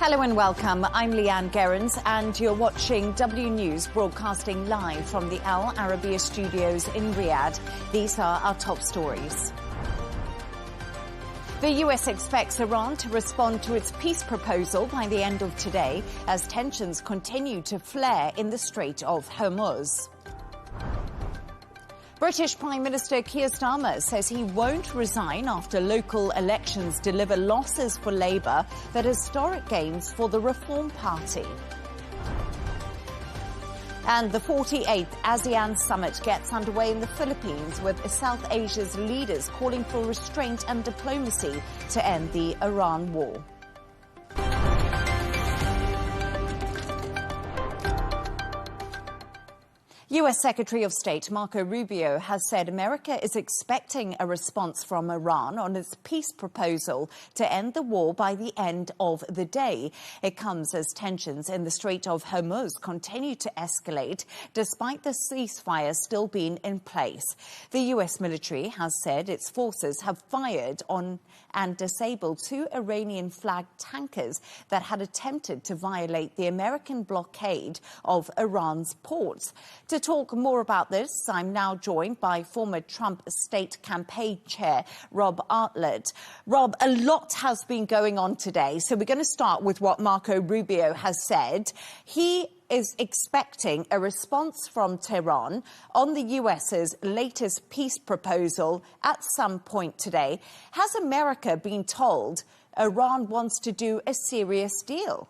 Hello and welcome. I'm Leigh Ann Gerrans and you're watching W News broadcasting live from the Al Arabiya studios in Riyadh. These are our top stories. The US expects Iran to respond to its peace proposal by the end of today as tensions continue to flare in the Strait of Hormuz. British Prime Minister Keir Starmer says he won't resign after local elections deliver losses for Labour but historic gains for the Reform Party. And the 48th ASEAN Summit gets underway in the Philippines with South Asia's leaders calling for restraint and diplomacy to end the Iran war. US Secretary of State Marco Rubio has said America is expecting a response from Iran on its peace proposal to end the war by the end of the day. It comes as tensions in the Strait of Hormuz continue to escalate, despite the ceasefire still being in place. The US military has said its forces have fired on and disabled two Iranian-flagged tankers that had attempted to violate the American blockade of Iran's ports. To talk more about this, I'm now joined by former Trump state campaign chair, Rob Artlett. Rob, a lot has been going on today, so we're going to start with what Marco Rubio has said. He is expecting a response from Tehran on the US's latest peace proposal at some point today. Has America been told Iran wants to do a serious deal?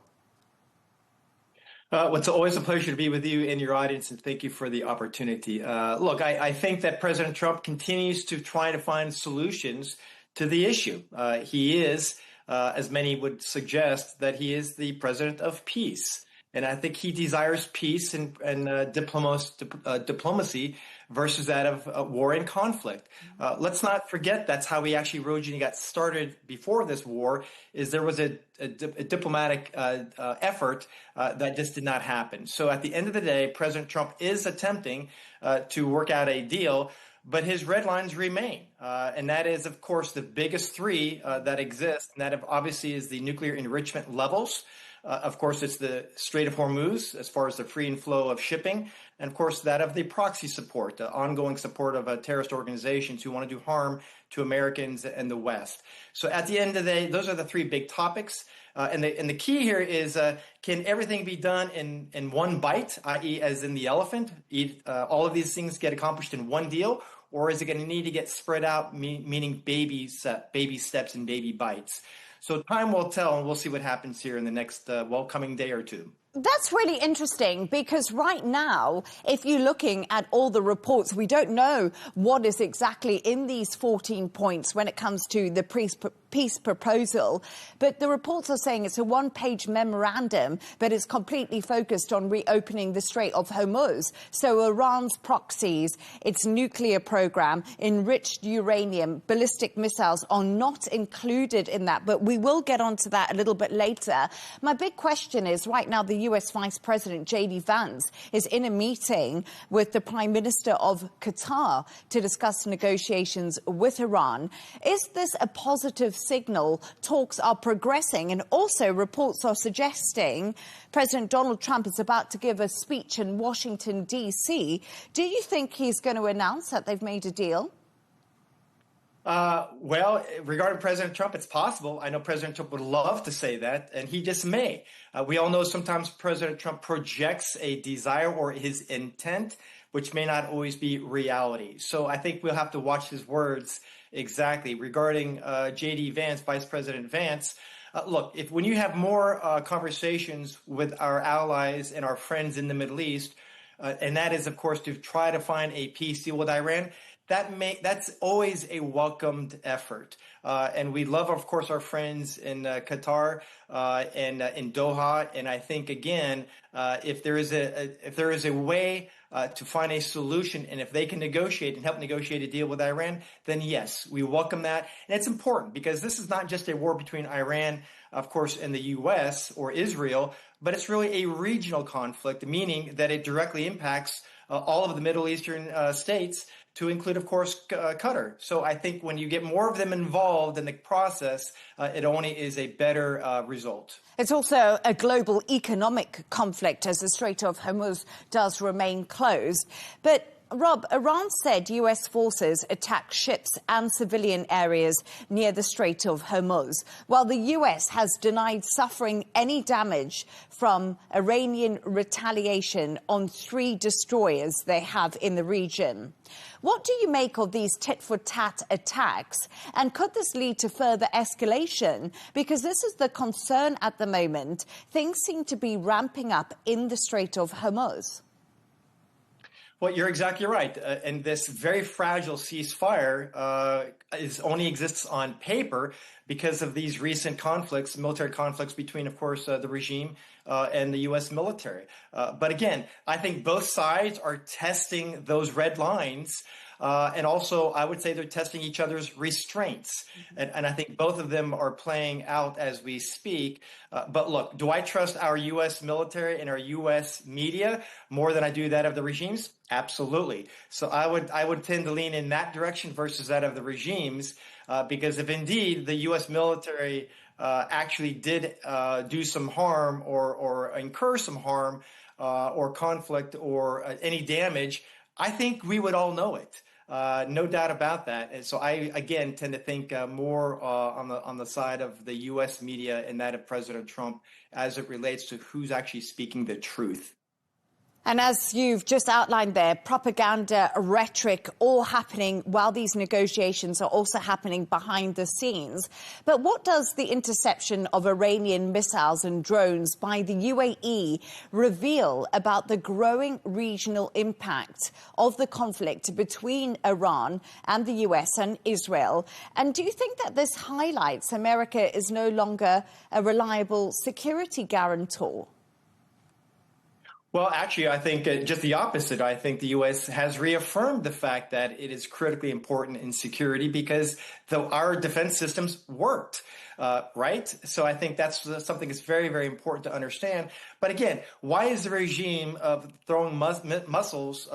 Well, it's always a pleasure to be with you and your audience, and thank you for the opportunity. Look, I think that President Trump continues to try to find solutions to the issue. He is, as many would suggest, that he is the president of peace. And I think he desires peace and diplomacy versus that of war and conflict. Let's not forget that's how he actually originally got started before this war, is there was a diplomatic effort that just did not happen. So at the end of the day, President Trump is attempting to work out a deal, but his red lines remain. And that is, of course, the biggest three that exist. And that obviously is the nuclear enrichment levels. Of course, it's the Strait of Hormuz as far as the free and flow of shipping. And, of course, that of the proxy support, the ongoing support of terrorist organizations who want to do harm to Americans and the West. So at the end of the day, those are the three big topics. And the key here is, can everything be done in one bite, i.e. as in the elephant? All of these things get accomplished in one deal? Or is it going to need to get spread out, meaning baby steps and baby bites? So time will tell, and we'll see what happens here in the next, coming day or two. That's really interesting because right now, if you're looking at all the reports, we don't know what is exactly in these 14 points when it comes to the peace proposal. But the reports are saying it's a one-page memorandum, but it's completely focused on reopening the Strait of Hormuz. So Iran's proxies, its nuclear program, enriched uranium, ballistic missiles are not included in that. But we will get onto that a little bit later. My big question is, right now, the US Vice President J.D. Vance is in a meeting with the Prime Minister of Qatar to discuss negotiations with Iran. Is this a positive signal? Talks are progressing, and also reports are suggesting President Donald Trump is about to give a speech in Washington, D.C. Do you think he's going to announce that they've made a deal? Well, regarding President Trump, it's possible. I know President Trump would love to say that, and he just may. We all know sometimes President Trump projects a desire or his intent, which may not always be reality. So I think we'll have to watch his words exactly. Regarding J.D. Vance, Vice President Vance, look, when you have more conversations with our allies and our friends in the Middle East, and that is, of course, to try to find a peace deal with Iran, that's always a welcomed effort. And we love, of course, our friends in Qatar and in Doha. And I think, again, if there is a way to find a solution, and if they can negotiate and help negotiate a deal with Iran, then yes, we welcome that. And it's important because this is not just a war between Iran, of course, and the U.S. or Israel, but it's really a regional conflict, meaning that it directly impacts all of the Middle Eastern states to include, of course, Qatar. So I think when you get more of them involved in the process, it only is a better result. It's also a global economic conflict as the Strait of Hormuz does remain closed. But Rob, Iran said U.S. forces attacked ships and civilian areas near the Strait of Hormuz, while the U.S. has denied suffering any damage from Iranian retaliation on 3 destroyers they have in the region. What do you make of these tit-for-tat attacks? And could this lead to further escalation? Because this is the concern at the moment. Things seem to be ramping up in the Strait of Hormuz. Well, you're exactly right. And this very fragile ceasefire only exists on paper because of these recent conflicts, military conflicts between, of course, the regime and the U.S. military. But again, I think both sides are testing those red lines. And also, I would say they're testing each other's restraints. And I think both of them are playing out as we speak. But look, do I trust our U.S. military and our U.S. media more than I do that of the regimes? Absolutely. So I would tend to lean in that direction versus that of the regimes, because if indeed the U.S. military actually did do some harm or incur some harm or conflict or any damage, I think we would all know it. No doubt about that. And so I, again, tend to think more on the side of the U.S. media and that of President Trump as it relates to who's actually speaking the truth. And as you've just outlined there, propaganda, rhetoric, all happening while these negotiations are also happening behind the scenes. But what does the interception of Iranian missiles and drones by the UAE reveal about the growing regional impact of the conflict between Iran and the US and Israel? And do you think that this highlights America is no longer a reliable security guarantor? Well, actually, I think just the opposite. I think the U.S. has reaffirmed the fact that it is critically important in security because our defense systems worked, right? So I think that's something that's very, very important to understand. But again, why is the regime of throwing missiles,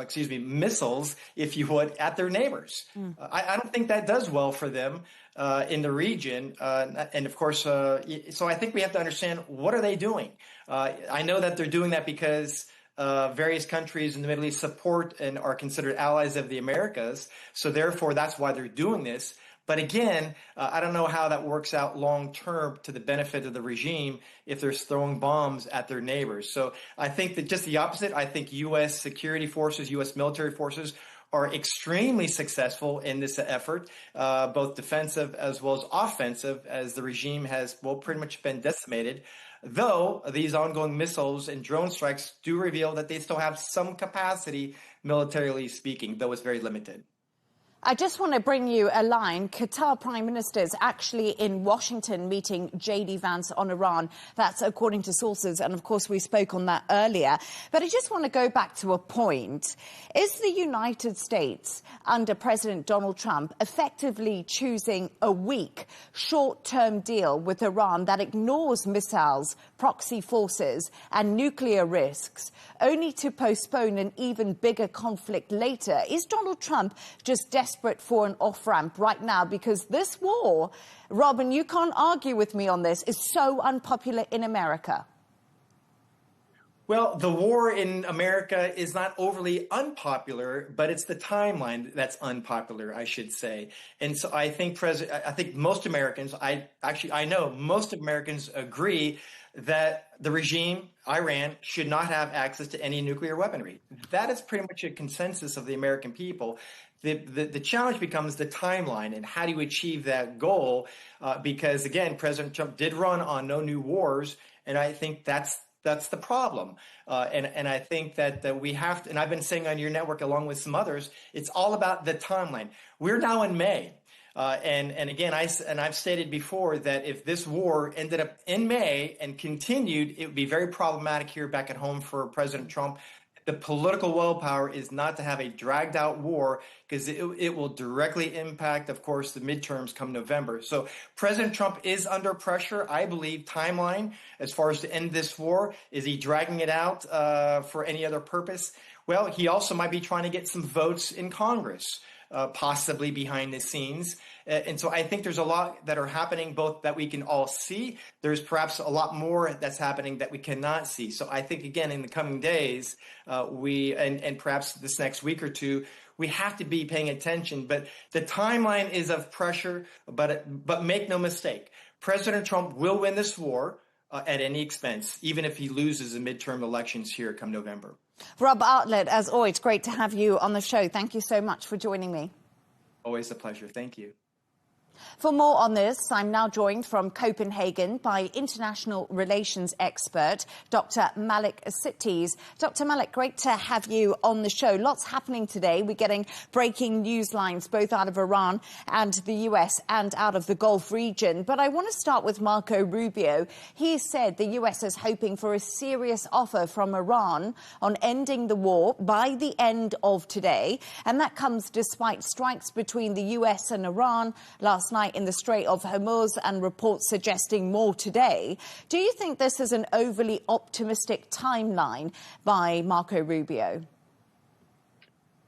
if you would, at their neighbors? I don't think that does well for them in the region. And of course, so I think we have to understand, what are they doing? I know that they're doing that because various countries in the Middle East support and are considered allies of the Americas. So therefore, that's why they're doing this. But again, I don't know how that works out long term to the benefit of the regime if they're throwing bombs at their neighbors. So I think that just the opposite. I think U.S. security forces, U.S. military forces are extremely successful in this effort, both defensive as well as offensive, as the regime has, well, pretty much been decimated. Though these ongoing missiles and drone strikes do reveal that they still have some capacity, militarily speaking, though it's very limited. I just want to bring you a line. Qatar Prime Minister is actually in Washington meeting J.D. Vance on Iran. That's according to sources. And of course, we spoke on that earlier. But I just want to go back to a point. Is the United States under President Donald Trump effectively choosing a weak, short-term deal with Iran that ignores missiles, proxy forces and nuclear risks, only to postpone an even bigger conflict later? Is Donald Trump just desperate for an off-ramp right now? Because this war, Robin, you can't argue with me on this, is so unpopular in America. Well, the war in America is not overly unpopular, but it's the timeline that's unpopular, I should say. And so I think most Americans, I know most Americans agree that the regime, Iran, should not have access to any nuclear weaponry. That is pretty much a consensus of the American people. The challenge becomes the timeline and how do you achieve that goal? Because again, President Trump did run on no new wars, and I think that's the problem. And I think that we have to, and I've been saying on your network along with some others, it's all about the timeline. We're now in May. And again, I've stated before that if this war ended up in May and continued, it would be very problematic here back at home for President Trump. The political willpower is not to have a dragged out war because it will directly impact, of course, the midterms come November. So President Trump is under pressure, I believe, timeline as far as to end this war. Is he dragging it out for any other purpose? Well, he also might be trying to get some votes in Congress. possibly behind the scenes. And so I think there's a lot that are happening, both that we can all see. There's perhaps a lot more that's happening that we cannot see. So I think, again, in the coming days, and perhaps this next week or two, we have to be paying attention. But the timeline is of pressure, but make no mistake, President Trump will win this war at any expense, even if he loses the midterm elections here come November. Rob Artlett, as always, great to have you on the show. Thank you so much for joining me. Always a pleasure. Thank you. For more on this, I'm now joined from Copenhagen by international relations expert Dr. Malik Sittis. Dr. Malik, great to have you on the show. Lots happening today. We're getting breaking news lines both out of Iran and the US and out of the Gulf region. But I want to start with Marco Rubio. He said the US is hoping for a serious offer from Iran on ending the war by the end of today. And that comes despite strikes between the US and Iran last night in the Strait of Hormuz and reports suggesting more today. Do you think this is an overly optimistic timeline by Marco Rubio?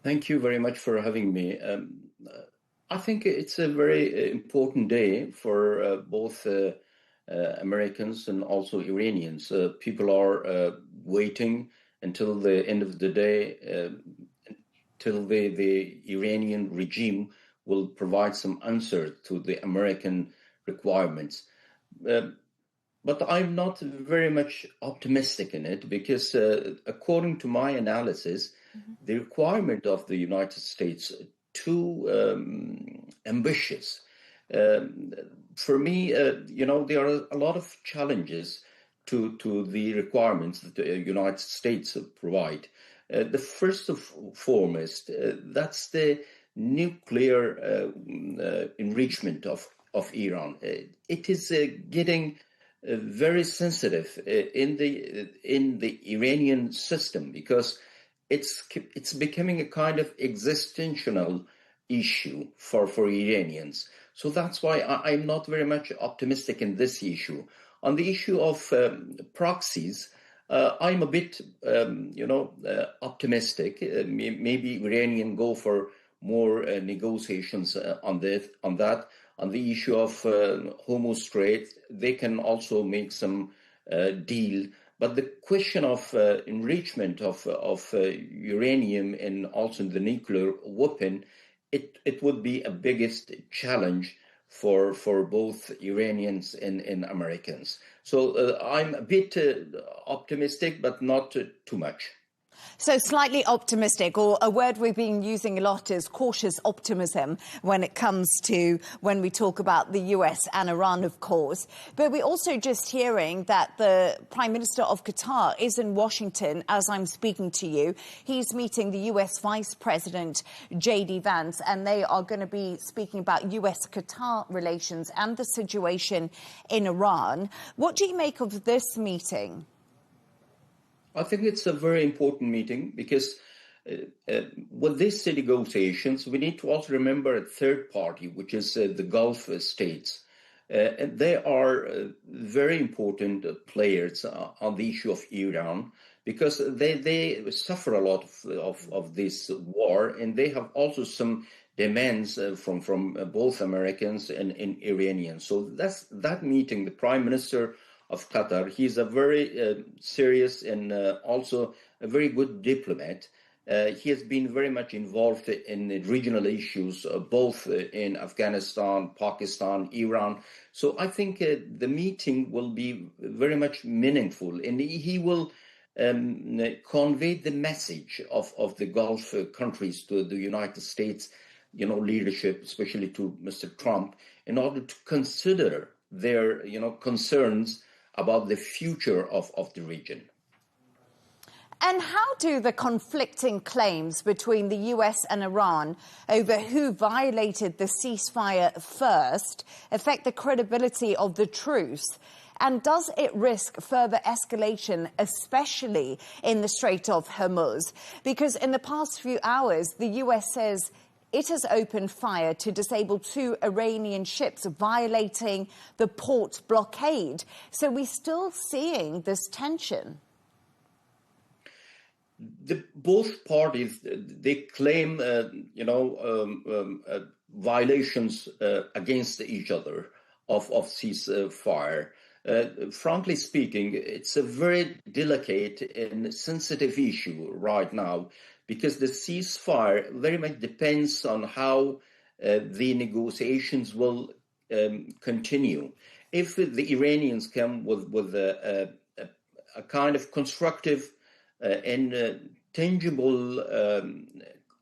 Thank you very much for having me. I think it's a very important day for both Americans and also Iranians. People are waiting until the end of the day, till the Iranian regime will provide some answer to the American requirements. But I'm not very much optimistic in it because according to my analysis, the requirement of the United States too ambitious. For me, there are a lot of challenges to the requirements that the United States provide. The first and foremost, that's the nuclear enrichment of Iran. It is getting very sensitive in the Iranian system because it's becoming a kind of existential issue for Iranians. So that's why I'm not very much optimistic in this issue. On the issue of proxies, I'm a bit optimistic. Maybe Iranian go for more negotiations on that. On the issue of Hormuz Strait, they can also make some deal. But the question of enrichment of uranium and also the nuclear weapon, it would be a biggest challenge for both Iranians and Americans. So I'm a bit optimistic, but not too much. So slightly optimistic, or a word we've been using a lot is cautious optimism when it comes to when we talk about the US and Iran, of course. But we're also just hearing that the Prime Minister of Qatar is in Washington as I'm speaking to you. He's meeting the US Vice President, J.D. Vance, and they are going to be speaking about US-Qatar relations and the situation in Iran. What do you make of this meeting? I think it's a very important meeting because with these negotiations, we need to also remember a third party, which is the Gulf states. And they are very important players on the issue of Iran because they suffer a lot of this war, and they have also some demands from both Americans and Iranians. So that's that meeting, the Prime Minister of Qatar. He's a very serious and also a very good diplomat. He has been very much involved in the regional issues, both in Afghanistan, Pakistan, Iran. So I think the meeting will be very much meaningful, and he will convey the message of the Gulf countries to the United States, leadership, especially to Mr. Trump, in order to consider their, concerns about the future of the region. And how do the conflicting claims between the US and Iran over who violated the ceasefire first affect the credibility of the truce? And does it risk further escalation, especially in the Strait of Hormuz? Because in the past few hours, the US says it has opened fire to disable 2 Iranian ships, violating the port blockade. So we're still seeing this tension. both parties, they claim, violations against each other of ceasefire. Frankly speaking, it's a very delicate and sensitive issue right now, because the ceasefire very much depends on how the negotiations will continue. If the Iranians come with a kind of constructive and tangible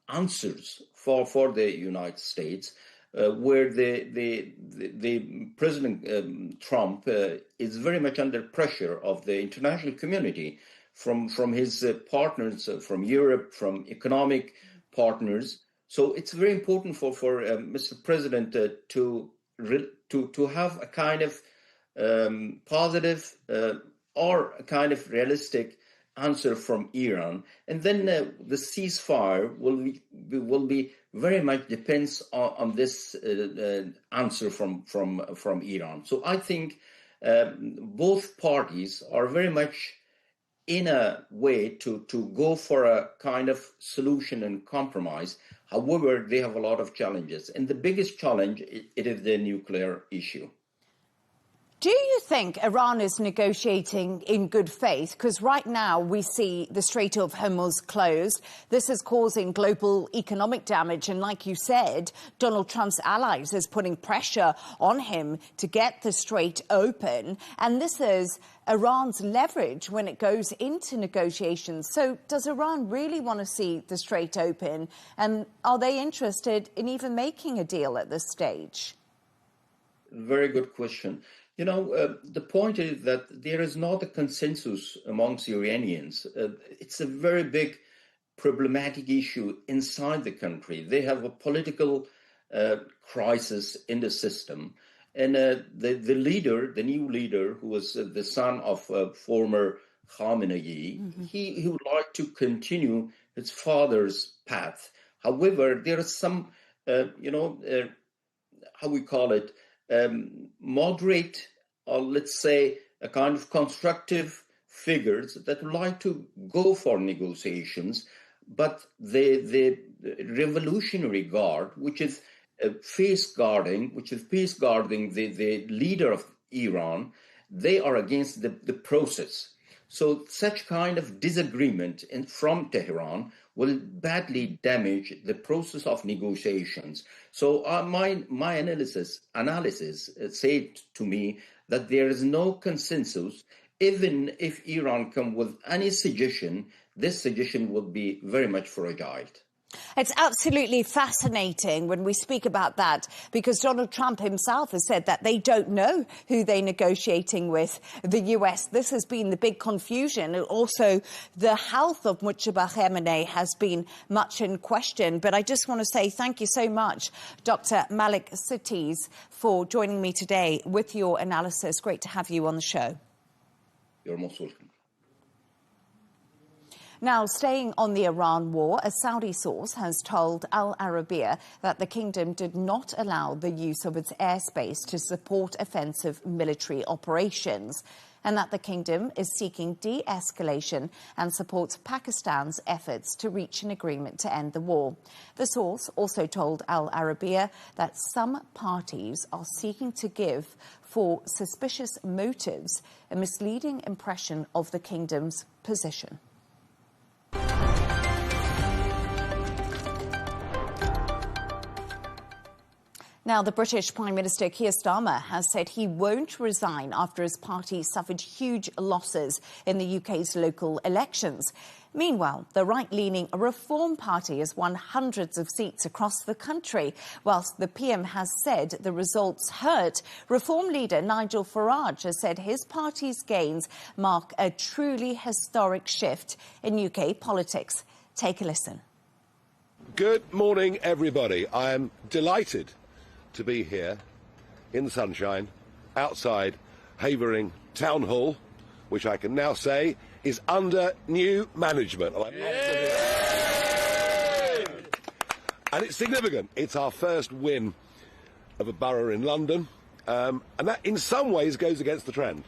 answers for the United States, where the President Trump is very much under pressure of the international community, from his partners, from Europe, from economic partners. So it's very important for Mr. President to have a kind of positive or a kind of realistic answer from Iran, and then the ceasefire will be very much depends on this answer from Iran. So I think both parties are very much in a way to go for a kind of solution and compromise. However, they have a lot of challenges, and the biggest challenge it is the nuclear issue. Do you think Iran is negotiating in good faith? Because right now we see the Strait of Hormuz closed. This is causing global economic damage. And like you said, Donald Trump's allies is putting pressure on him to get the strait open. And this is Iran's leverage when it goes into negotiations. So does Iran really want to see the strait open? And are they interested in even making a deal at this stage? Very good question. You know, the point is that there is not a consensus amongst Iranians. It's a very big problematic issue inside the country. They have a political crisis in the system. And the leader, the new leader, who was the son of former Khamenei, he would like to continue his father's path. However, there are some, how we call it, moderate, or let's say a kind of constructive figures that would like to go for negotiations, but the Revolutionary Guard, which is face guarding the leader of Iran, they are against the process. So such kind of disagreement from Tehran will badly damage the process of negotiations. So my analysis said to me that there is no consensus. Even if Iran come with any suggestion, this suggestion would be very much fragile. It's absolutely fascinating when we speak about that, because Donald Trump himself has said that they don't know who they're negotiating with, the US. This has been the big confusion. And also, the health of Mujtaba Khamenei has been much in question. But I just want to say thank you so much, Dr. Malik Sittis, for joining me today with your analysis. Great to have you on the show. You're most welcome. Now, staying on the Iran war, a Saudi source has told Al Arabiya that the kingdom did not allow the use of its airspace to support offensive military operations, and that the kingdom is seeking de-escalation and supports Pakistan's efforts to reach an agreement to end the war. The source also told Al Arabiya that some parties are seeking to give, for suspicious motives, a misleading impression of the kingdom's position. Now, the British Prime Minister Keir Starmer has said he won't resign after his party suffered huge losses in the UK's local elections. Meanwhile, the right-leaning Reform Party has won hundreds of seats across the country, whilst the PM has said the results hurt. Reform leader Nigel Farage has said his party's gains mark a truly historic shift in UK politics. Take a listen. Good morning, everybody. I am delighted to be here in the sunshine outside Havering Town Hall, which I can now say is under new management. And it's significant. It's our first win of a borough in London, and that in some ways goes against the trend,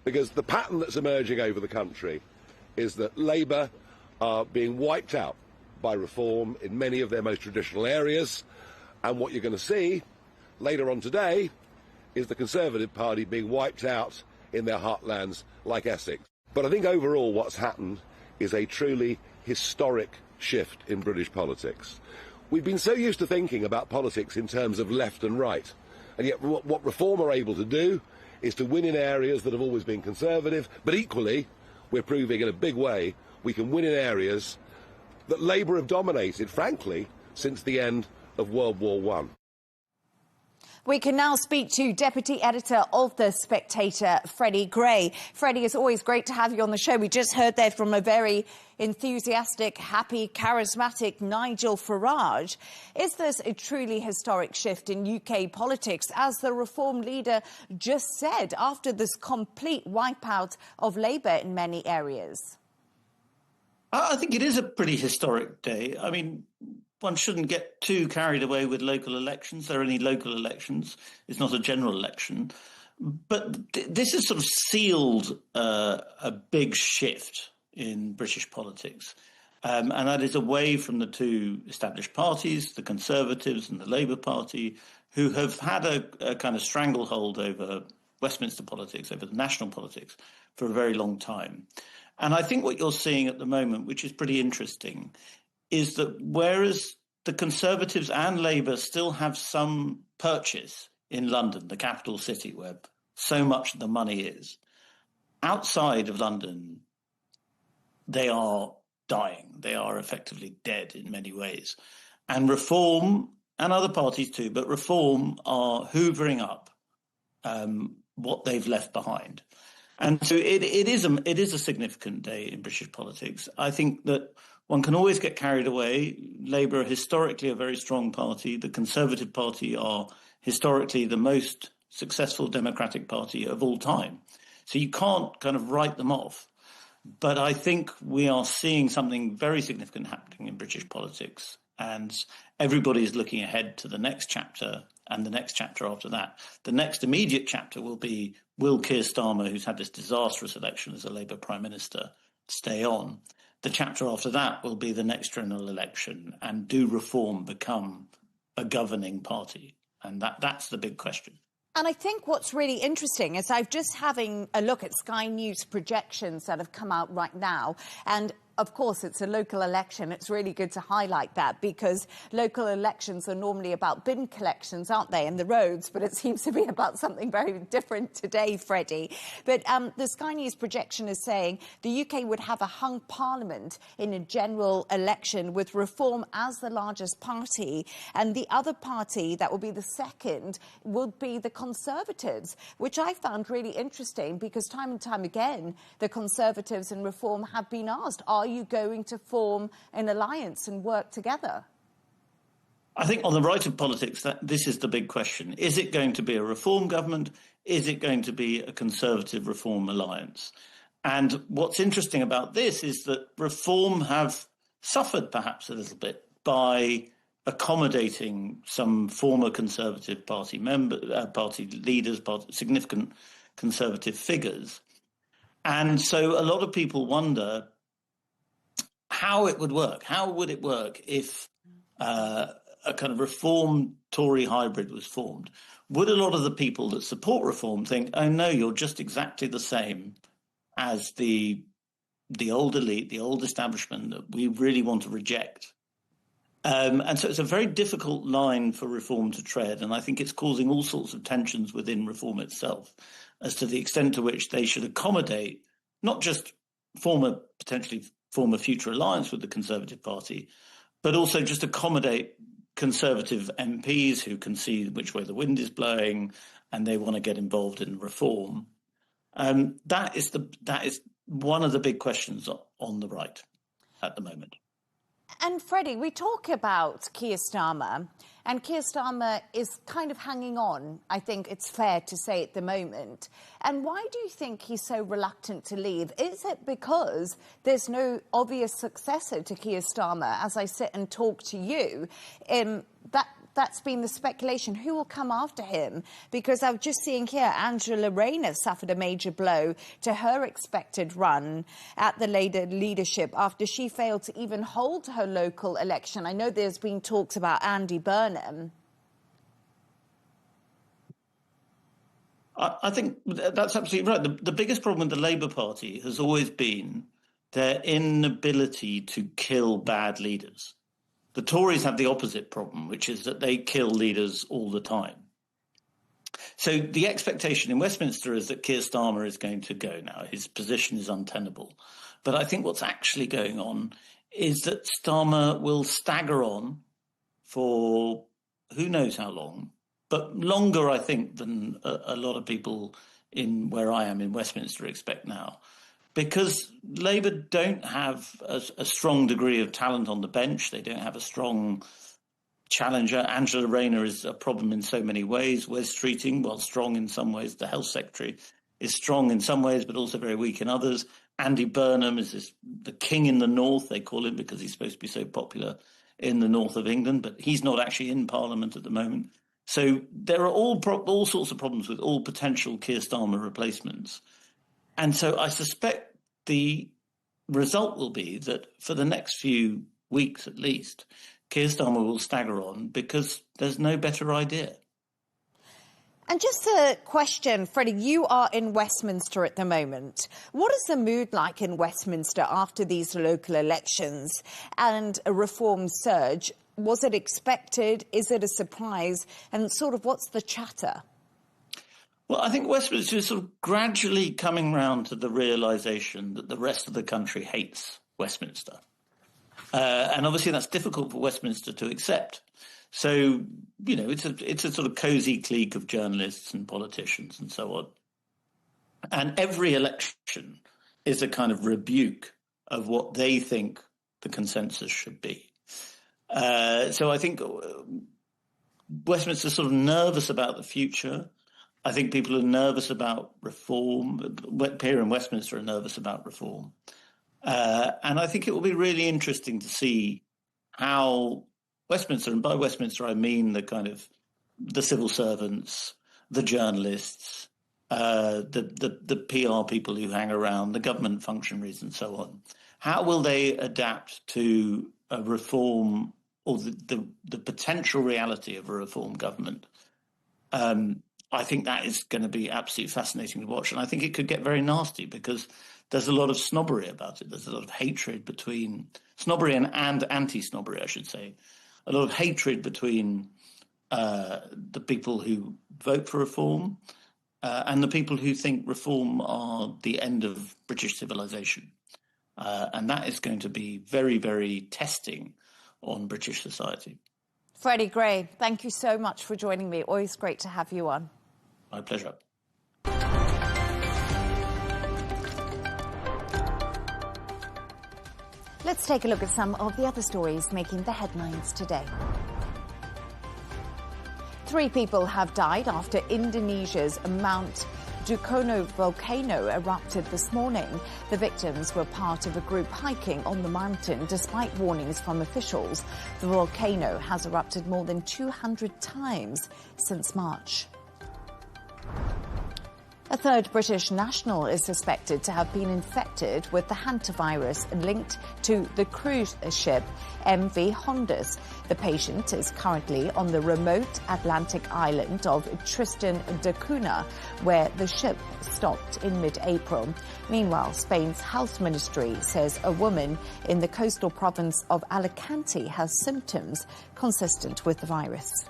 because the pattern that's emerging over the country is that Labour are being wiped out by reform in many of their most traditional areas. And what you're going to see later on today is the Conservative Party being wiped out in their heartlands like Essex. But I think overall what's happened is a truly historic shift in British politics. We've been so used to thinking about politics in terms of left and right, and yet what Reform are able to do is to win in areas that have always been conservative, but equally we're proving in a big way we can win in areas that Labour have dominated, frankly, since the end of World War I. We can now speak to Deputy Editor of The Spectator, Freddie Gray. Freddie, it's always great to have you on the show. We just heard there from a very enthusiastic, happy, charismatic Nigel Farage. Is this a truly historic shift in UK politics, as the Reform leader just said, after this complete wipeout of Labour in many areas? I think it is a pretty historic day. I mean, one shouldn't get too carried away with local elections. They're only local elections. It's not a general election. But this has sort of sealed a big shift in British politics. And that is away from the two established parties, the Conservatives and the Labour Party, who have had a kind of stranglehold over Westminster politics, over the national politics, for a very long time. And I think what you're seeing at the moment, which is pretty interesting, is that whereas the Conservatives and Labour still have some purchase in London, the capital city where so much of the money is, outside of London, they are dying. They are effectively dead in many ways. And Reform, and other parties too, but Reform are hoovering up what they've left behind. And so it is a significant day in British politics. I think that one can always get carried away. Labour are historically a very strong party. The Conservative Party are historically the most successful democratic party of all time. So you can't kind of write them off. But I think we are seeing something very significant happening in British politics. And everybody is looking ahead to the next chapter and the next chapter after that. The next immediate chapter will be, will Keir Starmer, who's had this disastrous election as a Labour Prime Minister, stay on? The chapter after that will be the next general election, and do Reform become a governing party? And that's the big question. And I think what's really interesting is I'm just having a look at Sky News projections that have come out right now. And of course, it's a local election. It's really good to highlight that, because local elections are normally about bin collections, aren't they, in the roads? But it seems to be about something very different today, Freddie. But the Sky News projection is saying the UK would have a hung parliament in a general election, with Reform as the largest party. And the other party that will be the second would be the Conservatives, which I found really interesting, because time and time again, the Conservatives and Reform have been asked, are you going to form an alliance and work together? I think on the right of politics, this is the big question. Is it going to be a Reform government? Is it going to be a Conservative Reform alliance? And what's interesting about this is that Reform have suffered perhaps a little bit by accommodating some former Conservative Party party leaders, significant Conservative figures. And so a lot of people wonder how it would work. How would it work if a kind of Reform Tory hybrid was formed? Would a lot of the people that support Reform think, oh no, you're just exactly the same as the old elite, the old establishment that we really want to reject? And so it's a very difficult line for Reform to tread, and I think it's causing all sorts of tensions within Reform itself as to the extent to which they should accommodate not just potentially form a future alliance with the Conservative Party, but also just accommodate Conservative MPs who can see which way the wind is blowing and they want to get involved in Reform. That is one of the big questions on the right at the moment. And Freddie, we talk about Keir Starmer, and Keir Starmer is kind of hanging on, I think it's fair to say, at the moment. And why do you think he's so reluctant to leave? Is it because there's no obvious successor to Keir Starmer, as I sit and talk to you? That That's been the speculation. Who will come after him? Because I'm just seeing here, Angela Rayner suffered a major blow to her expected run at the Labour leadership after she failed to even hold her local election. I know there's been talks about Andy Burnham. I think that's absolutely right. The biggest problem with the Labour Party has always been their inability to kill bad leaders. The Tories have the opposite problem, which is that they kill leaders all the time. So the expectation in Westminster is that Keir Starmer is going to go now. His position is untenable. But I think what's actually going on is that Starmer will stagger on for who knows how long, but longer, I think, than a lot of people in where I am in Westminster expect now. Because Labour don't have a strong degree of talent on the bench. They don't have a strong challenger. Angela Rayner is a problem in so many ways. Wes Streeting, while strong in some ways, the Health Secretary, is strong in some ways, but also very weak in others. Andy Burnham is the king in the north, they call him, because he's supposed to be so popular in the north of England, but he's not actually in Parliament at the moment. So there are all sorts of problems with all potential Keir Starmer replacements. And so I suspect the result will be that for the next few weeks at least, Keir Starmer will stagger on because there's no better idea. And just a question, Freddie, you are in Westminster at the moment. What is the mood like in Westminster after these local elections and a reform surge? Was it expected? Is it a surprise? And sort of what's the chatter? Well, I think Westminster is sort of gradually coming round to the realisation that the rest of the country hates Westminster. And obviously that's difficult for Westminster to accept. So, you know, it's a sort of cosy clique of journalists and politicians and so on. And every election is a kind of rebuke of what they think the consensus should be. So I think Westminster's sort of nervous about the future. I think people are nervous about reform. Here in Westminster are nervous about reform. And I think it will be really interesting to see how Westminster, and by Westminster I mean the civil servants, the journalists, the PR people who hang around, the government functionaries and so on. How will they adapt to a reform or the potential reality of a reform government? I think that is going to be absolutely fascinating to watch. And I think it could get very nasty because there's a lot of snobbery about it. There's a lot of hatred between snobbery and anti-snobbery, I should say. A lot of hatred between the people who vote for reform and the people who think reform are the end of British civilization. And that is going to be very, very testing on British society. Freddie Gray, thank you so much for joining me. Always great to have you on. My pleasure. Let's take a look at some of the other stories making the headlines today. 3 people have died after Indonesia's Mount Dukono volcano erupted this morning. The victims were part of a group hiking on the mountain despite warnings from officials. The volcano has erupted more than 200 times since March. A 3rd British national is suspected to have been infected with the hantavirus linked to the cruise ship MV Hondas. The patient is currently on the remote Atlantic island of Tristan da Cunha, where the ship stopped in mid-April. Meanwhile, Spain's health ministry says a woman in the coastal province of Alicante has symptoms consistent with the virus.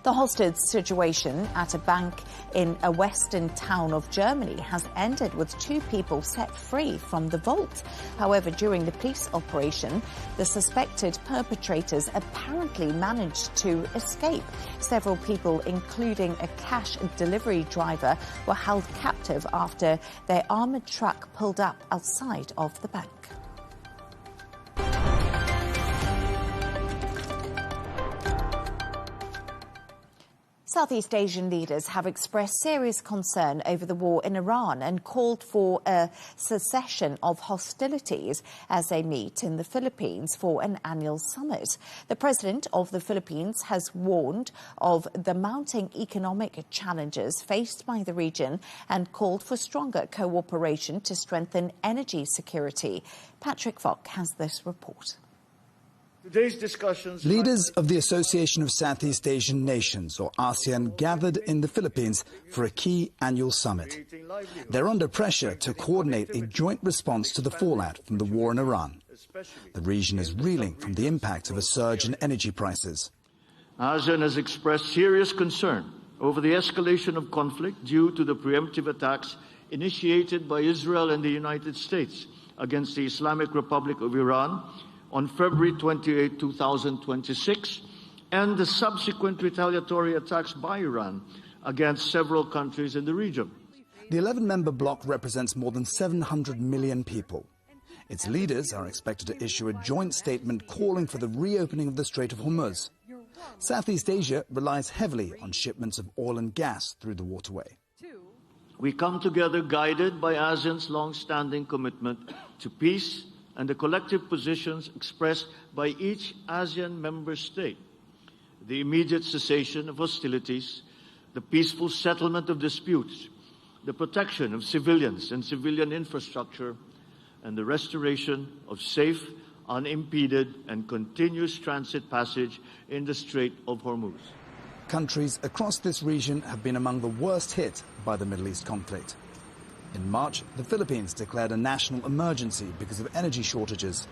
The hostage situation at a bank in a western town of Germany has ended with 2 people set free from the vault. However, during the police operation, the suspected perpetrators apparently managed to escape. Several people, including a cash delivery driver, were held captive after their armoured truck pulled up outside of the bank. Southeast Asian leaders have expressed serious concern over the war in Iran and called for a cessation of hostilities as they meet in the Philippines for an annual summit. The president of the Philippines has warned of the mounting economic challenges faced by the region and called for stronger cooperation to strengthen energy security. Patrick Falk has this report. Today's discussions. Leaders of the Association of Southeast Asian Nations, or ASEAN, gathered in the Philippines for a key annual summit. They're under pressure to coordinate a joint response to the fallout from the war in Iran. The region is reeling from the impact of a surge in energy prices. ASEAN has expressed serious concern over the escalation of conflict due to the preemptive attacks initiated by Israel and the United States against the Islamic Republic of Iran on February 28, 2026, and the subsequent retaliatory attacks by Iran against several countries in the region. The 11-member bloc represents more than 700 million people. Its leaders are expected to issue a joint statement calling for the reopening of the Strait of Hormuz. Southeast Asia relies heavily on shipments of oil and gas through the waterway. We come together guided by ASEAN's long-standing commitment to peace and the collective positions expressed by each ASEAN member state. The immediate cessation of hostilities, the peaceful settlement of disputes, the protection of civilians and civilian infrastructure, and the restoration of safe, unimpeded and continuous transit passage in the Strait of Hormuz. Countries across this region have been among the worst hit by the Middle East conflict. In March, the Philippines declared a national emergency because of energy shortages.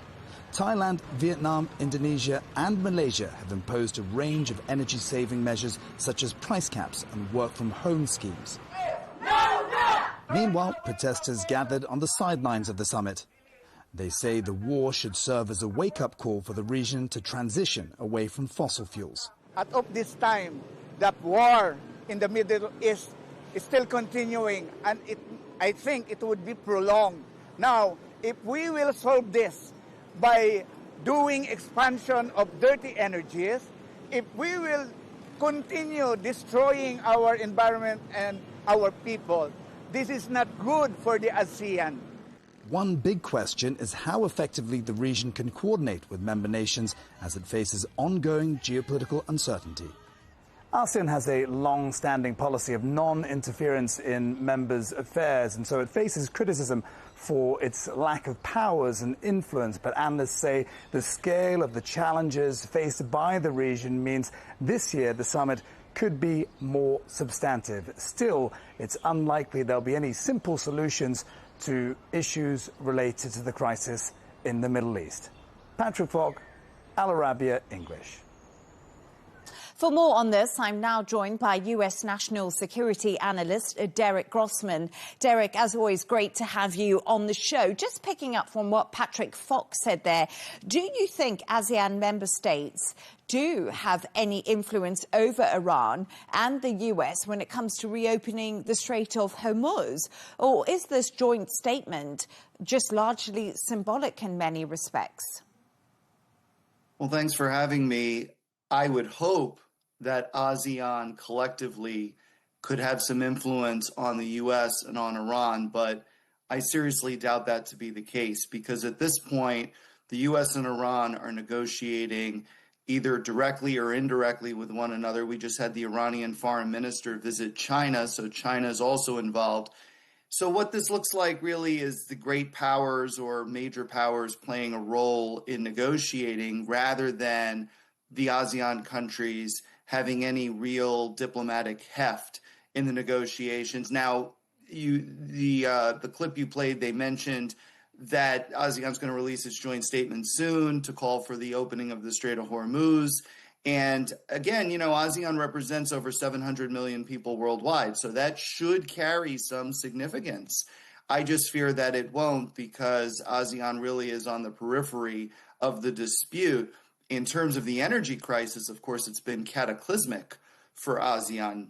Thailand, Vietnam, Indonesia and Malaysia have imposed a range of energy-saving measures such as price caps and work-from-home schemes. Meanwhile, protesters gathered on the sidelines of the summit. They say the war should serve as a wake-up call for the region to transition away from fossil fuels. At of this time, that war in the Middle East is still continuing, and I think it would be prolonged. Now, if we will solve this by doing expansion of dirty energies, if we will continue destroying our environment and our people, this is not good for the ASEAN. One big question is how effectively the region can coordinate with member nations as it faces ongoing geopolitical uncertainty. ASEAN has a long-standing policy of non-interference in members' affairs, and so it faces criticism for its lack of powers and influence. But analysts say the scale of the challenges faced by the region means this year the summit could be more substantive. Still, it's unlikely there'll be any simple solutions to issues related to the crisis in the Middle East. Patrick Falk, Arabiya English. For more on this, I'm now joined by U.S. national security analyst Derek Grossman. Derek, as always, great to have you on the show. Just picking up from what Patrick Fox said there, do you think ASEAN member states do have any influence over Iran and the U.S. when it comes to reopening the Strait of Hormuz? Or is this joint statement just largely symbolic in many respects? Well, thanks for having me. I would hope that ASEAN collectively could have some influence on the U.S. and on Iran, but I seriously doubt that to be the case because at this point, the U.S. and Iran are negotiating either directly or indirectly with one another. We just had the Iranian foreign minister visit China, so China is also involved. So what this looks like really is the great powers or major powers playing a role in negotiating rather than the ASEAN countries having any real diplomatic heft in the negotiations. Now, the clip you played, they mentioned that ASEAN's going to release its joint statement soon to call for the opening of the Strait of Hormuz. And again, ASEAN represents over 700 million people worldwide, so that should carry some significance. I just fear that it won't because ASEAN really is on the periphery of the dispute. In terms of the energy crisis, of course, it's been cataclysmic for ASEAN.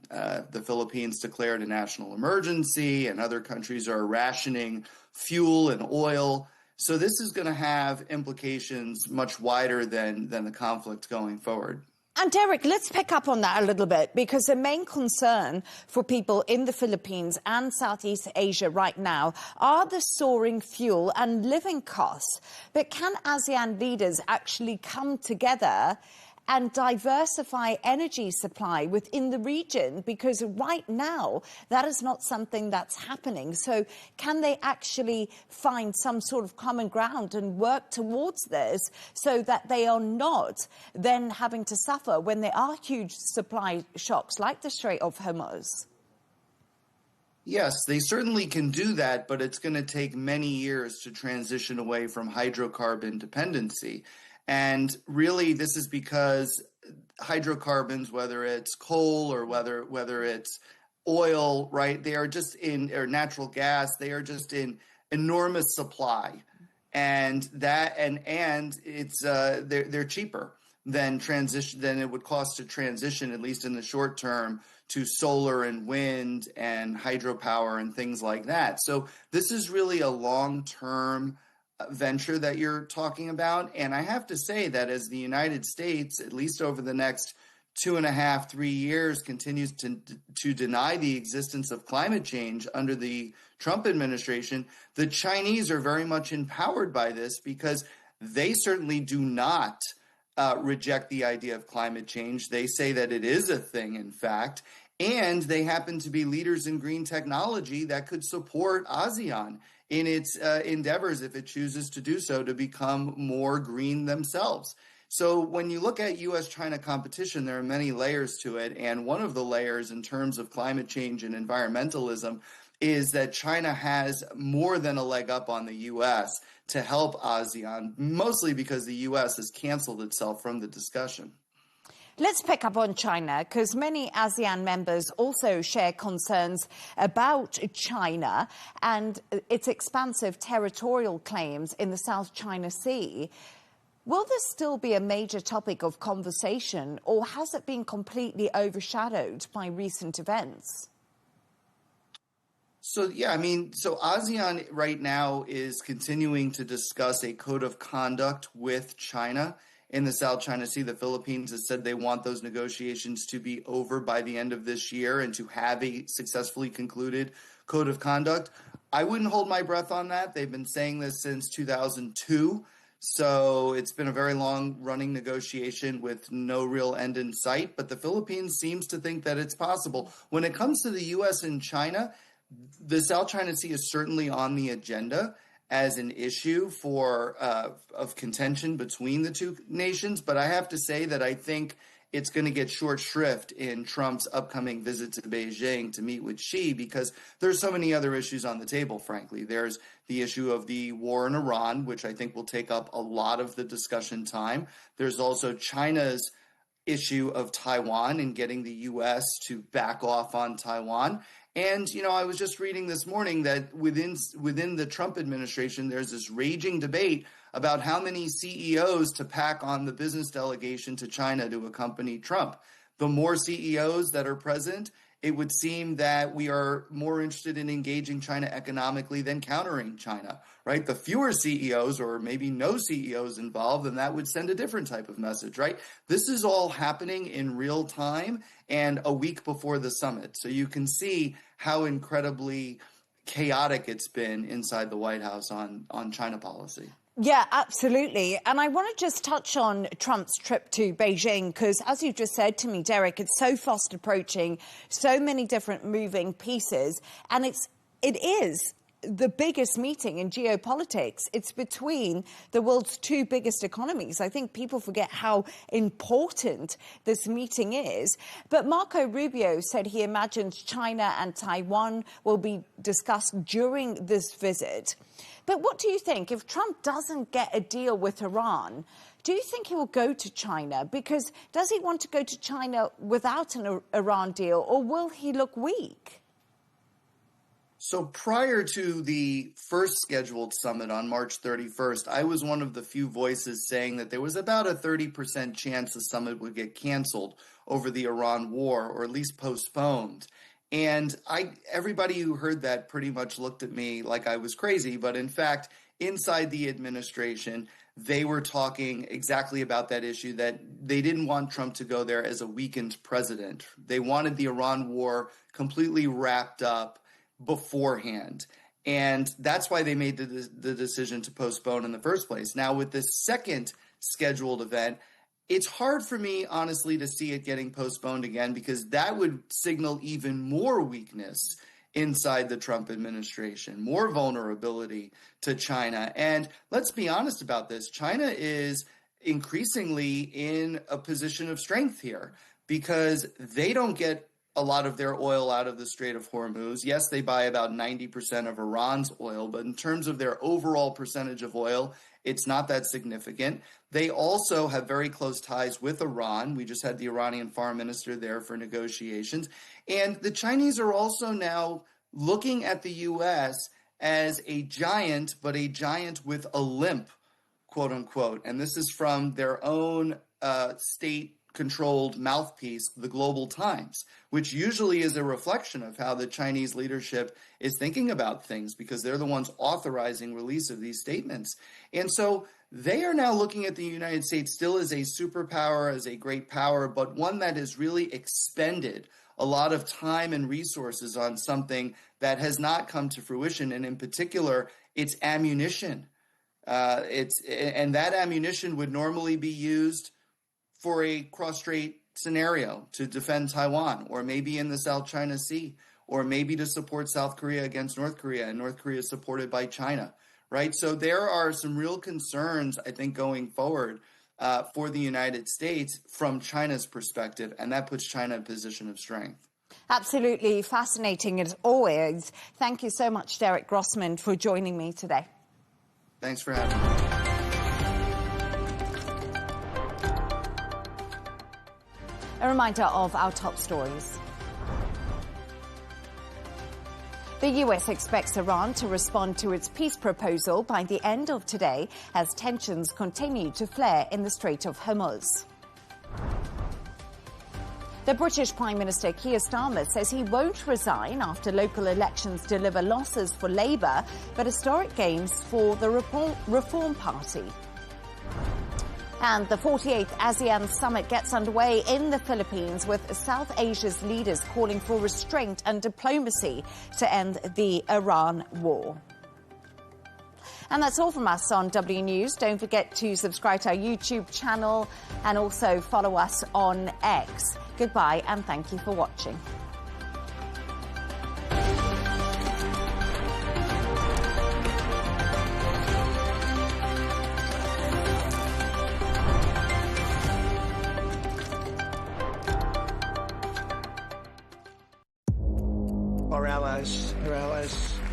The Philippines declared a national emergency and other countries are rationing fuel and oil. So this is going to have implications much wider than the conflict going forward. And Derek, let's pick up on that a little bit, because the main concern for people in the Philippines and Southeast Asia right now are the soaring fuel and living costs. But can ASEAN leaders actually come together and diversify energy supply within the region? Because right now, that is not something that's happening. So can they actually find some sort of common ground and work towards this so that they are not then having to suffer when there are huge supply shocks like the Strait of Hormuz? Yes, they certainly can do that, but it's going to take many years to transition away from hydrocarbon dependency. And really, this is because hydrocarbons, whether it's coal or whether it's oil, right, they are just or natural gas, they are just in enormous supply. And it's they're cheaper than it would cost to transition, at least in the short term, to solar and wind and hydropower and things like that. So this is really a long-term venture that you're talking about. And I have to say that as the United States, at least over the next 2.5, 3 years, continues to deny the existence of climate change under the Trump administration, the Chinese are very much empowered by this, because they certainly do not reject the idea of climate change. They say that it is a thing, in fact, and they happen to be leaders in green technology that could support ASEAN in its endeavors, if it chooses to do so, to become more green themselves. So when you look at U.S.-China competition, there are many layers to it. And one of the layers in terms of climate change and environmentalism is that China has more than a leg up on the U.S. to help ASEAN, mostly because the U.S. has canceled itself from the discussion. Let's pick up on China, because many ASEAN members also share concerns about China and its expansive territorial claims in the South China Sea. Will this still be a major topic of conversation, or has it been completely overshadowed by recent events? So ASEAN right now is continuing to discuss a code of conduct with China in the South China Sea. The Philippines has said they want those negotiations to be over by the end of this year and to have a successfully concluded code of conduct. I wouldn't hold my breath on that. They've been saying this since 2002. So it's been a very long-running negotiation with no real end in sight. But the Philippines seems to think that it's possible. When it comes to the U.S. and China, the South China Sea is certainly on the agenda as an issue of contention between the two nations. But I have to say that I think it's going to get short shrift in Trump's upcoming visit to Beijing to meet with Xi, because there's so many other issues on the table, frankly. There's the issue of the war in Iran, which I think will take up a lot of the discussion time. There's also China's issue of Taiwan and getting the U.S. to back off on Taiwan. And, I was just reading this morning that within the Trump administration, there's this raging debate about how many CEOs to pack on the business delegation to China to accompany Trump. The more CEOs that are present, it would seem that we are more interested in engaging China economically than countering China, right? The fewer CEOs, or maybe no CEOs involved, then that would send a different type of message, right? This is all happening in real time and a week before the summit. So you can see how incredibly chaotic it's been inside the White House on China policy. Yeah, absolutely. And I want to just touch on Trump's trip to Beijing, because as you just said to me, Derek, it's so fast approaching, so many different moving pieces. And it is the biggest meeting in geopolitics. It's between the world's two biggest economies. I think people forget how important this meeting is. But Marco Rubio said he imagines China and Taiwan will be discussed during this visit. But what do you think? If Trump doesn't get a deal with Iran, do you think he will go to China? Because does he want to go to China without an Iran deal, or will he look weak? So prior to the first scheduled summit on March 31st, I was one of the few voices saying that there was about a 30% chance the summit would get canceled over the Iran war, or at least postponed. And everybody who heard that pretty much looked at me like I was crazy. But in fact, inside the administration, they were talking exactly about that issue, that they didn't want Trump to go there as a weakened president. They wanted the Iran war completely wrapped up beforehand. And that's why they made the decision to postpone in the first place. Now, with this second scheduled event, it's hard for me, honestly, to see it getting postponed again, because that would signal even more weakness inside the Trump administration, more vulnerability to China. And let's be honest about this. China is increasingly in a position of strength here because they don't get a lot of their oil out of the Strait of Hormuz. Yes, they buy about 90% of Iran's oil, but in terms of their overall percentage of oil, it's not that significant. They also have very close ties with Iran. We just had the Iranian foreign minister there for negotiations. And the Chinese are also now looking at the U.S. as a giant, but a giant with a limp, quote unquote. And this is from their own state-controlled mouthpiece, the Global Times, which usually is a reflection of how the Chinese leadership is thinking about things, because they're the ones authorizing release of these statements. And so they are now looking at the United States still as a superpower, as a great power, but one that has really expended a lot of time and resources on something that has not come to fruition, and in particular, it's ammunition. And that ammunition would normally be used for a cross-strait scenario to defend Taiwan, or maybe in the South China Sea, or maybe to support South Korea against North Korea, and North Korea is supported by China, right? So there are some real concerns, I think, going forward for the United States from China's perspective, and that puts China in a position of strength. Absolutely fascinating as always. Thank you so much, Derek Grossman, for joining me today. Thanks for having me. A reminder of our top stories. The US expects Iran to respond to its peace proposal by the end of today as tensions continue to flare in the Strait of Hormuz. The British Prime Minister Keir Starmer says he won't resign after local elections deliver losses for Labour, but historic gains for the Reform Party. And the 48th ASEAN Summit gets underway in the Philippines, with South Asia's leaders calling for restraint and diplomacy to end the Iran war. And that's all from us on W News. Don't forget to subscribe to our YouTube channel and also follow us on X. Goodbye and thank you for watching. Our allies,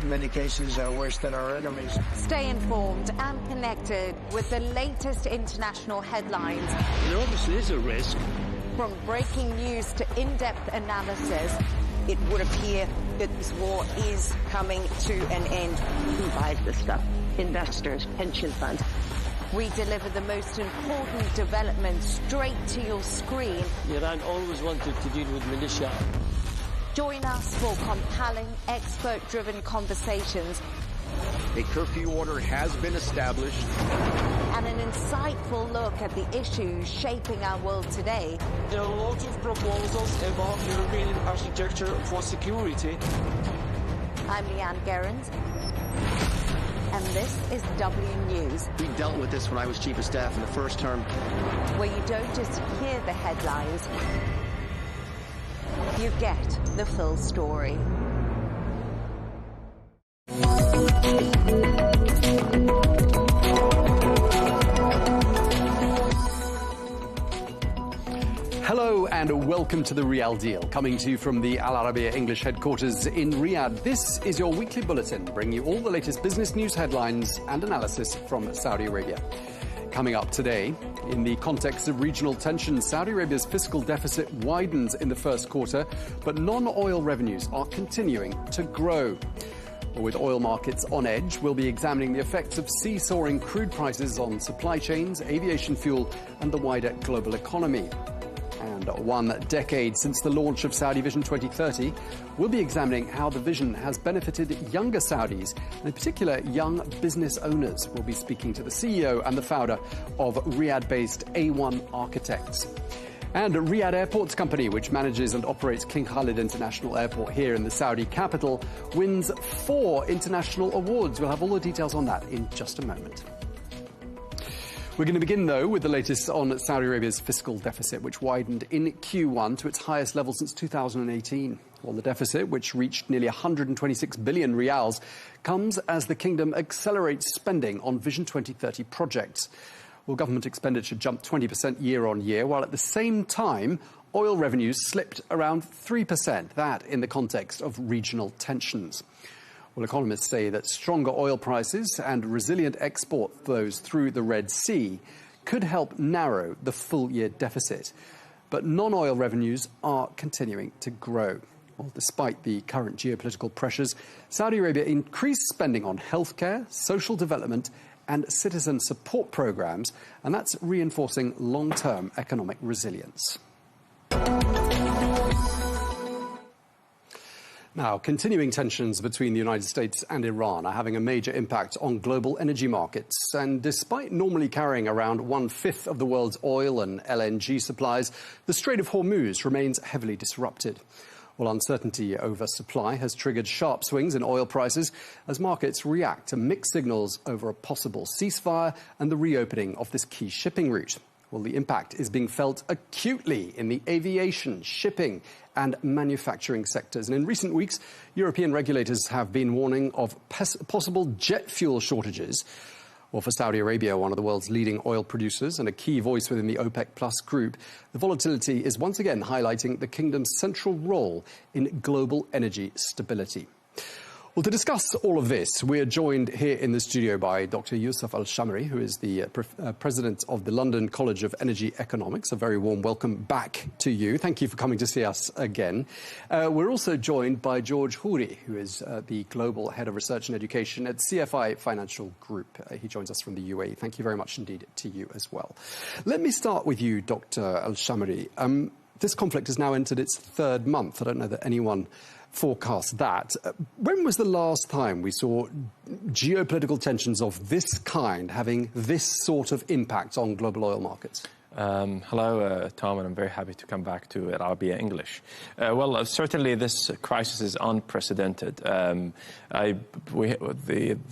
in many cases, are worse than our enemies. Stay informed and connected with the latest international headlines. There obviously is a risk. From breaking news to in-depth analysis. It would appear that this war is coming to an end. Who buys this stuff? Investors, pension funds. We deliver the most important developments straight to your screen. Iran always wanted to deal with militia. Join us for compelling, expert-driven conversations. A curfew order has been established. And an insightful look at the issues shaping our world today. There are lots of proposals about European architecture for security. I'm Leigh Ann Gerrans, and this is W News. We dealt with this when I was Chief of Staff in the first term. Where you don't just hear the headlines, you get the full story. Hello and welcome to The Real Deal, coming to you from the Al Arabiya English headquarters in Riyadh. This is your weekly bulletin, bringing you all the latest business news headlines and analysis from Saudi Arabia. Coming up today, in the context of regional tensions, Saudi Arabia's fiscal deficit widens in the first quarter, but non-oil revenues are continuing to grow. With oil markets on edge, we'll be examining the effects of seesawing crude prices on supply chains, aviation fuel, and the wider global economy. And 1 decade since the launch of Saudi Vision 2030, we'll be examining how the vision has benefited younger Saudis, and in particular young business owners. We'll be speaking to the CEO and the founder of Riyadh-based A1 Architects. And Riyadh Airports Company, which manages and operates King Khalid International Airport here in the Saudi capital, wins 4 international awards. We'll have all the details on that in just a moment. We're going to begin, though, with the latest on Saudi Arabia's fiscal deficit, which widened in Q1 to its highest level since 2018. Well, the deficit, which reached nearly 126 billion riyals, comes as the kingdom accelerates spending on Vision 2030 projects. Well, government expenditure jumped 20% year on year, while at the same time, oil revenues slipped around 3%, that in the context of regional tensions. Well, economists say that stronger oil prices and resilient export flows through the Red Sea could help narrow the full-year deficit. But non-oil revenues are continuing to grow. Well, despite the current geopolitical pressures, Saudi Arabia increased spending on healthcare, social development and citizen support programs, and that's reinforcing long-term economic resilience. Now, continuing tensions between the United States and Iran are having a major impact on global energy markets. And despite normally carrying around 1/5 of the world's oil and LNG supplies, the Strait of Hormuz remains heavily disrupted. Well, uncertainty over supply has triggered sharp swings in oil prices as markets react to mixed signals over a possible ceasefire and the reopening of this key shipping route. Well, the impact is being felt acutely in the aviation, shipping and manufacturing sectors. And in recent weeks, European regulators have been warning of possible jet fuel shortages. Well, for Saudi Arabia, one of the world's leading oil producers and a key voice within the OPEC Plus group, the volatility is once again highlighting the kingdom's central role in global energy stability. Well, to discuss all of this, we are joined here in the studio by Dr. Yousef Al-Shamri, who is the president of the London College of Energy Economics. A very warm welcome back to you. Thank you for coming to see us again. We're also joined by George Houri, who is the Global Head of Research and Education at CFI Financial Group. He joins us from the UAE. Thank you very much indeed to you as well. Let me start with you, Dr. Al-Shamri. This conflict has now entered its 3rd month. I don't know that anyone forecast that. When was the last time we saw geopolitical tensions of this kind having this sort of impact on global oil markets? Hello, Tom, and I'm very happy to come back to Arabiya English. Well, certainly this crisis is unprecedented. The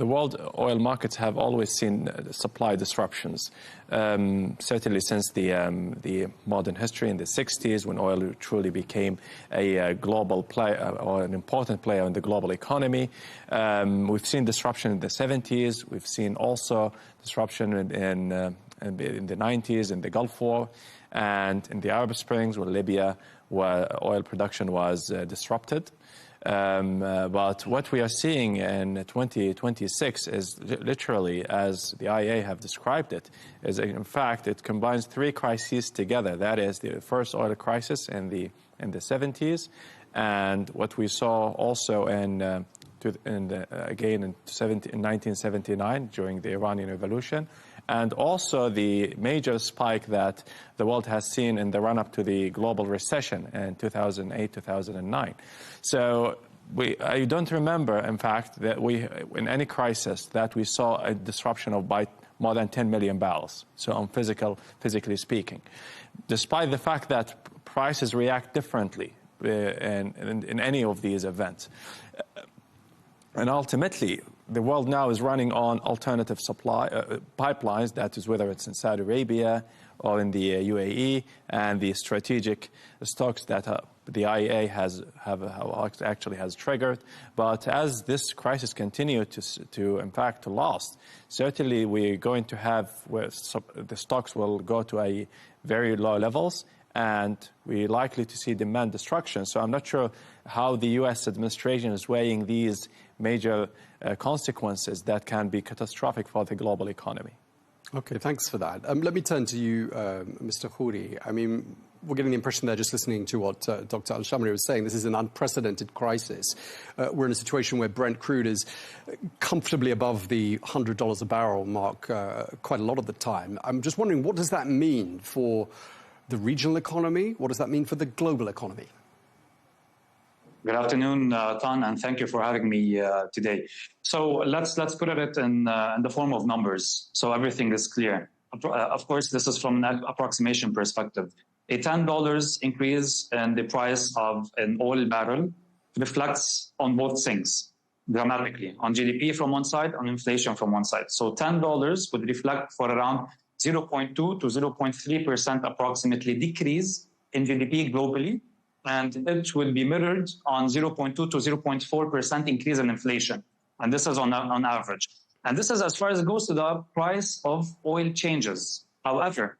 world oil markets have always seen supply disruptions, certainly since the modern history in the 60s, when oil truly became a global player or an important player in the global economy. We've seen disruption in the 70s. We've seen also disruption in the 90s, in the Gulf War, and in the Arab Springs, where Libya, where oil production was disrupted. But what we are seeing in 2026 is literally, as the IEA have described it, is in fact it combines 3 crises together. That is the first oil crisis in the 70s, and what we saw also again in 1979 during the Iranian Revolution, and also the major spike that the world has seen in the run-up to the global recession in 2008, 2009. So I don't remember, in fact, that in any crisis, that we saw a disruption of by more than 10 million barrels, so on physically speaking. Despite the fact that prices react differently in any of these events. And ultimately, the world now is running on alternative supply pipelines, that is whether it's in Saudi Arabia or in the UAE, and the strategic stocks that the IEA actually has triggered. But as this crisis continues to in fact last, certainly we're going to have where the stocks will go to a very low levels, and we're likely to see demand destruction. So I'm not sure how the U.S. administration is weighing these major consequences that can be catastrophic for the global economy. Okay, thanks for that. Let me turn to you, Mr. Houri. I mean, we're getting the impression there, just listening to what Dr. Al-Shamri was saying, this is an unprecedented crisis. We're in a situation where Brent crude is comfortably above the $100 a barrel mark quite a lot of the time. I'm just wondering, what does that mean for the regional economy? What does that mean for the global economy? Good afternoon, Tan, and thank you for having me today. So let's put it in the form of numbers, so everything is clear. Of course, this is from an approximation perspective. A $10 increase in the price of an oil barrel reflects on both things dramatically, on GDP from one side, on inflation from one side. So $10 would reflect for around 0.2 to 0.3% approximately decrease in GDP globally, and it will be mirrored on 0.2 to 0.4% increase in inflation. And this is on average. And this is as far as it goes to the price of oil changes. However,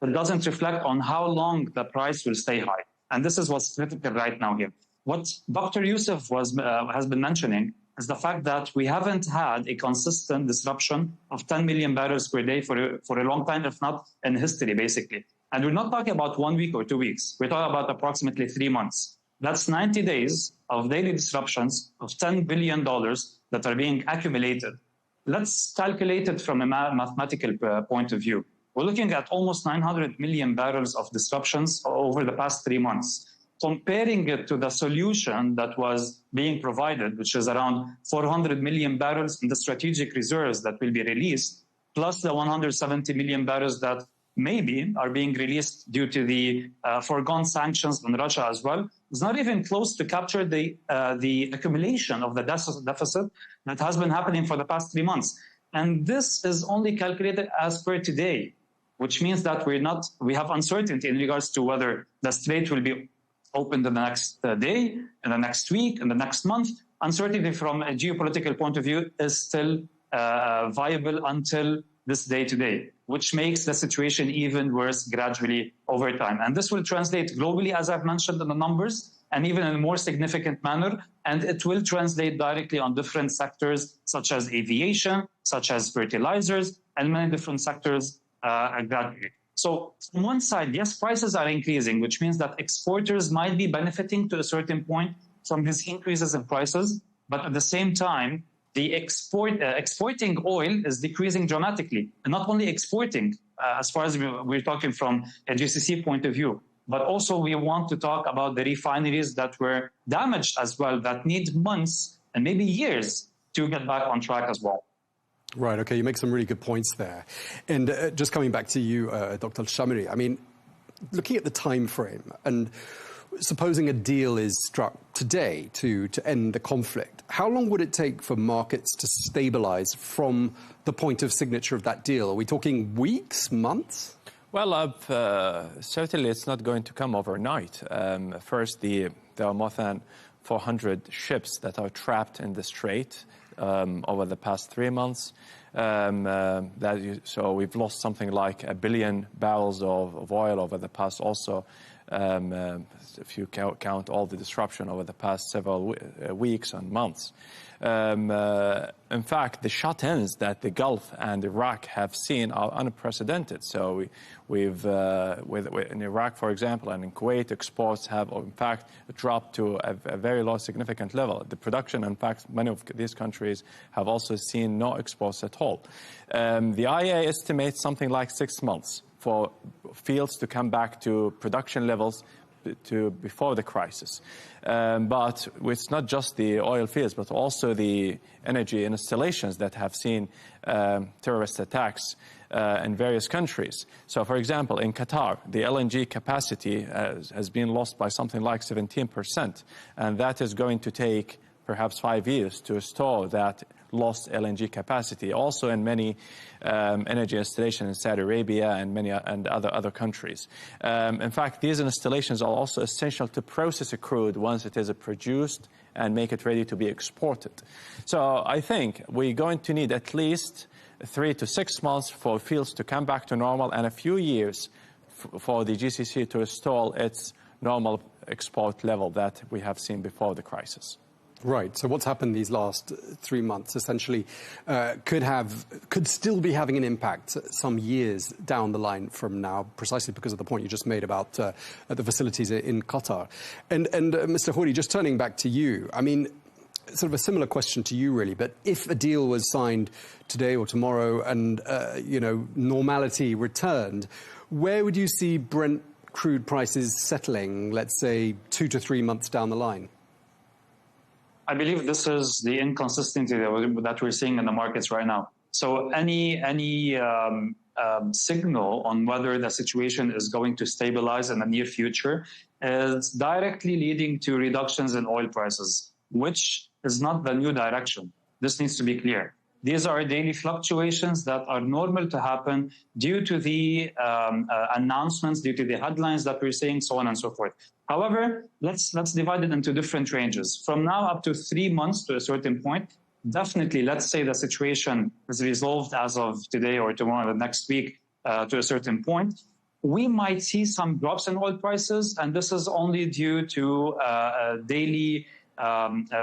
it doesn't reflect on how long the price will stay high. And this is what's critical right now here. What Dr. Youssef has been mentioning is the fact that we haven't had a consistent disruption of 10 million barrels per day for a long time, if not in history, basically. And we're not talking about 1 week or 2 weeks. We're talking about approximately 3 months. That's 90 days of daily disruptions of $10 billion that are being accumulated. Let's calculate it from a mathematical point of view. We're looking at almost 900 million barrels of disruptions over the past 3 months. Comparing it to the solution that was being provided, which is around 400 million barrels in the strategic reserves that will be released, plus the 170 million barrels that maybe are being released due to the foregone sanctions on Russia as well, is not even close to capture the accumulation of the deficit that has been happening for the past 3 months. And this is only calculated as per today, which means that we have uncertainty in regards to whether the strait will be opened in the next day, in the next week, in the next month. Uncertainty from a geopolitical point of view is still viable until this day today, which makes the situation even worse gradually over time. And this will translate globally, as I've mentioned in the numbers, and even in a more significant manner. And it will translate directly on different sectors, such as aviation, such as fertilizers, and many different sectors gradually. So on one side, yes, prices are increasing, which means that exporters might be benefiting to a certain point from these increases in prices. But at the same time, the exporting oil is decreasing dramatically. And not only exporting, as far as we're talking from a GCC point of view, but also we want to talk about the refineries that were damaged as well, that need months and maybe years to get back on track as well. Right, okay, you make some really good points there. And just coming back to you, Dr. Al-Shamiri, I mean, looking at the time frame, and supposing a deal is struck today to end the conflict, how long would it take for markets to stabilize from the point of signature of that deal? Are we talking weeks, months? Well, certainly it's not going to come overnight. First, there are more than 400 ships that are trapped in the strait over the past 3 months. So we've lost something like 1 billion barrels of oil over the past also, if you count all the disruption over the past several weeks and months. In fact, the shut-ins that the Gulf and Iraq have seen are unprecedented. So in Iraq, for example, and in Kuwait, exports have, in fact, dropped to a very low, significant level. The production, in fact, many of these countries have also seen no exports at all. The IEA estimates something like 6 months for fields to come back to production levels to before the crisis. But it's not just the oil fields, but also the energy installations that have seen terrorist attacks in various countries. So, for example, in Qatar, the LNG capacity has been lost by something like 17%, and that is going to take perhaps 5 years to restore that lost LNG capacity. Also in many energy installations in Saudi Arabia and many other countries. In fact, these installations are also essential to process a crude once it is produced and make it ready to be exported. So I think we're going to need at least 3 to 6 months for fields to come back to normal, and a few years for the GCC to restore its normal export level that we have seen before the crisis. Right. So what's happened these last 3 months essentially could still be having an impact some years down the line from now, precisely because of the point you just made about the facilities in Qatar. And Mr. Houri, just turning back to you, I mean, sort of a similar question to you, really, but if a deal was signed today or tomorrow and, normality returned, where would you see Brent crude prices settling, let's say, 2 to 3 months down the line? I believe this is the inconsistency that we're seeing in the markets right now. So any signal on whether the situation is going to stabilize in the near future is directly leading to reductions in oil prices, which is not the new direction. This needs to be clear. These are daily fluctuations that are normal to happen due to the announcements, due to the headlines that we're seeing, so on and so forth. However, let's divide it into different ranges. From now up to 3 months to a certain point, definitely, let's say the situation is resolved as of today or tomorrow, the next week, to a certain point, we might see some drops in oil prices, and this is only due to daily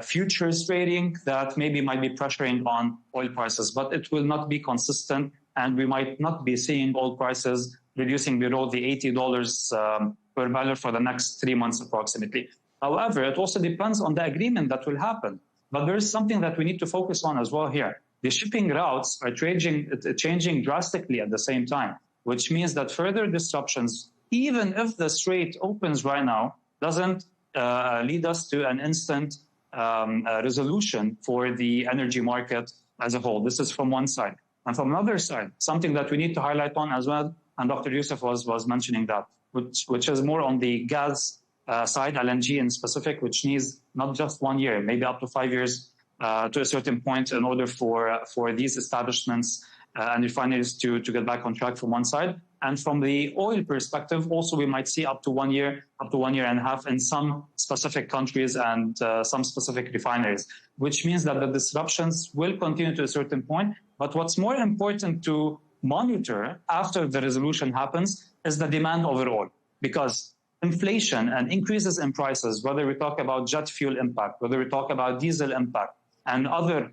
futures trading that maybe might be pressuring on oil prices, but it will not be consistent, and we might not be seeing oil prices reducing below the $80 per barrel for the next 3 months approximately. However, it also depends on the agreement that will happen. But there is something that we need to focus on as well here. The shipping routes are changing drastically at the same time, which means that further disruptions, even if the strait opens right now, doesn't lead us to an instant resolution for the energy market as a whole. This is from one side. And from another side, something that we need to highlight on as well, and Dr. Yusuf was mentioning that, which is more on the gas side, LNG in specific, which needs not just 1 year, maybe up to 5 years to a certain point in order for these establishments and refineries to get back on track from one side. And from the oil perspective, also we might see up to 1 year, up to 1 year and a half in some specific countries and some specific refineries, which means that the disruptions will continue to a certain point. But what's more important to monitor after the resolution happens is the demand overall, because inflation and increases in prices, whether we talk about jet fuel impact, whether we talk about diesel impact, and other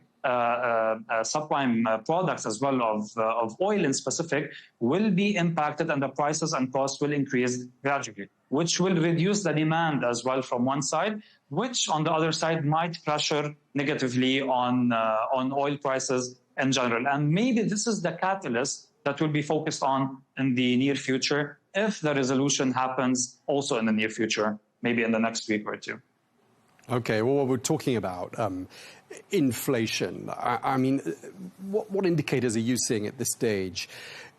subprime products as well of oil in specific, will be impacted, and the prices and costs will increase gradually, which will reduce the demand as well from one side, which on the other side might pressure negatively on oil prices in general. And maybe this is the catalyst that will be focused on in the near future, if the resolution happens also in the near future, maybe in the next week or two. Okay, well, we're talking about inflation. I mean, what indicators are you seeing at this stage?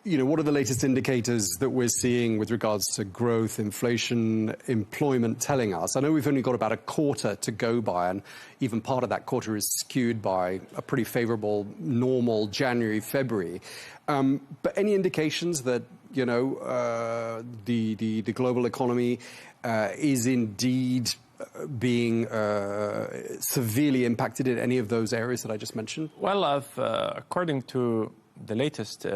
You know, what are the latest indicators that we're seeing with regards to growth, inflation, employment telling us? I know we've only got about a quarter to go by, and even part of that quarter is skewed by a pretty favorable, normal January, February. But any indications that, you know, the global economy is indeed being severely impacted in any of those areas that I just mentioned? Well, according to the latest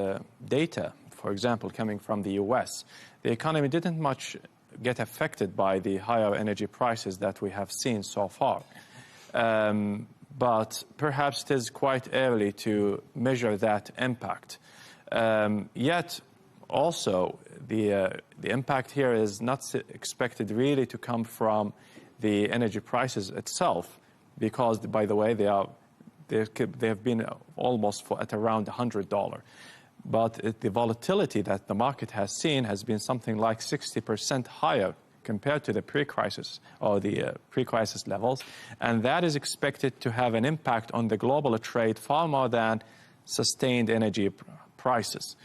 data, for example, coming from the US, the economy didn't much get affected by the higher energy prices that we have seen so far. But perhaps it is quite early to measure that impact. Yet, also, the impact here is not expected really to come from the energy prices itself, because, by the way, they have been almost at around $100. But the volatility that the market has seen has been something like 60% higher compared to the pre-crisis or the pre-crisis levels. And that is expected to have an impact on the global trade far more than sustained energy prices.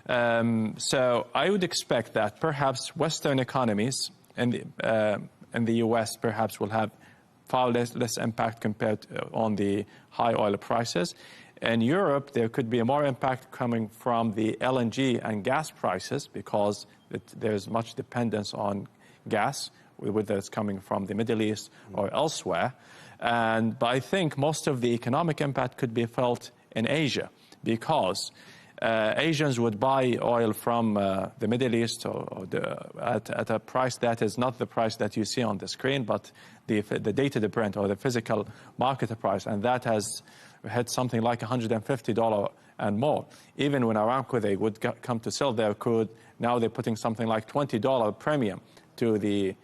So I would expect that perhaps Western economies and the US perhaps will have far less impact compared on the high oil prices. In Europe, there could be more impact coming from the LNG and gas prices, because there's much dependence on gas, whether it's coming from the Middle East or elsewhere. But I think most of the economic impact could be felt in Asia, because Asians would buy oil from the Middle East at a price that is not the price that you see on the screen, but the dated Brent or the physical market price, and that has had something like $150 and more. Even when Aramco, they would come to sell their crude, now they're putting something like $20 premium to the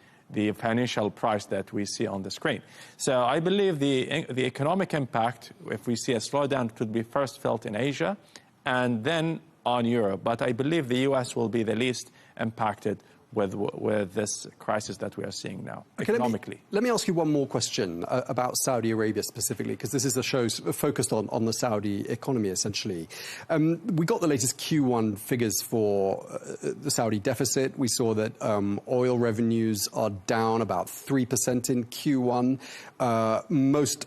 financial price that we see on the screen. So I believe the economic impact, if we see a slowdown, could be first felt in Asia and then on Europe. But I believe the US will be the least impacted with this crisis that we are seeing now, economically. Let me ask you one more question about Saudi Arabia specifically, because this is a show focused on the Saudi economy, essentially. We got the latest Q1 figures for the Saudi deficit. We saw that oil revenues are down about 3% in Q1. Most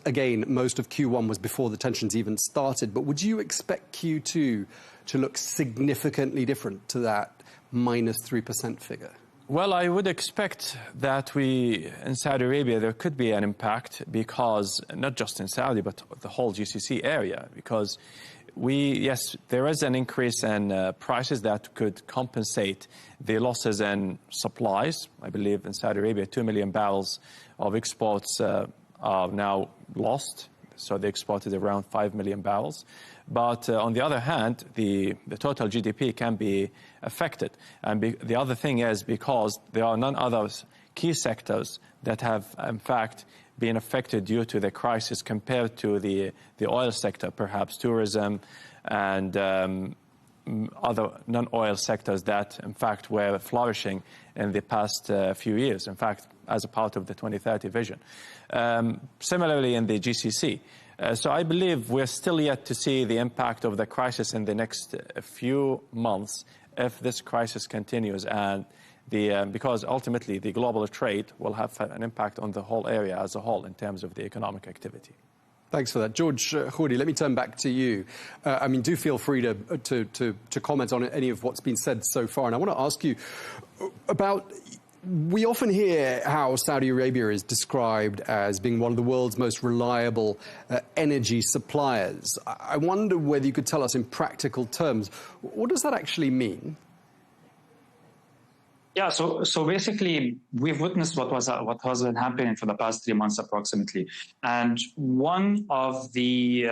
of Q1 was before the tensions even started. But would you expect Q2 to look significantly different to that minus 3% figure? Well, I would expect that in Saudi Arabia, there could be an impact because, not just in Saudi, but the whole GCC area, because yes, there is an increase in prices that could compensate the losses in supplies. I believe in Saudi Arabia, 2 million barrels of exports are now lost. So they exported around 5 million barrels. But on the other hand, the total GDP can be affected. And the other thing is because there are none other key sectors that have, in fact, been affected due to the crisis compared to the oil sector, perhaps tourism and other non-oil sectors that, in fact, were flourishing in the past few years, in fact, as a part of the 2030 vision. Similarly, in the GCC. So I believe we're still yet to see the impact of the crisis in the next few months if this crisis continues, and because ultimately the global trade will have an impact on the whole area as a whole in terms of the economic activity. Thanks for that. George Khouri, let me turn back to you. Do feel free to comment on any of what's been said so far. And I want to ask you about, we often hear how Saudi Arabia is described as being one of the world's most reliable energy suppliers. I wonder whether you could tell us in practical terms, what does that actually mean? Yeah, so basically, we've witnessed what has been happening for the past 3 months approximately. And one of the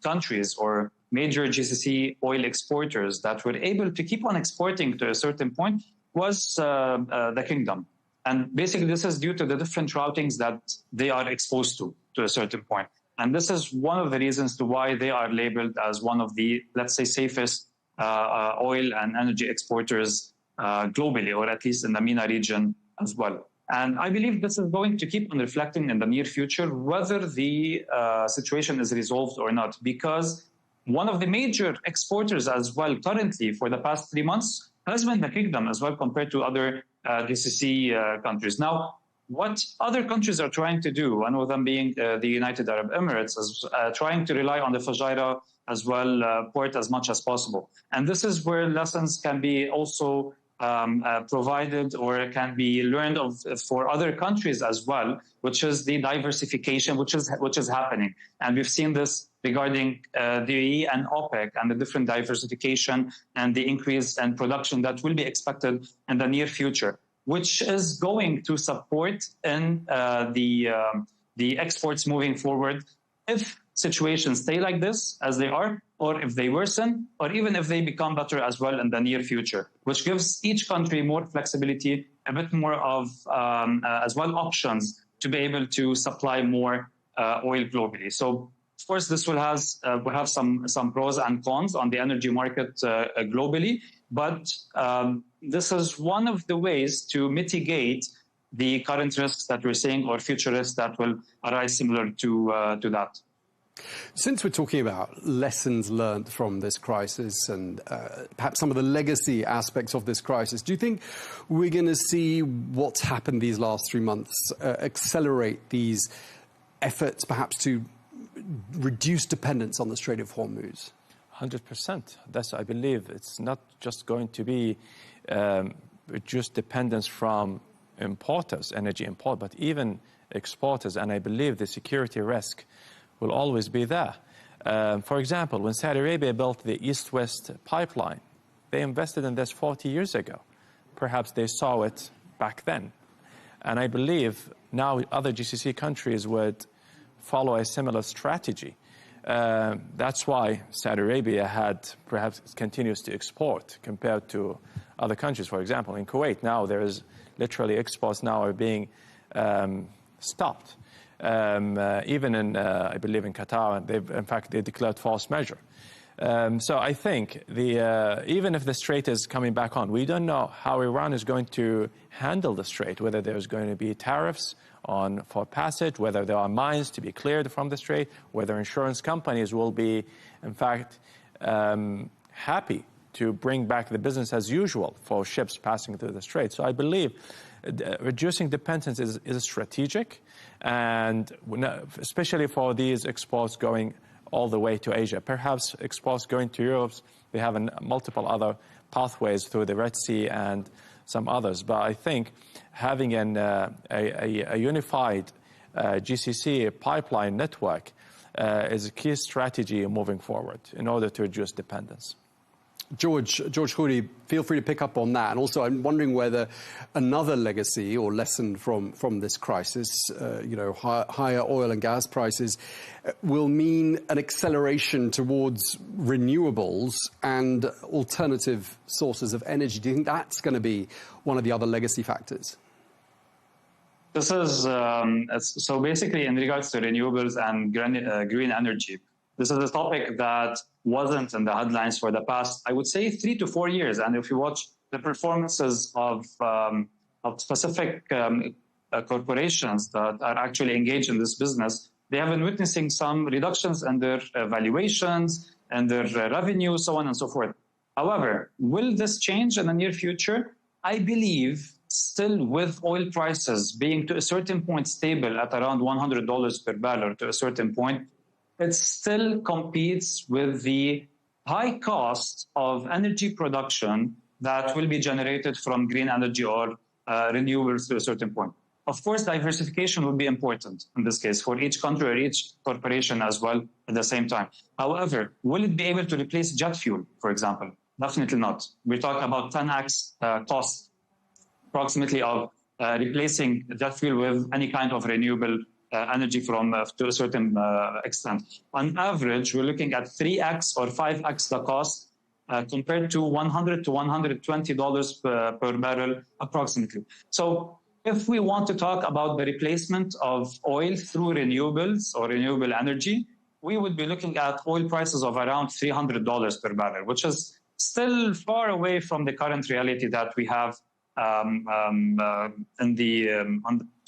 countries or major GCC oil exporters that were able to keep on exporting to a certain point was the kingdom. And basically, this is due to the different routings that they are exposed to a certain point. And this is one of the reasons to why they are labeled as one of the, let's say, safest oil and energy exporters globally, or at least in the MENA region as well. And I believe this is going to keep on reflecting in the near future, whether the situation is resolved or not, because one of the major exporters as well currently for the past 3 months has been the kingdom as well compared to other GCC countries. Now, what other countries are trying to do, one of them being the United Arab Emirates, is trying to rely on the Fujairah as well port as much as possible. And this is where lessons can be also provided or can be learned of for other countries as well, which is the diversification, which is happening. And we've seen this regarding the UAE and OPEC and the different diversification and the increase in production that will be expected in the near future, which is going to support in the exports moving forward if situations stay like this as they are, or if they worsen, or even if they become better as well in the near future, which gives each country more flexibility, a bit more of as well options to be able to supply more oil globally. So, of course, this will have some pros and cons on the energy market globally, but this is one of the ways to mitigate the current risks that we're seeing or future risks that will arise similar to that. Since we're talking about lessons learned from this crisis and perhaps some of the legacy aspects of this crisis, do you think we're going to see what's happened these last 3 months accelerate these efforts perhaps to reduce dependence on the Strait of Hormuz? 100%. That's, I believe, it's not just going to be reduced dependence from importers, energy import, but even exporters. And I believe the security risk will always be there. For example, when Saudi Arabia built the East-West pipeline, they invested in this 40 years ago. Perhaps they saw it back then. And I believe now other GCC countries would follow a similar strategy. That's why Saudi Arabia perhaps continues to export compared to other countries. For example, in Kuwait now there is literally exports now are being stopped. Even in, I believe in Qatar, they declared force majeure. So I think even if the strait is coming back on, we don't know how Iran is going to handle the strait, whether there's going to be tariffs for passage, whether there are mines to be cleared from the strait, whether insurance companies will be, in fact, happy to bring back the business as usual for ships passing through the strait. So I believe reducing dependence is strategic, and especially for these exports going all the way to Asia. Perhaps exports going to Europe, they have multiple other pathways through the Red Sea and some others. But I think having a unified GCC pipeline network is a key strategy moving forward in order to reduce dependence. George Khouri, feel free to pick up on that. And also, I'm wondering whether another legacy or lesson from this crisis, higher oil and gas prices, will mean an acceleration towards renewables and alternative sources of energy. Do you think that's going to be one of the other legacy factors? This is so basically in regards to renewables and green energy. This is a topic that wasn't in the headlines for the past, I would say, 3 to 4 years. And if you watch the performances of specific corporations that are actually engaged in this business, they have been witnessing some reductions in their valuations and their revenue, so on and so forth. However, will this change in the near future? I believe still with oil prices being to a certain point stable at around $100 per barrel to a certain point, it still competes with the high cost of energy production that will be generated from green energy or renewables to a certain point. Of course, diversification would be important in this case for each country or each corporation as well at the same time. However, will it be able to replace jet fuel, for example? Definitely not. We talk about 10x cost approximately of replacing jet fuel with any kind of renewable energy from to a certain extent. On average, we're looking at 3x or 5x the cost compared to $100 to $120 per barrel approximately. So if we want to talk about the replacement of oil through renewables or renewable energy, we would be looking at oil prices of around $300 per barrel, which is still far away from the current reality that we have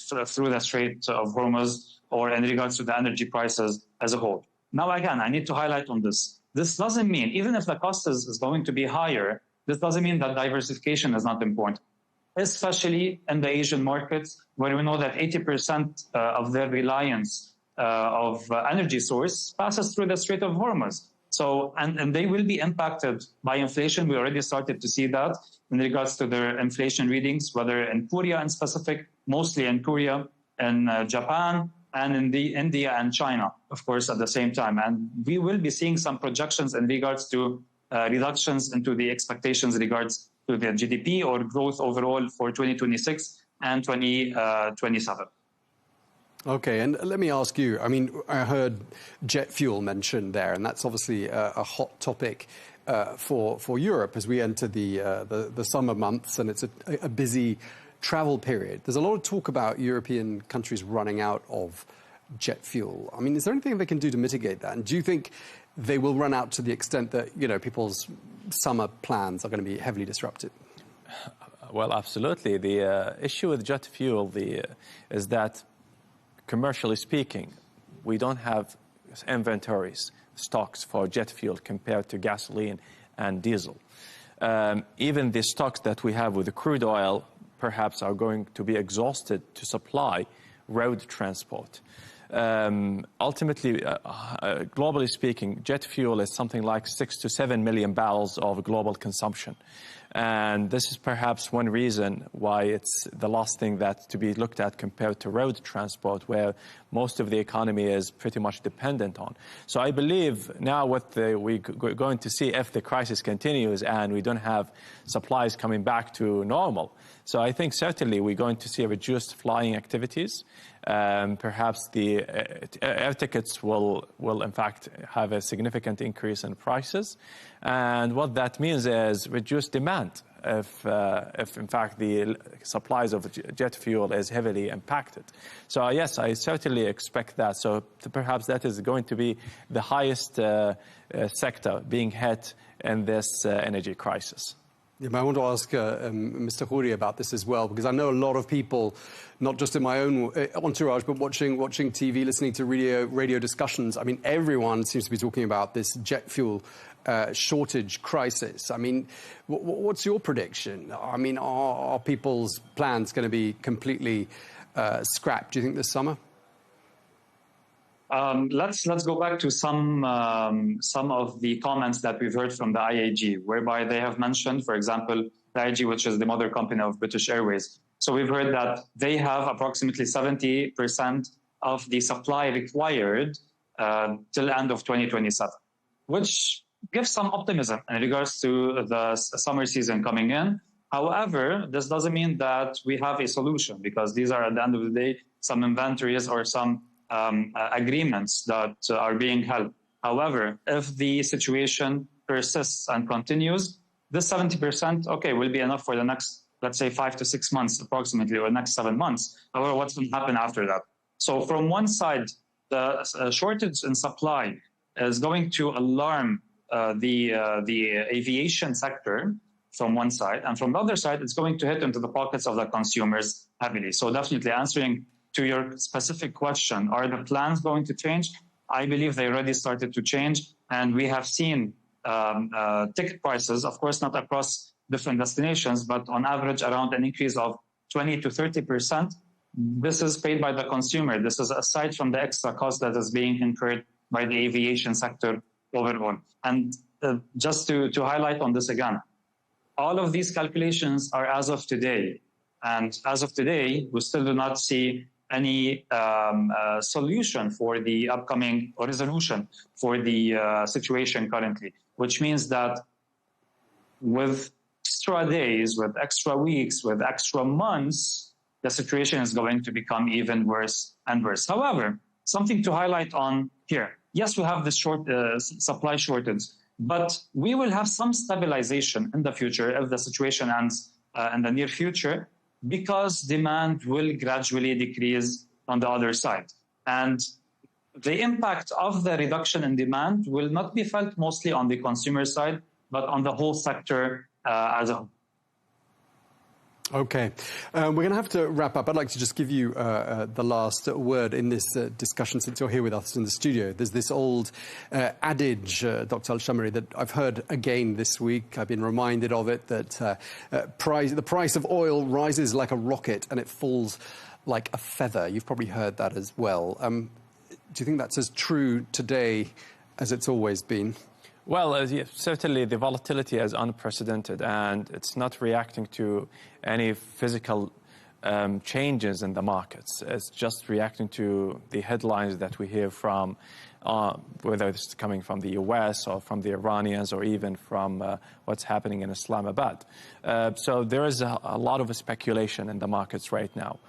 through the Strait of Hormuz or in regards to the energy prices as a whole. Now, again, I need to highlight on this. This doesn't mean, even if the cost is going to be higher, this doesn't mean that diversification is not important, especially in the Asian markets, where we know that 80% of their reliance of energy source passes through the Strait of Hormuz. So, and they will be impacted by inflation. We already started to see that in regards to their inflation readings, whether in Korea in specific, mostly in Korea, in Japan, and in India and China, of course, at the same time. And we will be seeing some projections in regards to reductions into the expectations in regards to the GDP or growth overall for 2026 and 2027. Okay, and let me ask you, I mean, I heard jet fuel mentioned there, and that's obviously a hot topic for Europe as we enter the summer months, and it's a busy travel period. There's a lot of talk about European countries running out of jet fuel. I mean, is there anything they can do to mitigate that? And do you think they will run out to the extent that, people's summer plans are going to be heavily disrupted? Well, absolutely. The issue with jet fuel is that, commercially speaking, we don't have inventories, stocks for jet fuel compared to gasoline and diesel. Even the stocks that we have with the crude oil perhaps are going to be exhausted to supply road transport. Ultimately, globally speaking, jet fuel is something like 6 to 7 million barrels of global consumption. And this is perhaps one reason why it's the last thing that's to be looked at compared to road transport, where most of the economy is pretty much dependent on. So I believe now what we're going to see if the crisis continues and we don't have supplies coming back to normal. So I think certainly we're going to see reduced flying activities. Perhaps the air tickets will in fact have a significant increase in prices. And what that means is reduced demand if in fact the supplies of jet fuel is heavily impacted. So yes, I certainly expect that. So perhaps that is going to be the highest sector being hit in this energy crisis. Yeah, but I want to ask Mr. Khoury about this as well, because I know a lot of people, not just in my own entourage, but watching TV, listening to radio discussions. I mean, everyone seems to be talking about this jet fuel shortage crisis. I mean, what's your prediction? I mean, are people's plans going to be completely scrapped, do you think, this summer? Let's go back to some of the comments that we've heard from the IAG, whereby they have mentioned, for example, the IAG, which is the mother company of British Airways. So we've heard that they have approximately 70% of the supply required till end of 2027, which gives some optimism in regards to the summer season coming in. However, this doesn't mean that we have a solution, because these are, at the end of the day, some inventories or some agreements that are being held. However, if the situation persists and continues, this 70%, okay, will be enough for the next, let's say, 5 to 6 months approximately, or next 7 months. However, what's going to happen after that? So from one side, the shortage in supply is going to alarm the aviation sector from one side, and from the other side, it's going to hit into the pockets of the consumers heavily. So definitely answering to your specific question, are the plans going to change? I believe they already started to change, and we have seen ticket prices, of course, not across different destinations, but on average around an increase of 20 to 30%. This is paid by the consumer. This is aside from the extra cost that is being incurred by the aviation sector overall. And just to highlight on this again, all of these calculations are as of today. And as of today, we still do not see any solution for the upcoming, or resolution for the situation currently, which means that with extra days, with extra weeks, with extra months, the situation is going to become even worse and worse. However, something to highlight on here. Yes, we have this supply shortage, but we will have some stabilization in the future if the situation ends in the near future, because demand will gradually decrease on the other side. And the impact of the reduction in demand will not be felt mostly on the consumer side, but on the whole sector as a whole. Okay, we're going to have to wrap up. I'd like to just give you the last word in this discussion, since you're here with us in the studio. There's this old adage, Dr. Al-Shamari, that I've heard again this week. I've been reminded of it, that the price of oil rises like a rocket and it falls like a feather. You've probably heard that as well. Do you think that's as true today as it's always been? Well, certainly the volatility is unprecedented, and it's not reacting to any physical changes in the markets. It's just reacting to the headlines that we hear from, whether it's coming from the US or from the Iranians, or even from what's happening in Islamabad. So there is a lot of speculation in the markets right now.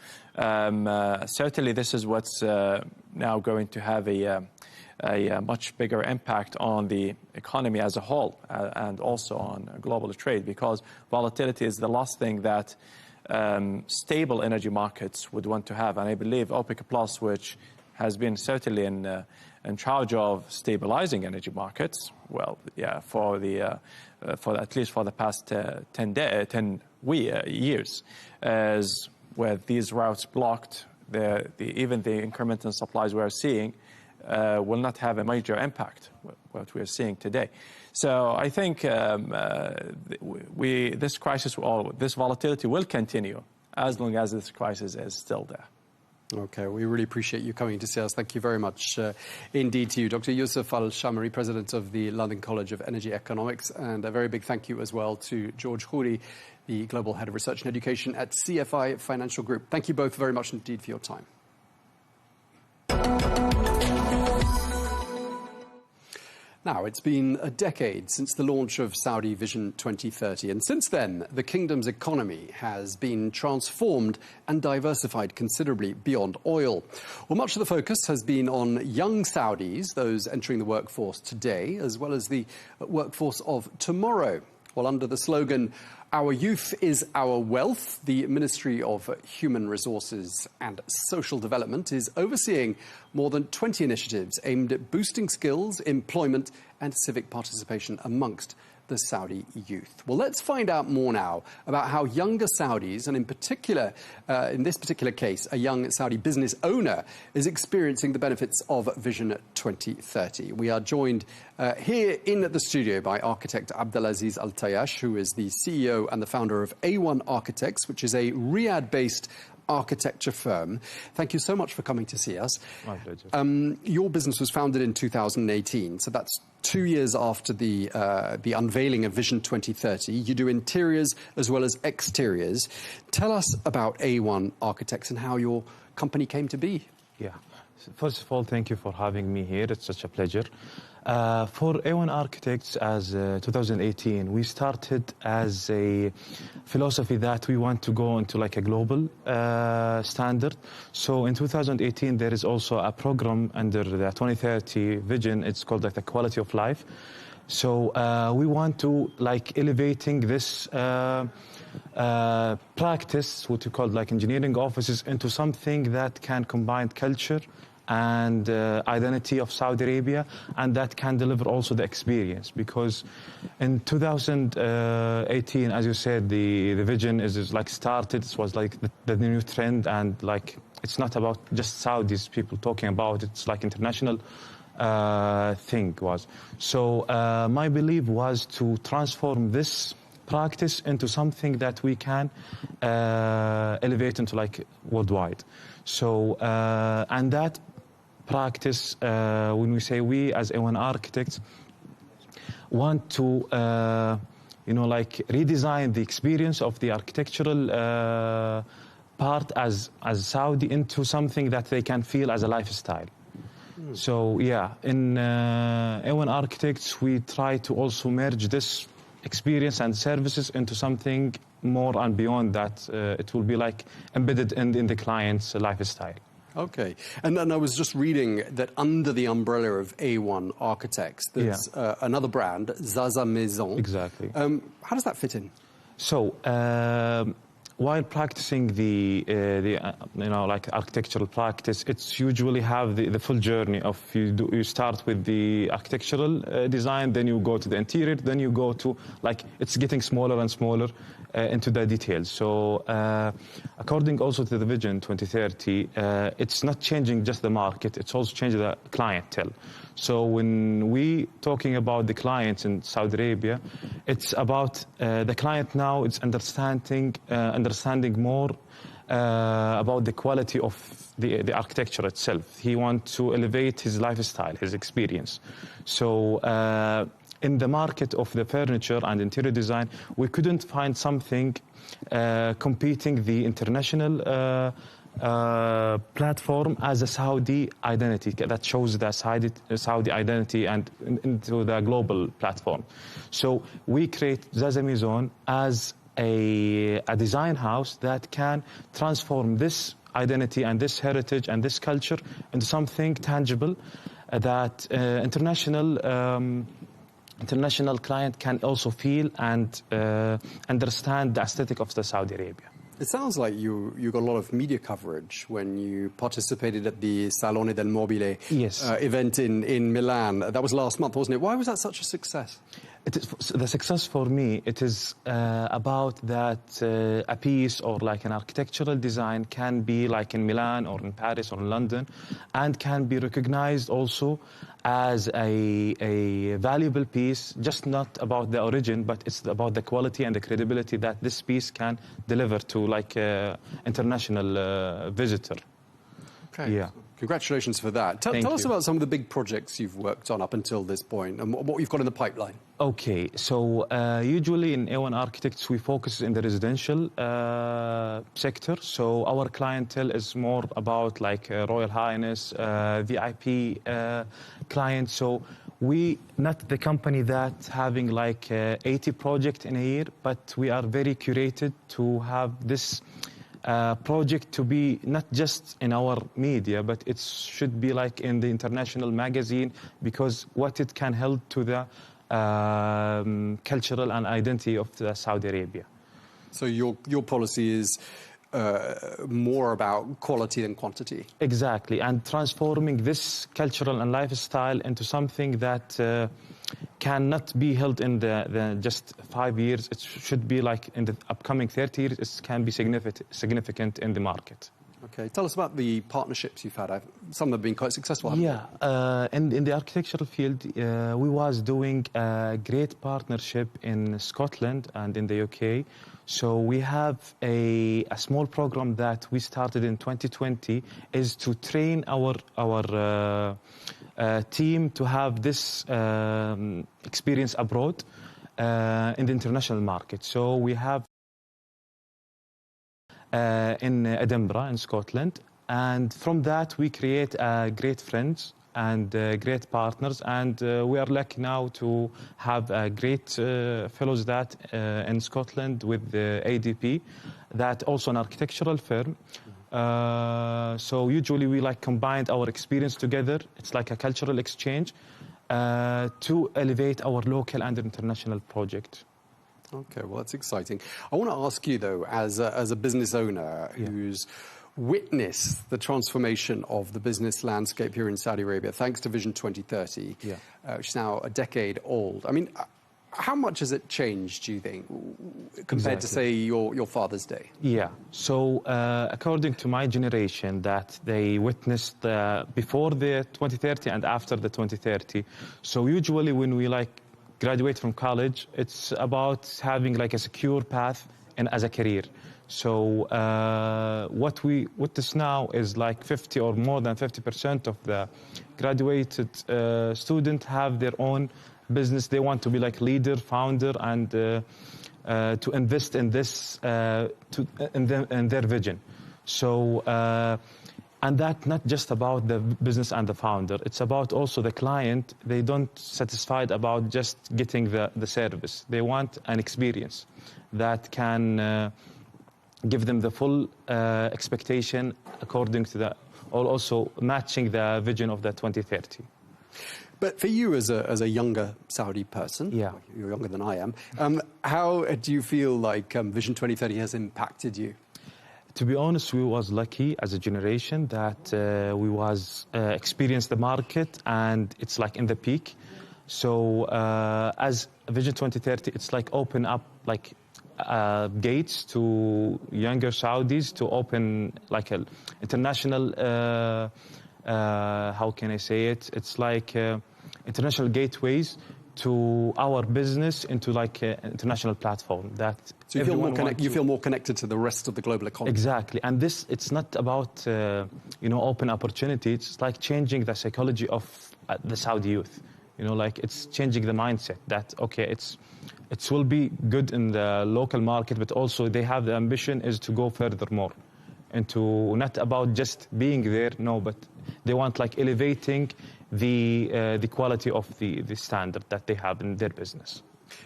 Certainly this is what's now going to have a much bigger impact on the economy as a whole, and also on global trade, because volatility is the last thing that stable energy markets would want to have. And I believe OPEC Plus, which has been certainly in charge of stabilizing energy markets, well, yeah, for at least for the past 10 years, as with these routes blocked, even the incremental supplies we're seeing will not have a major impact, what we're seeing today. So I think this crisis, or this volatility, will continue as long as this crisis is still there. Okay, we really appreciate you coming to see us. Thank you very much indeed to you. Dr. Yousef Al-Shamari, President of the London College of Energy Economics, and a very big thank you as well to George Khoury, the Global Head of Research and Education at CFI Financial Group. Thank you both very much indeed for your time. Now, it's been a decade since the launch of Saudi Vision 2030, and since then, the kingdom's economy has been transformed and diversified considerably beyond oil. Well, much of the focus has been on young Saudis, those entering the workforce today, as well as the workforce of tomorrow. Well, under the slogan, Our youth is our wealth. The Ministry of Human Resources and Social Development is overseeing more than 20 initiatives aimed at boosting skills, employment and civic participation amongst the Saudi youth. Well, let's find out more now about how younger Saudis, and in particular, in this particular case, a young Saudi business owner, is experiencing the benefits of Vision 2030. We are joined here in the studio by architect Abdelaziz Al Tayash, who is the CEO and the founder of A1 Architects, which is a Riyadh-based architecture firm. Thank you so much for coming to see us. My pleasure. Your business was founded in 2018, so that's 2 years after the unveiling of Vision 2030. You do interiors as well as exteriors. Tell us about A1 Architects and how your company came to be. Yeah. First of all, thank you for having me here. It's such a pleasure. For A1 Architects, as 2018, we started as a philosophy that we want to go into like a global standard. So in 2018, there is also a program under the 2030 vision. It's called like the quality of life. So we want to like elevating this practice, what we call like engineering offices, into something that can combine culture and identity of Saudi Arabia, and that can deliver also the experience. Because in 2018, as you said, the vision is like started. It was like the new trend, and like it's not about just Saudis people talking about it. It's like international thing was. So my belief was to transform this practice into something that we can elevate into like worldwide. So and that practice, when we say we as A1 Architects want to like redesign the experience of the architectural part as Saudi into something that they can feel as a lifestyle. So yeah, in A1 Architects we try to also merge this experience and services into something more and beyond that. It will be like embedded in the client's lifestyle. Okay. And then I was just reading that under the umbrella of A1 Architects, there's another brand, Zaza Maison. Exactly. How does that fit in? So, while practicing the like architectural practice, it's usually have the full journey of you start with the architectural design, then you go to the interior, then you go to like it's getting smaller and smaller into the details. So according also to the Vision 2030, it's not changing just the market, it's also changing the clientele. So when we talking about the clients in Saudi Arabia, it's about the client now, it's understanding more about the quality of the architecture itself. He wants to elevate his lifestyle, his experience. So in the market of the furniture and interior design, we couldn't find something competing the international platform as a Saudi identity that shows the Saudi identity and into the global platform. So we create Zaza Maison as a design house that can transform this identity and this heritage and this culture into something tangible that international client can also feel and understand the aesthetic of the Saudi Arabia. It sounds like you got a lot of media coverage when you participated at the Salone del Mobile event in Milan. That was last month, wasn't it? Why was that such a success? It is, the success for me, it is about that a piece or like an architectural design can be like in Milan or in Paris or in London and can be recognized also as a valuable piece, just not about the origin, but it's about the quality and the credibility that this piece can deliver to like international visitor. Okay. Yeah. Congratulations for that. Tell us about some of the big projects you've worked on up until this point and what you've got in the pipeline. Okay, so usually in A1 Architects we focus in the residential sector. So our clientele is more about like Royal Highness, VIP clients. So we not the company that having like 80 projects in a year, but we are very curated to have this project to be not just in our media, but it should be like in the international magazine, because what it can help to the cultural and identity of the Saudi Arabia. So your policy is more about quality than quantity. Exactly, and transforming this cultural and lifestyle into something that cannot be held in the just 5 years. It should be like in the upcoming 30 years, it can be significant in the market. Okay, tell us about the partnerships you've had. Some have been quite successful, haven't they? In the architectural field, we was doing a great partnership in Scotland and in the UK. So we have a small program that we started in 2020 is to train our team to have this experience abroad in the international market. So we have in Edinburgh in Scotland, and from that we create great friends and great partners, and we are lucky now to have great fellows that in Scotland with the ADP, that also an architectural firm. So usually we like combined our experience together. It's like a cultural exchange to elevate our local and international project. Okay, well, that's exciting. I want to ask you, though, as a business owner who's witnessed the transformation of the business landscape here in Saudi Arabia, thanks to Vision 2030, which is now a decade old. I mean, how much has it changed, do you think, compared to, say, your father's day? Yeah. So according to my generation, that they witnessed before the 2030 and after the 2030. So usually when we graduate from college, it's about having like a secure path and as a career. So what we witness now is like 50 or more than 50% of the graduated students have their own business. They want to be like leader, founder, and to invest in this in their vision. So and that's not just about the business and the founder. It's about also the client. They don't satisfied about just getting the service. They want an experience that can give them the full expectation according to the, or also matching the vision of the 2030. But for you as a younger Saudi person, you're younger than I am, how do you feel like Vision 2030 has impacted you? To be honest, we was lucky as a generation that we was experienced the market, and it's like in the peak. So as Vision 2030, it's like open up like gates to younger Saudis to open like an international, how can I say it? It's like international gateways to our business into like an international platform that. So you feel more connected to the rest of the global economy. Exactly, and this it's not about open opportunity. It's like changing the psychology of the Saudi youth. Like it's changing the mindset that it will be good in the local market, but also they have the ambition is to go furthermore into not about just being there, no, but they want like elevating the quality of the standard that they have in their business.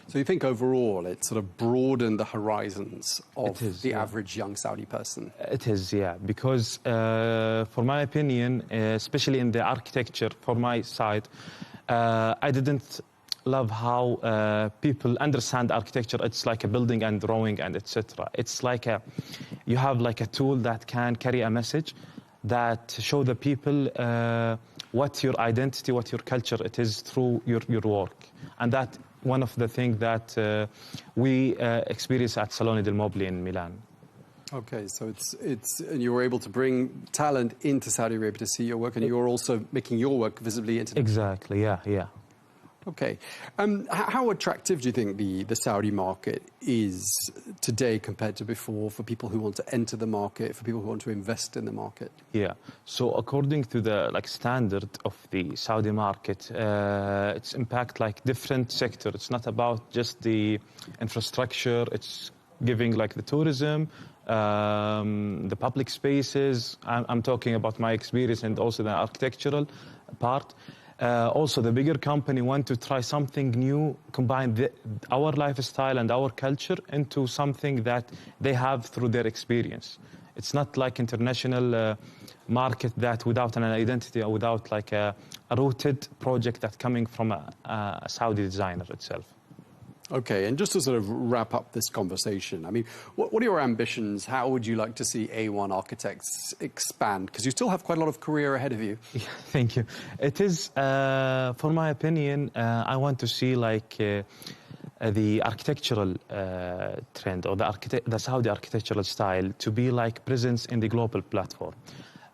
So you think overall it sort of broadened the horizons of the average young Saudi person? It is, yeah, because for my opinion, especially in the architecture, for my side, I didn't love how people understand architecture. It's like a building and drawing and etc. It's like you have like a tool that can carry a message that show the people what your identity, what your culture it is through your work. And that one of the things that we experience at Salone del Mobile in Milan. Okay, so and you were able to bring talent into Saudi Arabia to see your work, and you're also making your work visibly international. Exactly, yeah. Okay. How attractive do you think the Saudi market is today compared to before for people who want to enter the market, for people who want to invest in the market? Yeah. So according to the standard of the Saudi market, it's impact like different sector. It's not about just the infrastructure. It's giving like the tourism, the public spaces. I'm talking about my experience and also the architectural part. Also, the bigger company want to try something new, combine our lifestyle and our culture into something that they have through their experience. It's not like international market that without an identity or without like a rooted project that coming from a Saudi designer itself. Okay, and just to sort of wrap up this conversation, I mean, what are your ambitions? How would you like to see A1 Architects expand? Because you still have quite a lot of career ahead of you. Yeah, thank you. It is, for my opinion, I want to see like the architectural trend or the Saudi architectural style to be like presence in the global platform.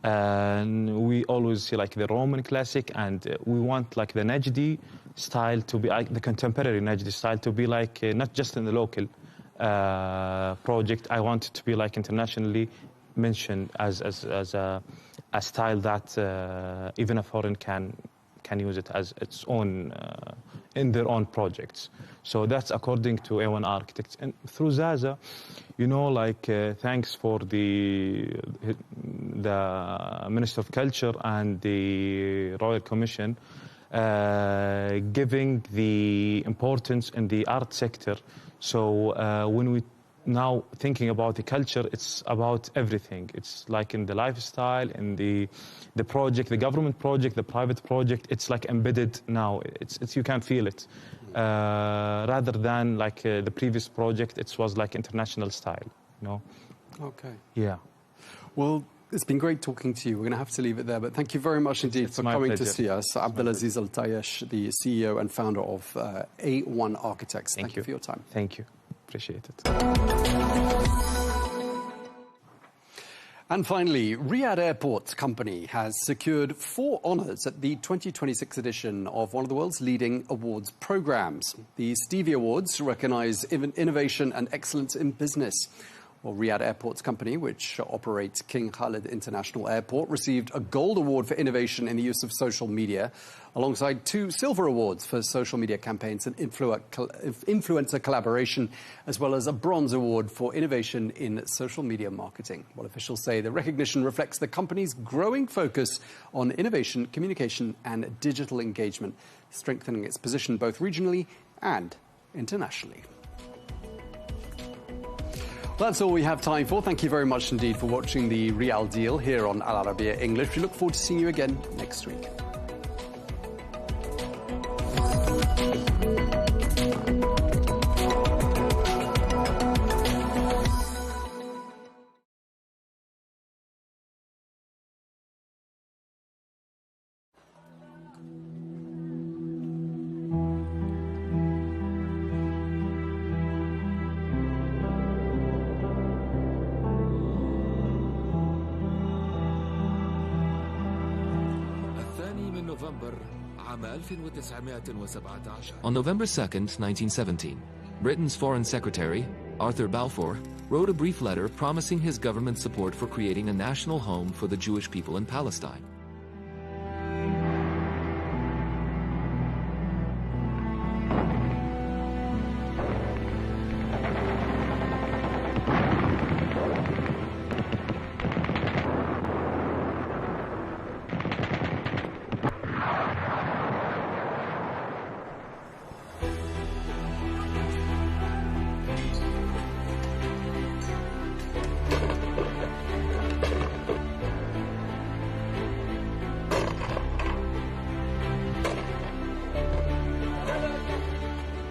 And we always see like the Roman classic, and we want like the Najdi style to be like the contemporary Najdi style to be like not just in the local project. I want it to be like internationally mentioned as a style that even a foreign can use it as its own in their own projects. So that's according to A1 Architects. And through Zaza, you know, like thanks for the Minister of Culture and the Royal Commission giving the importance in the art sector. So when we now thinking about the culture, it's about everything. It's like in the lifestyle, in the project, the government project, the private project. It's like embedded now. It's you can feel it. Rather than like the previous project, it was like international style. You know. Okay. Yeah. Well, it's been great talking to you. We're going to have to leave it there, but thank you very much indeed for coming to see us. Abdulaziz Al Tayesh, the CEO and founder of A1 Architects. Thank you for your time. Thank you. Appreciate it. And finally, Riyadh Airport Company has secured 4 honours at the 2026 edition of one of the world's leading awards programmes. The Stevie Awards recognise innovation and excellence in business. Well, Riyadh Airports Company, which operates King Khalid International Airport, received a gold award for innovation in the use of social media, alongside 2 silver awards for social media campaigns and influencer collaboration, as well as a bronze award for innovation in social media marketing. Well, officials say the recognition reflects the company's growing focus on innovation, communication and digital engagement, strengthening its position both regionally and internationally. That's all we have time for. Thank you very much indeed for watching the Real Deal here on Al Arabiya English. We look forward to seeing you again next week. On November 2nd, 1917, Britain's Foreign Secretary, Arthur Balfour, wrote a brief letter promising his government's support for creating a national home for the Jewish people in Palestine.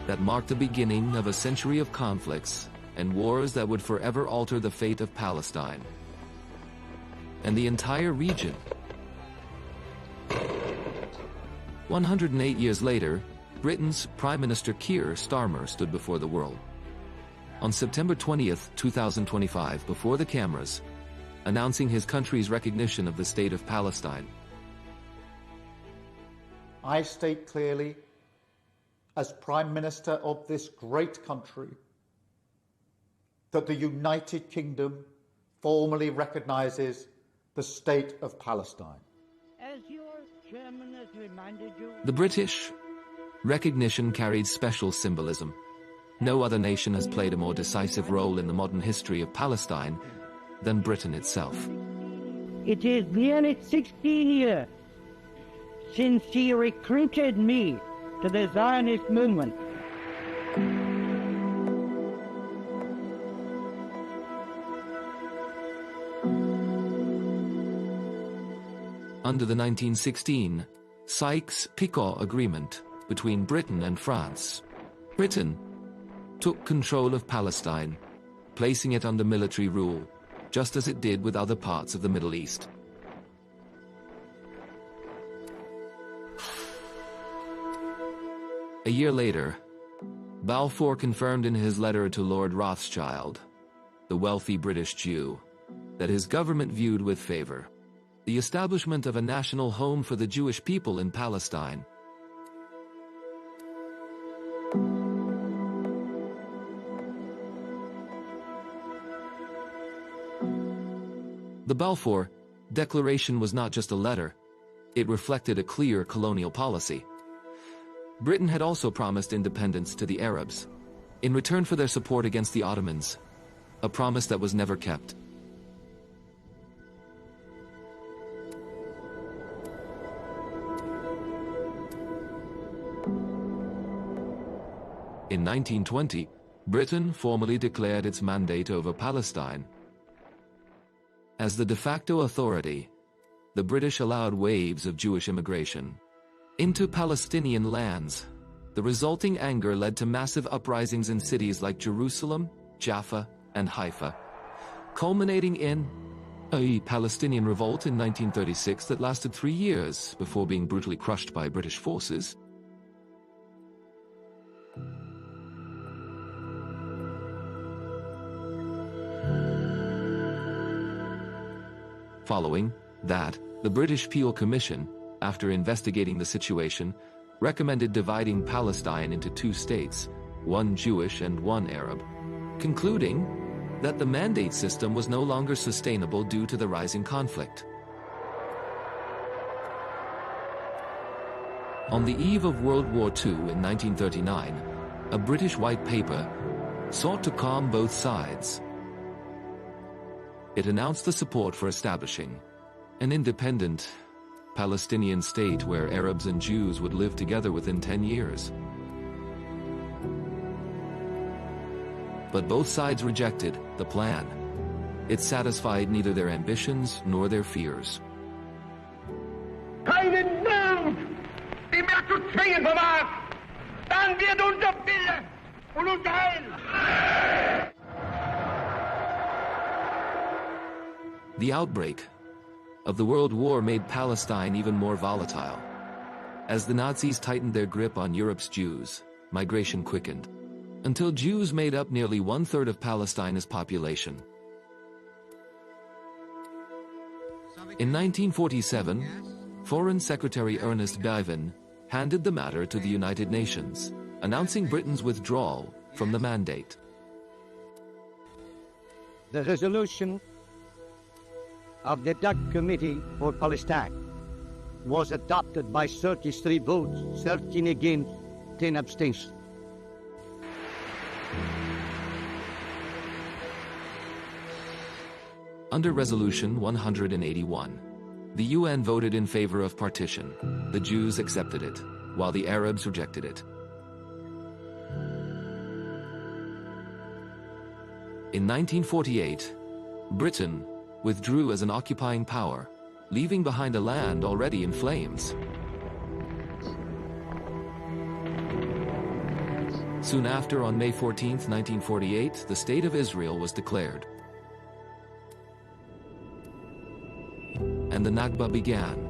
That marked the beginning of a century of conflicts and wars that would forever alter the fate of Palestine and the entire region. 108 years later, Britain's Prime Minister Keir Starmer stood before the world. On September 20th, 2025, before the cameras, announcing his country's recognition of the state of Palestine. I state clearly, as Prime Minister of this great country, that the United Kingdom formally recognises the state of Palestine. As your chairman has reminded you, The British recognition carried special symbolism. No other nation has played a more decisive role in the modern history of Palestine than Britain itself. it is nearly 16 years since he recruited me to the Zionist movement. Under the 1916 Sykes-Picot Agreement between Britain and France, Britain took control of Palestine, placing it under military rule, just as it did with other parts of the Middle East. A year later, Balfour confirmed in his letter to Lord Rothschild, the wealthy British Jew, that his government viewed with favor the establishment of a national home for the Jewish people in Palestine. The Balfour Declaration was not just a letter, it reflected a clear colonial policy. Britain had also promised independence to the Arabs, in return for their support against the Ottomans, a promise that was never kept. In 1920, Britain formally declared its mandate over Palestine. As the de facto authority, the British allowed waves of Jewish immigration into Palestinian lands. The resulting anger led to massive uprisings in cities like Jerusalem, Jaffa, and Haifa, culminating in a Palestinian revolt in 1936 that lasted 3 years before being brutally crushed by British forces. Following that, the British Peel Commission, after investigating the situation, recommended dividing Palestine into 2 states, one Jewish and one Arab, concluding that the mandate system was no longer sustainable due to the rising conflict. On the eve of World War II in 1939, a British white paper sought to calm both sides. It announced the support for establishing an independent Palestinian state where Arabs and Jews would live together within 10 years. But both sides rejected the plan. It satisfied neither their ambitions nor their fears. Keinen Mut, die mehr zu zwingen vermag, dann wird unser Wille und unser Heil. The outbreak of the World War made Palestine even more volatile. As the Nazis tightened their grip on Europe's Jews, migration quickened, until Jews made up nearly 1/3 of Palestine's population. In 1947, Foreign Secretary Ernest Bevin handed the matter to the United Nations, announcing Britain's withdrawal from the mandate. The resolution of the Dutch Committee for Palestine was adopted by 33 votes, 13 against, 10 abstentions. Under Resolution 181, the UN voted in favor of partition. The Jews accepted it, while the Arabs rejected it. In 1948, Britain withdrew as an occupying power, leaving behind a land already in flames. Soon after, on May 14, 1948, the State of Israel was declared. And the Nakba began.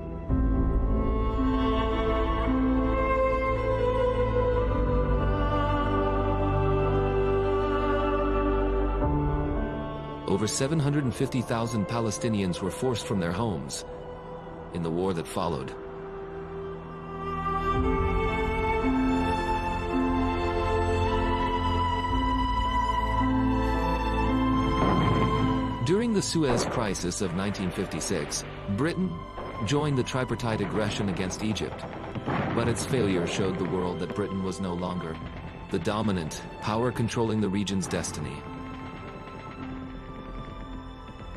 Over 750,000 Palestinians were forced from their homes in the war that followed. During the Suez Crisis of 1956, Britain joined the tripartite aggression against Egypt, but its failure showed the world that Britain was no longer the dominant power controlling the region's destiny.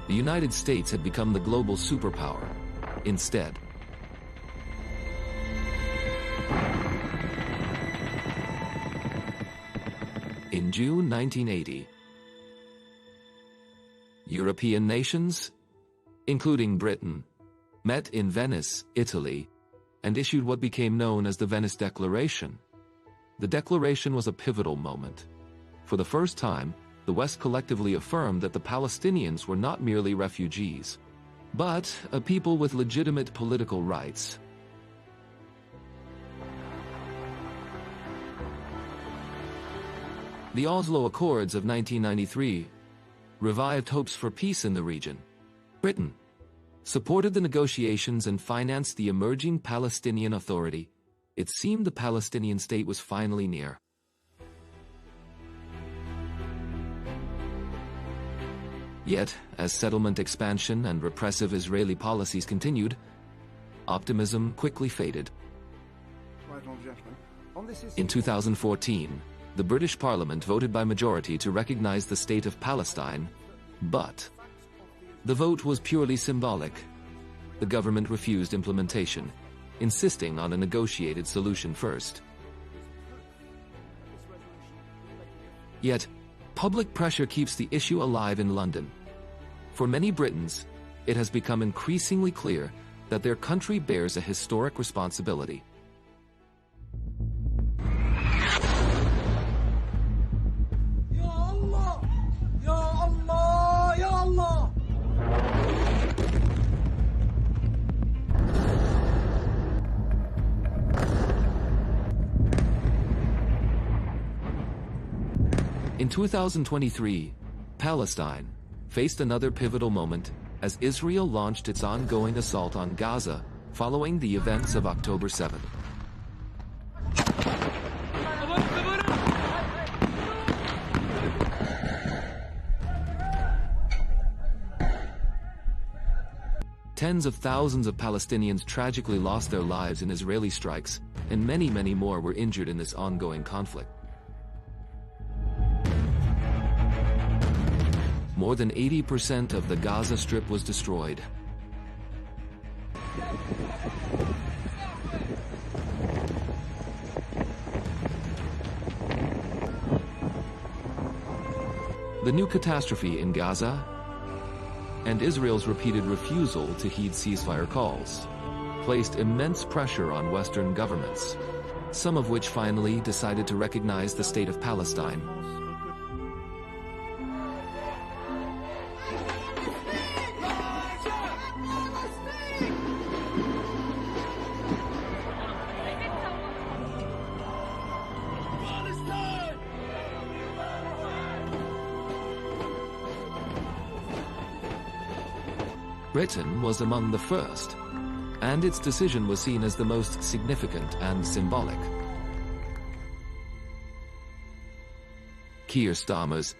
The United States had become the global superpower instead. In June 1980, European nations, including Britain, met in Venice, Italy, and issued what became known as the Venice Declaration. The declaration was a pivotal moment, For the first time, the West collectively affirmed that the Palestinians were not merely refugees, but a people with legitimate political rights. The Oslo Accords of 1993 revived hopes for peace in the region. Britain supported the negotiations and financed the emerging Palestinian Authority. It seemed the Palestinian state was finally near. Yet, as settlement expansion and repressive Israeli policies continued, optimism quickly faded. In 2014, the British Parliament voted by majority to recognize the state of Palestine, but the vote was purely symbolic. The government refused implementation, insisting on a negotiated solution first. Yet, public pressure keeps the issue alive in London. For many Britons, it has become increasingly clear that their country bears a historic responsibility. In 2023, Palestine faced another pivotal moment as Israel launched its ongoing assault on Gaza following the events of October 7. Tens of thousands of Palestinians tragically lost their lives in Israeli strikes, and many, many more were injured in this ongoing conflict. More than 80% of the Gaza Strip was destroyed. The new catastrophe in Gaza and Israel's repeated refusal to heed ceasefire calls placed immense pressure on Western governments, some of which finally decided to recognize the state of Palestine. Britain was among the first, and its decision was seen as the most significant and symbolic. Keir Starmer's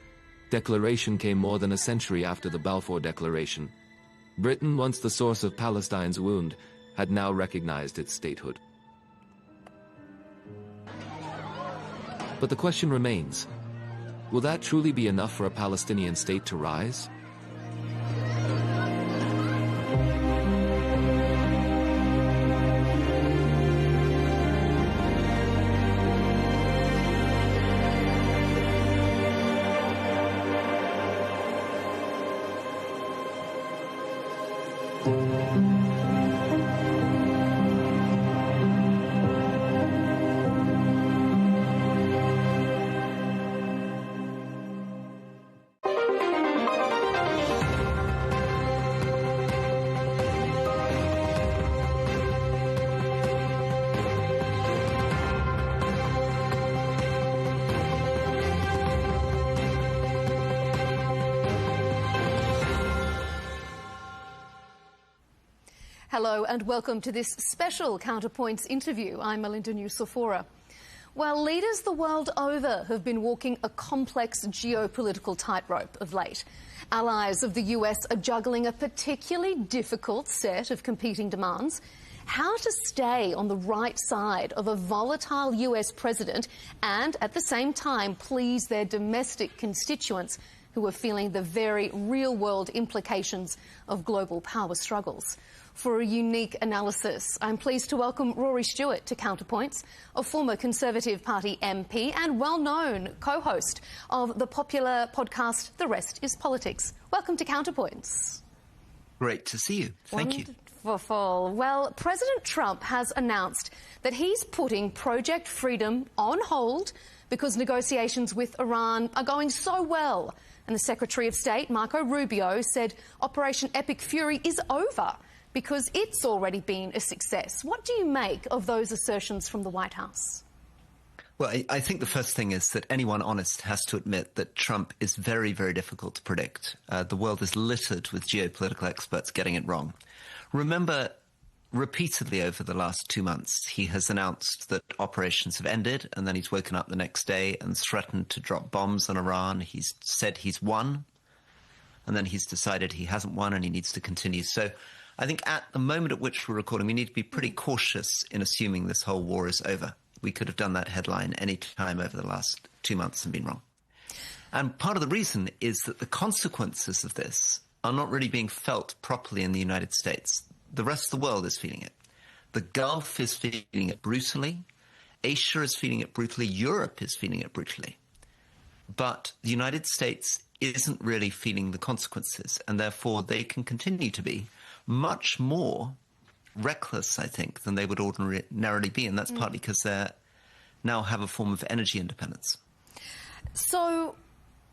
declaration came more than a century after the Balfour Declaration. Britain, once the source of Palestine's wound, had now recognized its statehood. But the question remains, will that truly be enough for a Palestinian state to rise? Hello and welcome to this special Counterpoints interview. I'm Melinda Nucifora. Well, leaders the world over have been walking a complex geopolitical tightrope of late. Allies of the US are juggling a particularly difficult set of competing demands. How to stay on the right side of a volatile US president and at the same time please their domestic constituents who are feeling the very real-world implications of global power struggles. For a unique analysis, I'm pleased to welcome Rory Stewart to Counterpoints, a former Conservative Party MP and well-known co-host of the popular podcast The Rest is Politics. Welcome to Counterpoints. Great to see you. Thank you. Wonderful. Well, President Trump has announced that he's putting Project Freedom on hold because negotiations with Iran are going so well. And the Secretary of State, Marco Rubio, said Operation Epic Fury is over because it's already been a success. What do you make of those assertions from the White House? Well, I think the first thing is that anyone honest has to admit that Trump is very, very difficult to predict. The world is littered with geopolitical experts getting it wrong. Remember, repeatedly over the last 2 months, he has announced that operations have ended, and then he's woken up the next day and threatened to drop bombs on Iran. He's said he's won, and then he's decided he hasn't won and he needs to continue. So I think at the moment at which we're recording, we need to be pretty cautious in assuming this whole war is over. We could have done that headline any time over the last 2 months and been wrong. And part of the reason is that the consequences of this are not really being felt properly in the United States. The rest of the world is feeling it. The Gulf is feeling it brutally. Asia is feeling it brutally. Europe is feeling it brutally. But the United States isn't really feeling the consequences, and therefore they can continue to be much more reckless, I think, than they would ordinarily be, and that's partly because they now have a form of energy independence. So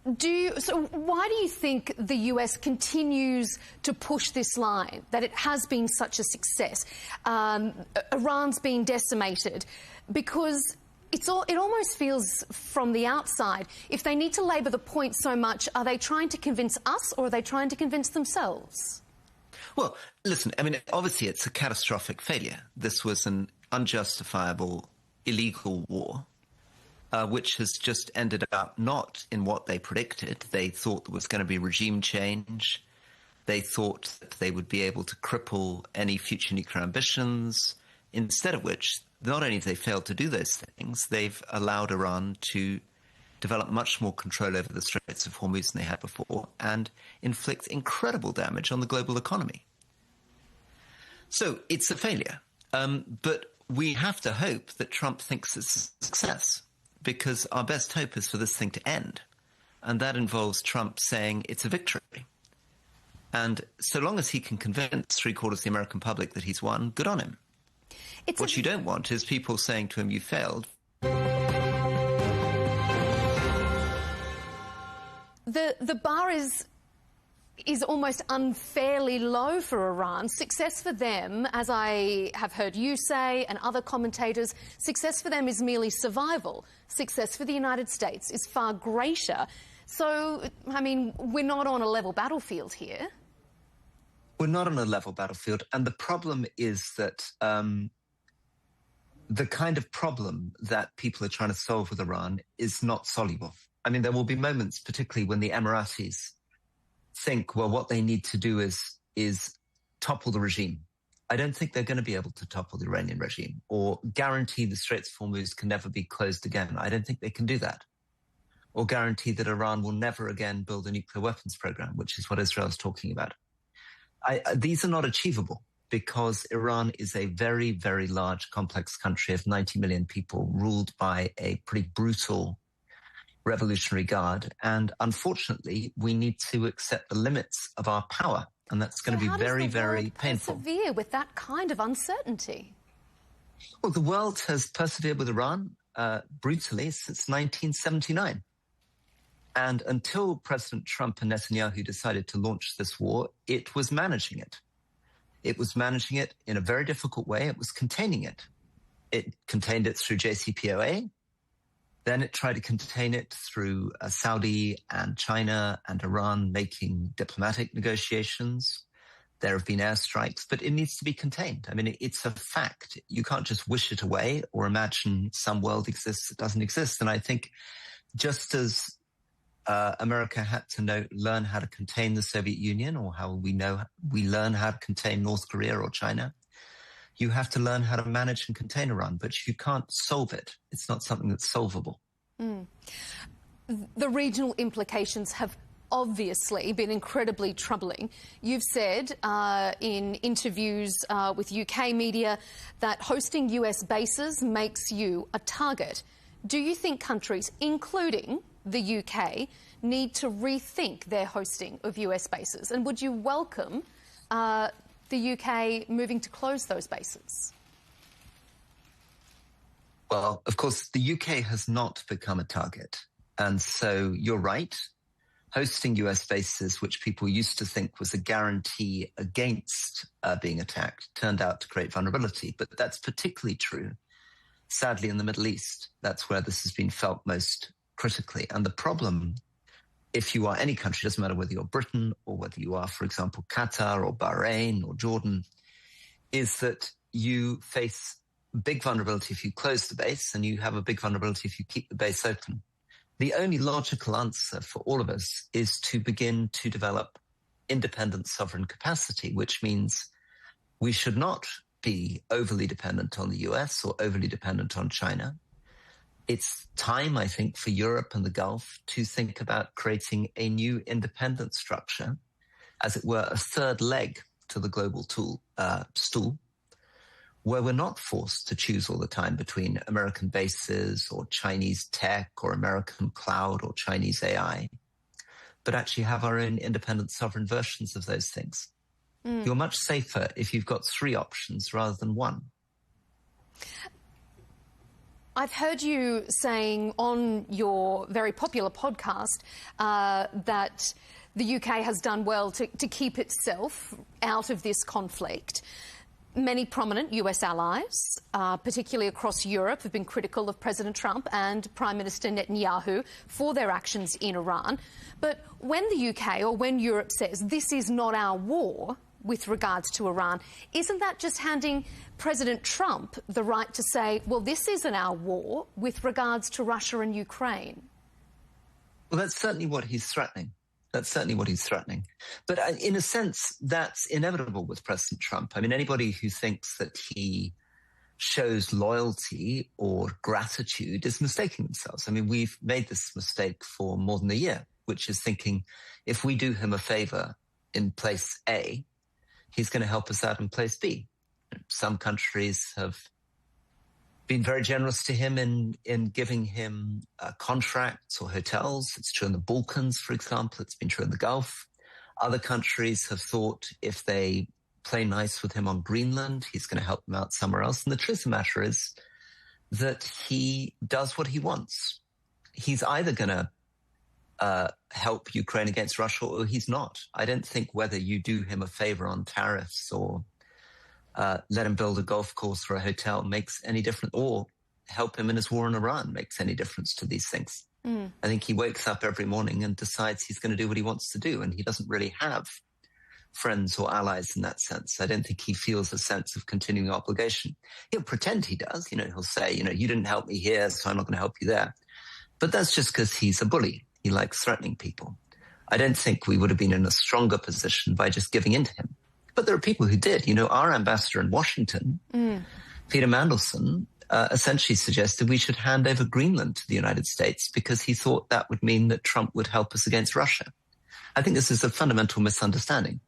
why do you think the US continues to push this line, that it has been such a success? Iran's been decimated because it almost feels from the outside, if they need to labour the point so much, are they trying to convince us or are they trying to convince themselves? Well, listen, I mean, obviously it's a catastrophic failure. This was an unjustifiable, illegal war, which has just ended up not in what they predicted. They thought there was going to be regime change. They thought that they would be able to cripple any future nuclear ambitions, instead of which, not only have they failed to do those things, they've allowed Iran to develop much more control over the Straits of Hormuz than they had before and inflict incredible damage on the global economy. So it's a failure. But we have to hope that Trump thinks it's a success, because our best hope is for this thing to end. And that involves Trump saying it's a victory. And so long as he can convince three-quarters of the American public that he's won, good on him. What you don't want is people saying to him, you failed. The bar is almost unfairly low for Iran. Success for them, as I have heard you say and other commentators, success for them is merely survival. Success for the United States is far greater. So, I mean, we're not on a level battlefield here. We're not on a level battlefield. And the problem is that the kind of problem that people are trying to solve with Iran is not soluble. I mean, there will be moments, particularly when the Emiratis think, well, what they need to do is topple the regime. I don't think they're going to be able to topple the Iranian regime or guarantee the Straits of Hormuz can never be closed again. I don't think they can do that. Or guarantee that Iran will never again build a nuclear weapons program, which is what Israel is talking about. These are not achievable because Iran is a very, very large, complex country of 90 million people ruled by a pretty brutal Revolutionary Guard. And unfortunately, we need to accept the limits of our power. And that's going to be very, very painful. How does the world persevere with that kind of uncertainty? Well, the world has persevered with Iran brutally since 1979. And until President Trump and Netanyahu decided to launch this war, it was managing it. It was managing it in a very difficult way. It was containing it. It contained it through JCPOA. Then it tried to contain it through Saudi and China and Iran making diplomatic negotiations. There have been airstrikes, but it needs to be contained. I mean, it's a fact. You can't just wish it away or imagine some world exists that doesn't exist. And I think just as America had to learn how to contain the Soviet Union, or how we learn how to contain North Korea or China, you have to learn how to manage and contain Iran, but you can't solve it. It's not something that's solvable. The regional implications have obviously been incredibly troubling. You've said in interviews with UK media that hosting US bases makes you a target. Do you think countries, including the UK, need to rethink their hosting of US bases? And would you welcome the UK moving to close those bases? Well, of course, the UK has not become a target. And so you're right. Hosting US bases, which people used to think was a guarantee against being attacked, turned out to create vulnerability. But that's particularly true, sadly, in the Middle East. That's where this has been felt most critically. And the problem, if you are any country, doesn't matter whether you're Britain or whether you are, for example, Qatar or Bahrain or Jordan, is that you face big vulnerability if you close the base, and you have a big vulnerability if you keep the base open. The only logical answer for all of us is to begin to develop independent sovereign capacity, which means we should not be overly dependent on the US or overly dependent on China. It's time, I think, for Europe and the Gulf to think about creating a new independent structure, as it were, a third leg to the global stool, where we're not forced to choose all the time between American bases or Chinese tech or American cloud or Chinese AI, but actually have our own independent sovereign versions of those things. You're much safer if you've got three options rather than one. I've heard you saying on your very popular podcast that the UK has done well to keep itself out of this conflict. Many prominent US allies, particularly across Europe, have been critical of President Trump and Prime Minister Netanyahu for their actions in Iran. But when the UK or when Europe says this is not our war with regards to Iran, isn't that just handing President Trump the right to say, well, this isn't our war with regards to Russia and Ukraine? Well, that's certainly what he's threatening. That's certainly what he's threatening. But in a sense, that's inevitable with President Trump. I mean, anybody who thinks that he shows loyalty or gratitude is mistaking themselves. I mean, we've made this mistake for more than a year, which is thinking if we do him a favor in place A, he's going to help us out in place B. Some countries have been very generous to him in giving him contracts or hotels. It's true in the Balkans, for example. It's been true in the Gulf. Other countries have thought if they play nice with him on Greenland, he's going to help them out somewhere else. And the truth of the matter is that he does what he wants. He's either going to help Ukraine against Russia or he's not. I don't think whether you do him a favor on tariffs or let him build a golf course or a hotel makes any difference, or help him in his war in Iran makes any difference to these things. I think he wakes up every morning and decides he's going to do what he wants to do, and he doesn't really have friends or allies in that sense. I don't think he feels a sense of continuing obligation. He'll pretend he does. He'll say, you didn't help me here, so I'm not going to help you there. But that's just because he's a bully. He likes threatening people. I don't think we would have been in a stronger position by just giving in to him. But there are people who did. Our ambassador in Washington, Peter Mandelson, essentially suggested we should hand over Greenland to the United States because he thought that would mean that Trump would help us against Russia. I think this is a fundamental misunderstanding.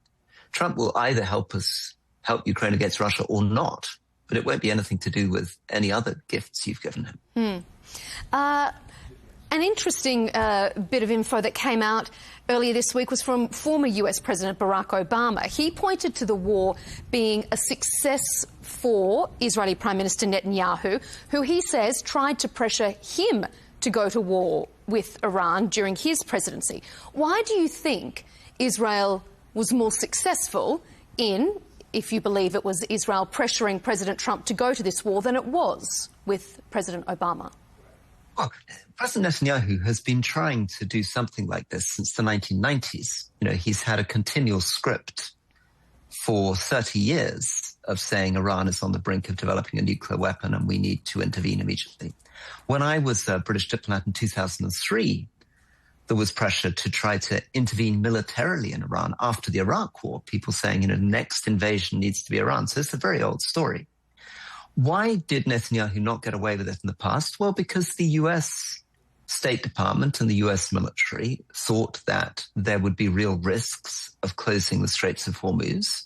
Trump will either help Ukraine against Russia or not, but it won't be anything to do with any other gifts you've given him. An interesting bit of info that came out earlier this week was from former US President Barack Obama. He pointed to the war being a success for Israeli Prime Minister Netanyahu, who he says tried to pressure him to go to war with Iran during his presidency. Why do you think Israel was more successful in, if you believe it was Israel pressuring President Trump to go to this war, than it was with President Obama? Well, President Netanyahu has been trying to do something like this since the 1990s. He's had a continual script for 30 years of saying Iran is on the brink of developing a nuclear weapon and we need to intervene immediately. When I was a British diplomat in 2003, there was pressure to try to intervene militarily in Iran after the Iraq War, people saying, the next invasion needs to be Iran. So it's a very old story. Why did Netanyahu not get away with it in the past? Well, because the US State Department and the US military thought that there would be real risks of closing the Straits of Hormuz.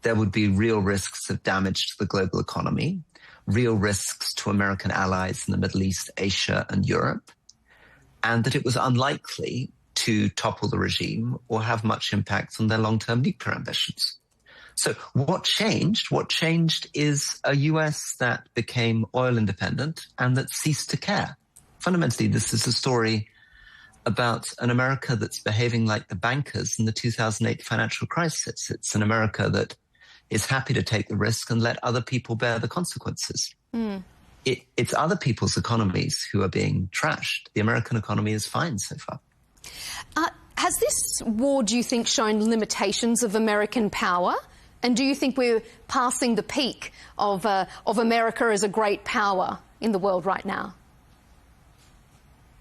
There would be real risks of damage to the global economy, real risks to American allies in the Middle East, Asia, and Europe, and that it was unlikely to topple the regime or have much impact on their long-term nuclear ambitions. So what changed? What changed is a US that became oil independent and that ceased to care. Fundamentally, this is a story about an America that's behaving like the bankers in the 2008 financial crisis. It's an America that is happy to take the risk and let other people bear the consequences. It's other people's economies who are being trashed. The American economy is fine so far. Has this war, do you think, shown limitations of American power? And do you think we're passing the peak of America as a great power in the world right now?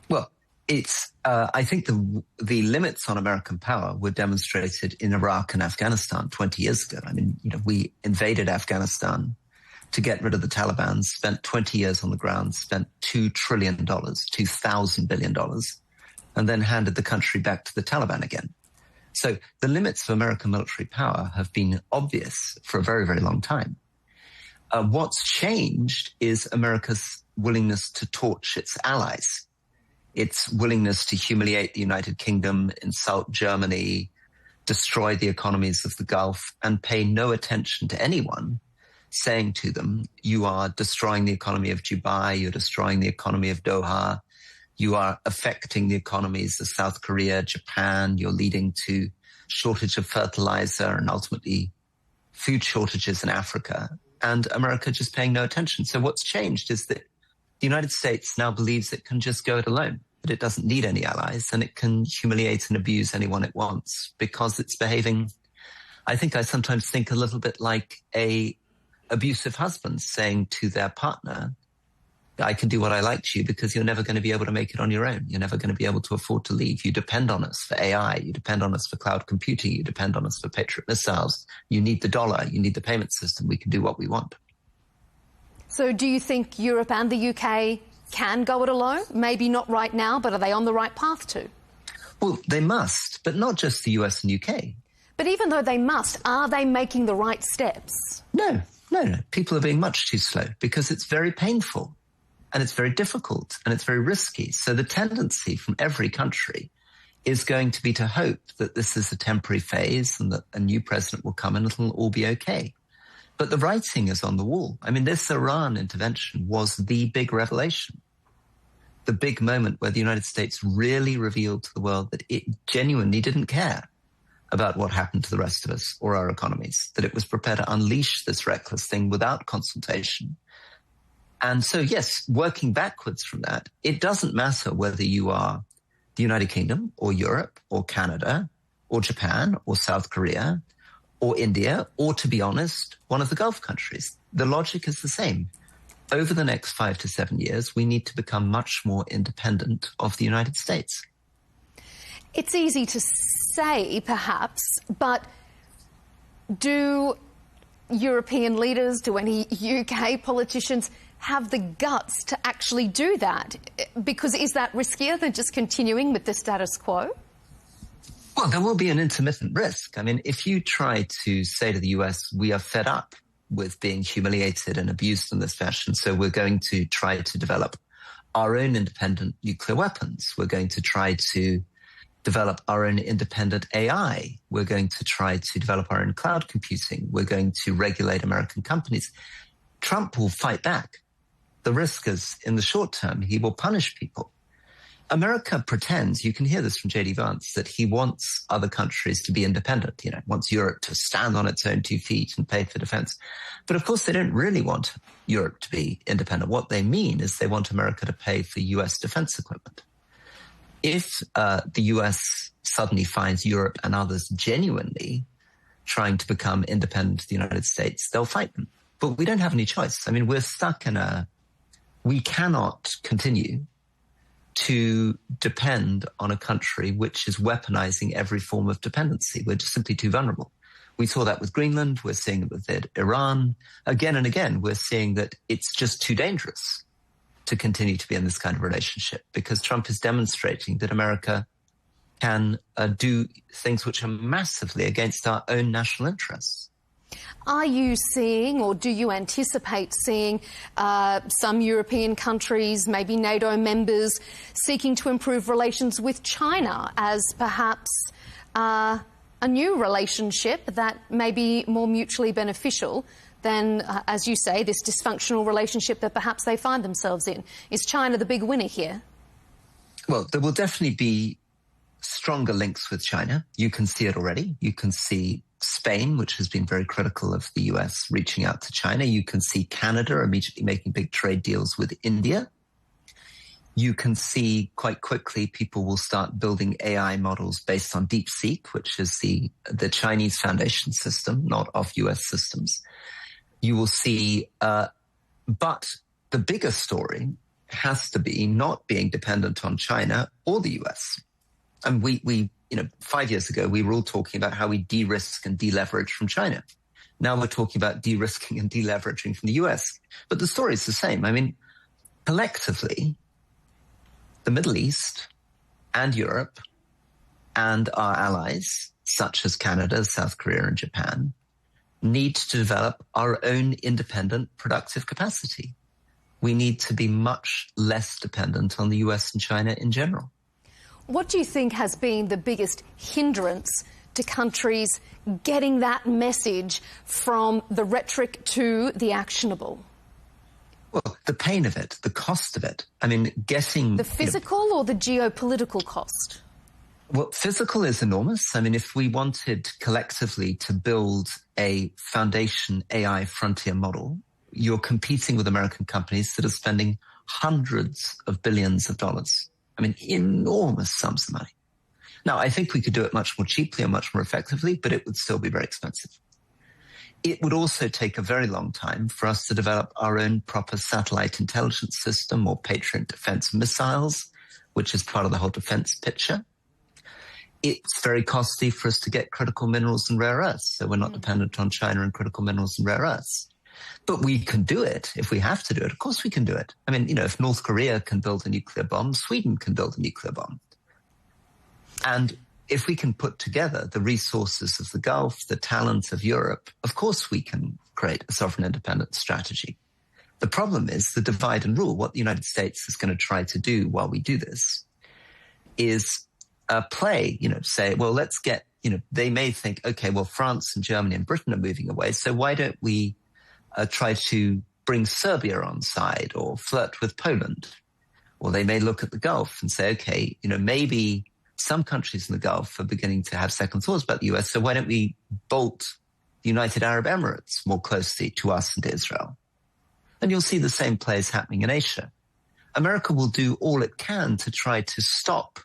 Well, I think the limits on American power were demonstrated in Iraq and Afghanistan 20 years ago. I mean, we invaded Afghanistan to get rid of the Taliban, spent 20 years on the ground, spent $2 trillion, $2,000 billion, and then handed the country back to the Taliban again. So the limits of American military power have been obvious for a very, very long time. What's changed is America's willingness to torch its allies. Its willingness to humiliate the United Kingdom, insult Germany, destroy the economies of the Gulf, and pay no attention to anyone saying to them, you are destroying the economy of Dubai, you're destroying the economy of Doha, you are affecting the economies of South Korea, Japan, you're leading to shortage of fertilizer and ultimately food shortages in Africa, and America just paying no attention. So what's changed is that the United States now believes it can just go it alone, that it doesn't need any allies, and it can humiliate and abuse anyone it wants because it's behaving, I sometimes think a little bit like a abusive husband saying to their partner, I can do what I like to you because you're never going to be able to make it on your own. You're never going to be able to afford to leave. You depend on us for AI. You depend on us for cloud computing. You depend on us for Patriot missiles. You need the dollar. You need the payment system. We can do what we want. So do you think Europe and the UK can go it alone? Maybe not right now, but are they on the right path to? Well, they must, but not just the US and UK. But even though they must, are they making the right steps? No. People are being much too slow because it's very painful. And it's very difficult and it's very risky. So the tendency from every country is going to be to hope that this is a temporary phase and that a new president will come and it'll all be okay. But the writing is on the wall. I mean, this Iran intervention was the big revelation, the big moment where the United States really revealed to the world that it genuinely didn't care about what happened to the rest of us or our economies, that it was prepared to unleash this reckless thing without consultation. And so, yes, working backwards from that, it doesn't matter whether you are the United Kingdom or Europe or Canada or Japan or South Korea or India or, to be honest, one of the Gulf countries. The logic is the same. Over the next 5 to 7 years, we need to become much more independent of the United States. It's easy to say, perhaps, but do European leaders, do any UK politicians have the guts to actually do that? Because is that riskier than just continuing with the status quo? Well, there will be an intermittent risk. I mean, if you try to say to the US, we are fed up with being humiliated and abused in this fashion, so we're going to try to develop our own independent nuclear weapons. We're going to try to develop our own independent AI. We're going to try to develop our own cloud computing. We're going to regulate American companies. Trump will fight back. The risk is, in the short term, he will punish people. America pretends, you can hear this from J.D. Vance, that he wants other countries to be independent, wants Europe to stand on its own 2 feet and pay for defense. But of course, they don't really want Europe to be independent. What they mean is they want America to pay for U.S. defense equipment. If the U.S. suddenly finds Europe and others genuinely trying to become independent of the United States, they'll fight them. But we don't have any choice. I mean, we're stuck in we cannot continue to depend on a country which is weaponizing every form of dependency. We're just simply too vulnerable. We saw that with Greenland. We're seeing it with Iran. Again and again, we're seeing that it's just too dangerous to continue to be in this kind of relationship because Trump is demonstrating that America can do things which are massively against our own national interests. Are you seeing, or do you anticipate seeing, some European countries, maybe NATO members, seeking to improve relations with China as perhaps a new relationship that may be more mutually beneficial than, as you say, this dysfunctional relationship that perhaps they find themselves in. Is China the big winner here? Well, there will definitely be stronger links with China. You can see it already. You can see Spain, which has been very critical of the US, reaching out to China. You can see Canada immediately making big trade deals with India. You can see quite quickly people will start building AI models based on DeepSeek, which is the Chinese foundation system, not of US systems. You will see, but the bigger story has to be not being dependent on China or the US. And we 5 years ago, we were all talking about how we de-risk and de-leverage from China. Now we're talking about de-risking and de-leveraging from the US. But the story is the same. I mean, collectively, the Middle East and Europe and our allies, such as Canada, South Korea, and Japan, need to develop our own independent productive capacity. We need to be much less dependent on the US and China in general. What do you think has been the biggest hindrance to countries getting that message from the rhetoric to the actionable? Well, the pain of it, the cost of it. I mean, getting... The physical or the geopolitical cost? Well, physical is enormous. I mean, if we wanted collectively to build a foundation AI frontier model, you're competing with American companies that are spending hundreds of billions of dollars. I mean, enormous sums of money. Now, I think we could do it much more cheaply and much more effectively, but it would still be very expensive. It would also take a very long time for us to develop our own proper satellite intelligence system or Patriot defense missiles, which is part of the whole defense picture. It's very costly for us to get critical minerals and rare earths, so we're not dependent on China and critical minerals and rare earths. But we can do it if we have to do it. Of course we can do it. I mean, if North Korea can build a nuclear bomb, Sweden can build a nuclear bomb. And if we can put together the resources of the Gulf, the talent of Europe, of course we can create a sovereign independent strategy. The problem is the divide and rule. What the United States is going to try to do while we do this is play, say, well, let's get, they may think, okay, well, France and Germany and Britain are moving away, so why don't we try to bring Serbia on side or flirt with Poland? Or they may look at the Gulf and say, okay, maybe some countries in the Gulf are beginning to have second thoughts about the US, so why don't we bolt the United Arab Emirates more closely to us and to Israel? And you'll see the same plays happening in Asia. America will do all it can to try to stop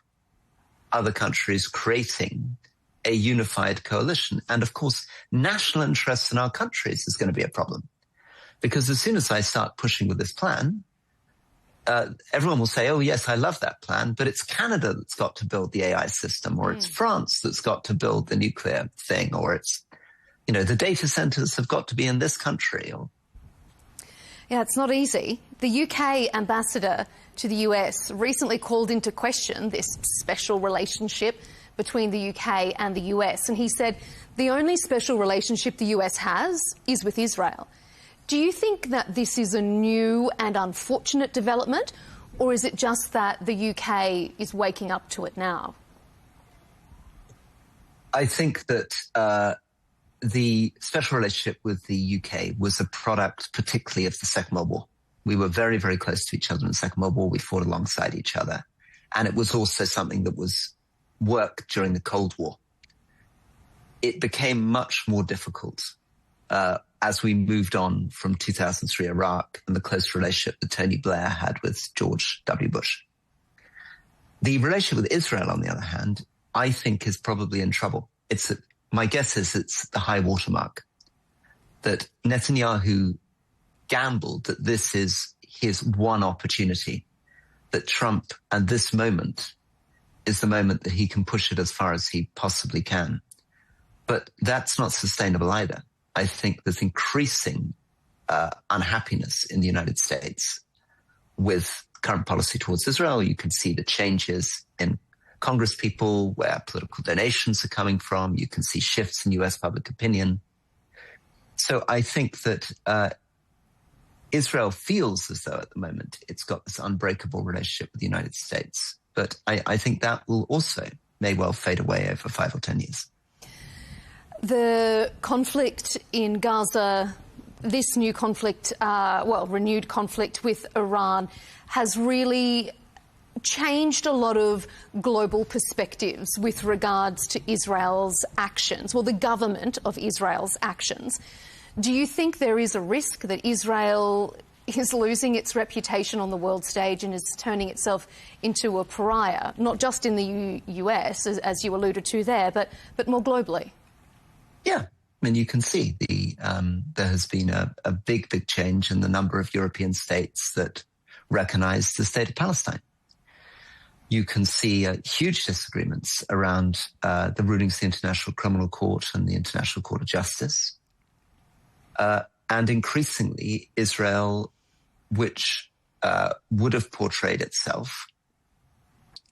other countries creating a unified coalition. And of course, national interest in our countries is going to be a problem. Because as soon as I start pushing with this plan, everyone will say, oh, yes, I love that plan, but it's Canada that's got to build the AI system, or it's France that's got to build the nuclear thing, or it's, the data centers have got to be in this country. Yeah, it's not easy. The UK ambassador to the US recently called into question this special relationship between the UK and the US, and he said the only special relationship the US has is with Israel. Do you think that this is a new and unfortunate development, or is it just that the UK is waking up to it now? I think that the special relationship with the UK was a product particularly of the Second World War. We were very, very close to each other in the Second World War. We fought alongside each other. And it was also something that was worked during the Cold War. It became much more difficult as we moved on from 2003 Iraq and the close relationship that Tony Blair had with George W. Bush. The relationship with Israel, on the other hand, I think is probably in trouble. My guess is it's the high watermark, that Netanyahu gambled that this is his one opportunity, that Trump and this moment is the moment that he can push it as far as he possibly can. But that's not sustainable either. I think there's increasing unhappiness in the United States with current policy towards Israel. You can see the changes in Congress people, where political donations are coming from. You can see shifts in US public opinion. So I think that Israel feels as though at the moment it's got this unbreakable relationship with the United States. But I think that will also may well fade away over 5 or 10 years. The conflict in Gaza, this new conflict, renewed conflict with Iran, has really changed a lot of global perspectives with regards to Israel's actions, well, the government of Israel's actions. Do you think there is a risk that Israel is losing its reputation on the world stage and is turning itself into a pariah, not just in the US, as you alluded to there, but more globally? Yeah. I mean, you can see there has been a big change in the number of European states that recognize the state of Palestine. You can see huge disagreements around the rulings of the International Criminal Court and the International Court of Justice. And increasingly, Israel, which would have portrayed itself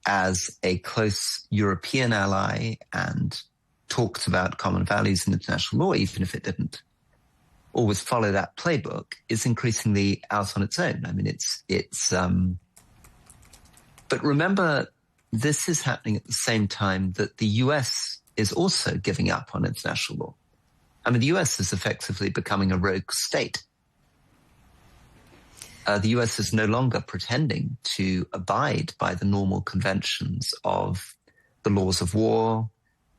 as a close European ally and talked about common values in international law, even if it didn't always follow that playbook, is increasingly out on its own. I mean, but remember, this is happening at the same time that the US is also giving up on international law. I mean, the US is effectively becoming a rogue state. The US is no longer pretending to abide by the normal conventions of the laws of war,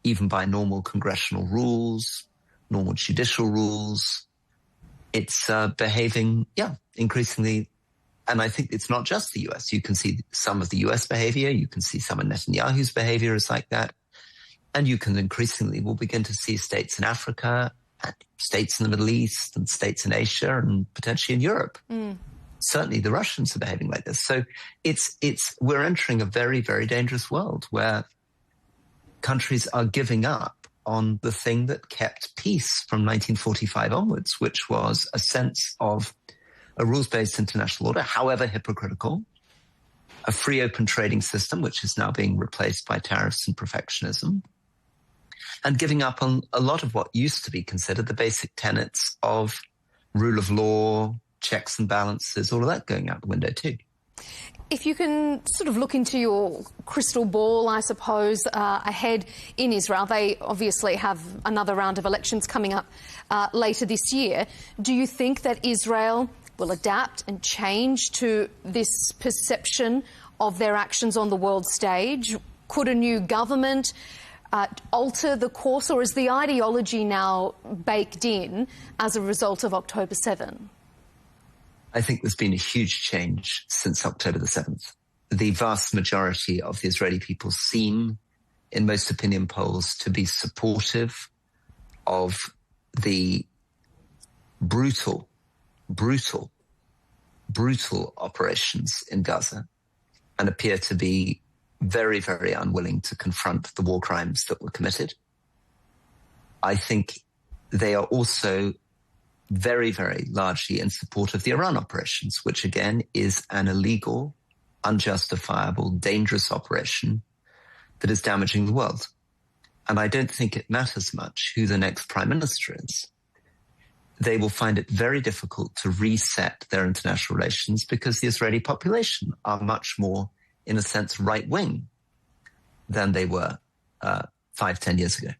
even by normal congressional rules, normal judicial rules. It's behaving, increasingly. And I think it's not just the US. You can see some of the US behavior. You can see some of Netanyahu's behavior is like that. And you can increasingly will begin to see states in Africa and states in the Middle East and states in Asia and potentially in Europe. Certainly the Russians are behaving like this. So we're entering a very, very dangerous world where countries are giving up on the thing that kept peace from 1945 onwards, which was a sense of a rules-based international order, however hypocritical, a free open trading system, which is now being replaced by tariffs and protectionism, and giving up on a lot of what used to be considered the basic tenets of rule of law, checks and balances, all of that going out the window too. If you can sort of look into your crystal ball, I suppose, ahead in Israel, they obviously have another round of elections coming up later this year. Do you think that Israel will adapt and change to this perception of their actions on the world stage? Could a new government alter the course, or is the ideology now baked in as a result of October 7? I think there's been a huge change since October the 7th. The vast majority of the Israeli people seem, in most opinion polls, to be supportive of the brutal operations in Gaza and appear to be very, very unwilling to confront the war crimes that were committed. I think they are also very, very largely in support of the Iran operations, which again is an illegal, unjustifiable, dangerous operation that is damaging the world. And I don't think it matters much who the next prime minister is. They will find it very difficult to reset their international relations because the Israeli population are much more, in a sense, right-wing than they were 5-10 years ago.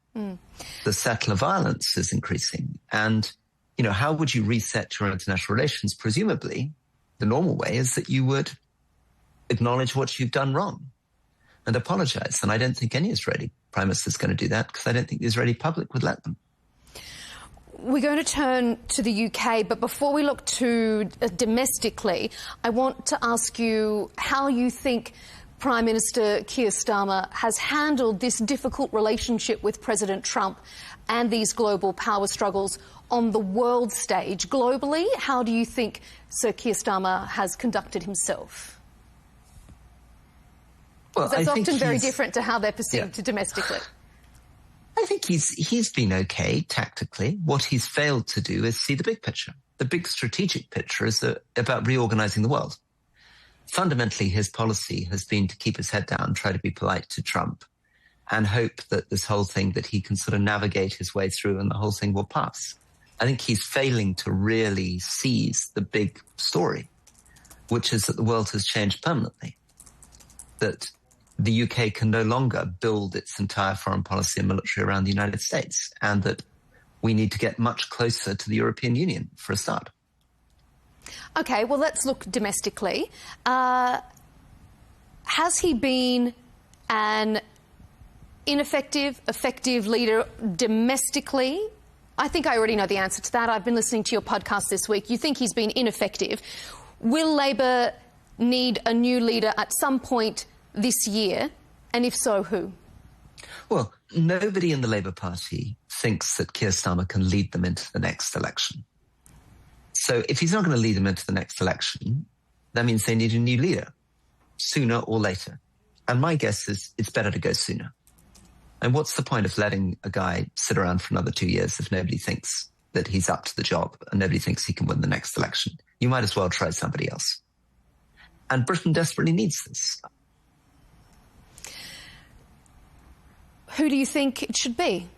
The settler violence is increasing. And how would you reset your international relations? Presumably, the normal way is that you would acknowledge what you've done wrong and apologize. And I don't think any Israeli prime minister is going to do that because I don't think the Israeli public would let them. We're going to turn to the UK, but before we look to domestically, I want to ask you how you think Prime Minister Keir Starmer has handled this difficult relationship with President Trump and these global power struggles on the world stage. Globally, how do you think Sir Keir Starmer has conducted himself? Well, that's often very different to how they're perceived domestically. I think he's been okay tactically. What he's failed to do is see the big picture. The big strategic picture is about reorganizing the world. Fundamentally, his policy has been to keep his head down, try to be polite to Trump, and hope that this whole thing, that he can sort of navigate his way through and the whole thing will pass. I think he's failing to really seize the big story, which is that the world has changed permanently. That the UK can no longer build its entire foreign policy and military around the United States, and that we need to get much closer to the European Union for a start. OK, well, let's look domestically. Has he been an ineffective, effective leader domestically? I think I already know the answer to that. I've been listening to your podcast this week. You think he's been ineffective. Will Labor need a new leader at some point this year? And if so, who? Well, nobody in the Labour Party thinks that Keir Starmer can lead them into the next election. So if he's not going to lead them into the next election, that means they need a new leader, sooner or later. And my guess is it's better to go sooner. And what's the point of letting a guy sit around for another 2 years if nobody thinks that he's up to the job and nobody thinks he can win the next election? You might as well try somebody else. And Britain desperately needs this. Who do you think it should be?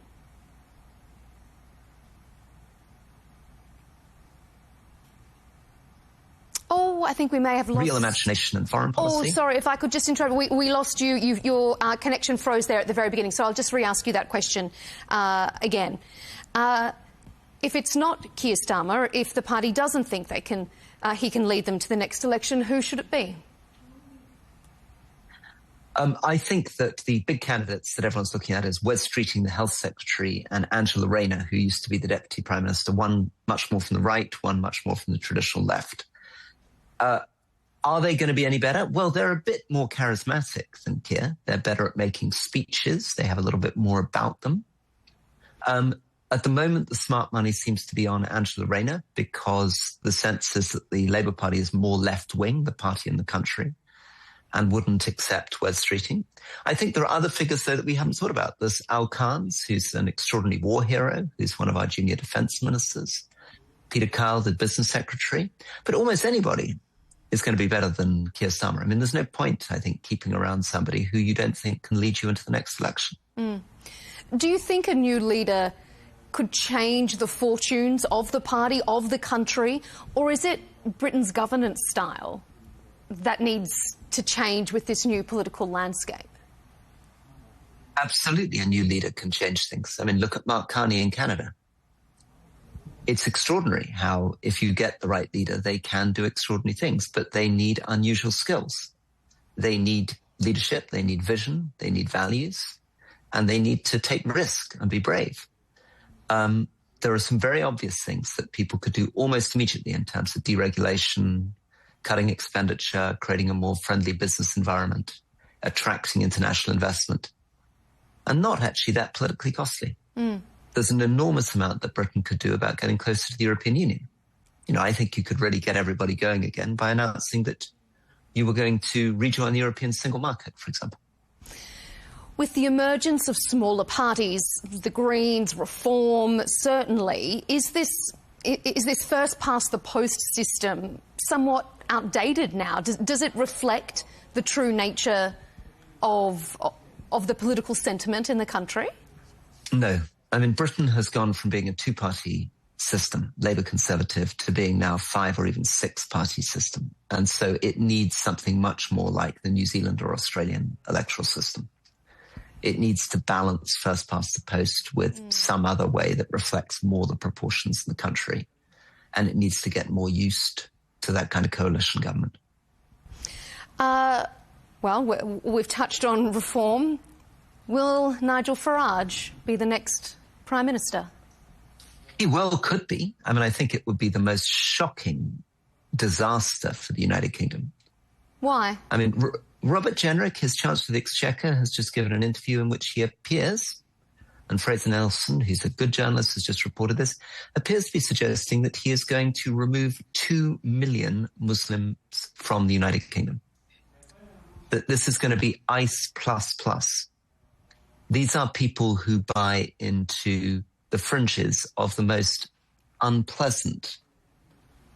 Oh, I think we may have lost... Real imagination and foreign policy. Oh, sorry, if I could just interrupt. We lost you. Your connection froze there at the very beginning, so I'll just re-ask you that question again. If it's not Keir Starmer, if the party doesn't think he can lead them to the next election, who should it be? I think that the big candidates that everyone's looking at is Wes Streeting, the Health Secretary, and Angela Rayner, who used to be the Deputy Prime Minister, one much more from the right, one much more from the traditional left. Are they going to be any better? Well, they're a bit more charismatic than Keir. They're better at making speeches. They have a little bit more about them. At the moment, the smart money seems to be on Angela Rayner because the sense is that the Labour Party is more left-wing, the party in the country, and wouldn't accept Wes Streeting. I think there are other figures, though, that we haven't thought about. There's Al Khan's, who's an extraordinary war hero, who's one of our junior defence ministers. Peter Kyle, the business secretary. But almost anybody is going to be better than Keir Starmer. I mean, there's no point, I think, keeping around somebody who you don't think can lead you into the next election. Mm. Do you think a new leader could change the fortunes of the party, of the country, or is it Britain's governance style that needs to change with this new political landscape? Absolutely, a new leader can change things. I mean, look at Mark Carney in Canada. It's extraordinary how, if you get the right leader, they can do extraordinary things, but they need unusual skills. They need leadership, they need vision, they need values, and they need to take risk and be brave. There are some very obvious things that people could do almost immediately in terms of deregulation, cutting expenditure, creating a more friendly business environment, attracting international investment, and not actually that politically costly. Mm. There's an enormous amount that Britain could do about getting closer to the European Union. You know, I think you could really get everybody going again by announcing that you were going to rejoin the European single market, for example. With the emergence of smaller parties, the Greens, Reform, certainly, is this first past the post system somewhat outdated now? Does it reflect the true nature of the political sentiment in the country? No. I mean, Britain has gone from being a two-party system, Labour Conservative, to being now 5 or even 6-party system. And so it needs something much more like the New Zealand or Australian electoral system. It needs to balance first past the post with some other way that reflects more the proportions in the country. And it needs to get more used to that kind of coalition government. Well, we've touched on reform. Will Nigel Farage be the next Prime Minister? He well could be. I mean, I think it would be the most shocking disaster for the United Kingdom. Why? I mean, Robert Jenrick, his Chancellor of the Exchequer, has just given an interview in which he appears, and Fraser Nelson, who's a good journalist, has just reported this, appears to be suggesting that he is going to remove 2 million Muslims from the United Kingdom. That this is going to be ICE++. These are people who buy into the fringes of the most unpleasant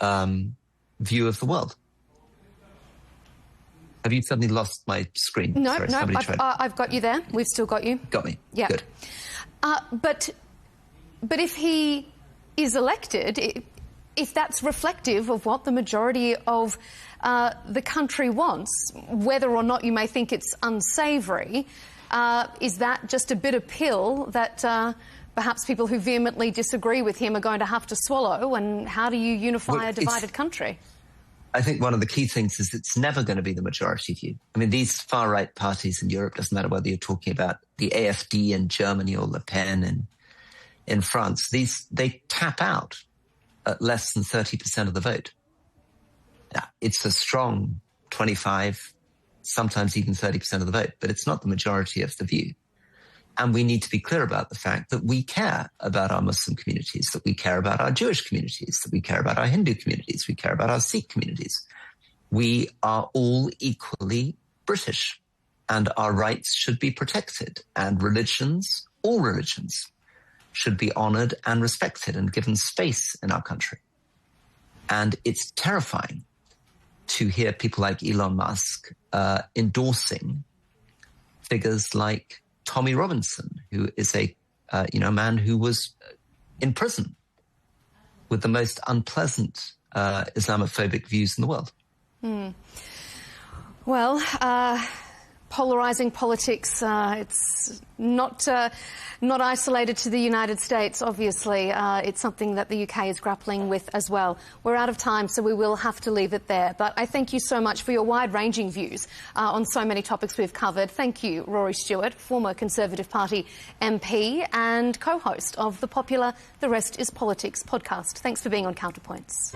view of the world. Have you suddenly lost my screen? No, Sorry, no, I've got you there. We've still got you. Got me. Yeah. Good. But if he is elected, if that's reflective of what the majority of the country wants, whether or not you may think it's unsavoury, is that just a bitter pill that perhaps people who vehemently disagree with him are going to have to swallow? And how do you unify a divided country? I think one of the key things is it's never going to be the majority view. I mean, these far-right parties in Europe, doesn't matter whether you're talking about the AfD in Germany or Le Pen in France, they tap out at less than 30% of the vote. Now, it's a strong 25, sometimes even 30% of the vote, but it's not the majority of the view. And we need to be clear about the fact that we care about our Muslim communities, that we care about our Jewish communities, that we care about our Hindu communities, we care about our Sikh communities. We are all equally British, and our rights should be protected. And religions, all religions, should be honored and respected and given space in our country. And it's terrifying to hear people like Elon Musk endorsing figures like Tommy Robinson, who is a man who was in prison with the most unpleasant Islamophobic views in the world. Well, polarising politics, it's not isolated to the United States, obviously. It's something that the UK is grappling with as well. We're out of time, so we will have to leave it there. But I thank you so much for your wide-ranging views on so many topics we've covered. Thank you, Rory Stewart, former Conservative Party MP and co-host of the popular The Rest is Politics podcast. Thanks for being on Counterpoints.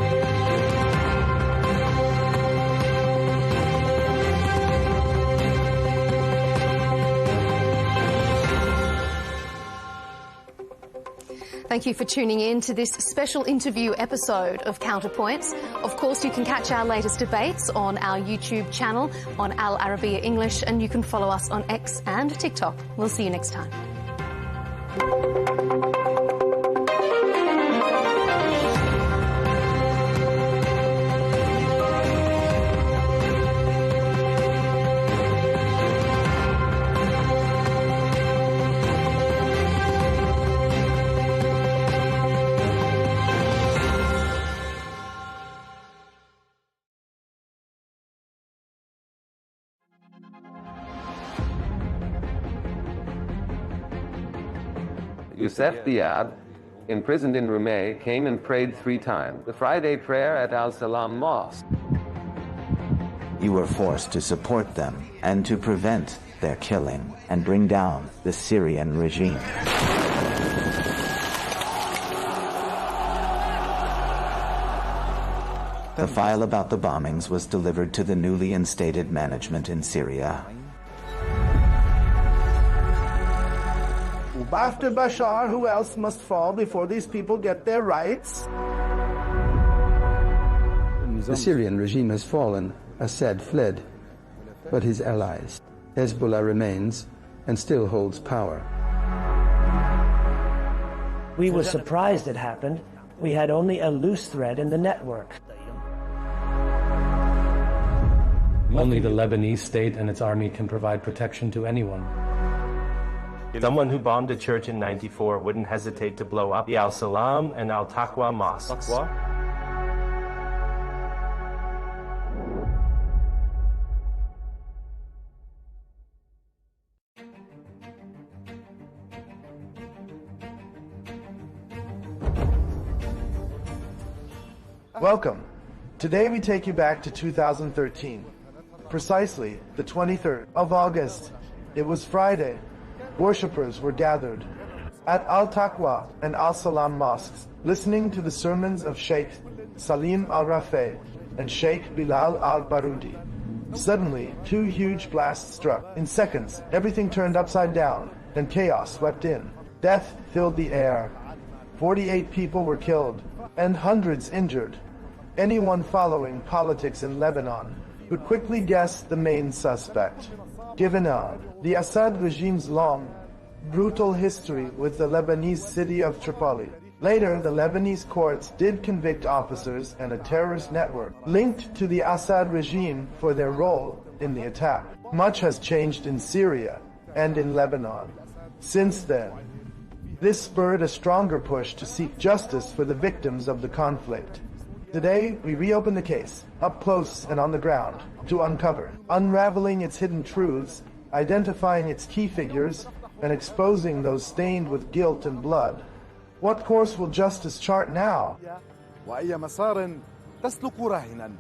Thank you for tuning in to this special interview episode of Counterpoints. Of course, you can catch our latest debates on our YouTube channel on Al Arabiya English, and you can follow us on X and TikTok. We'll see you next time. Youssef Diab, imprisoned in Roubaix, came and prayed 3 times. The Friday prayer at Al-Salam Mosque. You were forced to support them and to prevent their killing and bring down the Syrian regime. The file about the bombings was delivered to the newly instated management in Syria. After Bashar, who else must fall before these people get their rights? The Syrian regime has fallen. Assad fled, but his allies, Hezbollah, remains and still holds power. We were surprised it happened. We had only a loose thread in the network. Only the Lebanese state and its army can provide protection to anyone. Someone who bombed a church in '94 wouldn't hesitate to blow up the Al-Salam and Al-Taqwa mosques. Welcome. Today we take you back to 2013. Precisely the 23rd of August. It was Friday. Worshippers were gathered at Al-Taqwa and Al-Salam mosques, listening to the sermons of Sheikh Salim Al-Rafay and Sheikh Bilal Al-Baroudi. Suddenly, 2 huge blasts struck. In seconds, everything turned upside down, and chaos swept in. Death filled the air. 48 people were killed, and hundreds injured. Anyone following politics in Lebanon would quickly guess the main suspect. Given the Assad regime's long, brutal history with the Lebanese city of Tripoli. Later, the Lebanese courts did convict officers and a terrorist network linked to the Assad regime for their role in the attack. Much has changed in Syria and in Lebanon since then. This spurred a stronger push to seek justice for the victims of the conflict. Today, we reopen the case, up close and on the ground, to uncover, unraveling its hidden truths, identifying its key figures, and exposing those stained with guilt and blood. What course will justice chart now? وأي مسار تسلك راهنا.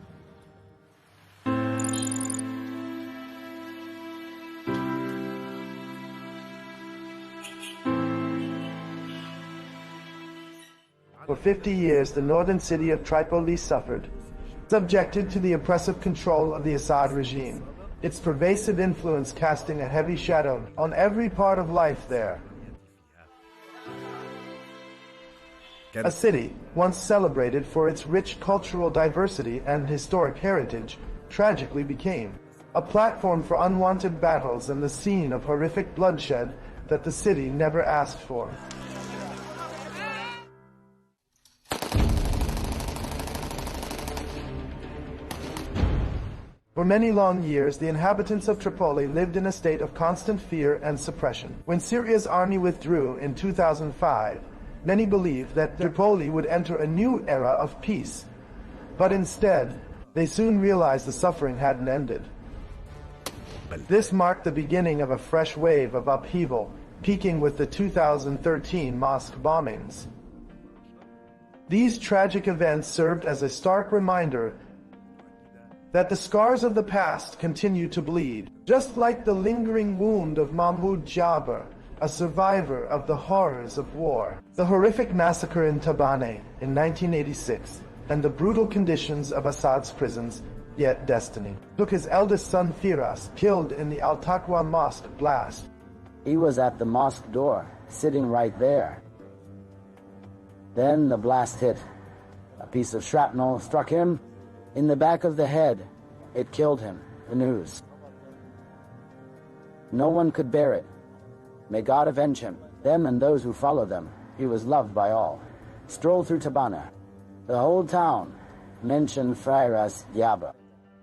For 50 years, the northern city of Tripoli suffered, subjected to the oppressive control of the Assad regime, its pervasive influence casting a heavy shadow on every part of life there. A city once celebrated for its rich cultural diversity and historic heritage tragically became a platform for unwanted battles and the scene of horrific bloodshed that the city never asked for. For many long years, the inhabitants of Tripoli lived in a state of constant fear and suppression. When Syria's army withdrew in 2005, many believed that Tripoli would enter a new era of peace. But instead, they soon realized the suffering hadn't ended. This marked the beginning of a fresh wave of upheaval, peaking with the 2013 mosque bombings. These tragic events served as a stark reminder that the scars of the past continue to bleed, just like the lingering wound of Mahmoud Jabr, a survivor of the horrors of war. The horrific massacre in Tabane in 1986 and the brutal conditions of Assad's prisons, yet destiny, took his eldest son Firas, killed in the Al-Taqwa mosque blast. He was at the mosque door, sitting right there. Then the blast hit. A piece of shrapnel struck him in the back of the head. It killed him. The news. No one could bear it. May God avenge him, them and those who follow them. He was loved by all. Stroll through Tabana. The whole town mentioned Firas Diaba,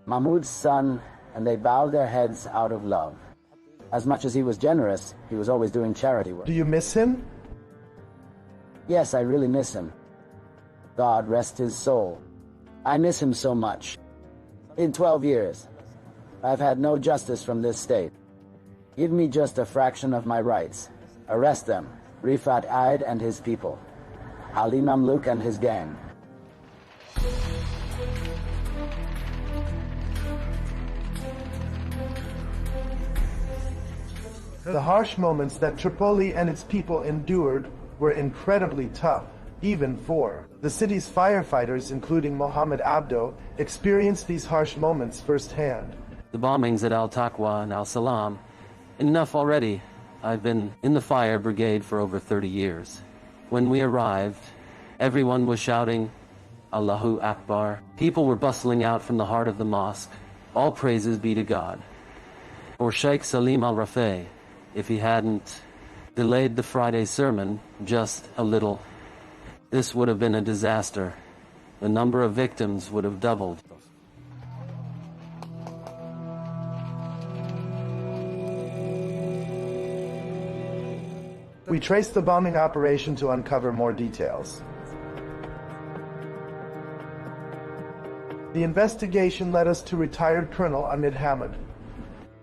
Mahmoud's son, and they bowed their heads out of love. As much as he was generous, he was always doing charity work. Do you miss him? Yes, I really miss him. God rest his soul. I miss him so much. In 12 years, I've had no justice from this state. Give me just a fraction of my rights. Arrest them, Rifat Aid and his people, Ali Mamluk and his gang. The harsh moments that Tripoli and its people endured were incredibly tough, even for the city's firefighters, including Mohammed Abdo, experienced these harsh moments firsthand. The bombings at Al-Taqwa and Al-Salam, enough already. I've been in the fire brigade for over 30 years. When we arrived, everyone was shouting, Allahu Akbar. People were bustling out from the heart of the mosque. All praises be to God. Or Sheikh Salim al-Rafay, if he hadn't delayed the Friday sermon just a little, this would have been a disaster. The number of victims would have doubled. We traced the bombing operation to uncover more details. The investigation led us to retired Colonel Ahmed Hamid.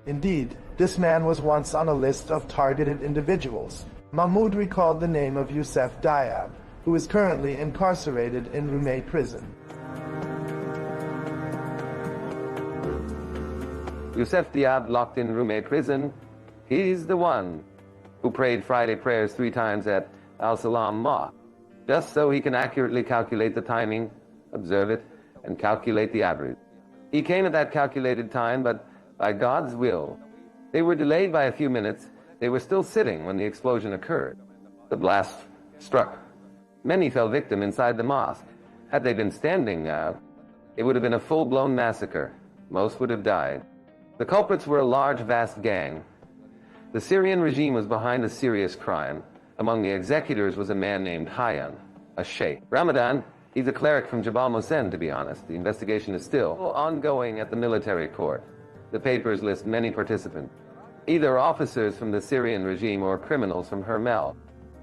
Indeed, this man was once on a list of targeted individuals. Mahmoud recalled the name of Youssef Diab, who is currently incarcerated in Rumey prison. Youssef Diab locked in Rumey prison. He's the one who prayed Friday prayers 3 times at Al-Salam Mosque, just so he can accurately calculate the timing, observe it, and calculate the average. He came at that calculated time, but by God's will, they were delayed by a few minutes. They were still sitting when the explosion occurred. The blast struck. Many fell victim inside the mosque. Had they been standing, it would have been a full-blown massacre. Most would have died. The culprits were a large, vast gang. The Syrian regime was behind a serious crime. Among the executors was a man named Hayyan, a sheikh. Ramadan, he's a cleric from Jabal Mosen, to be honest. The investigation is still ongoing at the military court. The papers list many participants, either officers from the Syrian regime or criminals from Hermel.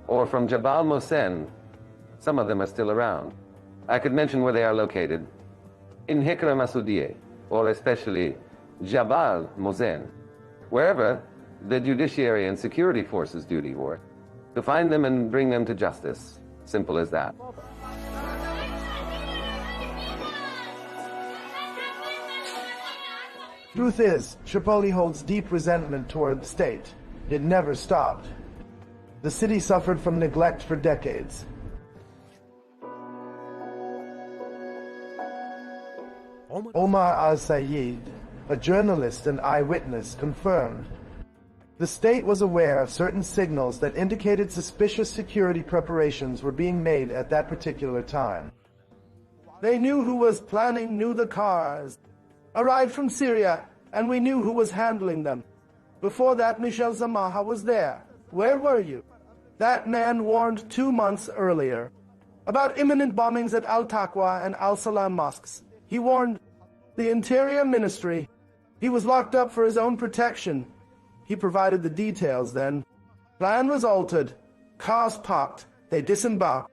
or from Jabal Mohsen. Some of them are still around. I could mention where they are located. In Hikra Masoudieh, or especially Jabal Mohsen, wherever the judiciary and security forces duty work, to find them and bring them to justice. Simple as that. Truth is, Tripoli holds deep resentment toward the state. It never stopped. The city suffered from neglect for decades. Omar al-Sayed, a journalist and eyewitness, confirmed the state was aware of certain signals that indicated suspicious security preparations were being made at that particular time. They knew who was planning, knew the cars. Arrived from Syria, and we knew who was handling them. Before that, Michel Zamaha was there. Where were you? That man warned 2 months earlier about imminent bombings at Al-Taqwa and Al-Salam mosques. He warned the Interior Ministry. He was locked up for his own protection. He provided the details then. Plan was altered. Cars parked. They disembarked.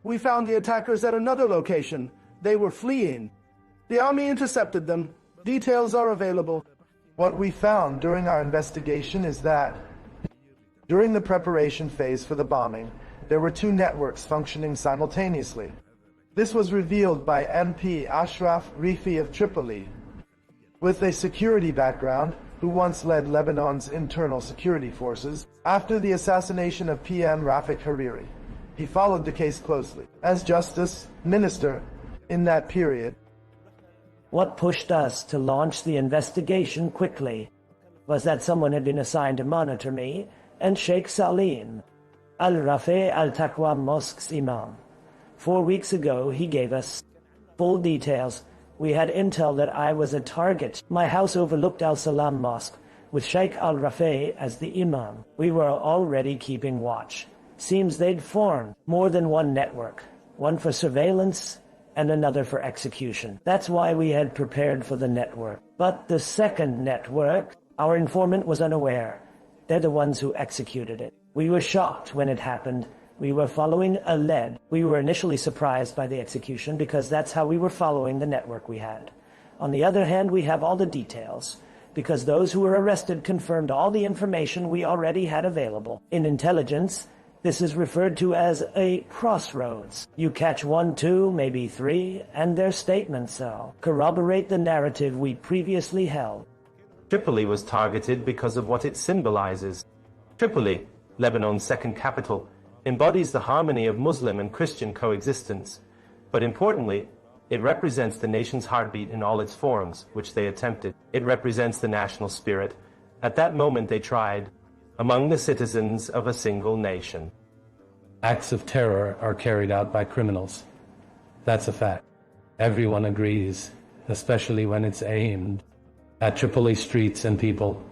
We found the attackers at another location. They were fleeing. The army intercepted them. Details are available. What we found during our investigation is that during the preparation phase for the bombing, there were 2 networks functioning simultaneously. This was revealed by MP Ashraf Rifi of Tripoli, with a security background, who once led Lebanon's internal security forces after the assassination of PM Rafik Hariri. He followed the case closely as Justice Minister in that period. What pushed us to launch the investigation quickly was that someone had been assigned to monitor me and Sheikh Salim, Al-Rafi Al-Taqwa Mosque's imam. 4 weeks ago, he gave us full details. We had intel that I was a target. My house overlooked Al-Salam Mosque, with Sheikh Al-Rafi as the imam. We were already keeping watch. Seems they'd formed more than one network, one for surveillance and another for execution. That's why we had prepared for the network. But the second network, our informant was unaware. They're the ones who executed it. We were shocked when it happened. We were following a lead. We were initially surprised by the execution because that's how we were following the network we had. On the other hand, we have all the details because those who were arrested confirmed all the information we already had available. In intelligence, this is referred to as a crossroads. You catch 1, 2, maybe 3, and their statements corroborate the narrative we previously held. Tripoli was targeted because of what it symbolizes. Tripoli, Lebanon's second capital, embodies the harmony of Muslim and Christian coexistence. But importantly, it represents the nation's heartbeat in all its forms, which they attempted. It represents the national spirit. At that moment they tried, among the citizens of a single nation. Acts of terror are carried out by criminals. That's a fact. Everyone agrees, especially when it's aimed at Tripoli streets and people.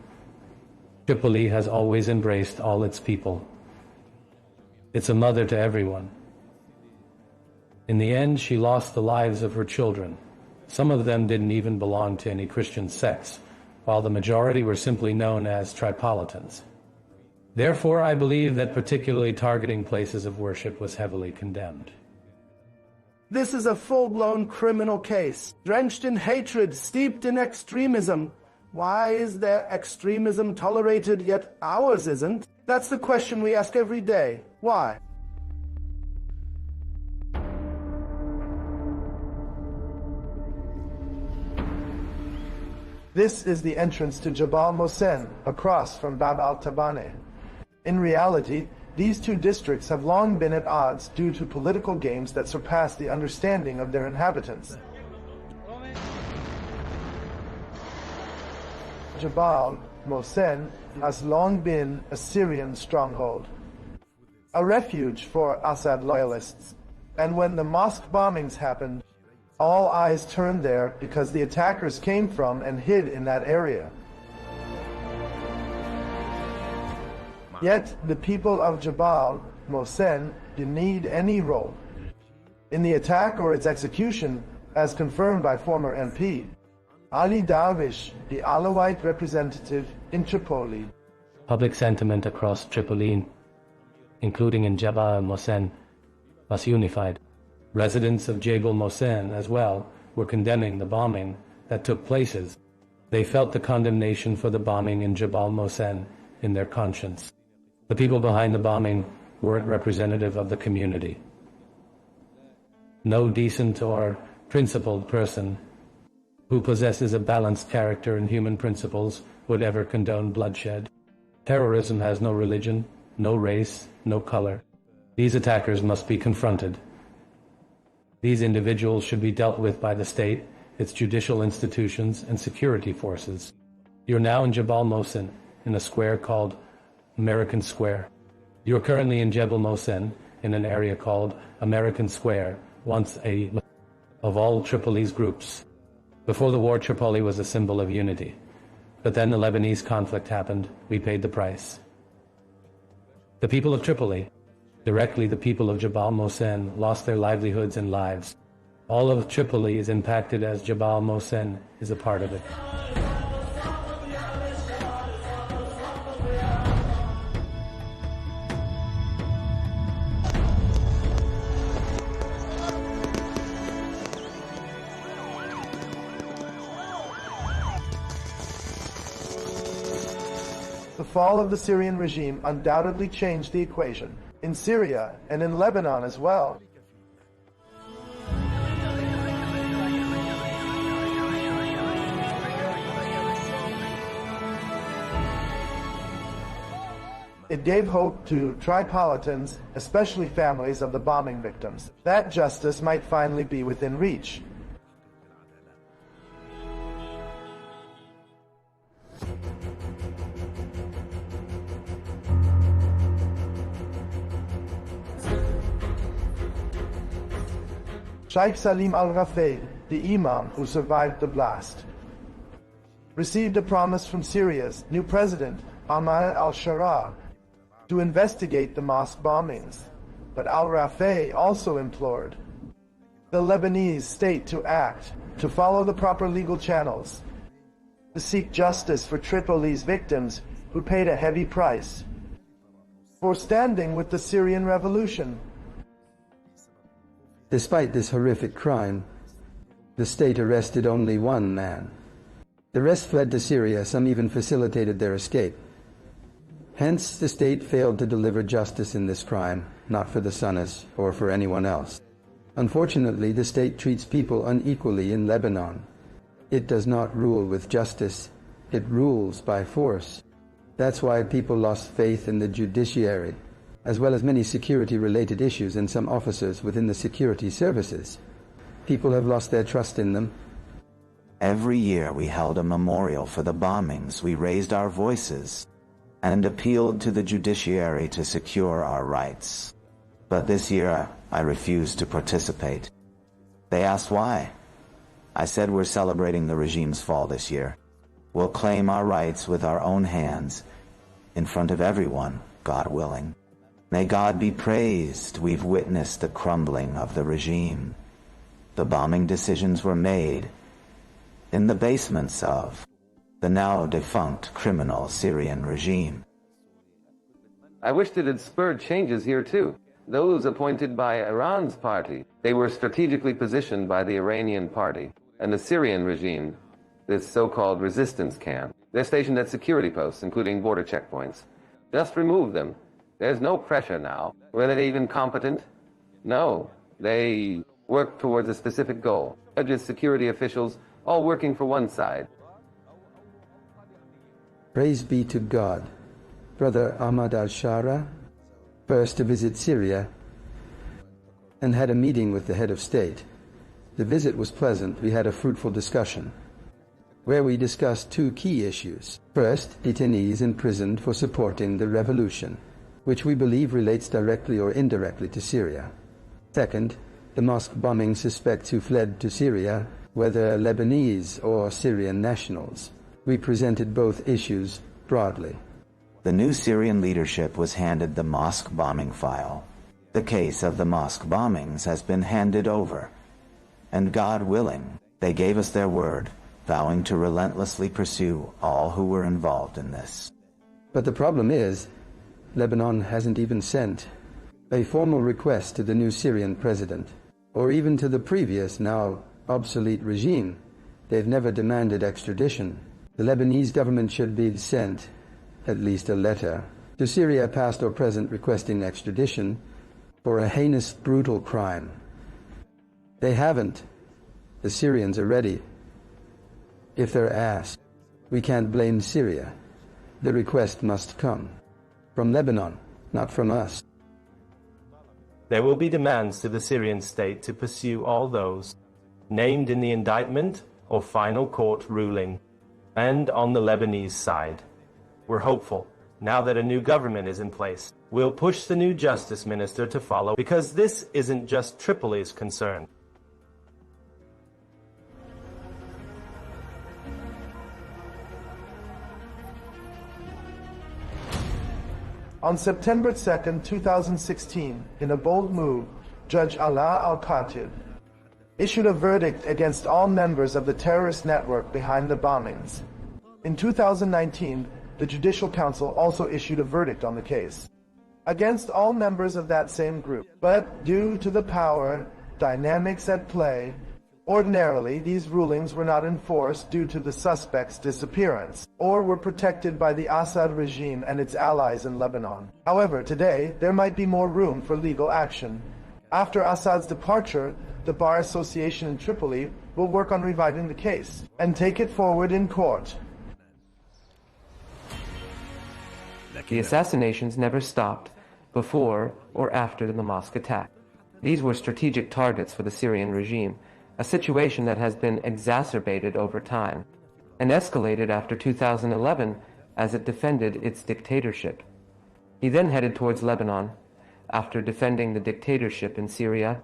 Tripoli has always embraced all its people. It's a mother to everyone. In the end, she lost the lives of her children. Some of them didn't even belong to any Christian sects, while the majority were simply known as Tripolitans. Therefore, I believe that particularly targeting places of worship was heavily condemned. This is a full-blown criminal case, drenched in hatred, steeped in extremism. Why is their extremism tolerated, yet ours isn't? That's the question we ask every day. Why? This is the entrance to Jabal Mohsen, across from Bab al-Tabane. In reality, these 2 districts have long been at odds due to political games that surpass the understanding of their inhabitants. Jabal Mohsen has long been a Syrian stronghold, a refuge for Assad loyalists. And when the mosque bombings happened, all eyes turned there because the attackers came from and hid in that area. Yet the people of Jabal Mohsen didn't need any role in the attack or its execution, as confirmed by former MP Ali Darwish, the Alawite representative in Tripoli. Public sentiment across Tripoli including in Jabal al-Mosen, was unified. Residents of Jebel Mosen as well were condemning the bombing that took places. They felt the condemnation for the bombing in Jabal Mosen in their conscience. The people behind the bombing weren't representative of the community. No decent or principled person who possesses a balanced character and human principles would ever condone bloodshed. Terrorism has no religion, no race, no color. These attackers must be confronted. These individuals should be dealt with by the state, its judicial institutions, and security forces. You're now in Jabal Mosen, in a square called American Square. You're currently in Jebel Mosen, in an area called American Square, once of all Tripoli's groups. Before the war, Tripoli was a symbol of unity. But then the Lebanese conflict happened. We paid the price. The people of Tripoli, directly the people of Jabal Mosen, lost their livelihoods and lives. All of Tripoli is impacted as Jabal Mosen is a part of it. The fall of the Syrian regime undoubtedly changed the equation, in Syria and in Lebanon as well. It gave hope to Tripolitans, especially families of the bombing victims, that justice might finally be within reach. Sheikh Salim al-Rafay, the imam who survived the blast, received a promise from Syria's new president, Ahmad al-Sharaa, to investigate the mosque bombings. But al-Rafay also implored the Lebanese state to act, to follow the proper legal channels, to seek justice for Tripoli's victims who paid a heavy price for standing with the Syrian revolution. Despite this horrific crime, the state arrested only one man. The rest fled to Syria, some even facilitated their escape. Hence, the state failed to deliver justice in this crime, not for the Sunnis or for anyone else. Unfortunately, the state treats people unequally in Lebanon. It does not rule with justice, it rules by force. That's why people lost faith in the judiciary, as well as many security-related issues and some officers within the security services. People have lost their trust in them. Every year we held a memorial for the bombings. We raised our voices and appealed to the judiciary to secure our rights. But this year, I refused to participate. They asked why. I said we're celebrating the regime's fall this year. We'll claim our rights with our own hands, in front of everyone, God willing. May God be praised. We've witnessed the crumbling of the regime. The bombing decisions were made in the basements of the now defunct criminal Syrian regime. I wished it had spurred changes here too. Those appointed by Iran's party, they were strategically positioned by the Iranian party. And the Syrian regime, this so-called resistance camp, they're stationed at security posts, including border checkpoints. Just remove them. There's no pressure now. Were they even competent? No. They work towards a specific goal. Judges, security officials, all working for one side. Praise be to God. Brother Ahmad al-Sharaa, first to visit Syria, and had a meeting with the head of state. The visit was pleasant. We had a fruitful discussion, where we discussed two key issues. First, detainees imprisoned for supporting the revolution, which we believe relates directly or indirectly to Syria. Second, the mosque bombing suspects who fled to Syria, whether Lebanese or Syrian nationals. We presented both issues broadly. The new Syrian leadership was handed the mosque bombing file. The case of the mosque bombings has been handed over, and God willing, they gave us their word, vowing to relentlessly pursue all who were involved in this. But the problem is, Lebanon hasn't even sent a formal request to the new Syrian president, or even to the previous, now obsolete regime. They've never demanded extradition. The Lebanese government should be sent at least a letter to Syria, past or present, requesting extradition for a heinous, brutal crime. They haven't. The Syrians are ready. If they're asked, we can't blame Syria. The request must come from Lebanon, not from us. There will be demands to the Syrian state to pursue all those named in the indictment or final court ruling. And on the Lebanese side, we're hopeful, now that a new government is in place, we'll push the new justice minister to follow, because this isn't just Tripoli's concern. On September 2nd, 2016, in a bold move, Judge Alaa Al-Khatib issued a verdict against all members of the terrorist network behind the bombings. In 2019, the Judicial Council also issued a verdict on the case against all members of that same group. But due to the power dynamics at play, ordinarily these rulings were not enforced due to the suspect's disappearance, or were protected by the Assad regime and its allies in Lebanon. However, today there might be more room for legal action. After Assad's departure, the Bar Association in Tripoli will work on reviving the case and take it forward in court. The assassinations never stopped before or after the mosque attack. These were strategic targets for the Syrian regime, a situation that has been exacerbated over time and escalated after 2011 as it defended its dictatorship. He then headed towards Lebanon after defending the dictatorship in Syria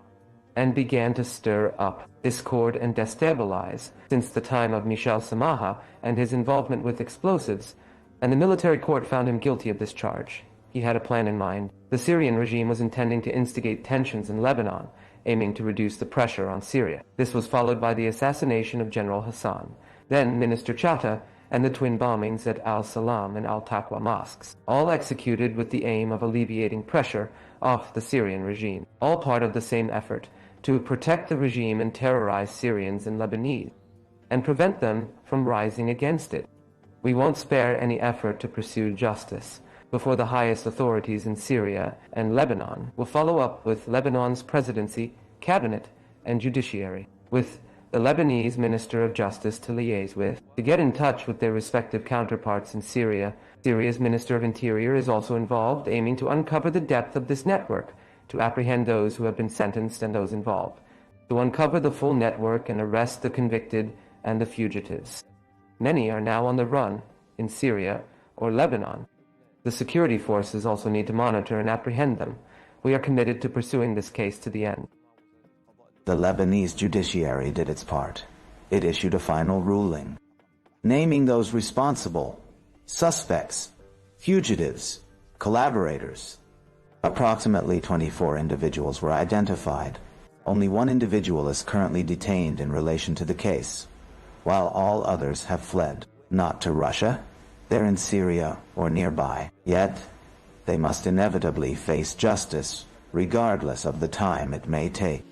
and began to stir up discord and destabilize since the time of Michel Samaha and his involvement with explosives, and the military court found him guilty of this charge. He had a plan in mind. The Syrian regime was intending to instigate tensions in Lebanon, aiming to reduce the pressure on Syria. This was followed by the assassination of General Hassan, then Minister Chatta, and the twin bombings at Al-Salam and Al-Taqwa mosques, all executed with the aim of alleviating pressure off the Syrian regime, all part of the same effort to protect the regime and terrorize Syrians and Lebanese, and prevent them from rising against it. We won't spare any effort to pursue justice before the highest authorities in Syria and Lebanon will follow up with Lebanon's presidency, cabinet, and judiciary, with the Lebanese Minister of Justice to liaise with, to get in touch with their respective counterparts in Syria. Syria's Minister of Interior is also involved, aiming to uncover the depth of this network, to apprehend those who have been sentenced and those involved, to uncover the full network and arrest the convicted and the fugitives. Many are now on the run in Syria or Lebanon. The security forces also need to monitor and apprehend them. We are committed to pursuing this case to the end. The Lebanese judiciary did its part. It issued a final ruling, naming those responsible, suspects, fugitives, collaborators. Approximately 24 individuals were identified. Only one individual is currently detained in relation to the case, while all others have fled, not to Russia. They're in Syria or nearby. Yet, they must inevitably face justice, regardless of the time it may take.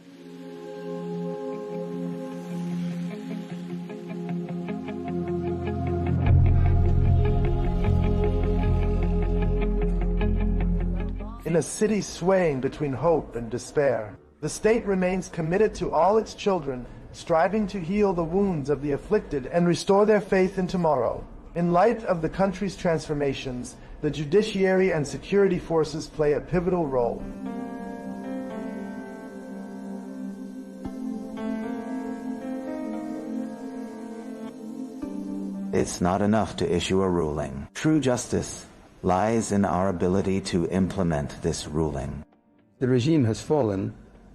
In a city swaying between hope and despair, the state remains committed to all its children, striving to heal the wounds of the afflicted and restore their faith in tomorrow. In light of the country's transformations, the judiciary and security forces play a pivotal role. It's not enough to issue a ruling. True justice lies in our ability to implement this ruling. The regime has fallen,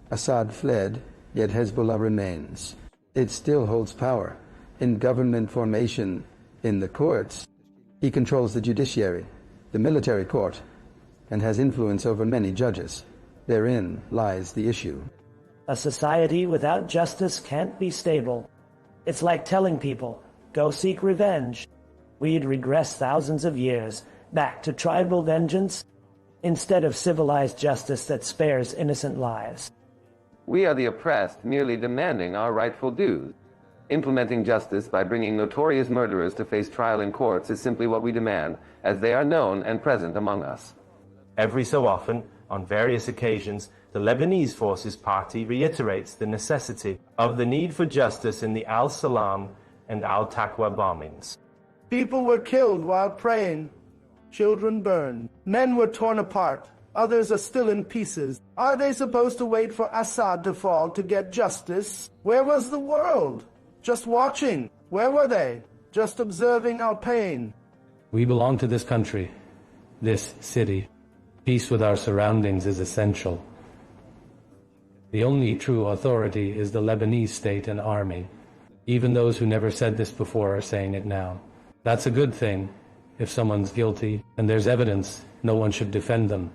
Assad fled, yet Hezbollah remains. It still holds power in government formation, in the courts. He controls the judiciary, the military court, and has influence over many judges. Therein lies the issue. A society without justice can't be stable. It's like telling people, go seek revenge. We'd regress thousands of years back to tribal vengeance instead of civilized justice that spares innocent lives. We are the oppressed, merely demanding our rightful dues. Implementing justice by bringing notorious murderers to face trial in courts is simply what we demand, as they are known and present among us. Every so often, on various occasions, the Lebanese Forces Party reiterates the necessity of the need for justice in the Al-Salam and Al-Taqwa bombings. People were killed while praying. Children burned. Men were torn apart. Others are still in pieces. Are they supposed to wait for Assad to fall to get justice? Where was the world? Just watching. Where were they? Just observing our pain. We belong to this country, this city. Peace with our surroundings is essential. The only true authority is the Lebanese state and army. Even those who never said this before are saying it now. That's a good thing. If someone's guilty and there's evidence, no one should defend them.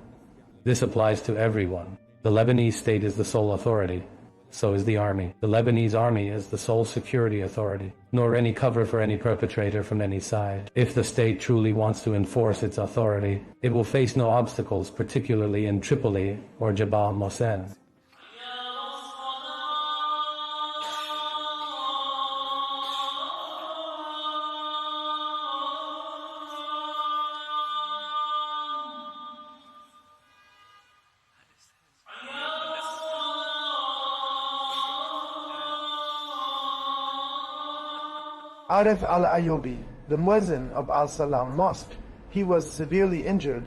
This applies to everyone. The Lebanese state is the sole authority. So is the army. The Lebanese army is the sole security authority, nor any cover for any perpetrator from any side. If the state truly wants to enforce its authority, it will face no obstacles, particularly in Tripoli or Jabal Mosen. Arif al-Ayyubi, the muezzin of Al-Salam Mosque, he was severely injured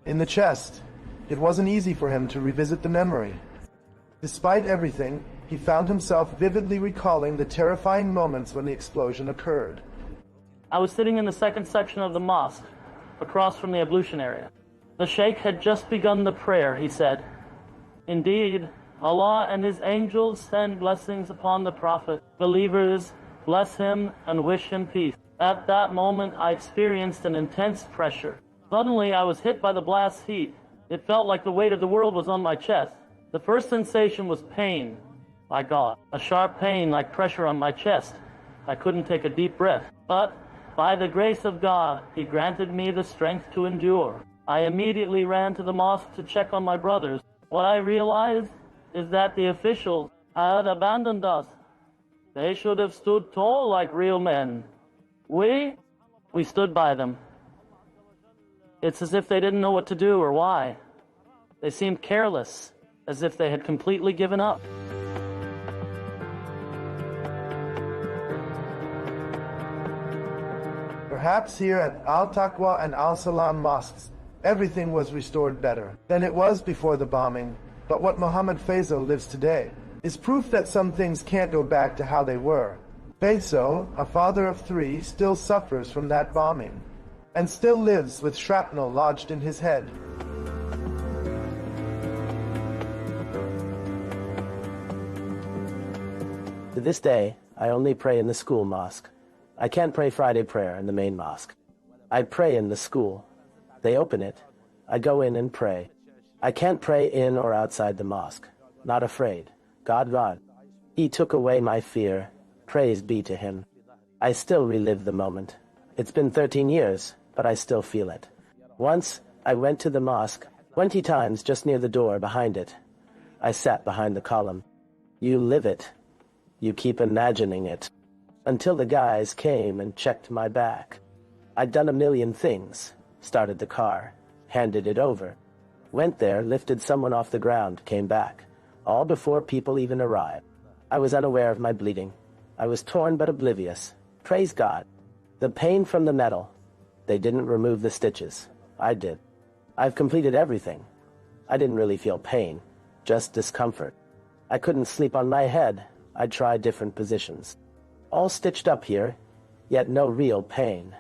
in the chest. It wasn't easy for him to revisit the memory. Despite everything, he found himself vividly recalling the terrifying moments when the explosion occurred. I was sitting in the second section of the mosque, across from the ablution area. The sheikh had just begun the prayer, he said. Indeed, Allah and His angels send blessings upon the Prophet. Believers, bless him and wish him peace. At that moment, I experienced an intense pressure. Suddenly, I was hit by the blast heat. It felt like the weight of the world was on my chest. The first sensation was pain. My God, a sharp pain like pressure on my chest. I couldn't take a deep breath. But by the grace of God, He granted me the strength to endure. I immediately ran to the mosque to check on my brothers. What I realized is that the officials had abandoned us. They should have stood tall like real men. We stood by them. It's as if they didn't know what to do or why. They seemed careless, as if they had completely given up. Perhaps here at Al-Taqwa and Al-Salam mosques, everything was restored better than it was before the bombing. But what Mohammed Faisal lives today is proof that some things can't go back to how they were. Faisal, a father of 3, still suffers from that bombing, and still lives with shrapnel lodged in his head. To this day, I only pray in the school mosque. I can't pray Friday prayer in the main mosque. I pray in the school. They open it. I go in and pray. I can't pray in or outside the mosque. Not afraid. God, He took away my fear. Praise be to Him. I still relive the moment. It's been 13 years, but I still feel it. Once, I went to the mosque 20 times just near the door behind it. I sat behind the column. You live it. You keep imagining it. Until the guys came and checked my back. I'd done a million things. Started the car. Handed it over. Went there, lifted someone off the ground, came back. All before people even arrived. I was unaware of my bleeding. I was torn but oblivious. Praise God. The pain from the metal. They didn't remove the stitches. I did. I've completed everything. I didn't really feel pain, just discomfort. I couldn't sleep on my head. I'd try different positions. All stitched up here, yet no real pain.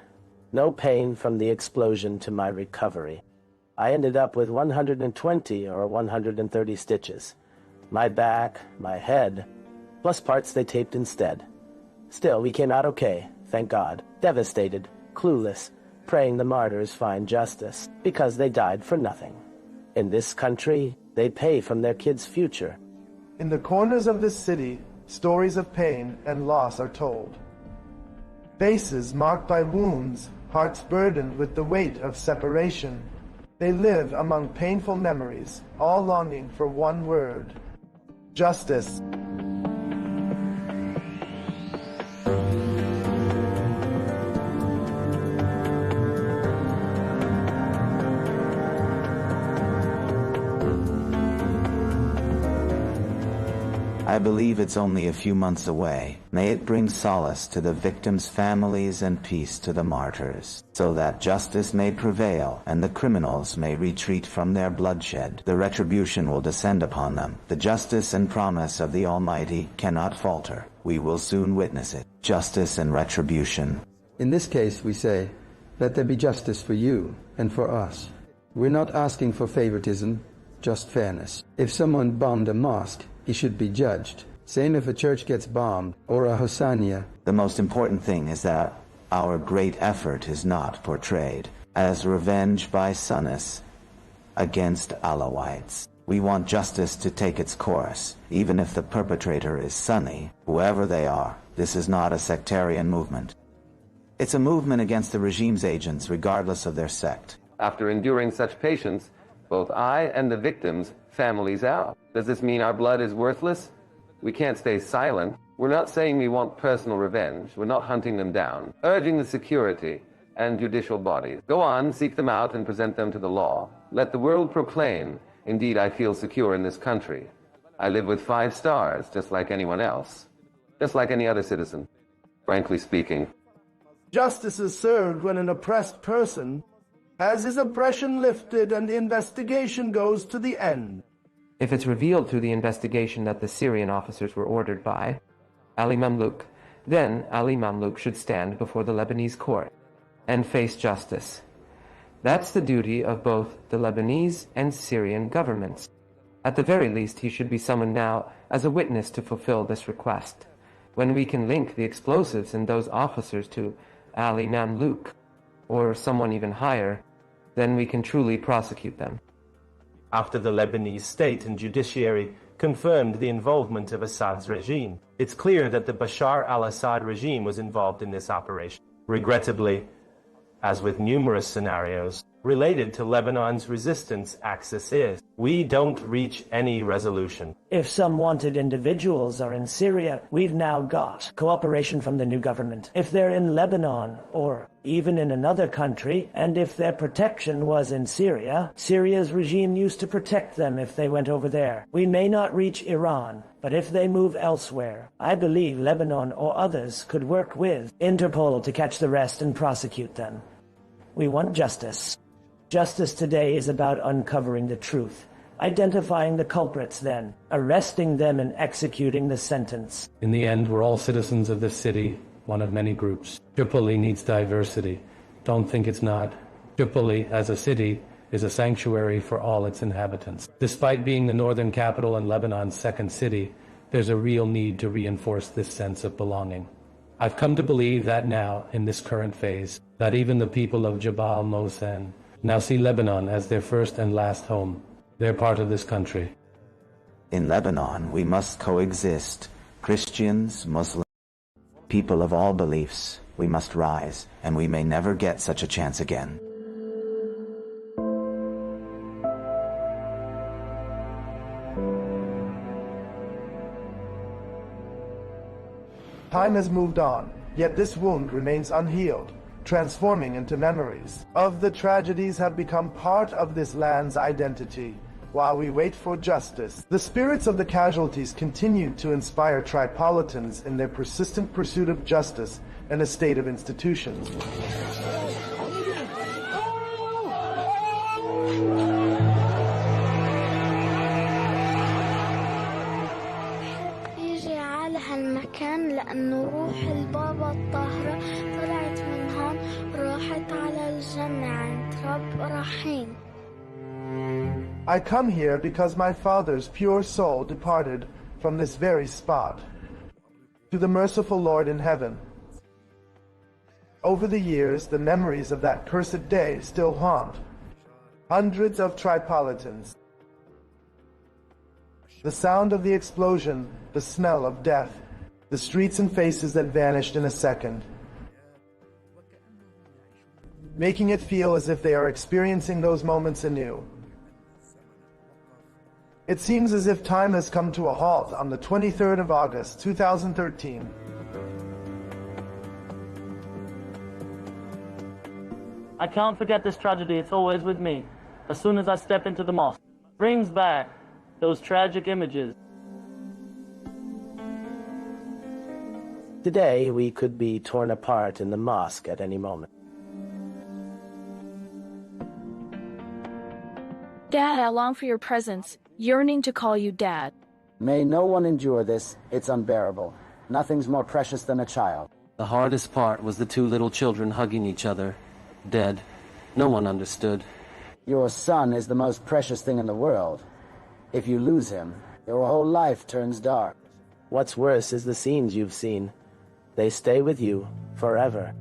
No pain from the explosion to my recovery. I ended up with 120 or 130 stitches. My back, my head, plus parts they taped instead. Still, we came out okay, thank God. Devastated, clueless, praying the martyrs find justice, because they died for nothing. In this country, they pay from their kids' future. In the corners of this city, stories of pain and loss are told. Faces marked by wounds, hearts burdened with the weight of separation. They live among painful memories, all longing for one word: justice. I believe it's only a few months away. May it bring solace to the victims' families and peace to the martyrs, so that justice may prevail and the criminals may retreat from their bloodshed. The retribution will descend upon them. The justice and promise of the Almighty cannot falter. We will soon witness it. Justice and retribution. In this case, we say, let there be justice for you and for us. We're not asking for favoritism, just fairness. If someone bombed a mosque, he should be judged. Same if a church gets bombed, or a hosanna. The most important thing is that our great effort is not portrayed as revenge by Sunnis against Alawites. We want justice to take its course, even if the perpetrator is Sunni, whoever they are. This is not a sectarian movement. It's a movement against the regime's agents, regardless of their sect. After enduring such patience, both I and the victims' families out. Does this mean our blood is worthless? We can't stay silent. We're not saying we want personal revenge. We're not hunting them down. Urging the security and judicial bodies. Go on, seek them out and present them to the law. Let the world proclaim, indeed I feel secure in this country. I live with 5 stars, just like anyone else. Just like any other citizen, frankly speaking. Justice is served when an oppressed person has his oppression lifted and the investigation goes to the end. If it's revealed through the investigation that the Syrian officers were ordered by Ali Mamluk, then Ali Mamluk should stand before the Lebanese court and face justice. That's the duty of both the Lebanese and Syrian governments. At the very least, he should be summoned now as a witness to fulfill this request. When we can link the explosives and those officers to Ali Mamluk, or someone even higher, then we can truly prosecute them. After the Lebanese state and judiciary confirmed the involvement of Assad's regime, it's clear that the Bashar al-Assad regime was involved in this operation. Regrettably, as with numerous scenarios related to Lebanon's resistance axis is, we don't reach any resolution. If some wanted individuals are in Syria, we've now got cooperation from the new government. If they're in Lebanon, or even in another country, and if their protection was in Syria, Syria's regime used to protect them if they went over there. We may not reach Iran, but if they move elsewhere, I believe Lebanon or others could work with Interpol to catch the rest and prosecute them. We want justice. Justice today is about uncovering the truth, identifying the culprits then, arresting them and executing the sentence. In the end, we're all citizens of this city, one of many groups. Tripoli needs diversity. Don't think it's not. Tripoli, as a city, is a sanctuary for all its inhabitants. Despite being the northern capital and Lebanon's second city, there's a real need to reinforce this sense of belonging. I've come to believe that now, in this current phase, that even the people of Jabal Mosen now see Lebanon as their first and last home. They're part of this country. In Lebanon, we must coexist. Christians, Muslims, people of all beliefs. We must rise, and we may never get such a chance again. Time has moved on, yet this wound remains unhealed, transforming into memories of the tragedies have become part of this land's identity. While we wait for justice, the spirits of the casualties continue to inspire Tripolitans in their persistent pursuit of justice and a state of institutions. هالمكان لأنه روح البابا الطاهرة طلعت من هون راحت على الجنة عند رب رحيم. I come here because my father's pure soul departed from this very spot to the merciful Lord in heaven. Over the years, the memories of that cursed day still haunt hundreds of Tripolitans. The sound of the explosion, the smell of death, the streets and faces that vanished in a second. making it feel as if they are experiencing those moments anew. It seems as if time has come to a halt on the 23rd of August, 2013. I can't forget this tragedy. It's always with me. As soon as I step into the mosque, it brings back those tragic images. Today, we could be torn apart in the mosque at any moment. Dad, I long for your presence, yearning to call you Dad. May no one endure this. It's unbearable. Nothing's more precious than a child. The hardest part was the two little children hugging each other, dead. No one understood. Your son is the most precious thing in the world. If you lose him, your whole life turns dark. What's worse is the scenes you've seen. They stay with you forever.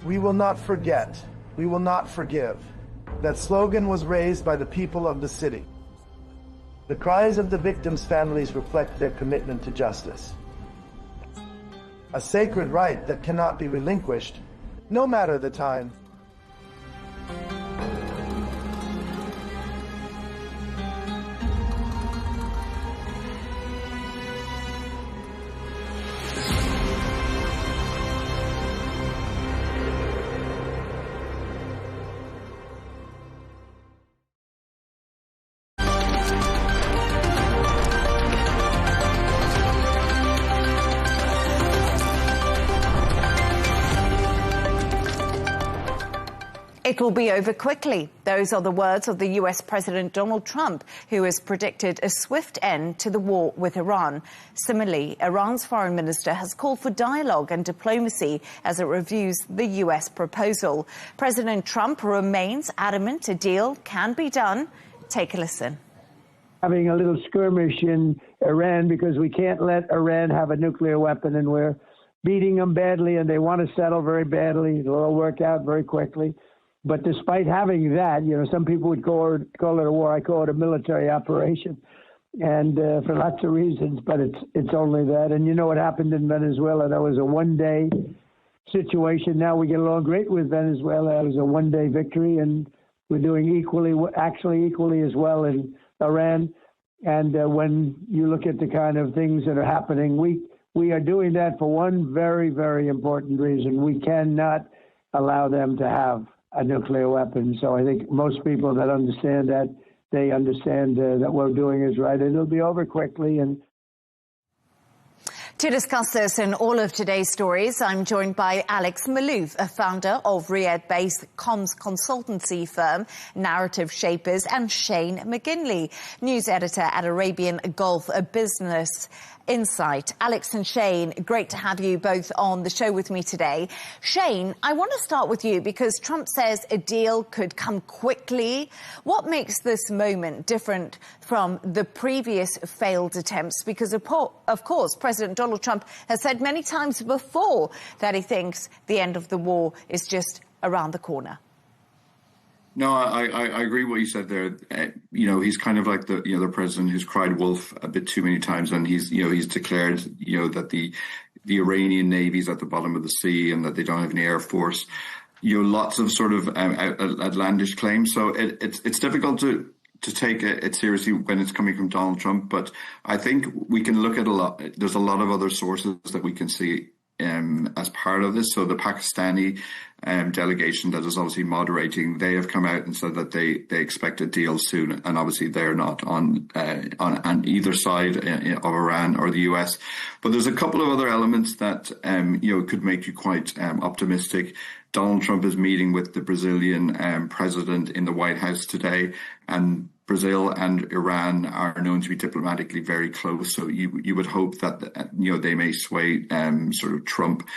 We will not forget, we will not forgive. That slogan was raised by the people of the city. The cries of the victims' families reflect their commitment to justice. A sacred right that cannot be relinquished, no matter the time. It will be over quickly. Those are the words of the US President Donald Trump, who has predicted a swift end to the war with Iran. Similarly, Iran's foreign minister has called for dialogue and diplomacy as it reviews the US proposal. President Trump remains adamant a deal can be done. Take a listen. Having a little skirmish in Iran because we can't let Iran have a nuclear weapon, and we're beating them badly, and they want to settle very badly. It'll all work out very quickly. But despite having that, you know, some people would call it a war. I call it a military operation, and for lots of reasons. But it's only that. And you know what happened in Venezuela? That was a one-day situation. Now we get along great with Venezuela. It was a one-day victory, and we're doing equally as well in Iran. And when you look at the kind of things that are happening, we are doing that for one very, very important reason. We cannot allow them to have a nuclear weapon. So I think most people that understand that, they understand that what we're doing is right. It'll be over quickly. And to discuss this and all of today's stories, I'm joined by Alex Malouf, a founder of Riyadh-based comms consultancy firm Narrative Shapers, and Shane McGinley, news editor at Arabian Gulf Business Insight. Alex and Shane, great to have you both on the show with me today. Shane, I want to start with you because Trump says a deal could come quickly. What makes this moment different from the previous failed attempts? Because, of course, President Donald Trump has said many times before that he thinks the end of the war is just around the corner. No, I agree what you said there. You know, he's kind of like the president who's cried wolf a bit too many times, and he's declared that the Iranian Navy's at the bottom of the sea and that they don't have any air force. Lots of sort of outlandish claims. So it's difficult to take it seriously when it's coming from Donald Trump. But I think we can look at a lot. There's a lot of other sources that we can see as part of this. So the Pakistani delegation that is obviously moderating, they have come out and said that they expect a deal soon, and obviously they're not on either side of Iran or the US. But there's a couple of other elements that could make you quite optimistic. Donald Trump is meeting with the Brazilian president in the White House today, and Brazil and Iran are known to be diplomatically very close. So you would hope that they may sway sort of Trump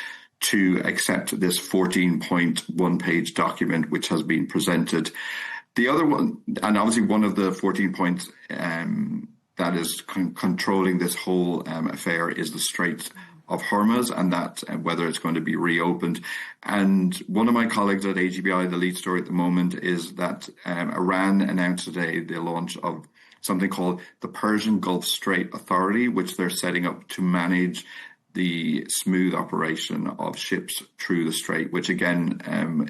to accept this 14-point one-page document which has been presented. The other one, and obviously one of the 14 points that is controlling this whole affair, is the Strait of Hormuz, and that whether it's going to be reopened. And one of my colleagues at AGBI, the lead story at the moment is that Iran announced today the launch of something called the Persian Gulf Strait Authority, which they're setting up to manage the smooth operation of ships through the strait, which again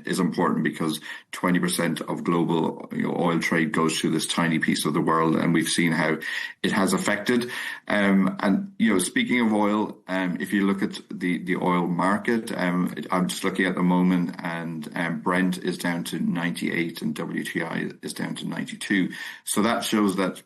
is important because 20% of global oil trade goes through this tiny piece of the world, and we've seen how it has affected. And speaking of oil, if you look at the oil market, I'm just looking at the moment, and Brent is down to 98 and WTI is down to 92. So that shows that,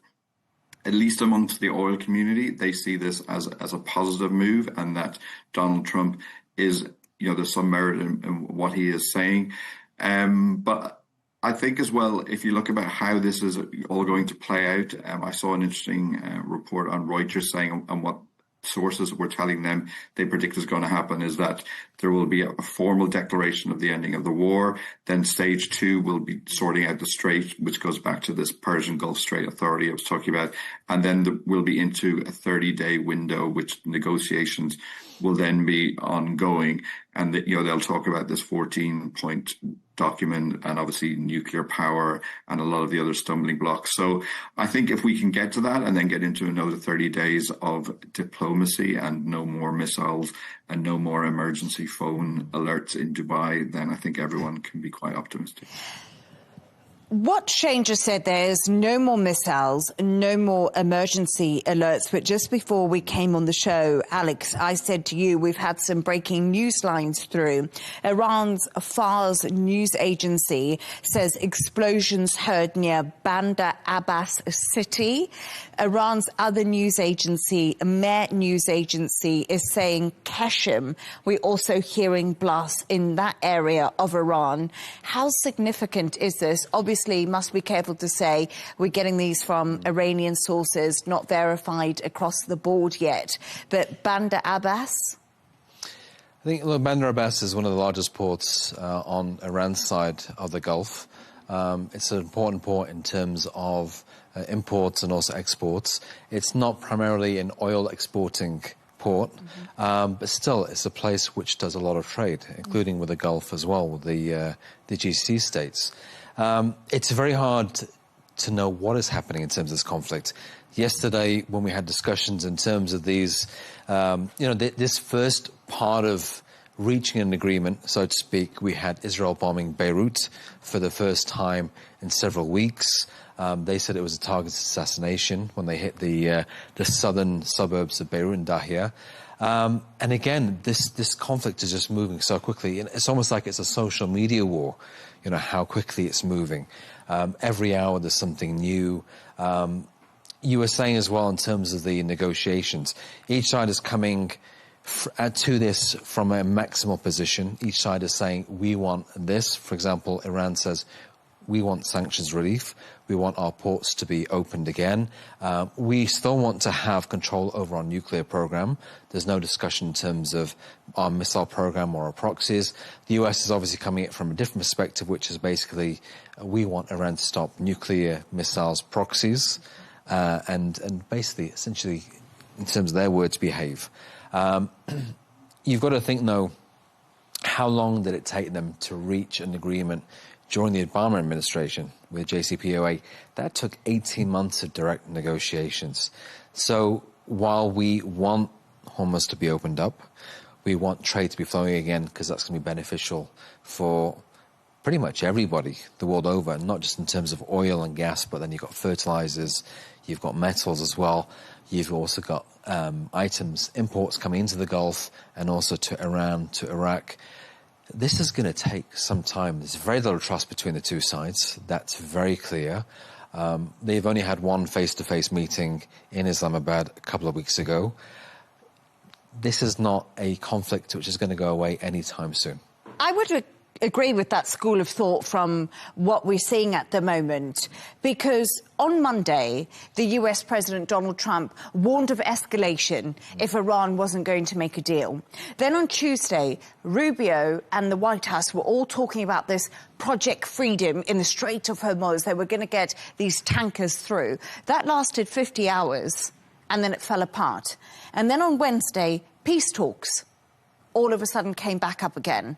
at least amongst the oil community, they see this as a positive move, and that Donald Trump is, there's some merit in what he is saying. But I think as well, if you look about how this is all going to play out, I saw an interesting report on Reuters saying, and what sources were telling them they predict is going to happen, is that there will be a formal declaration of the ending of the war. Then stage 2 will be sorting out the strait, which goes back to this Persian Gulf Strait Authority I was talking about. And then we'll be into a 30-day window, which negotiations will then be ongoing. And they'll talk about this 14-point document, and obviously nuclear power and a lot of the other stumbling blocks. So I think if we can get to that and then get into another 30 days of diplomacy and no more missiles and no more emergency phone alerts in Dubai, then I think everyone can be quite optimistic. What Shane just said there is no more missiles, no more emergency alerts. But just before we came on the show, Alex, I said to you, we've had some breaking news lines through. Iran's Fars news agency says explosions heard near Bandar Abbas city. Iran's other news agency, Mehr news agency, is saying Qeshm. We're also hearing blasts in that area of Iran. How significant is this? Obviously, must be careful to say we're getting these from Iranian sources, not verified across the board yet. But Bandar Abbas? I think Bandar Abbas is one of the largest ports on Iran's side of the Gulf. It's an important port in terms of imports and also exports. It's not primarily an oil exporting port, but still it's a place which does a lot of trade, including with the Gulf as well, with the GCC states. It's very hard to know what is happening in terms of this conflict. Yesterday, when we had discussions in terms of these, this first part of reaching an agreement, so to speak, we had Israel bombing Beirut for the first time in several weeks. They said it was a targeted assassination when they hit the southern suburbs of Beirut and Dahia. And again, this conflict is just moving so quickly. It's almost like it's a social media war, how quickly it's moving. Every hour there's something new. You were saying as well in terms of the negotiations, each side is coming to this from a maximal position. Each side is saying, we want this. For example, Iran says, we want sanctions relief. We want our ports to be opened again. We still want to have control over our nuclear program. There's no discussion in terms of our missile program or our proxies. The US is obviously coming at it from a different perspective, which is basically we want Iran to stop nuclear missiles proxies and basically, essentially, in terms of their words, behave. You've got to think, though, how long did it take them to reach an agreement during the Obama administration with JCPOA? That took 18 months of direct negotiations. So while we want Hormuz to be opened up, we want trade to be flowing again, because that's going to be beneficial for pretty much everybody the world over, not just in terms of oil and gas, but then you've got fertilizers, you've got metals as well. You've also got imports coming into the Gulf and also to Iran, to Iraq. This is going to take some time. There's very little trust between the two sides. That's very clear. They've only had one face-to-face meeting in Islamabad a couple of weeks ago. This is not a conflict which is going to go away anytime soon. I would agree with that school of thought from what we're seeing at the moment, because on Monday, the US President Donald Trump warned of escalation if Iran wasn't going to make a deal. Then on Tuesday, Rubio and the White House were all talking about this Project Freedom in the Strait of Hormuz. They were going to get these tankers through. That lasted 50 hours, and then it fell apart. And then on Wednesday, peace talks. all of a sudden came back up again.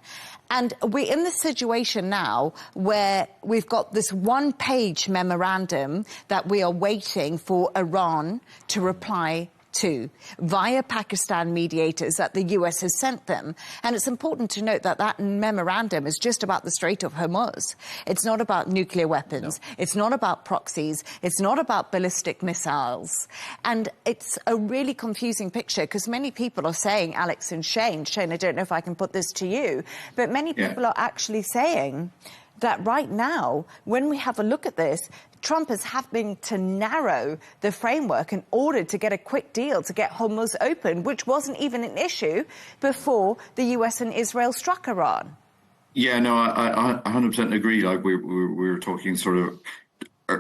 And we're in this situation now where we've got this one-page memorandum that we are waiting for Iran to reply to via Pakistan mediators that the US has sent them. And it's important to note that that memorandum is just about the Strait of Hormuz. It's not about nuclear weapons. No. It's not about proxies. It's not about ballistic missiles. And it's a really confusing picture because many people are saying, Alex and Shane, I don't know if I can put this to you, but many people are actually saying that right now, when we have a look at this, Trump is having to narrow the framework in order to get a quick deal to get Hormuz open, which wasn't even an issue before the US and Israel struck Iran. Yeah, no, I 100% agree. Like we were talking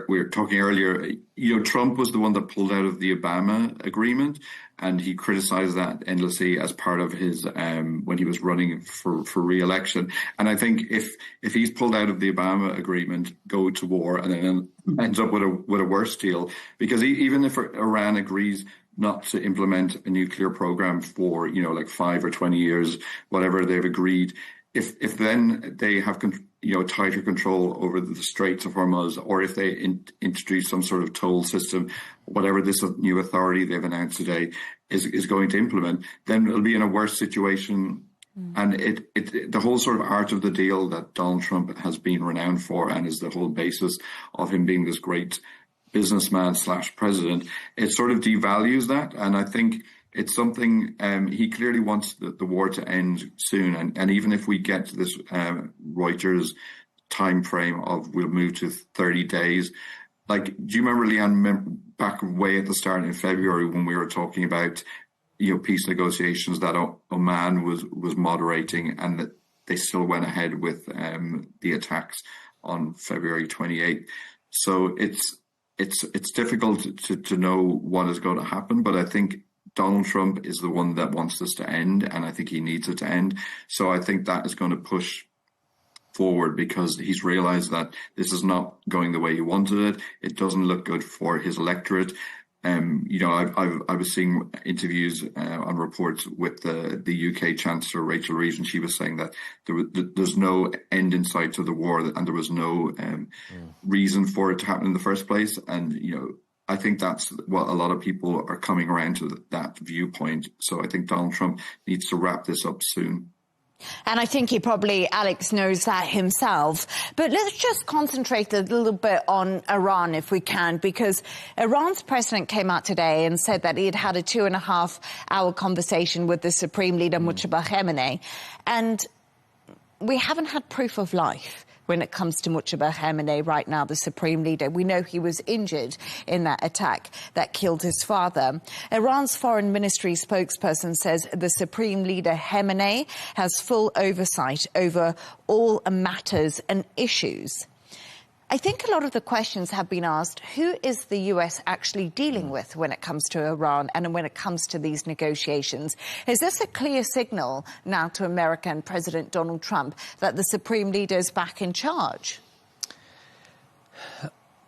we were talking earlier, you know, Trump was the one that pulled out of the Obama agreement, and he criticized that endlessly as part of his when he was running for re-election. And I think if he's pulled out of the Obama agreement, go to war, and then ends up with a worse deal, because even if Iran agrees not to implement a nuclear program for, you know, like 5 or 20 years, whatever they've agreed, if then they have tighter control over the Straits of Hormuz, or if they introduce some sort of toll system, whatever this new authority they've announced today is going to implement, then it'll be in a worse situation. And the whole sort of art of the deal that Donald Trump has been renowned for, and is the whole basis of him being this great businessman / president, it sort of devalues that. And I think it's something he clearly wants the war to end soon. And even if we get to this Reuters time frame of we'll move to 30 days, like, do you remember, Leigh Ann, back way at the start in February when we were talking about, you know, peace negotiations, that Oman was moderating, and that they still went ahead with the attacks on February 28th. So it's difficult to know what is going to happen, but I think Donald Trump is the one that wants this to end, and I think he needs it to end. So I think that is going to push forward, because he's realized that this is not going the way he wanted it. It doesn't look good for his electorate. You know, I was seeing interviews on reports with the UK Chancellor Rachel Reeves, and she was saying that there's no end in sight to the war, and there was no reason for it to happen in the first place. And, you know, I think that's what a lot of people are coming around to, that viewpoint. So I think Donald Trump needs to wrap this up soon. And I think he probably, Alex, knows that himself. But let's just concentrate a little bit on Iran, if we can, because Iran's president came out today and said that he had had a 2.5-hour conversation with the Supreme Leader, Mujtaba Khamenei. And we haven't had proof of life when it comes to Mujtaba Khamenei right now, the Supreme Leader. We know he was injured in that attack that killed his father. Iran's foreign ministry spokesperson says the Supreme Leader Khamenei has full oversight over all matters and issues. I think a lot of the questions have been asked, who is the US actually dealing with when it comes to Iran and when it comes to these negotiations? Is this a clear signal now to America and President Donald Trump that the Supreme Leader is back in charge?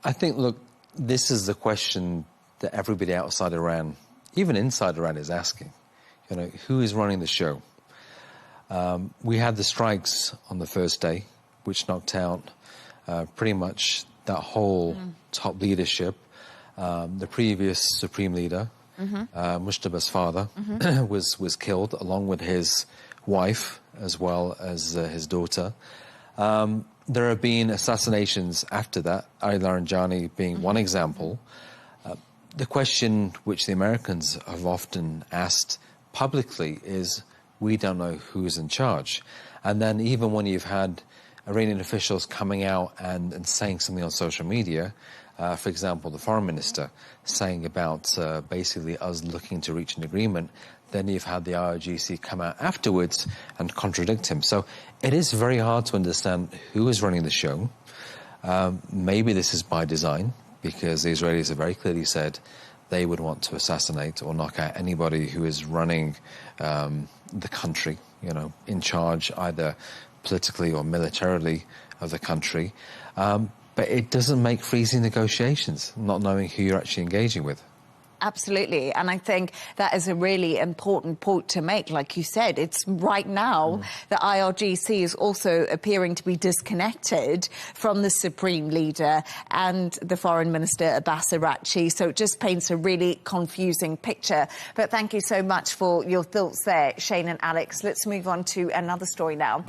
I think, look, this is the question that everybody outside Iran, even inside Iran, is asking. You know, who is running the show? We had the strikes on the first day, which knocked out pretty much that whole top leadership. The previous Supreme Leader, Mujtaba's father, was killed, along with his wife as well as his daughter. There have been assassinations after that, Ali Larijani being one example. The question which the Americans have often asked publicly is, we don't know who's in charge. And then even when you've had Iranian officials coming out and saying something on social media, for example, the foreign minister saying about basically us looking to reach an agreement, then you've had the IRGC come out afterwards and contradict him. So it is very hard to understand who is running the show. Maybe this is by design, because the Israelis have very clearly said they would want to assassinate or knock out anybody who is running the country, you know, in charge either politically or militarily of the country. But it doesn't make for easy negotiations, not knowing who you're actually engaging with. Absolutely. And I think that is a really important point to make. Like you said, it's right now the IRGC is also appearing to be disconnected from the Supreme Leader and the Foreign Minister, Abbas Araghchi. So it just paints a really confusing picture. But thank you so much for your thoughts there, Shane and Alex. Let's move on to another story now.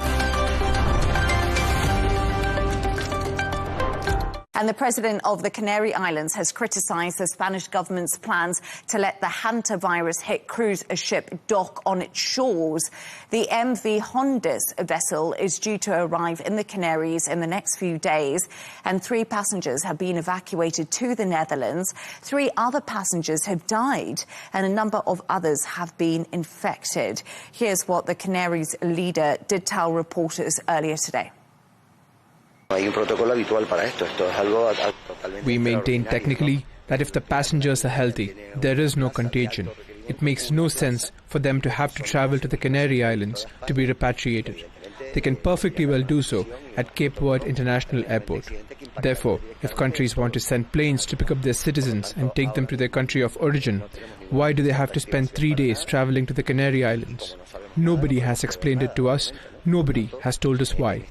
And the president of the Canary Islands has criticised the Spanish government's plans to let the hantavirus-hit cruise ship dock on its shores. The MV Hondas vessel is due to arrive in the Canaries in the next few days, and 3 passengers have been evacuated to the Netherlands. 3 other passengers have died, and a number of others have been infected. Here's what the Canaries leader did tell reporters earlier today. We maintain technically that if the passengers are healthy, there is no contagion. It makes no sense for them to have to travel to the Canary Islands to be repatriated. They can perfectly well do so at Cape Verde International Airport. Therefore, if countries want to send planes to pick up their citizens and take them to their country of origin, why do they have to spend 3 days traveling to the Canary Islands? Nobody has explained it to us. Nobody has told us why.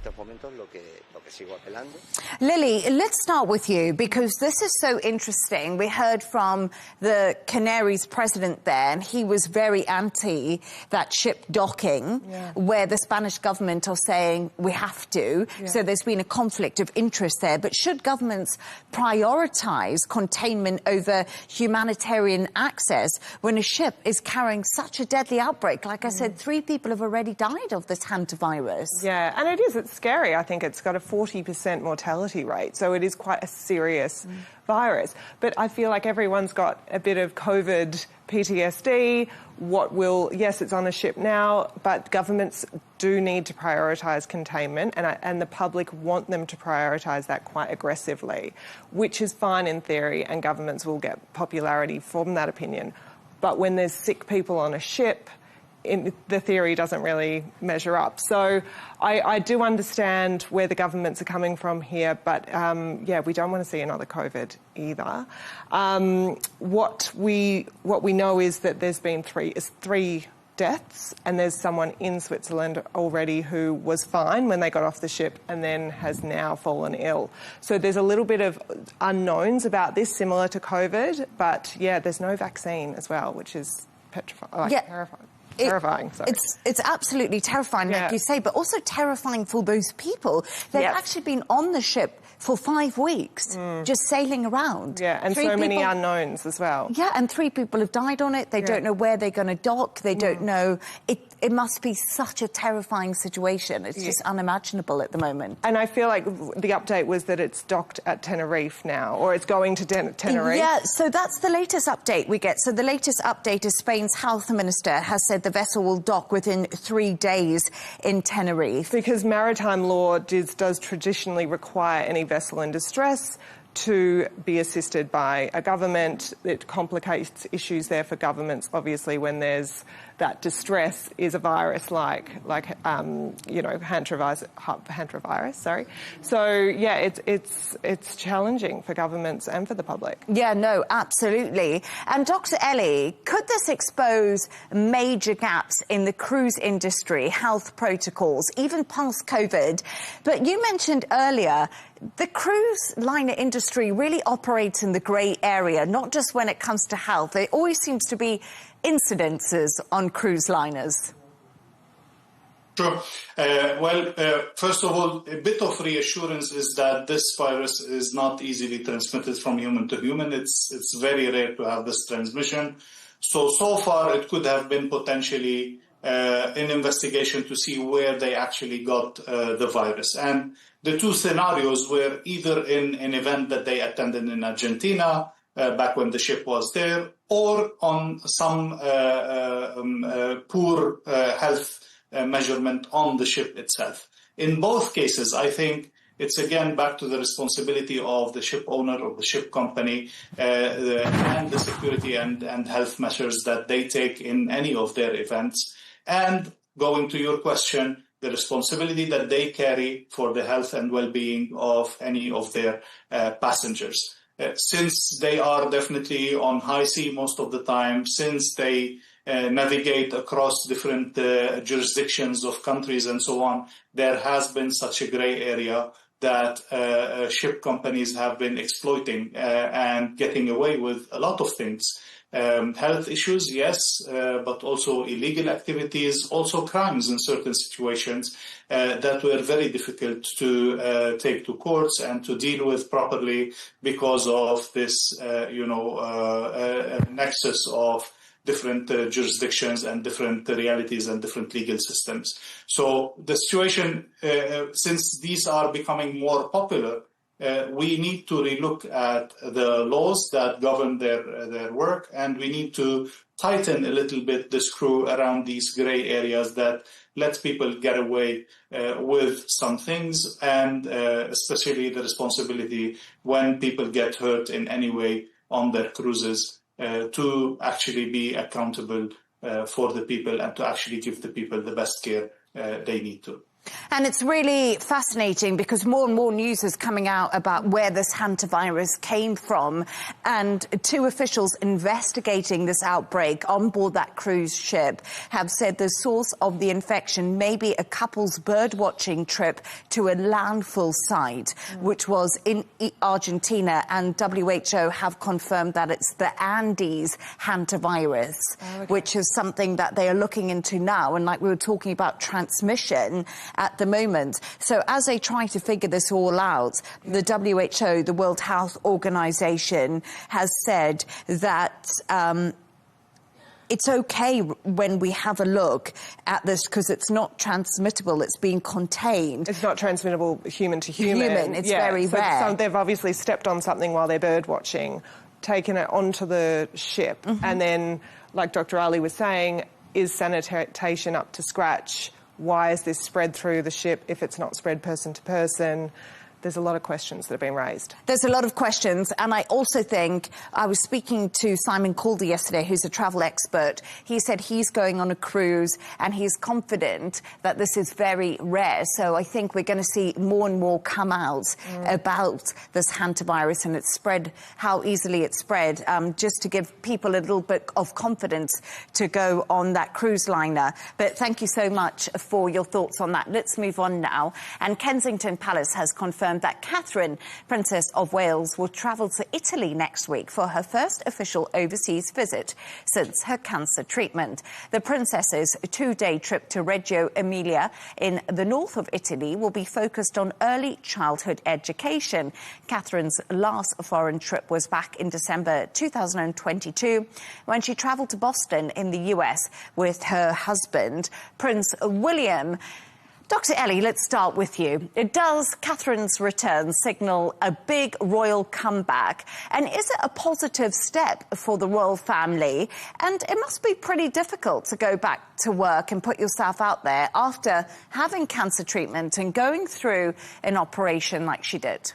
Lily, let's start with you, because this is so interesting. We heard from the Canaries president there, and he was very anti that ship docking, where the Spanish government are saying we have to. So there's been a conflict of interest there. But should governments prioritise containment over humanitarian access when a ship is carrying such a deadly outbreak? Like I said, 3 people have already died of this hantavirus. Yeah, and it's scary. I think it's got a 40% mortality rate, so it is quite a serious virus. But I feel like everyone's got a bit of COVID PTSD. Yes, it's on a ship now, but governments do need to prioritise containment, and the public want them to prioritise that quite aggressively, which is fine in theory, and governments will get popularity from that opinion. But when there's sick people on a ship, the theory doesn't really measure up. So I do understand where the governments are coming from here, but we don't want to see another COVID either. What we know is that there's been 3 deaths, and there's someone in Switzerland already who was fine when they got off the ship and then has now fallen ill. So there's a little bit of unknowns about this, similar to COVID, but there's no vaccine as well, which is terrifying. It's absolutely terrifying, like you say, but also terrifying for those people. They've actually been on the ship for 5 weeks, just sailing around. Yeah, and so many unknowns as well. Yeah, and 3 people have died on it. They don't know where they're going to dock. They don't know. It must be such a terrifying situation. It's just unimaginable at the moment. And I feel like the update was that it's docked at Tenerife now, or it's going to Tenerife. Yeah, so that's the latest update we get. So the latest update is Spain's health minister has said the vessel will dock within 3 days in Tenerife. Because maritime law does traditionally require any vessel in distress to be assisted by a government. It complicates issues there for governments, obviously, when there's that distress is a virus like hantavirus. Sorry. So it's challenging for governments and for the public. Yeah, no, absolutely. And Dr. Ellie, could this expose major gaps in the cruise industry, health protocols, even past COVID? But you mentioned earlier, the cruise liner industry really operates in the grey area, not just when it comes to health. There always seems to be incidences on cruise liners. Sure. First of all, a bit of reassurance is that this virus is not easily transmitted from human to human. It's very rare to have this transmission. So far, it could have been potentially an investigation to see where they actually got the virus. And the 2 scenarios were either in an event that they attended in Argentina, back when the ship was there, or on some poor health measurement on the ship itself. In both cases, I think it's again back to the responsibility of the ship owner or the ship company and the security and health measures that they take in any of their events. And going to your question, the responsibility that they carry for the health and well-being of any of their passengers. since they are definitely on high sea most of the time, since they navigate across different jurisdictions of countries and so on, there has been such a gray area that ship companies have been exploiting and getting away with a lot of things. Health issues, yes, but also illegal activities, also crimes in certain situations that were very difficult to take to courts and to deal with properly because of this, nexus of different jurisdictions and different realities and different legal systems. So the situation, since these are becoming more popular, we need to relook at the laws that govern their work, and we need to tighten a little bit the screw around these gray areas that let people get away with some things, and especially the responsibility when people get hurt in any way on their cruises to actually be accountable for the people and to actually give the people the best care they need to. And it's really fascinating because more and more news is coming out about where this hantavirus came from, and two officials investigating this outbreak on board that cruise ship have said the source of the infection may be a couple's bird-watching trip to a landfill site, which was in Argentina, and WHO have confirmed that it's the Andes hantavirus, which is something that they are looking into now, and like we were talking about transmission at the moment. So as they try to figure this all out, the WHO, the World Health Organization, has said that it's okay when we have a look at this because it's not transmittable, it's being contained. It's not transmittable human to human. It's very rare. So they've obviously stepped on something while they're bird watching, taken it onto the ship, and then, like Dr. Ali was saying, is sanitation up to scratch? Why is this spread through the ship if it's not spread person to person? There's a lot of questions that have been raised. There's a lot of questions, and I also think, I was speaking to Simon Calder yesterday, who's a travel expert. He said he's going on a cruise and he's confident that this is very rare. So I think we're going to see more and more come out about this hantavirus and its spread, how easily it spread, just to give people a little bit of confidence to go on that cruise liner. But thank you so much for your thoughts on that. Let's move on now. And Kensington Palace has confirmed that Catherine, Princess of Wales, will travel to Italy next week for her first official overseas visit since her cancer treatment. The princess's two-day trip to Reggio Emilia in the north of Italy will be focused on early childhood education. Catherine's last foreign trip was back in December 2022 when she travelled to Boston in the US with her husband, Prince William. Dr. Ellie, let's start with you. Does Catherine's return signal a big royal comeback? And is it a positive step for the royal family? And it must be pretty difficult to go back to work and put yourself out there after having cancer treatment and going through an operation like she did.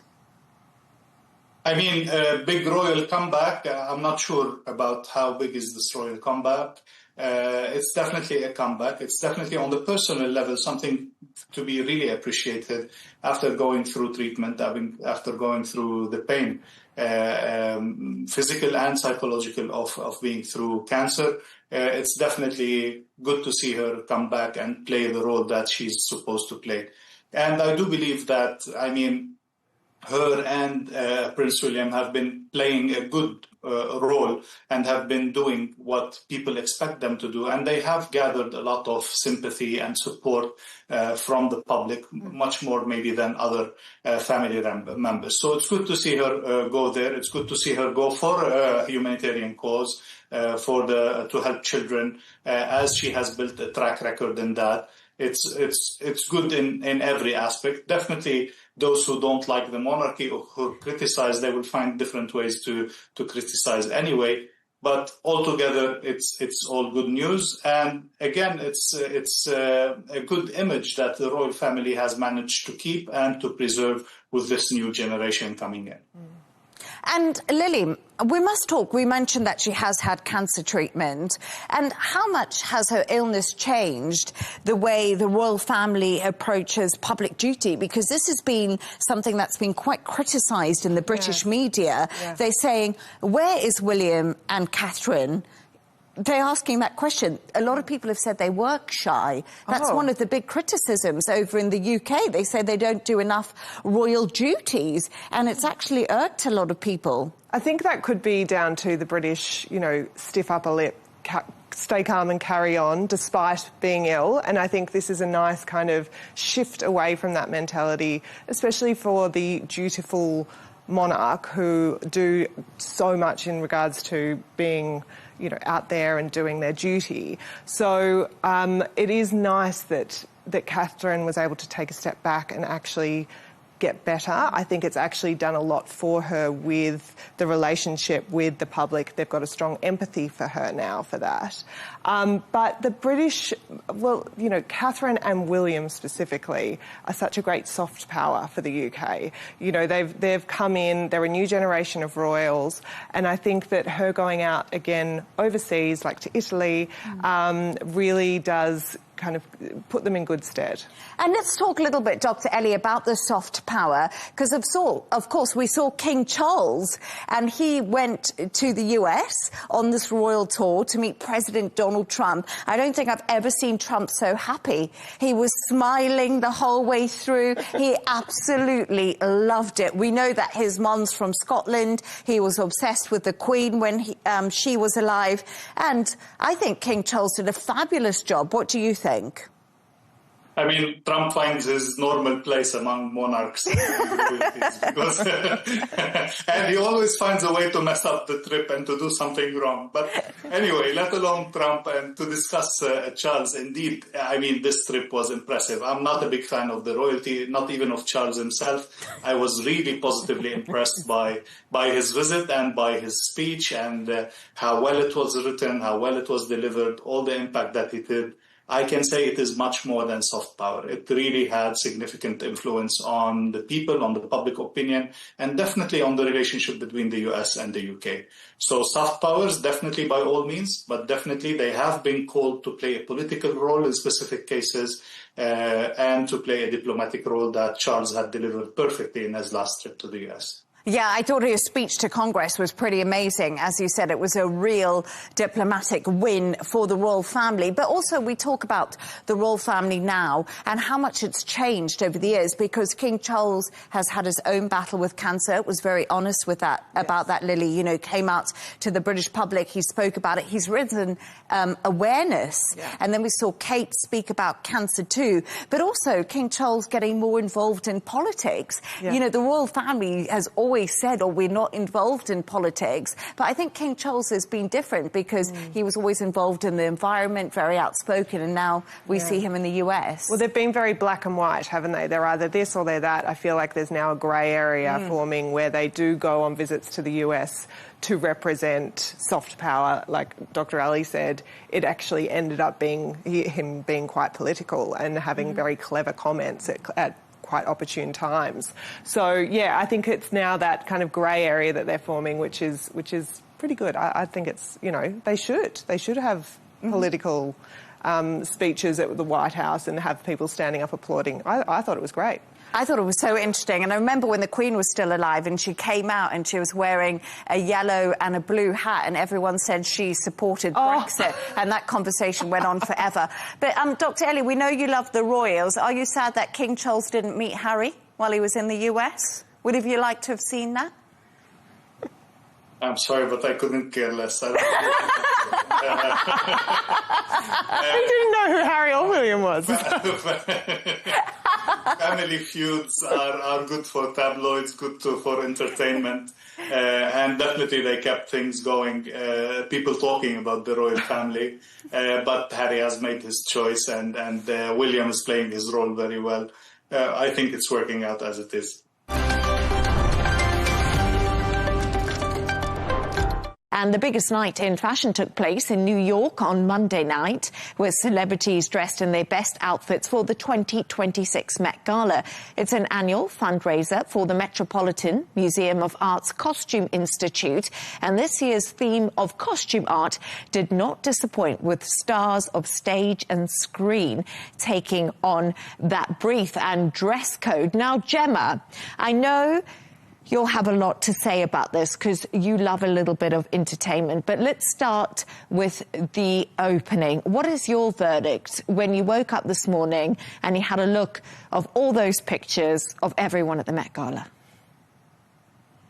I mean, a big royal comeback, I'm not sure about how big is this royal comeback. It's definitely a comeback. It's definitely on the personal level something to be really appreciated after going through treatment, after going through the pain, physical and psychological of being through cancer. It's definitely good to see her come back and play the role that she's supposed to play. And I do believe that, her and Prince William have been playing a good role and have been doing what people expect them to do. And they have gathered a lot of sympathy and support from the public, much more maybe than other family members. So it's good to see her go there. It's good to see her go for a humanitarian cause, to help children, as she has built a track record in that. It's good in every aspect. Definitely those who don't like the monarchy or who criticize, they will find different ways to criticize anyway. But altogether, it's all good news. And again, it's a good image that the royal family has managed to keep and to preserve with this new generation coming in. And Lily, We must talk. We mentioned that she has had cancer treatment. And how much has her illness changed the way the royal family approaches public duty? Because this has been something that's been quite criticised in the British media. Yeah. They're saying, where is William and Catherine? They're asking that question. A lot of people have said they work shy. That's one of the big criticisms over in the UK. They say they don't do enough royal duties, and it's actually irked a lot of people. I think that could be down to the British, you know, stiff upper lip, stay calm and carry on despite being ill. And I think this is a nice kind of shift away from that mentality, especially for the dutiful monarch who do so much in regards to being, you know, out there and doing their duty. So it is nice that Catherine was able to take a step back and actually get better. I think it's actually done a lot for her with the relationship with the public. They've got a strong empathy for her now for that. But the British, well, you know, Catherine and William specifically are such a great soft power for the UK. You know, they've come in, they're a new generation of royals, and I think that her going out again overseas, like to Italy, really does kind of put them in good stead. And let's talk a little bit, Dr. Ellie, about the soft power, because of course we saw King Charles, and he went to the US on this royal tour to meet President Donald Trump. I don't think I've ever seen Trump so happy. He was smiling the whole way through. He absolutely loved it. We know that his mum's from Scotland. He was obsessed with the Queen when she was alive. And I think King Charles did a fabulous job. What do you think? I mean, Trump finds his normal place among monarchs because and he always finds a way to mess up the trip and to do something wrong. But anyway, let alone Trump, and to discuss Charles, indeed, I mean, this trip was impressive. I'm not a big fan of the royalty, not even of Charles himself. I was really positively impressed by his visit and by his speech, and how well it was written, how well it was delivered, all the impact that it did. I can say it is much more than soft power. It really had significant influence on the people, on the public opinion, and definitely on the relationship between the US and the UK. So soft powers, definitely by all means, but definitely they have been called to play a political role in specific cases and to play a diplomatic role that Charles had delivered perfectly in his last trip to the US. Yeah, I thought his speech to Congress was pretty amazing. As you said, it was a real diplomatic win for the royal family. But also we talk about the royal family now and how much it's changed over the years, because King Charles has had his own battle with cancer. Was very honest with that, about that, Lily. You know, came out to the British public. He spoke about it. He's risen awareness. Yeah. And then we saw Kate speak about cancer too. But also King Charles getting more involved in politics. Yeah. You know, the royal family has always said, we're not involved in politics. But I think King Charles has been different, because he was always involved in the environment, very outspoken, and now we see him in the US. Well, they've been very black and white, haven't they? They're either this or they're that. I feel like there's now a grey area forming where they do go on visits to the US to represent soft power. Like Dr. Ali said, it actually ended up being him being quite political and having very clever comments at quite opportune times. So, yeah, I think it's now that kind of grey area that they're forming, which is pretty good. I think it's, you know, they should have political speeches at the White House and have people standing up applauding. I thought it was great. I thought it was so interesting. And I remember when the Queen was still alive and she came out and she was wearing a yellow and a blue hat, and everyone said she supported Brexit. And that conversation went on forever. But, Dr. Ellie, we know you love the royals. Are you sad that King Charles didn't meet Harry while he was in the US? Would have you liked to have seen that? I'm sorry, but I couldn't care less. I didn't know who Harry or William was. Family feuds are good for tabloids, good for entertainment, and definitely they kept things going, people talking about the royal family. But Harry has made his choice, and William is playing his role very well. I think it's working out as it is. And the biggest night in fashion took place in New York on Monday night, with celebrities dressed in their best outfits for the 2026 Met Gala. It's an annual fundraiser for the Metropolitan Museum of Art's Costume Institute, and this year's theme of costume art did not disappoint, with stars of stage and screen taking on that brief and dress code. Now, Gemma, I know you'll have a lot to say about this because you love a little bit of entertainment, but let's start with the opening. What is your verdict when you woke up this morning and you had a look of all those pictures of everyone at the Met Gala?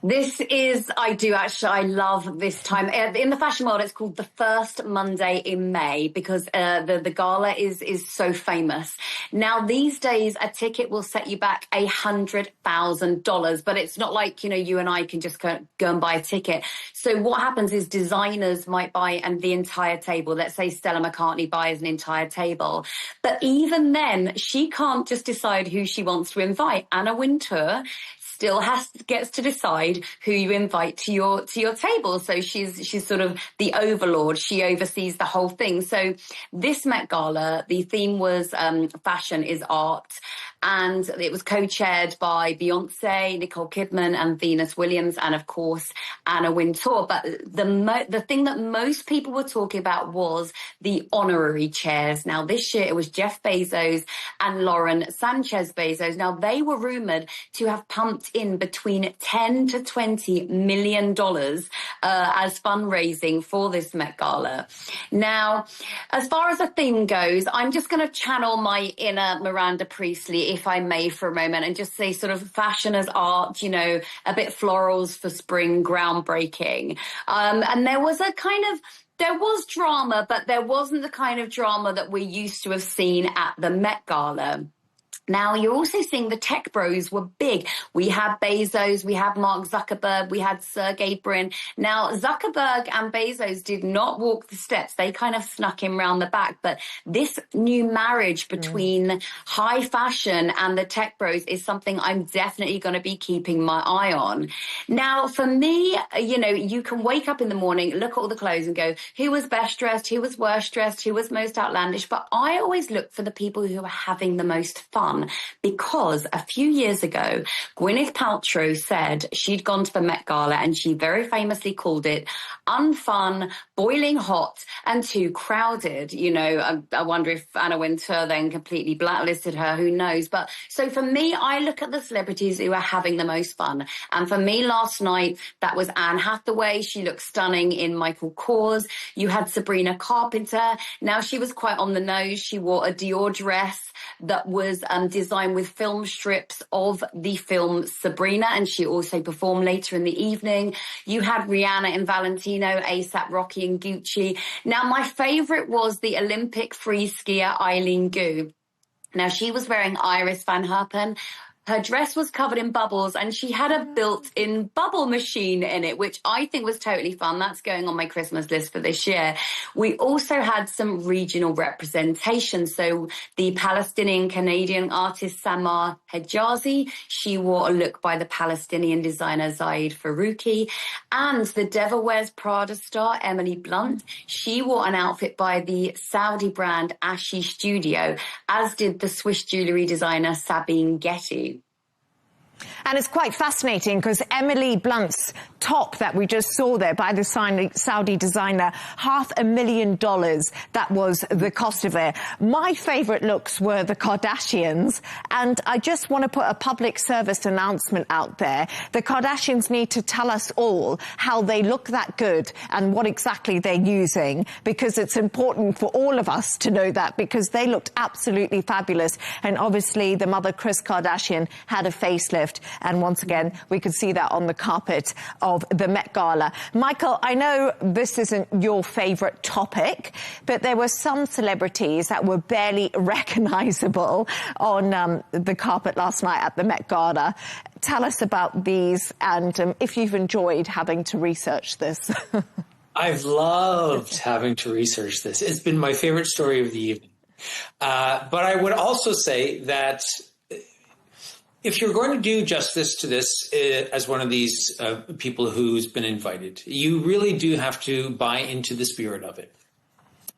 I love this time. In the fashion world, it's called the first Monday in May because the gala is so famous. Now, these days, a ticket will set you back $100,000, but it's not like, you and I can just go and buy a ticket. So what happens is designers might buy the entire table. Let's say Stella McCartney buys an entire table. But even then, she can't just decide who she wants to invite. Anna Wintour still gets to decide who you invite to your table. So she's sort of the overlord. She oversees the whole thing. So this Met Gala, the theme was fashion is art. And it was co-chaired by Beyonce, Nicole Kidman and Venus Williams, and of course, Anna Wintour. But the thing that most people were talking about was the honorary chairs. Now, this year it was Jeff Bezos and Lauren Sanchez Bezos. Now, they were rumored to have pumped in between $10 to $20 million as fundraising for this Met Gala. Now, as far as the theme goes, I'm just going to channel my inner Miranda Priestley, if I may, for a moment, and just say sort of fashion as art, a bit florals for spring, groundbreaking. And there was drama, but there wasn't the kind of drama that we're used to have seen at the Met Gala. Now, you're also seeing the tech bros were big. We had Bezos, we had Mark Zuckerberg, we had Sergey Brin. Now, Zuckerberg and Bezos did not walk the steps. They kind of snuck him round the back. But this new marriage between high fashion and the tech bros is something I'm definitely going to be keeping my eye on. Now, for me, you can wake up in the morning, look at all the clothes and go, who was best dressed, who was worst dressed, who was most outlandish? But I always look for the people who are having the most fun. Because a few years ago, Gwyneth Paltrow said she'd gone to the Met Gala and she very famously called it unfun, boiling hot and too crowded. I wonder if Anna Wintour then completely blacklisted her, who knows. But so for me, I look at the celebrities who are having the most fun. And for me last night, that was Anne Hathaway. She looked stunning in Michael Kors. You had Sabrina Carpenter. Now, she was quite on the nose. She wore a Dior dress that was designed with film strips of the film Sabrina, and she also performed later in the evening. You had Rihanna in Valentino, A$AP Rocky and Gucci. Now, my favorite was the Olympic free skier Eileen Gu. Now, she was wearing Iris Van Herpen. Her dress was covered in bubbles and she had a built-in bubble machine in it, which I think was totally fun. That's going on my Christmas list for this year. We also had some regional representation. So the Palestinian-Canadian artist Samar Hejazi, she wore a look by the Palestinian designer Zaid Farouki. And the Devil Wears Prada star Emily Blunt, she wore an outfit by the Saudi brand Ashi Studio, as did the Swiss jewellery designer Sabine Getty. And it's quite fascinating because Emily Blunt's top that we just saw there by the Saudi designer, $500,000, that was the cost of it. My favourite looks were the Kardashians, and I just want to put a public service announcement out there. The Kardashians need to tell us all how they look that good and what exactly they're using, because it's important for all of us to know that, because they looked absolutely fabulous. And obviously the mother, Kris Kardashian, had a facelift. And once again, we could see that on the carpet of the Met Gala. Michael, I know this isn't your favourite topic, but there were some celebrities that were barely recognisable on the carpet last night at the Met Gala. Tell us about these and if you've enjoyed having to research this. I've loved having to research this. It's been my favourite story of the evening. But I would also say that If you're going to do justice to this as one of these people who's been invited, you really do have to buy into the spirit of it.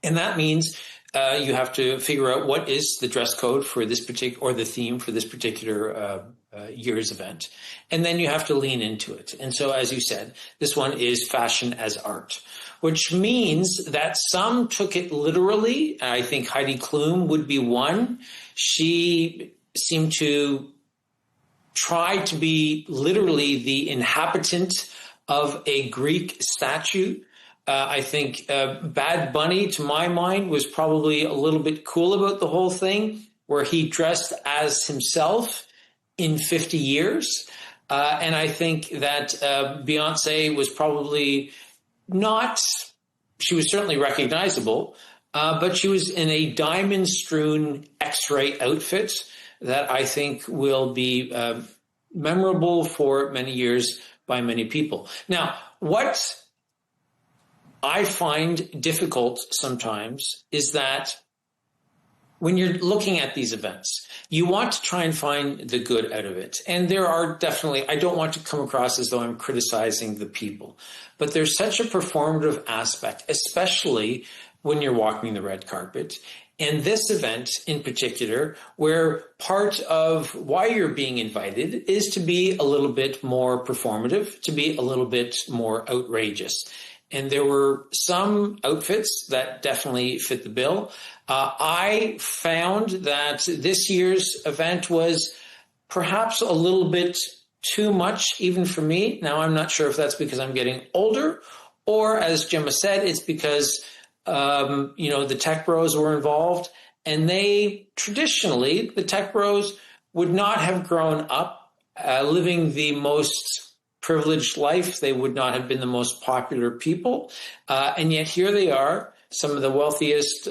And that means you have to figure out what is the dress code for this particular, or the theme for this particular year's event. And then you have to lean into it. And so, as you said, this one is fashion as art, which means that some took it literally. I think Heidi Klum would be one. She seemed to try to be literally the inhabitant of a Greek statue. I think Bad Bunny, to my mind, was probably a little bit cool about the whole thing, where he dressed as himself in 50 years. And I think that Beyonce was probably not, she was certainly recognizable, but she was in a diamond-strewn X-ray outfit that I think will be memorable for many years by many people. Now, what I find difficult sometimes is that when you're looking at these events, you want to try and find the good out of it. And there are definitely, I don't want to come across as though I'm criticizing the people, but there's such a performative aspect, especially when you're walking the red carpet. And this event in particular, where part of why you're being invited is to be a little bit more performative, to be a little bit more outrageous. And there were some outfits that definitely fit the bill. I found that this year's event was perhaps a little bit too much, even for me. Now, I'm not sure if that's because I'm getting older, or as Gemma said, it's because the tech bros were involved, and they traditionally, the tech bros would not have grown up living the most privileged life. They would not have been the most popular people. And yet here they are, some of the wealthiest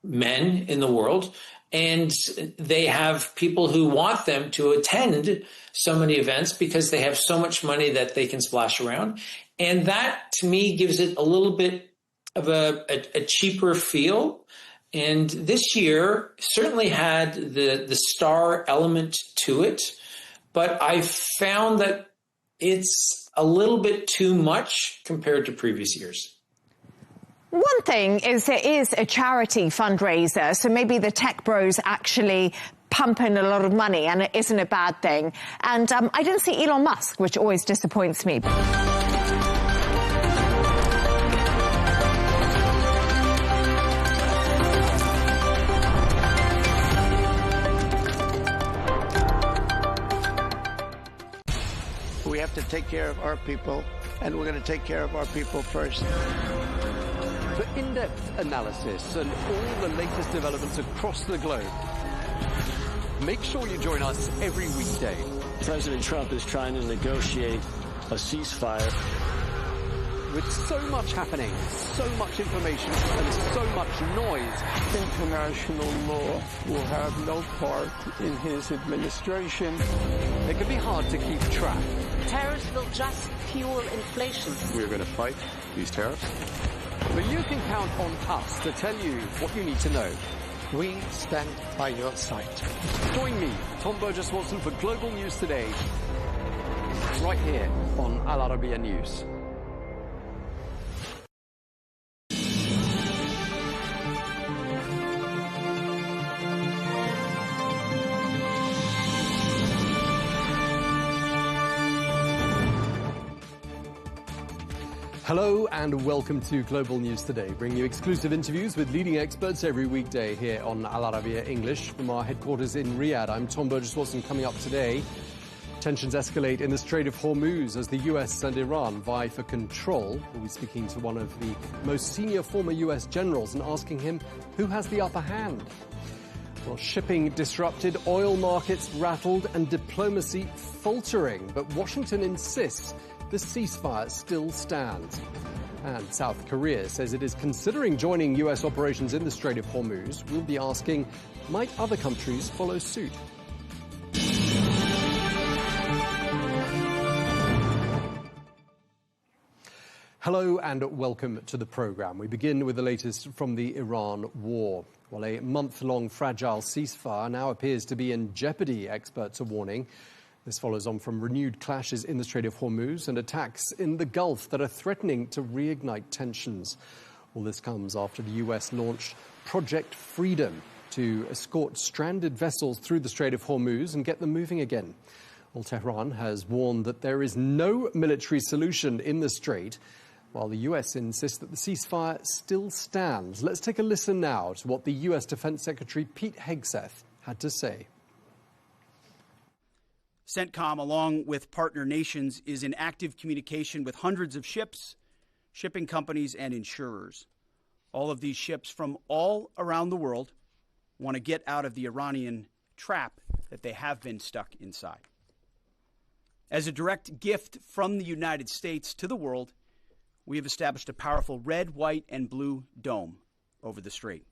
men in the world, and they have people who want them to attend so many events because they have so much money that they can splash around. And that, to me, gives it a little bit of a cheaper feel. And this year certainly had the star element to it, but I found that it's a little bit too much compared to previous years. One thing is it is a charity fundraiser, so maybe the tech bros actually pump in a lot of money, and it isn't a bad thing. And I didn't see Elon Musk, which always disappoints me. We have to take care of our people, and we're going to take care of our people first. For in-depth analysis and all the latest developments across the globe, make sure you join us every weekday. President Trump is trying to negotiate a ceasefire. With so much happening, so much information, and so much noise, international law will have no part in his administration. It can be hard to keep track. Tariffs will just fuel inflation. We're going to fight these tariffs. But you can count on us to tell you what you need to know. We stand by your side. Join me, Tom Burges Watson, for Global News Today, right here on Al Arabiya News. Hello and welcome to Global News Today, bringing you exclusive interviews with leading experts every weekday here on Al Arabiya English from our headquarters in Riyadh. I'm Tom Burges Watson. Coming up today, tensions escalate in the Strait of Hormuz as the US and Iran vie for control. We'll be speaking to one of the most senior former US generals and asking him who has the upper hand. Well, shipping disrupted, oil markets rattled and diplomacy faltering, but Washington insists the ceasefire still stands. And South Korea says it is considering joining US operations in the Strait of Hormuz. We'll be asking, might other countries follow suit? Hello and welcome to the programme. We begin with the latest from the Iran war. Well, a month-long fragile ceasefire now appears to be in jeopardy, experts are warning. This follows on from renewed clashes in the Strait of Hormuz and attacks in the Gulf that are threatening to reignite tensions. All this comes after the US launched Project Freedom to escort stranded vessels through the Strait of Hormuz and get them moving again. Well, Tehran has warned that there is no military solution in the strait, while the US insists that the ceasefire still stands. Let's take a listen now to what the US Defense Secretary Pete Hegseth had to say. CENTCOM, along with partner nations, is in active communication with hundreds of ships, shipping companies, and insurers. All of these ships from all around the world want to get out of the Iranian trap that they have been stuck inside. As a direct gift from the United States to the world, we have established a powerful red, white, and blue dome over the strait.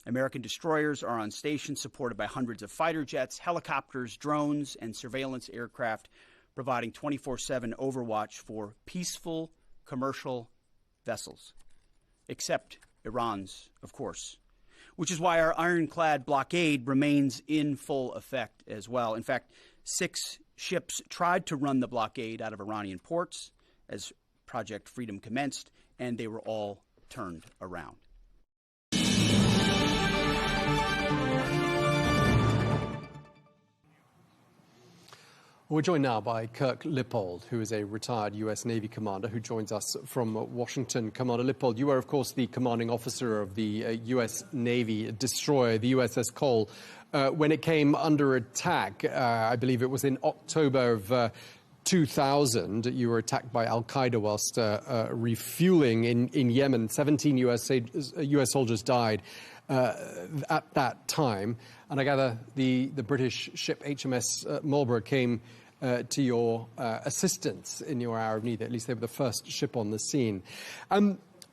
American destroyers are on station, supported by hundreds of fighter jets, helicopters, drones, and surveillance aircraft, providing 24/7 overwatch for peaceful commercial vessels, except Iran's, of course, which is why our ironclad blockade remains in full effect as well. In fact, 6 ships tried to run the blockade out of Iranian ports as Project Freedom commenced, and they were all turned around. We're joined now by Kirk Lippold, who is a retired US Navy commander who joins us from Washington. Commander Lippold, you are, of course, the commanding officer of the US Navy destroyer, the USS Cole, when it came under attack. I believe it was in October of 2000. You were attacked by al-Qaeda whilst refueling in Yemen. 17 US soldiers died at that time. And I gather the British ship HMS Marlborough came to your assistance in your hour of need. At least they were the first ship on the scene. I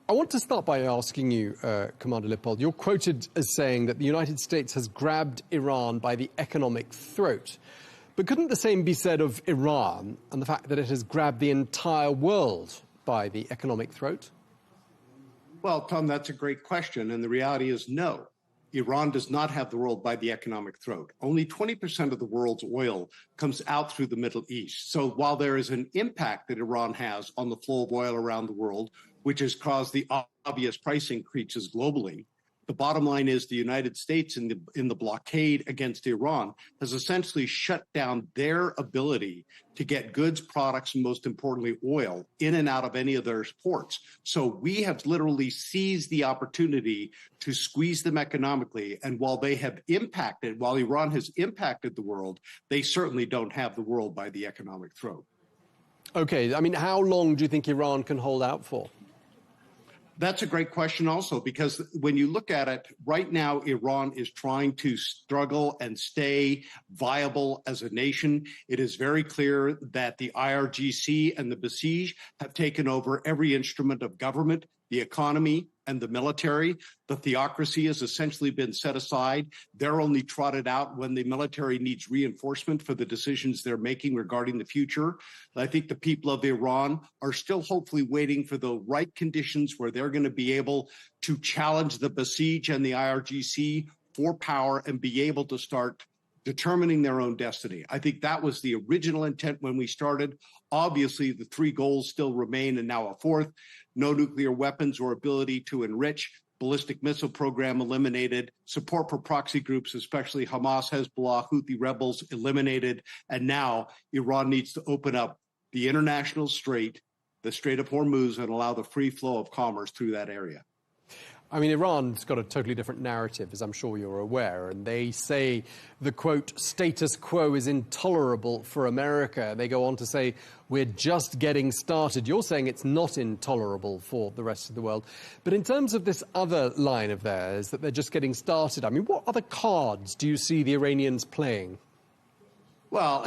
want to start by asking you, Commander Lippold, you're quoted as saying that the United States has grabbed Iran by the economic throat. But couldn't the same be said of Iran and the fact that it has grabbed the entire world by the economic throat? Well, Tom, that's a great question. And the reality is no. Iran does not have the world by the economic throat. Only 20% of the world's oil comes out through the Middle East. So while there is an impact that Iran has on the flow of oil around the world, which has caused the obvious price increases globally, the bottom line is the United States in the blockade against Iran has essentially shut down their ability to get goods, products, and most importantly, oil in and out of any of their ports. So we have literally seized the opportunity to squeeze them economically. And while Iran has impacted the world, they certainly don't have the world by the economic throat. Okay. I mean, how long do you think Iran can hold out for? That's a great question also, because when you look at it, right now, Iran is trying to struggle and stay viable as a nation. It is very clear that the IRGC and the Basij have taken over every instrument of government, the economy, and the military. The theocracy has essentially been set aside. They're only trotted out when the military needs reinforcement for the decisions they're making regarding the future. I think the people of Iran are still hopefully waiting for the right conditions where they're going to be able to challenge the Basij and the IRGC for power and be able to start determining their own destiny. I think that was the original intent when we started. Obviously, the 3 goals still remain, and now a 4th. No nuclear weapons or ability to enrich, ballistic missile program eliminated, support for proxy groups, especially Hamas, Hezbollah, Houthi rebels eliminated, and now Iran needs to open up the international strait, the Strait of Hormuz, and allow the free flow of commerce through that area. I mean, Iran's got a totally different narrative, as I'm sure you're aware, and they say the, quote, status quo is intolerable for America. They go on to say, we're just getting started. You're saying it's not intolerable for the rest of the world. But in terms of this other line of theirs, that they're just getting started, I mean, what other cards do you see the Iranians playing? Well,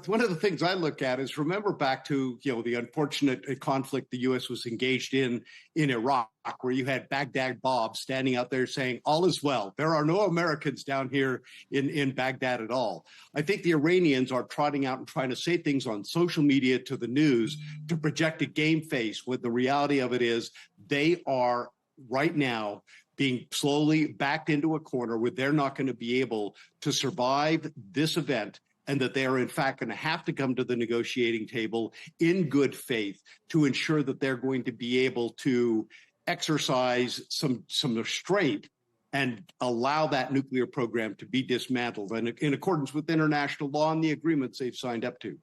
one of the things I look at is remember back to the unfortunate conflict the U.S. was engaged in Iraq, where you had Baghdad Bob standing out there saying all is well. There are no Americans down here in Baghdad at all. I think the Iranians are trotting out and trying to say things on social media to the news to project a game face, when the reality of it is they are right now being slowly backed into a corner where they're not going to be able to survive this event, and that they are, in fact, going to have to come to the negotiating table in good faith to ensure that they're going to be able to exercise some restraint and allow that nuclear program to be dismantled in accordance with international law and the agreements they've signed up to.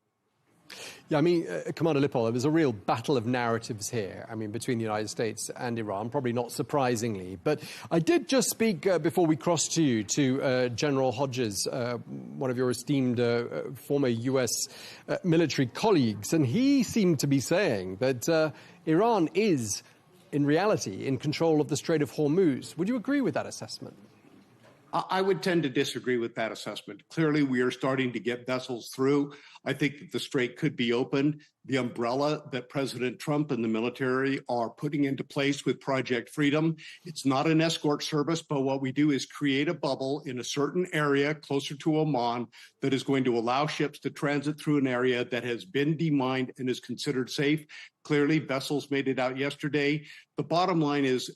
Yeah, I mean, Commander Lippold, there was a real battle of narratives here, between the United States and Iran, probably not surprisingly. But I did just speak, before we crossed to you, to General Hodges, one of your esteemed former U.S. Military colleagues, and he seemed to be saying that Iran is, in reality, in control of the Strait of Hormuz. Would you agree with that assessment? I would tend to disagree with that assessment. Clearly, we are starting to get vessels through. I think that the strait could be opened. The umbrella that President Trump and the military are putting into place with Project Freedom, it's not an escort service, but what we do is create a bubble in a certain area closer to Oman that is going to allow ships to transit through an area that has been demined and is considered safe. Clearly, vessels made it out yesterday. The bottom line is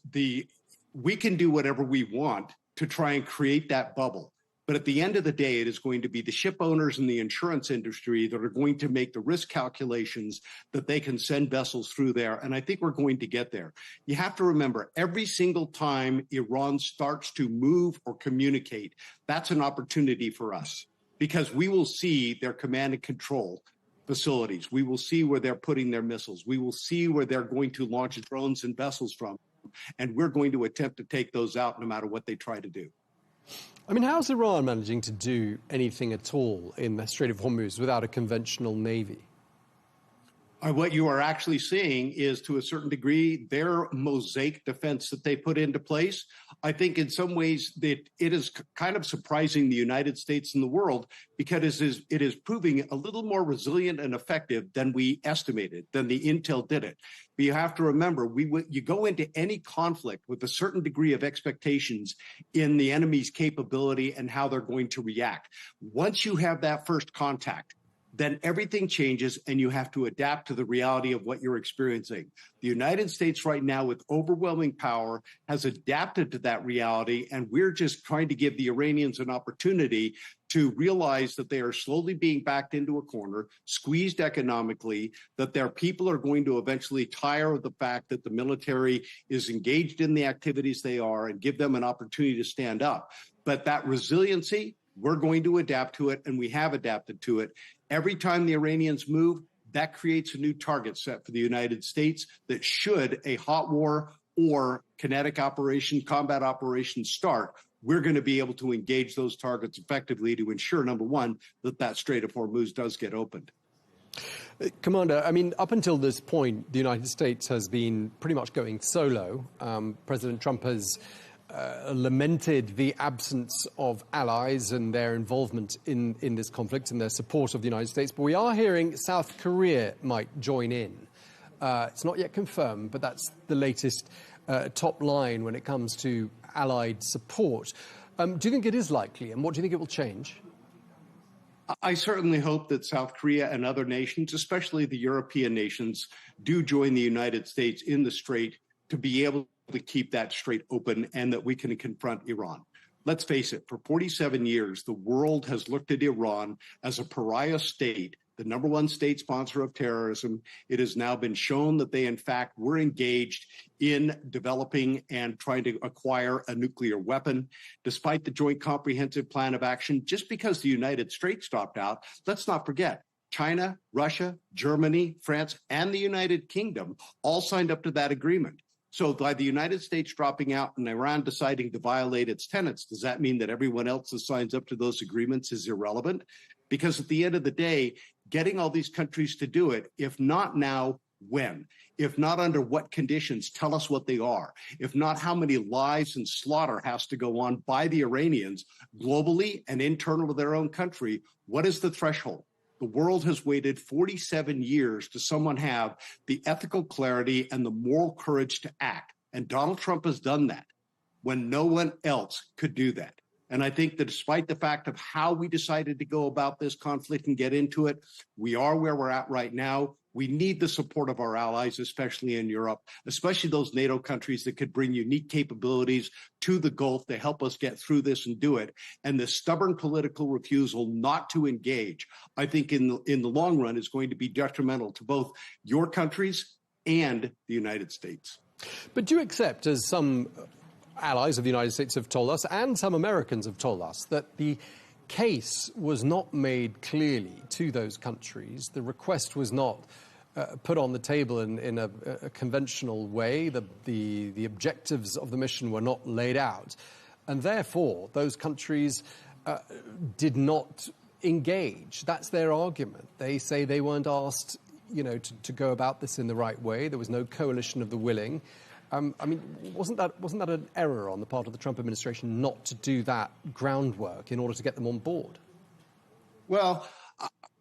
we can do whatever we want to try and create that bubble. But at the end of the day, it is going to be the ship owners and the insurance industry that are going to make the risk calculations that they can send vessels through there. And I think we're going to get there. You have to remember, every single time Iran starts to move or communicate, that's an opportunity for us, because we will see their command and control facilities. We will see where they're putting their missiles. We will see where they're going to launch drones and vessels from. And we're going to attempt to take those out no matter what they try to do. How's Iran managing to do anything at all in the Strait of Hormuz without a conventional navy? What you are actually seeing is, to a certain degree, their mosaic defense that they put into place. I think in some ways that it is kind of surprising the United States and the world, because it is proving a little more resilient and effective than we estimated, than the intel did it. But you have to remember, you go into any conflict with a certain degree of expectations in the enemy's capability and how they're going to react. Once you have that first contact, then everything changes and you have to adapt to the reality of what you're experiencing. The United States right now, with overwhelming power, has adapted to that reality, and we're just trying to give the Iranians an opportunity to realize that they are slowly being backed into a corner, squeezed economically, that their people are going to eventually tire of the fact that the military is engaged in the activities they are, and give them an opportunity to stand up. But that resiliency, we're going to adapt to it, and we have adapted to it. Every time the Iranians move, that creates a new target set for the United States that, should a hot war or kinetic operation, combat operation start, we're going to be able to engage those targets effectively to ensure, number one, that Strait of Hormuz does get opened. Commander, up until this point, the United States has been pretty much going solo. President Trump has lamented the absence of allies and their involvement in this conflict and their support of the United States. But we are hearing South Korea might join in. It's not yet confirmed, but that's the latest top line when it comes to allied support. Do you think it is likely, and what do you think it will change? I certainly hope that South Korea and other nations, especially the European nations, do join the United States in the strait to be able to keep that strait open, and that we can confront Iran. Let's face it, for 47 years, the world has looked at Iran as a pariah state, the number one state sponsor of terrorism. It has now been shown that they, in fact, were engaged in developing and trying to acquire a nuclear weapon. Despite the Joint Comprehensive Plan of Action, just because the United States dropped out, let's not forget, China, Russia, Germany, France, and the United Kingdom all signed up to that agreement. So by the United States dropping out and Iran deciding to violate its tenets, does that mean that everyone else that signs up to those agreements is irrelevant? Because at the end of the day, getting all these countries to do it, if not now, when? If not, under what conditions? Tell us what they are. If not, how many lives and slaughter has to go on by the Iranians globally and internal to their own country? What is the threshold? The world has waited 47 years to someone have the ethical clarity and the moral courage to act. And Donald Trump has done that when no one else could do that. And I think that despite the fact of how we decided to go about this conflict and get into it, we are where we're at right now. We need the support of our allies, especially in Europe, especially those NATO countries that could bring unique capabilities to the Gulf to help us get through this and do it. And the stubborn political refusal not to engage, I think in the long run is going to be detrimental to both your countries and the United States. But do you accept, as some allies of the United States have told us, and some Americans have told us, that the case was not made clearly to those countries? The request was not put on the table in a conventional way. The objectives of the mission were not laid out. And therefore, those countries did not engage. That's their argument. They say they weren't asked, to go about this in the right way. There was no coalition of the willing. I mean, wasn't that an error on the part of the Trump administration not to do that groundwork in order to get them on board? Well,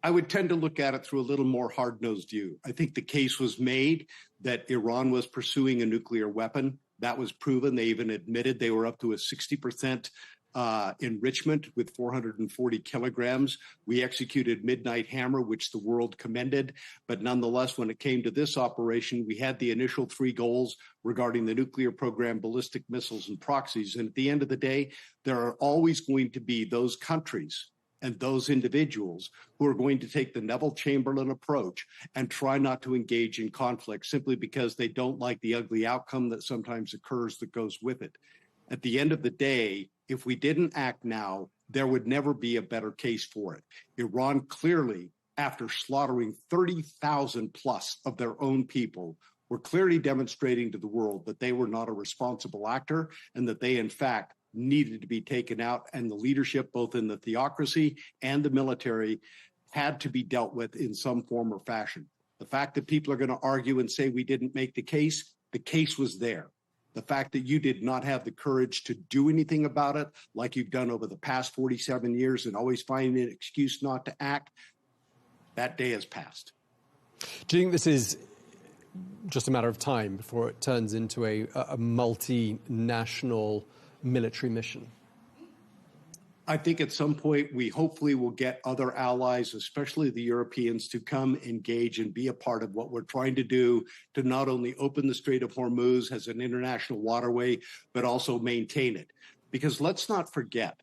I would tend to look at it through a little more hard-nosed view. I think the case was made that Iran was pursuing a nuclear weapon. That was proven. They even admitted they were up to a 60% enrichment with 440 kilograms. We executed Midnight Hammer, which the world commended. But nonetheless, when it came to this operation, we had the initial 3 goals regarding the nuclear program, ballistic missiles, and proxies. And at the end of the day, there are always going to be those countries and those individuals who are going to take the Neville Chamberlain approach and try not to engage in conflict simply because they don't like the ugly outcome that sometimes occurs that goes with it. At the end of the day, if we didn't act now, there would never be a better case for it. Iran clearly, after slaughtering 30,000 plus of their own people, were clearly demonstrating to the world that they were not a responsible actor and that they, in fact, needed to be taken out. And the leadership, both in the theocracy and the military, had to be dealt with in some form or fashion. The fact that people are going to argue and say we didn't make the case was there. The fact that you did not have the courage to do anything about it, like you've done over the past 47 years and always finding an excuse not to act, that day has passed. Do you think this is just a matter of time before it turns into a multinational military mission? I think at some point we hopefully will get other allies, especially the Europeans, to come engage and be a part of what we're trying to do to not only open the Strait of Hormuz as an international waterway, but also maintain it. Because let's not forget,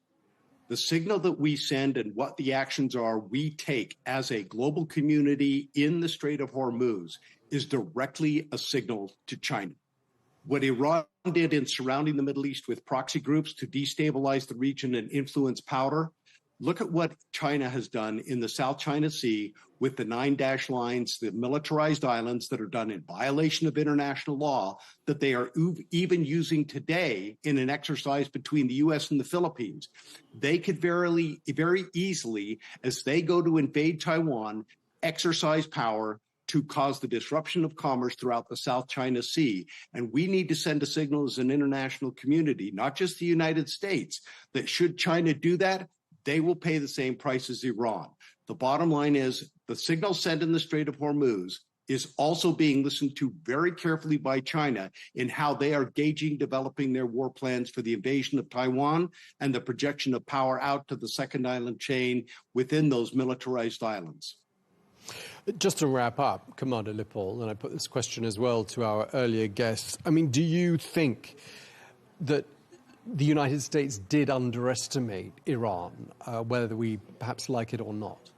the signal that we send and what the actions are we take as a global community in the Strait of Hormuz is directly a signal to China. What Iran did in surrounding the Middle East with proxy groups to destabilize the region and influence power, look at what China has done in the South China Sea with the 9 dash lines, the militarized islands that are done in violation of international law that they are even using today in an exercise between the U.S. and the Philippines. They could very easily, as they go to invade Taiwan, exercise power to cause the disruption of commerce throughout the South China Sea. And we need to send a signal as an international community, not just the United States, that should China do that, they will pay the same price as Iran. The bottom line is the signal sent in the Strait of Hormuz is also being listened to very carefully by China in how they are gauging developing their war plans for the invasion of Taiwan and the projection of power out to the second island chain within those militarized islands. Just to wrap up, Commander Lippold, and I put this question as well to our earlier guests, I mean, do you think that the United States did underestimate Iran, whether we perhaps like it or not?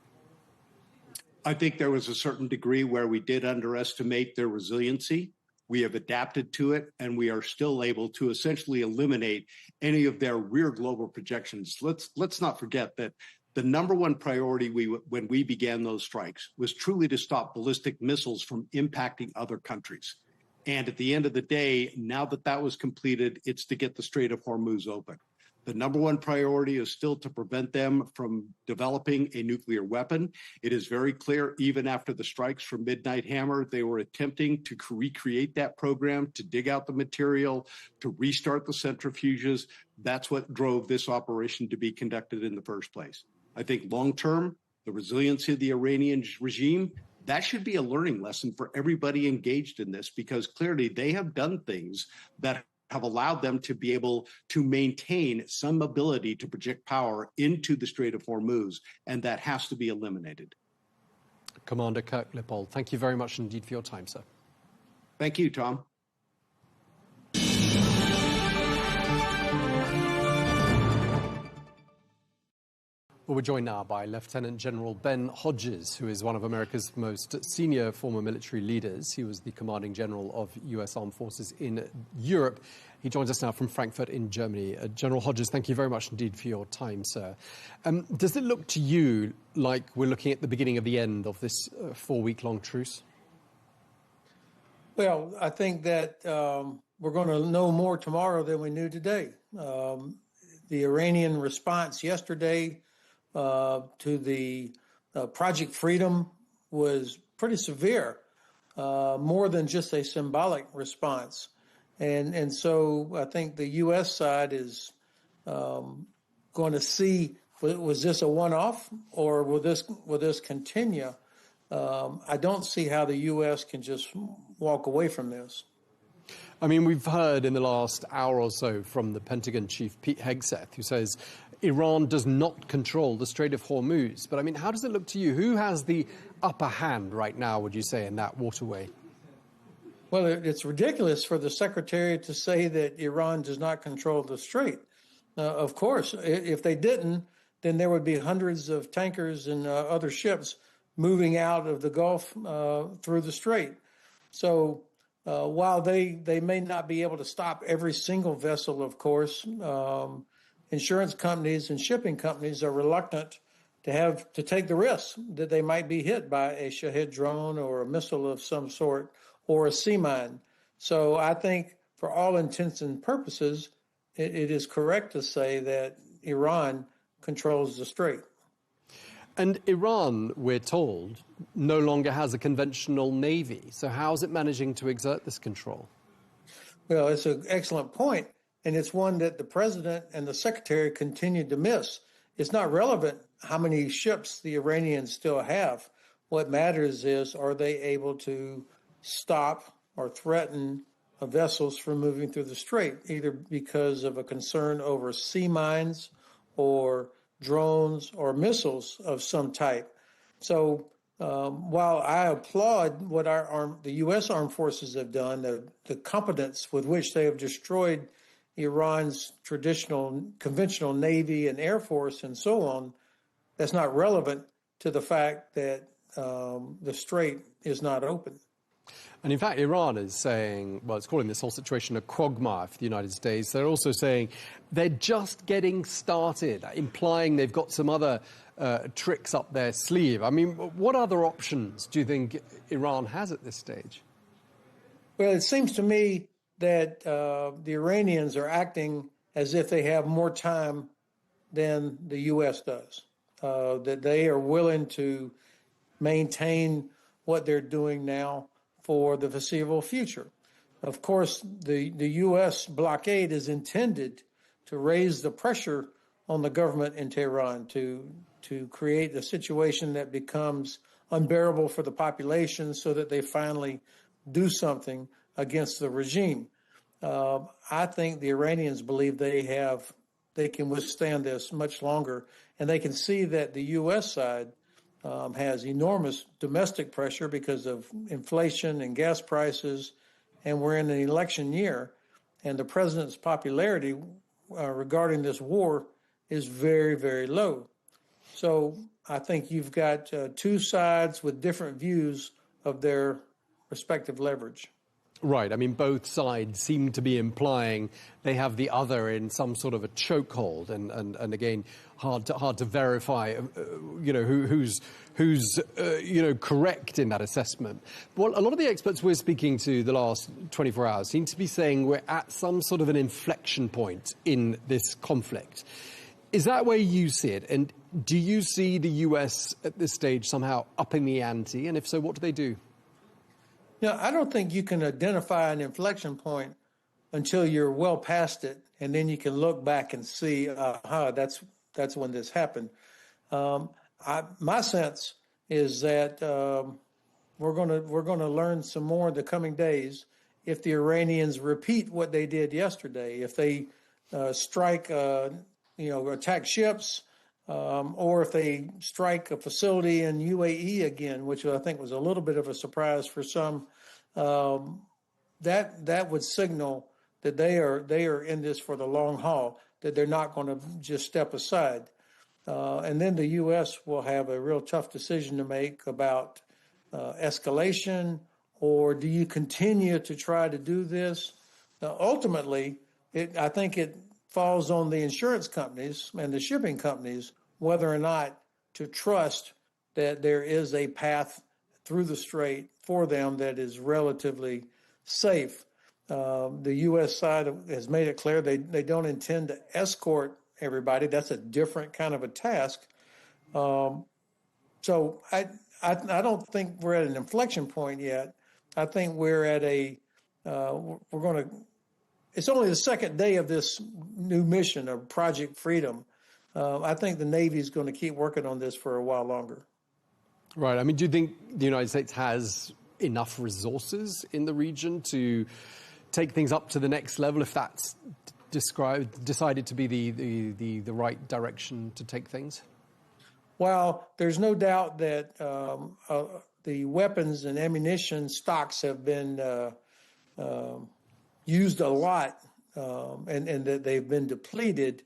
I think there was a certain degree where we did underestimate their resiliency. We have adapted to it, and we are still able to essentially eliminate any of their rear global projections. Let's not forget that the number one priority when we began those strikes was truly to stop ballistic missiles from impacting other countries. And at the end of the day, now that that was completed, it's to get the Strait of Hormuz open. The number one priority is still to prevent them from developing a nuclear weapon. It is very clear, even after the strikes from Midnight Hammer, they were attempting to recreate that program, to dig out the material, to restart the centrifuges. That's what drove this operation to be conducted in the first place. I think long-term, the resiliency of the Iranian regime, that should be a learning lesson for everybody engaged in this, because clearly they have done things that have allowed them to be able to maintain some ability to project power into the Strait of Hormuz, and that has to be eliminated. Commander Kirk Lippold, thank you very much indeed for your time, sir. Thank you, Tom. Well, we're joined now by Lieutenant General Ben Hodges, who is one of America's most senior former military leaders. He was the commanding general of U.S. Armed Forces in Europe. He joins us now from Frankfurt in Germany. General Hodges, thank you very much indeed for your time, sir. Does it look to you like we're looking at the beginning of the end of this 4-week-long truce? Well, I think that we're going to know more tomorrow than we knew today. The Iranian response yesterday to the Project Freedom was pretty severe, more than just a symbolic response. And so I think the U.S. side is going to see, was this a one-off or will this continue? I don't see how the U.S. can just walk away from this. I mean, we've heard in the last hour or so from the Pentagon chief, Pete Hegseth, who says Iran does not control the Strait of Hormuz. But I mean, how does it look to you? Who has the upper hand right now, would you say, in that waterway? Well, it's ridiculous for the secretary to say that Iran does not control the strait. Of course, if they didn't, then there would be hundreds of tankers and other ships moving out of the Gulf through the strait. So while they may not be able to stop every single vessel, of course, insurance companies and shipping companies are reluctant to take the risk that they might be hit by a Shahed drone or a missile of some sort or a sea mine. So I think for all intents and purposes, it is correct to say that Iran controls the strait. And Iran, we're told, no longer has a conventional navy. So how is it managing to exert this control? Well, it's an excellent point, and it's one that the president and the secretary continued to miss. It's not relevant how many ships the Iranians still have. What matters is, are they able to stop or threaten vessels from moving through the strait, either because of a concern over sea mines or drones or missiles of some type. So while I applaud what the U.S. armed forces have done, the competence with which they have destroyed Iran's traditional conventional Navy and Air Force and so on, that's not relevant to the fact that the strait is not open. And in fact, Iran is saying, well, it's calling this whole situation a quagmire for the United States. They're also saying they're just getting started, implying they've got some other tricks up their sleeve. I mean, what other options do you think Iran has at this stage? Well, it seems to me that the Iranians are acting as if they have more time than the U.S. does, that they are willing to maintain what they're doing now for the foreseeable future. Of course, the U.S. blockade is intended to raise the pressure on the government in Tehran to create a situation that becomes unbearable for the population so that they finally do something against the regime. I think the Iranians believe they can withstand this much longer, and they can see that the U.S. side has enormous domestic pressure because of inflation and gas prices, and we're in an election year, and the president's popularity regarding this war is very, very low. So I think you've got two sides with different views of their respective leverage. Right. I mean, both sides seem to be implying they have the other in some sort of a chokehold, and again, hard to verify, who's correct in that assessment. Well, a lot of the experts we're speaking to the last 24 hours seem to be saying we're at some sort of an inflection point in this conflict. Is that where you see it? And do you see the US at this stage somehow upping the ante? And if so, what do they do? No, I don't think you can identify an inflection point until you're well past it, and then you can look back and see, that's when this happened. My sense is that we're going to learn some more in the coming days if the Iranians repeat what they did yesterday, if they strike, attack ships, or if they strike a facility in UAE again, which I think was a little bit of a surprise for some. That would signal that they are in this for the long haul, that they're not going to just step aside. And then the U.S. will have a real tough decision to make about escalation, or do you continue to try to do this? Ultimately, I think it falls on the insurance companies and the shipping companies whether or not to trust that there is a path through the strait for them that is relatively safe. The U.S. side has made it clear they don't intend to escort everybody. That's a different kind of a task. So I don't think we're at an inflection point yet. I think we're at it's only the second day of this new mission of Project Freedom. I think the Navy is going to keep working on this for a while longer. Right. I mean, do you think the United States has enough resources in the region to take things up to the next level if that's decided to be the right direction to take things? Well, there's no doubt that the weapons and ammunition stocks have been used a lot and that they've been depleted.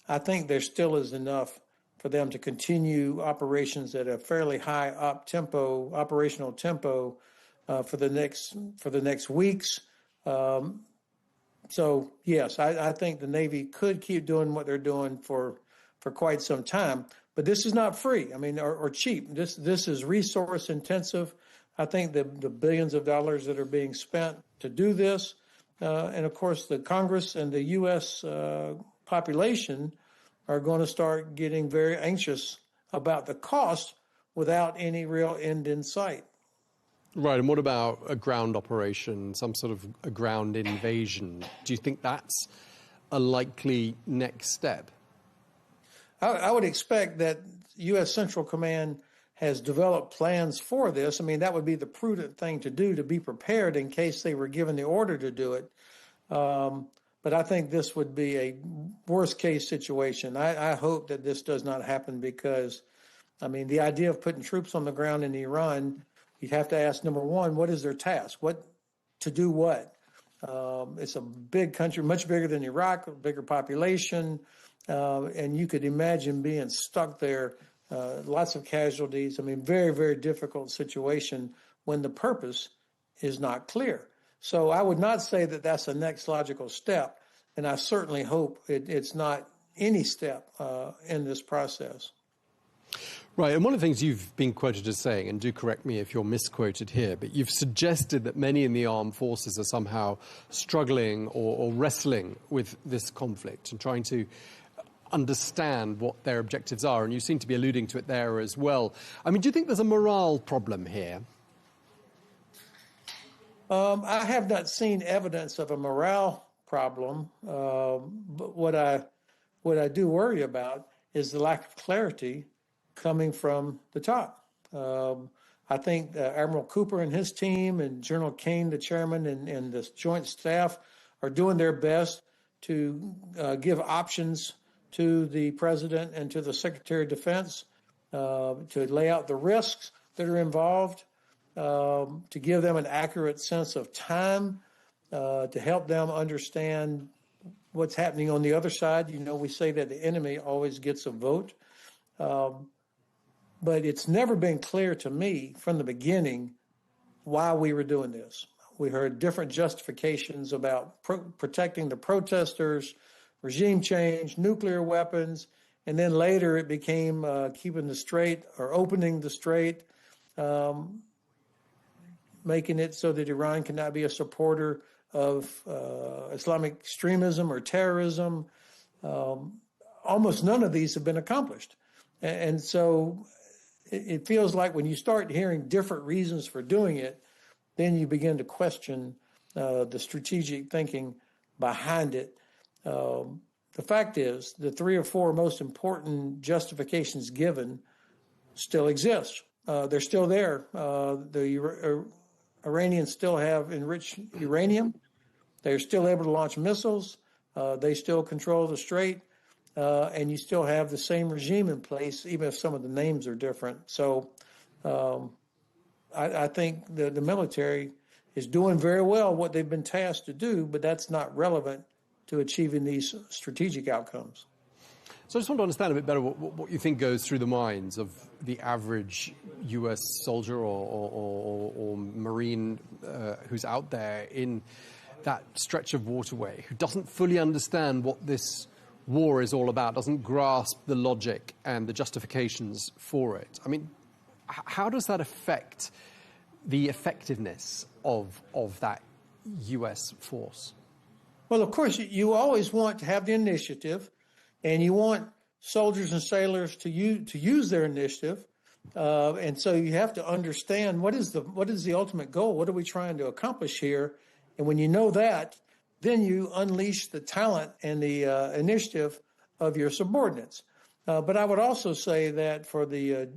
I think there still is enough for them to continue operations at a fairly high operational tempo for the next weeks. So yes, I think the Navy could keep doing what they're doing for quite some time. But this is not free. I mean, or cheap. This is resource intensive. I think the billions of dollars that are being spent to do this, and of course the Congress and the U.S. Population are going to start getting very anxious about the cost without any real end in sight. Right, and what about a ground operation, some sort of a ground invasion? Do you think that's a likely next step? I would expect that U.S. Central Command has developed plans for this. I mean, that would be the prudent thing to do, to be prepared in case they were given the order to do it. But I think this would be a worst-case situation. I hope that this does not happen because, I mean, the idea of putting troops on the ground in Iran, you'd have to ask, number one, what is their task? To do what? It's a big country, much bigger than Iraq, a bigger population, and you could imagine being stuck there, lots of casualties. I mean, very, very difficult situation when the purpose is not clear. So I would not say that that's the next logical step, and I certainly hope it's not any step in this process. Right, and one of the things you've been quoted as saying, and do correct me if you're misquoted here, but you've suggested that many in the armed forces are somehow struggling or wrestling with this conflict and trying to understand what their objectives are, and you seem to be alluding to it there as well. I mean, do you think there's a morale problem here? I have not seen evidence of a morale problem, but what I do worry about is the lack of clarity coming from the top. I think Admiral Cooper and his team and General Kane, the chairman, and the Joint Staff are doing their best to give options to the President and to the Secretary of Defense to lay out the risks that are involved, to give them an accurate sense of time, to help them understand what's happening on the other side. You know, we say that the enemy always gets a vote. But it's never been clear to me from the beginning why we were doing this. We heard different justifications about protecting the protesters, regime change, nuclear weapons, and then later it became keeping the strait or opening the strait, making it so that Iran cannot be a supporter of Islamic extremism or terrorism. Almost none of these have been accomplished. And so it feels like when you start hearing different reasons for doing it, then you begin to question the strategic thinking behind it. The fact is, the 3 or 4 most important justifications given still exist. They're still there. The Iranians still have enriched uranium. They're still able to launch missiles. They still control the strait. And you still have the same regime in place, even if some of the names are different. So I think the military is doing very well what they've been tasked to do, but that's not relevant to achieving these strategic outcomes. So I just want to understand a bit better what you think goes through the minds of the average U.S. soldier or Marine who's out there in that stretch of waterway, who doesn't fully understand what this war is all about, doesn't grasp the logic and the justifications for it. I mean, how does that affect the effectiveness of that U.S. force? Well, of course, you always want to have the initiative, and you want soldiers and sailors to use their initiative. And so you have to understand what is the ultimate goal? What are we trying to accomplish here? And when you know that, then you unleash the talent and the initiative of your subordinates. But I would also say that for the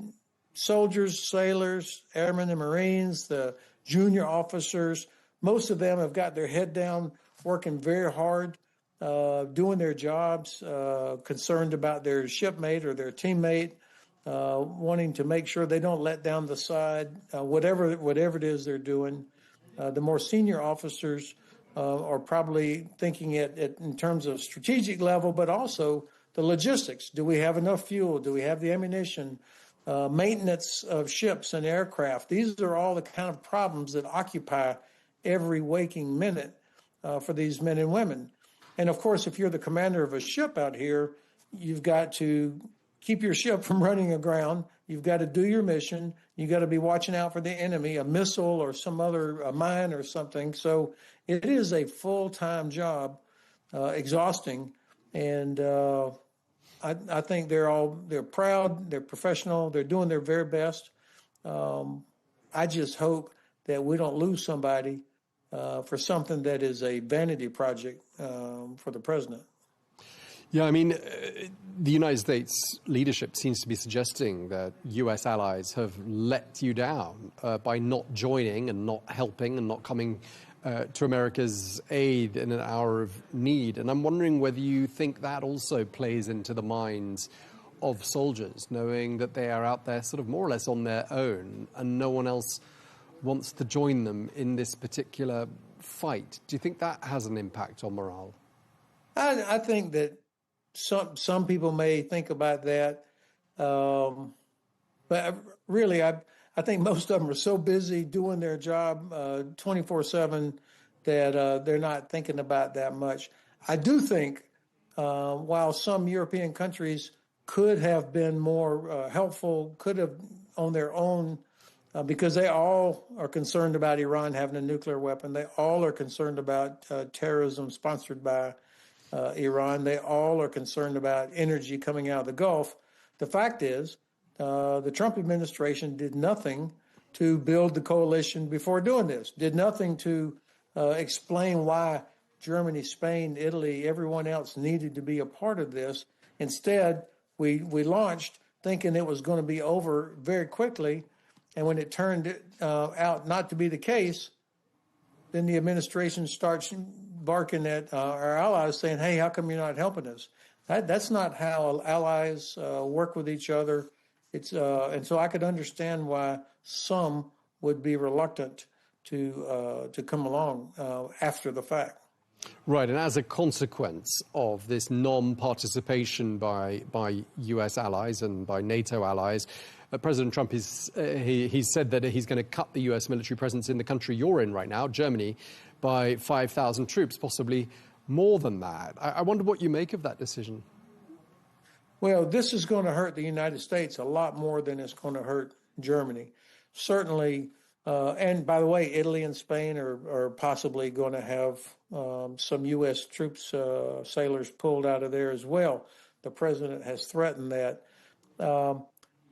soldiers, sailors, airmen and Marines, the junior officers, most of them have got their head down, working very hard, doing their jobs, concerned about their shipmate or their teammate, wanting to make sure they don't let down the side, whatever it is they're doing. The more senior officers are probably thinking it in terms of strategic level, but also the logistics. Do we have enough fuel? Do we have the ammunition? Maintenance of ships and aircraft. These are all the kind of problems that occupy every waking minute for these men and women. And of course, if you're the commander of a ship out here, you've got to keep your ship from running aground. You've got to do your mission. You've got to be watching out for the enemy, a missile or some other mine or something. So it is a full-time job, exhausting. And I think they're proud, they're professional, they're doing their very best. I just hope that we don't lose somebody for something that is a vanity project for the president. Yeah, I mean, the United States leadership seems to be suggesting that U.S. allies have let you down by not joining and not helping and not coming to America's aid in an hour of need. And I'm wondering whether you think that also plays into the minds of soldiers, knowing that they are out there sort of more or less on their own and no one else wants to join them in this particular fight. Do you think that has an impact on morale? I think that some people may think about that, but really, I think most of them are so busy doing their job 24/7 that they're not thinking about that much. I do think while some European countries could have been more helpful, could have on their own, because they all are concerned about Iran having a nuclear weapon. They all are concerned about terrorism sponsored by Iran. They all are concerned about energy coming out of the Gulf. The fact is, the Trump administration did nothing to build the coalition before doing this, did nothing to explain why Germany, Spain, Italy, everyone else needed to be a part of this. Instead, we launched thinking it was going to be over very quickly. And when it turned out not to be the case, then the administration starts barking at our allies saying, hey, how come you're not helping us? That's not how allies work with each other. And so I could understand why some would be reluctant to come along after the fact. Right, and as a consequence of this non-participation by U.S. allies and by NATO allies, President Trump he said that he's going to cut the U.S. military presence in the country you're in right now, Germany, by 5,000 troops, possibly more than that. I wonder what you make of that decision. Well, this is going to hurt the United States a lot more than it's going to hurt Germany. Certainly, and by the way, Italy and Spain are possibly going to have some U.S. troops, sailors pulled out of there as well. The president has threatened that.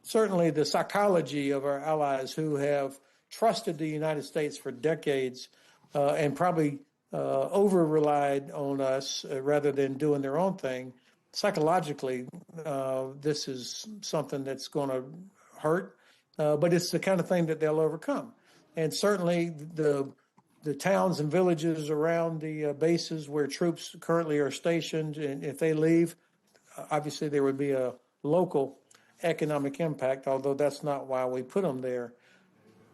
Certainly, the psychology of our allies who have trusted the United States for decades and probably over-relied on us rather than doing their own thing, psychologically, this is something that's going to hurt, but it's the kind of thing that they'll overcome. And certainly the towns and villages around the bases where troops currently are stationed, and if they leave, obviously there would be a local economic impact, although that's not why we put them there.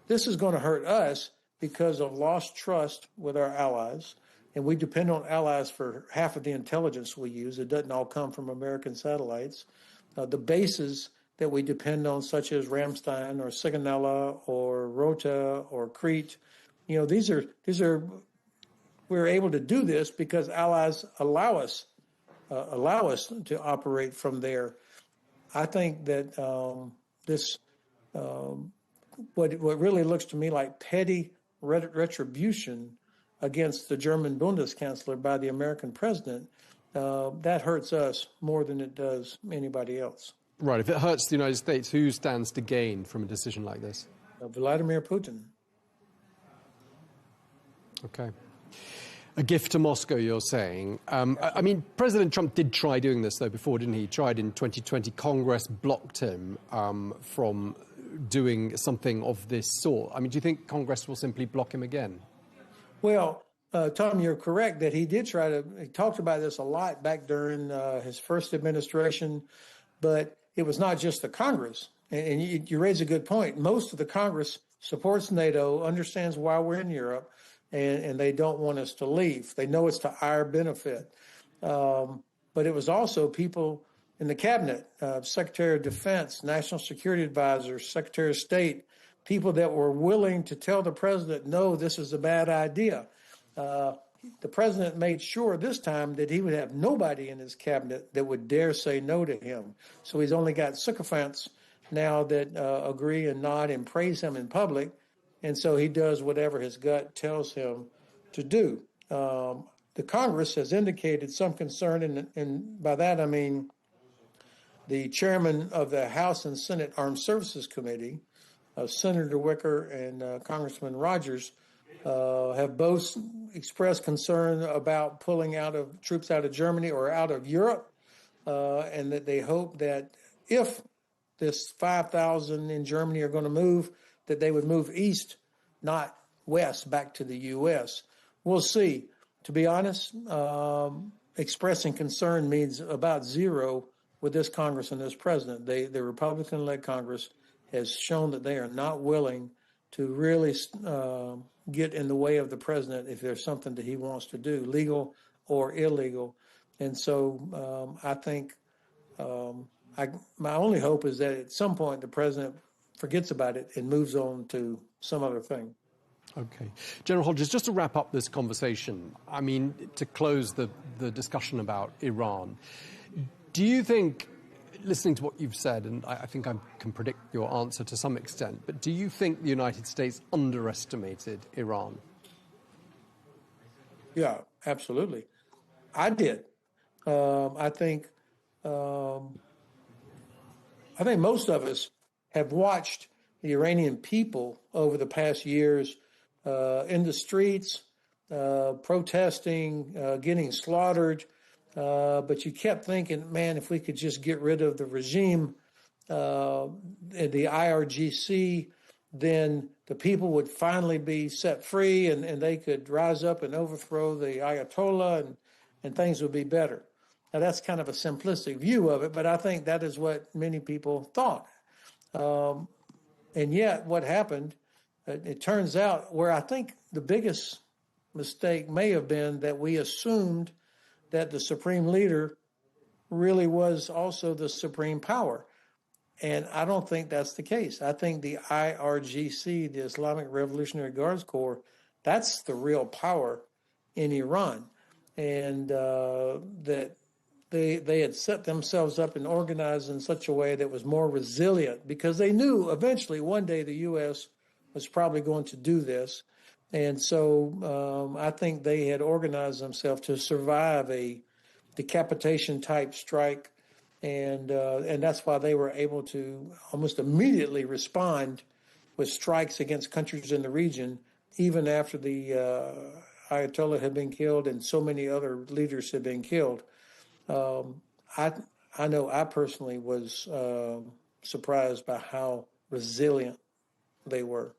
This is going to hurt us because of lost trust with our allies. And we depend on allies for half of the intelligence we use. It doesn't all come from American satellites. The bases that we depend on, such as Ramstein or Sigonella or Rota or Crete, these are we're able to do this because allies allow us to operate from there. I think that what really looks to me like petty retribution against the German Bundeskanzler by the American president, that hurts us more than it does anybody else. Right. If it hurts the United States, who stands to gain from a decision like this? Vladimir Putin. Okay. A gift to Moscow, you're saying. I mean, President Trump did try doing this, though, before, didn't he? He tried in 2020. Congress blocked him from doing something of this sort. I mean, do you think Congress will simply block him again? Well, Tom, you're correct that he did he talked about this a lot back during his first administration, but it was not just the Congress. And you raise a good point. Most of the Congress supports NATO, understands why we're in Europe, and they don't want us to leave. They know it's to our benefit. But it was also people in the cabinet, Secretary of Defense, National Security Advisor, Secretary of State, people that were willing to tell the president, no, this is a bad idea. The president made sure this time that he would have nobody in his cabinet that would dare say no to him. So he's only got sycophants now that agree and nod and praise him in public. And so he does whatever his gut tells him to do. The Congress has indicated some concern, and by that I mean the chairman of the House and Senate Armed Services Committee, Senator Wicker and Congressman Rogers, have both expressed concern about pulling troops out of Germany or out of Europe, and that they hope that if this 5,000 in Germany are going to move, that they would move east, not west, back to the U.S. We'll see. To be honest, expressing concern means about zero with this Congress and this president. The Republican-led Congress has shown that they are not willing to really get in the way of the president if there's something that he wants to do, legal or illegal. And so I think my only hope is that at some point the president forgets about it and moves on to some other thing. Okay. General Hodges, just to wrap up this conversation, I mean, to close the discussion about Iran, do you think, listening to what you've said, and I think I can predict your answer to some extent, but do you think the United States underestimated Iran? Yeah, absolutely. I did. I think most of us have watched the Iranian people over the past years in the streets, protesting, getting slaughtered. But you kept thinking, man, if we could just get rid of the regime, the IRGC, then the people would finally be set free and they could rise up and overthrow the Ayatollah and things would be better. Now, that's kind of a simplistic view of it, but I think that is what many people thought. And yet what happened, it turns out where I think the biggest mistake may have been that we assumed that the supreme leader really was also the supreme power. And I don't think that's the case. I think the IRGC, the Islamic Revolutionary Guards Corps, that's the real power in Iran. And that they had set themselves up and organized in such a way that was more resilient, because they knew eventually one day the U.S. was probably going to do this. And so I think they had organized themselves to survive a decapitation type strike. And that's why they were able to almost immediately respond with strikes against countries in the region, even after the Ayatollah had been killed and so many other leaders had been killed. I know I personally was surprised by how resilient they were.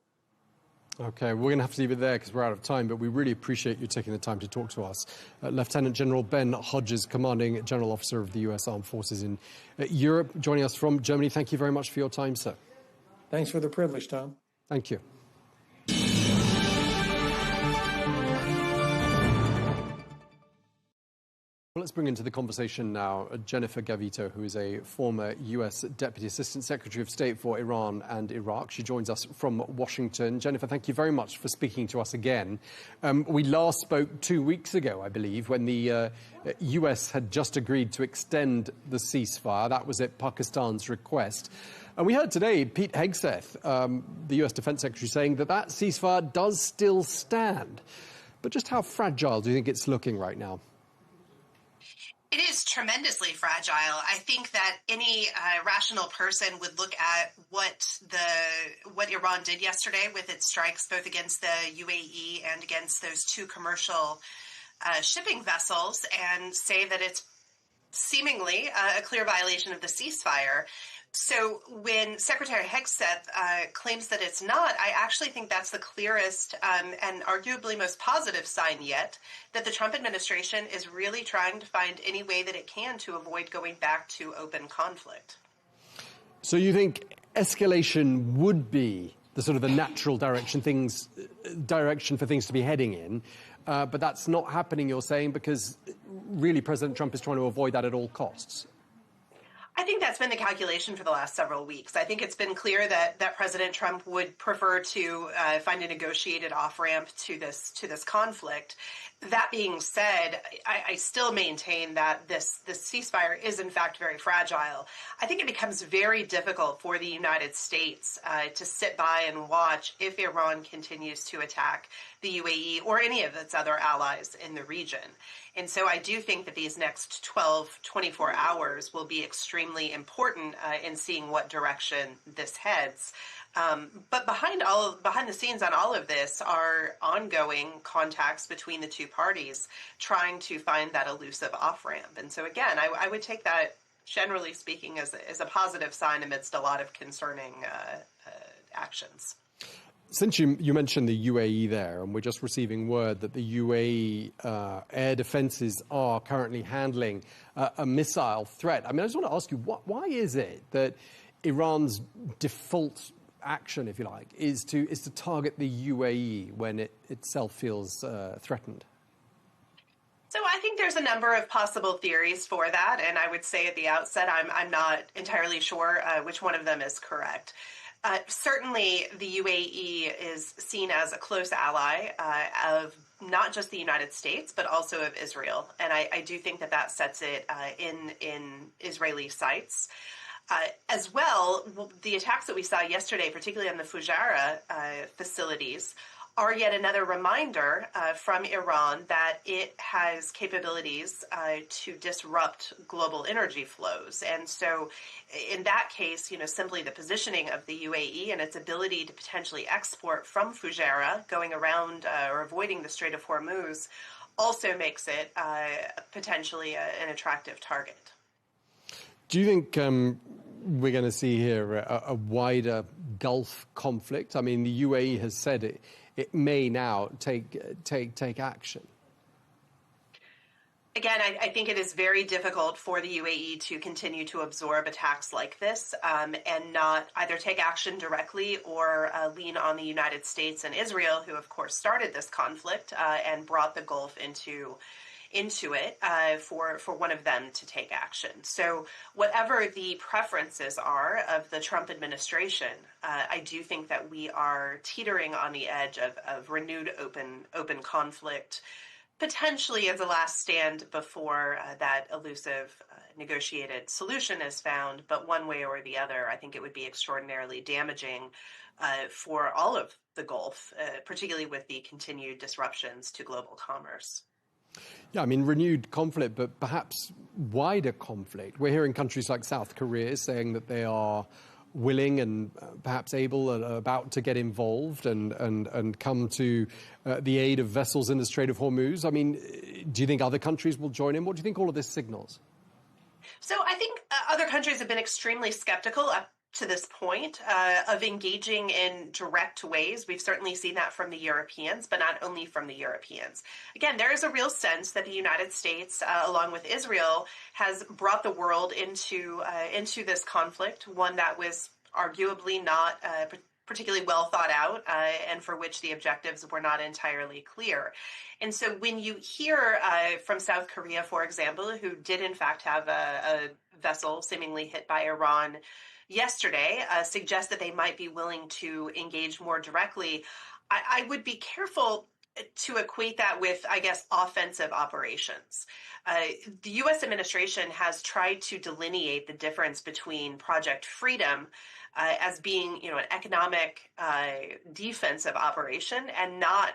Okay, we're going to have to leave it there because we're out of time, but we really appreciate you taking the time to talk to us. Lieutenant General Ben Hodges, Commanding General Officer of the U.S. Armed Forces in Europe, joining us from Germany. Thank you very much for your time, sir. Thanks for the privilege, Tom. Thank you. Well, let's bring into the conversation now Jennifer Gavito, who is a former U.S. Deputy Assistant Secretary of State for Iran and Iraq. She joins us from Washington. Jennifer, thank you very much for speaking to us again. We last spoke 2 weeks ago, I believe, when the U.S. had just agreed to extend the ceasefire. That was at Pakistan's request. And we heard today Pete Hegseth, the U.S. Defense Secretary, saying that that ceasefire does still stand. But just how fragile do you think it's looking right now? It is tremendously fragile. I think that any rational person would look at what Iran did yesterday with its strikes, both against the UAE and against those two commercial shipping vessels, and say that it's seemingly a clear violation of the ceasefire. So when Secretary Hegseth claims that it's not, I actually think that's the clearest and arguably most positive sign yet that the Trump administration is really trying to find any way that it can to avoid going back to open conflict. So you think escalation would be the sort of the natural direction for things to be heading in, but that's not happening, you're saying, because really President Trump is trying to avoid that at all costs? I think that's been the calculation for the last several weeks. I think it's been clear that President Trump would prefer to find a negotiated off-ramp to this conflict. That being said, I still maintain that this ceasefire is in fact very fragile. I think it becomes very difficult for the United States to sit by and watch if Iran continues to attack the UAE or any of its other allies in the region. And so I do think that these next 12, 24 hours will be extremely important in seeing what direction this heads. But behind the scenes on all of this are ongoing contacts between the two parties trying to find that elusive off-ramp. And so again, I would take that, generally speaking, as a positive sign amidst a lot of concerning actions. Since you mentioned the UAE there, and we're just receiving word that the UAE air defenses are currently handling a missile threat. I mean, I just want to ask you, why is it that Iran's default action, if you like, is to target the UAE when it itself feels threatened? So I think there's a number of possible theories for that, and I would say at the outset I'm not entirely sure which one of them is correct. Certainly, the UAE is seen as a close ally of not just the United States, but also of Israel. And I do think that sets it in Israeli sights. As well, the attacks that we saw yesterday, particularly on the Fujairah facilities, are yet another reminder from Iran that it has capabilities to disrupt global energy flows. And so in that case, simply the positioning of the UAE and its ability to potentially export from Fujairah, going around or avoiding the Strait of Hormuz, also makes it potentially an attractive target. Do you think we're going to see here a wider Gulf conflict? I mean, the UAE has said it may now take action. Again, I think it is very difficult for the UAE to continue to absorb attacks like this and not either take action directly or lean on the United States and Israel, who of course started this conflict and brought the Gulf into into it for one of them to take action. So whatever the preferences are of the Trump administration, I do think that we are teetering on the edge of renewed open conflict, potentially as a last stand before that elusive negotiated solution is found. But one way or the other, I think it would be extraordinarily damaging for all of the Gulf, particularly with the continued disruptions to global commerce. Yeah, I mean, renewed conflict, but perhaps wider conflict. We're hearing countries like South Korea saying that they are willing and perhaps able and about to get involved and come to the aid of vessels in the Strait of Hormuz. I mean, do you think other countries will join in? What do you think all of this signals? So I think other countries have been extremely skeptical up to this point of engaging in direct ways. We've certainly seen that from the Europeans, but not only from the Europeans. Again, there is a real sense that the United States, along with Israel, has brought the world into this conflict, one that was arguably not particularly well thought out, and for which the objectives were not entirely clear. And so when you hear from South Korea, for example, who did in fact have a vessel seemingly hit by Iran yesterday, suggest that they might be willing to engage more directly, I would be careful to equate that with, I guess, offensive operations. The U.S. administration has tried to delineate the difference between Project Freedom as being, an economic defensive operation and not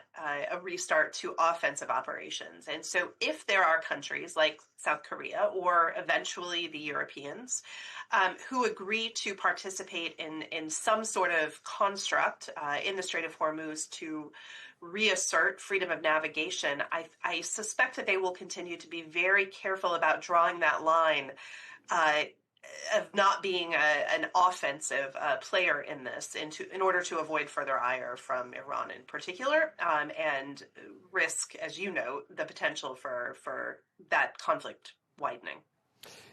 a restart to offensive operations. And so if there are countries like South Korea or eventually the Europeans who agree to participate in some sort of construct in the Strait of Hormuz to reassert freedom of navigation, I suspect that they will continue to be very careful about drawing that line of not being an offensive player in this in order to avoid further ire from Iran in particular, and risk, as you know, the potential for that conflict widening.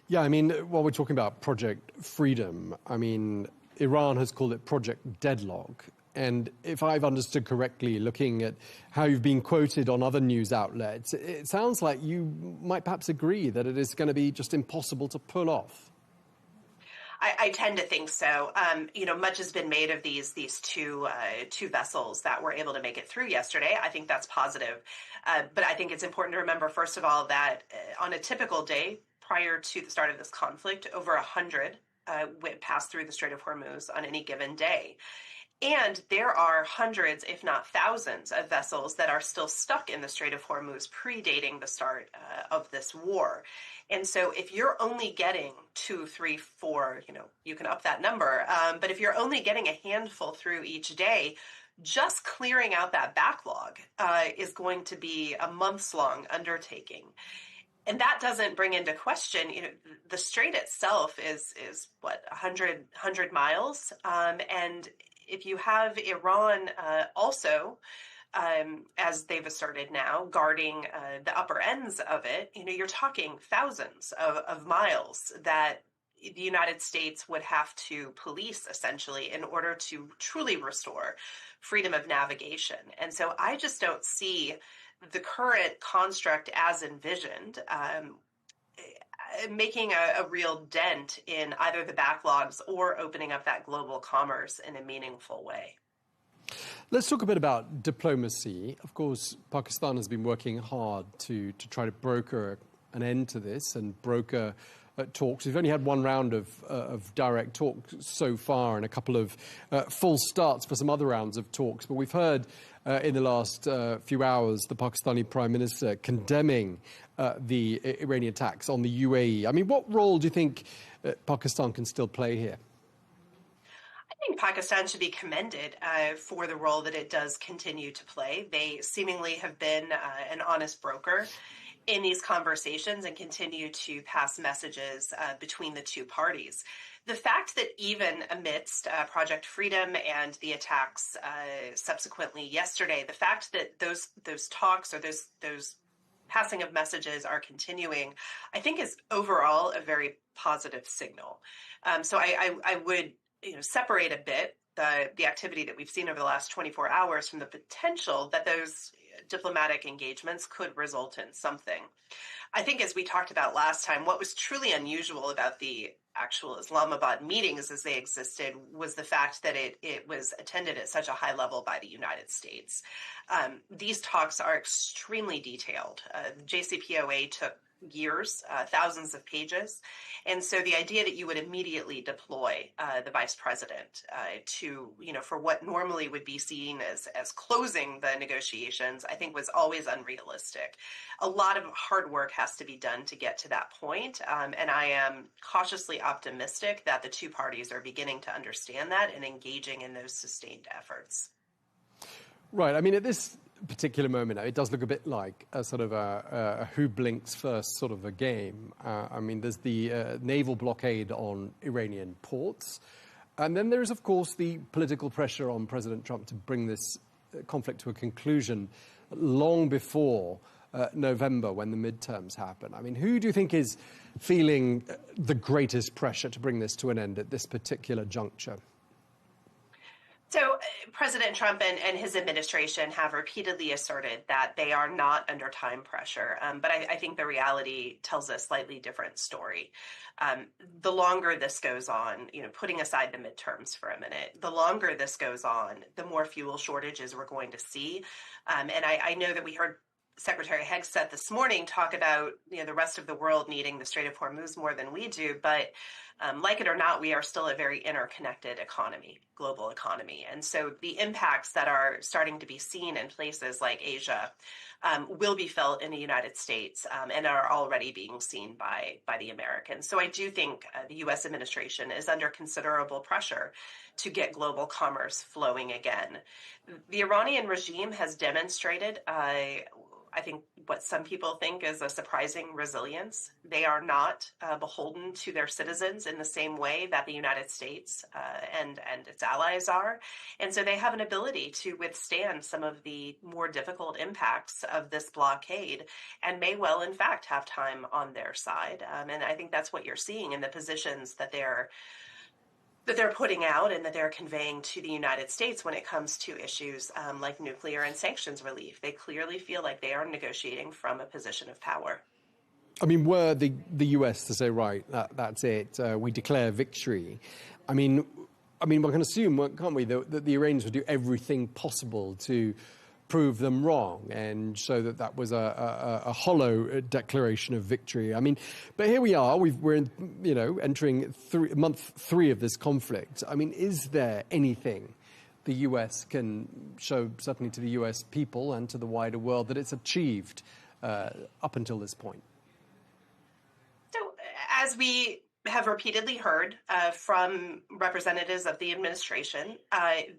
Yeah, I mean, while we're talking about Project Freedom, I mean, Iran has called it Project Deadlock. And if I've understood correctly, looking at how you've been quoted on other news outlets, it sounds like you might perhaps agree that it is going to be just impossible to pull off. I tend to think so. Much has been made of these two vessels that were able to make it through yesterday. I think that's positive. But I think it's important to remember, first of all, that on a typical day prior to the start of this conflict, over 100 passed through the Strait of Hormuz on any given day. And there are hundreds, if not thousands, of vessels that are still stuck in the Strait of Hormuz predating the start of this war. And so if you're only getting 2, 3, 4, you can up that number. But if you're only getting a handful through each day, just clearing out that backlog is going to be a months-long undertaking. And that doesn't bring into question, the strait itself is 100 miles. And if you have Iran also, as they've asserted now, guarding the upper ends of it, you're talking thousands of miles that the United States would have to police, essentially, in order to truly restore freedom of navigation. And so I just don't see the current construct as envisioned making a real dent in either the backlogs or opening up that global commerce in a meaningful way. Let's talk a bit about diplomacy. Of course, Pakistan has been working hard to try to broker an end to this and broker talks. We've only had one round of direct talks so far and a couple of false starts for some other rounds of talks. But we've heard in the last few hours the Pakistani Prime Minister condemning the Iranian attacks on the UAE. I mean, what role do you think Pakistan can still play here? I think Pakistan should be commended for the role that it does continue to play. They seemingly have been an honest broker in these conversations and continue to pass messages between the two parties. The fact that even amidst Project Freedom and the attacks subsequently yesterday, the fact that those talks or those passing of messages are continuing, I think is overall a very positive signal. So I would separate a bit the activity that we've seen over the last 24 hours from the potential that those diplomatic engagements could result in something. I think, as we talked about last time, what was truly unusual about the actual Islamabad meetings as they existed was the fact that it was attended at such a high level by the United States. These talks are extremely detailed. The JCPOA took years, thousands of pages. And so the idea that you would immediately deploy the vice president to, for what normally would be seen as closing the negotiations, I think was always unrealistic. A lot of hard work has to be done to get to that point. And I am cautiously optimistic that the two parties are beginning to understand that and engaging in those sustained efforts. Right. I mean, at this particular moment, it does look a bit like a sort of a who blinks first sort of a game. I mean, there's the naval blockade on Iranian ports. And then there is, of course, the political pressure on President Trump to bring this conflict to a conclusion long before November, when the midterms happen. I mean, who do you think is feeling the greatest pressure to bring this to an end at this particular juncture? So President Trump and his administration have repeatedly asserted that they are not under time pressure. But I think the reality tells a slightly different story. The longer this goes on, putting aside the midterms for a minute, the longer this goes on, the more fuel shortages we're going to see. And I know that we heard Secretary Hegseth this morning talk about the rest of the world needing the Strait of Hormuz more than we do, but like it or not, we are still a very interconnected economy, global economy. And so the impacts that are starting to be seen in places like Asia will be felt in the United States and are already being seen by the Americans. So I do think the U.S. administration is under considerable pressure to get global commerce flowing again. The Iranian regime has demonstrated I think what some people think is a surprising resilience. They are not beholden to their citizens in the same way that the United States and its allies are. And so they have an ability to withstand some of the more difficult impacts of this blockade and may well, in fact, have time on their side. And I think that's what you're seeing in the positions that they're putting out and that they're conveying to the United States when it comes to issues like nuclear and sanctions relief. They clearly feel like they are negotiating from a position of power. I mean, were the U.S. to say, right, that's it, we declare victory, I mean, one can assume, can't we, that the Iranians would do everything possible to prove them wrong, and so that was a hollow declaration of victory. I mean, but here we are. We're entering month 3 of this conflict. I mean, is there anything the U.S. can show, certainly to the U.S. people and to the wider world, that it's achieved up until this point? So, as we have repeatedly heard from representatives of the administration,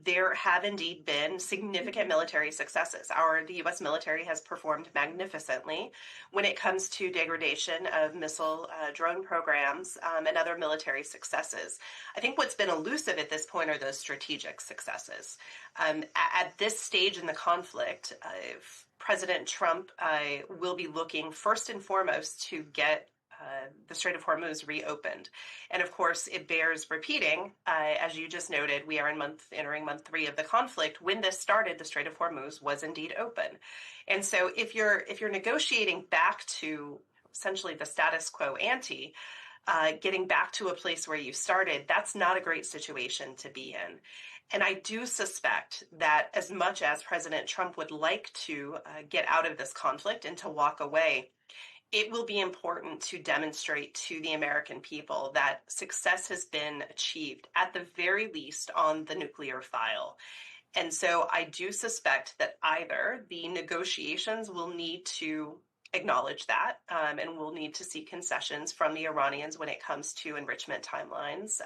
there have indeed been significant military successes. The U.S. military has performed magnificently when it comes to degradation of missile drone programs and other military successes. I think what's been elusive at this point are those strategic successes. At this stage in the conflict, President Trump will be looking first and foremost to get the Strait of Hormuz reopened. And of course, it bears repeating, as you just noted, we are entering month 3 of the conflict. When this started, the Strait of Hormuz was indeed open. And so if you're negotiating back to essentially the status quo ante, getting back to a place where you started, that's not a great situation to be in. And I do suspect that as much as President Trump would like to get out of this conflict and to walk away, it will be important to demonstrate to the American people that success has been achieved, at the very least, on the nuclear file. And so I do suspect that either the negotiations will need to acknowledge that and we'll need to see concessions from the Iranians when it comes to enrichment timelines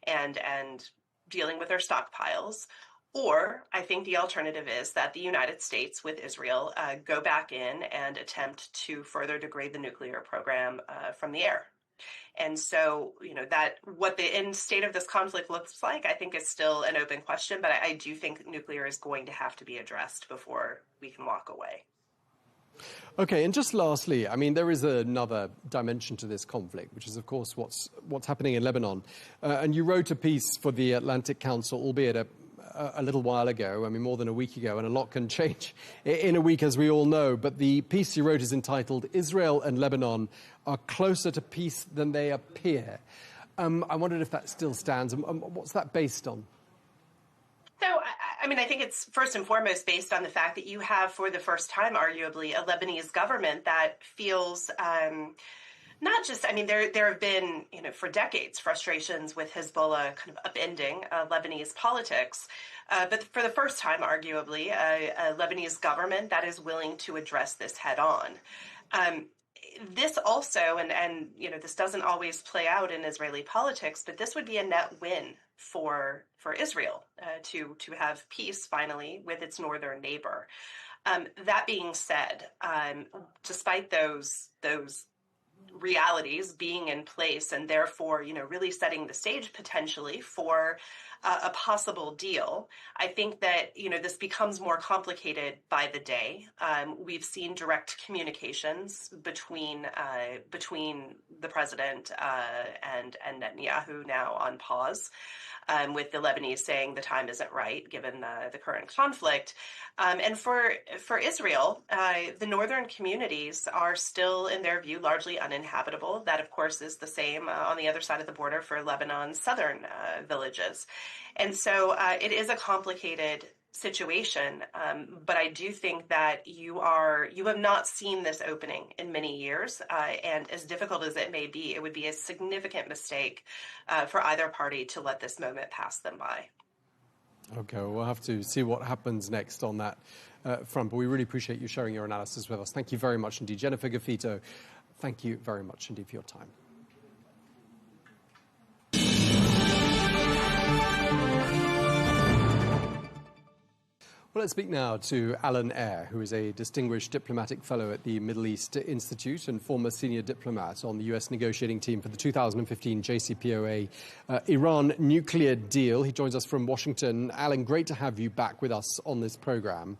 and dealing with their stockpiles. Or I think the alternative is that the United States with Israel go back in and attempt to further degrade the nuclear program from the air. And so, that what the end state of this conflict looks like, I think is still an open question, but I do think nuclear is going to have to be addressed before we can walk away. Okay, and just lastly, I mean, there is another dimension to this conflict, which is, of course, what's happening in Lebanon. And you wrote a piece for the Atlantic Council, albeit a little while ago, I mean, more than a week ago, and a lot can change in a week, as we all know. But the piece you wrote is entitled, "Israel and Lebanon are closer to peace than they appear." I wondered if that still stands, and what's that based on? So, I mean, I think it's first and foremost based on the fact that you have, for the first time, arguably, a Lebanese government that feels not just, I mean, there have been, for decades, frustrations with Hezbollah kind of upending Lebanese politics. But for the first time, arguably, a Lebanese government that is willing to address this head on. This also, and this doesn't always play out in Israeli politics, but this would be a net win for Israel to have peace finally with its northern neighbor. That being said, despite those realities being in place and therefore, really setting the stage potentially for a possible deal, I think that, this becomes more complicated by the day. We've seen direct communications between the president and Netanyahu now on pause, with the Lebanese saying the time isn't right given the current conflict. And for Israel, the northern communities are still, in their view, largely uninhabitable. That, of course, is the same on the other side of the border for Lebanon's southern villages. And so it is a complicated situation, but I do think that you have not seen this opening in many years, and as difficult as it may be, it would be a significant mistake for either party to let this moment pass them by. Okay, well, we'll have to see what happens next on that front, but we really appreciate you sharing your analysis with us. Thank you very much indeed. Jennifer Gaffito, thank you very much indeed for your time. Well, let's speak now to Alan Eyre, who is a distinguished diplomatic fellow at the Middle East Institute and former senior diplomat on the U.S. negotiating team for the 2015 JCPOA Iran nuclear deal. He joins us from Washington. Alan, great to have you back with us on this program.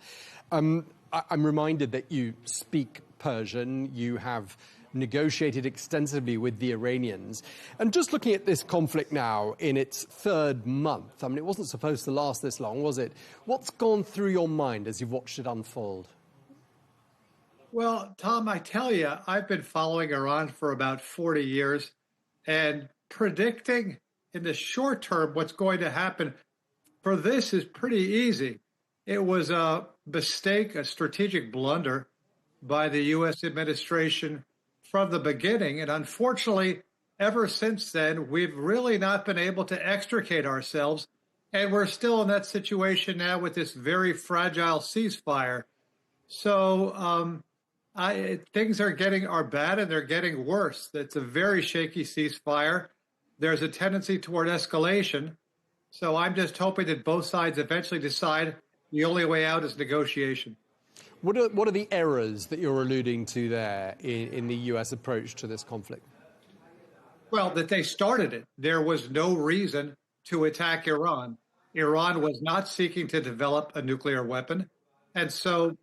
I'm reminded that you speak Persian. You have negotiated extensively with the Iranians. And just looking at this conflict now in its third month, I mean, it wasn't supposed to last this long, was it? What's gone through your mind as you've watched it unfold? Well, Tom, I tell you, I've been following Iran for about 40 years, and predicting in the short term what's going to happen for this is pretty easy. It was a mistake, a strategic blunder by the U.S. administration from the beginning. And unfortunately, ever since then, we've really not been able to extricate ourselves. And we're still in that situation now with this very fragile ceasefire. So things are bad and they're getting worse. It's a very shaky ceasefire. There's a tendency toward escalation. So I'm just hoping that both sides eventually decide the only way out is negotiation. What are the errors that you're alluding to there in the U.S. approach to this conflict? Well, that they started it. There was no reason to attack Iran. Iran was not seeking to develop a nuclear weapon. And so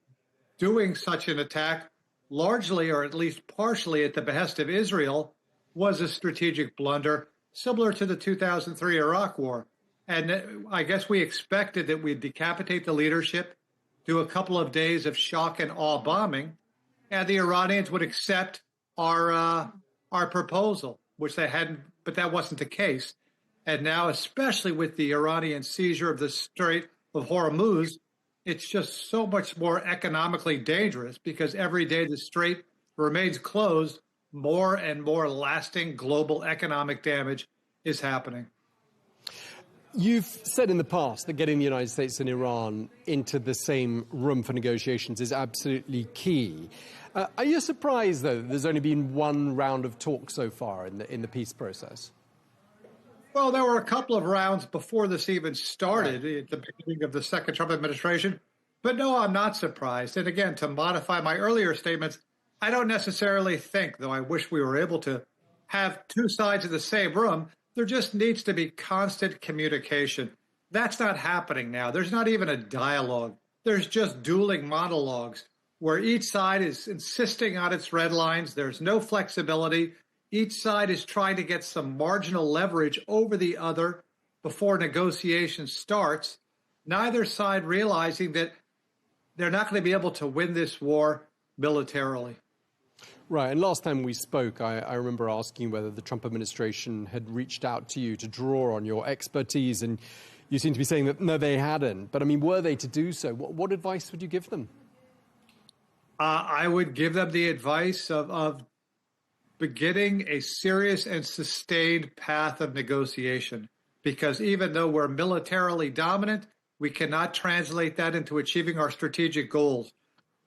doing such an attack, largely or at least partially at the behest of Israel, was a strategic blunder, similar to the 2003 Iraq War. And I guess we expected that we'd decapitate the leadership, do a couple of days of shock and awe bombing, and the Iranians would accept our proposal, which they hadn't, but that wasn't the case. And now, especially with the Iranian seizure of the Strait of Hormuz, it's just so much more economically dangerous because every day the strait remains closed, more and more lasting global economic damage is happening. You've said in the past that getting the United States and Iran into the same room for negotiations is absolutely key. Are you surprised, though, that there's only been one round of talk so far in the peace process? Well, there were a couple of rounds before this even started, right, at the beginning of the second Trump administration. But no, I'm not surprised. And again, to modify my earlier statements, I don't necessarily think, though I wish we were able to, have two sides of the same room. There just needs to be constant communication. That's not happening now. There's not even a dialogue. There's just dueling monologues where each side is insisting on its red lines. There's no flexibility. Each side is trying to get some marginal leverage over the other before negotiation starts. neither side realizing that they're not going to be able to win this war militarily. Right, and last time we spoke, I remember asking whether the Trump administration had reached out to you to draw on your expertise, and you seem to be saying that no, they hadn't. But I mean, were they to do so? What advice would you give them? I would give them the advice of beginning a serious and sustained path of negotiation, because even though we're militarily dominant, we cannot translate that into achieving our strategic goals.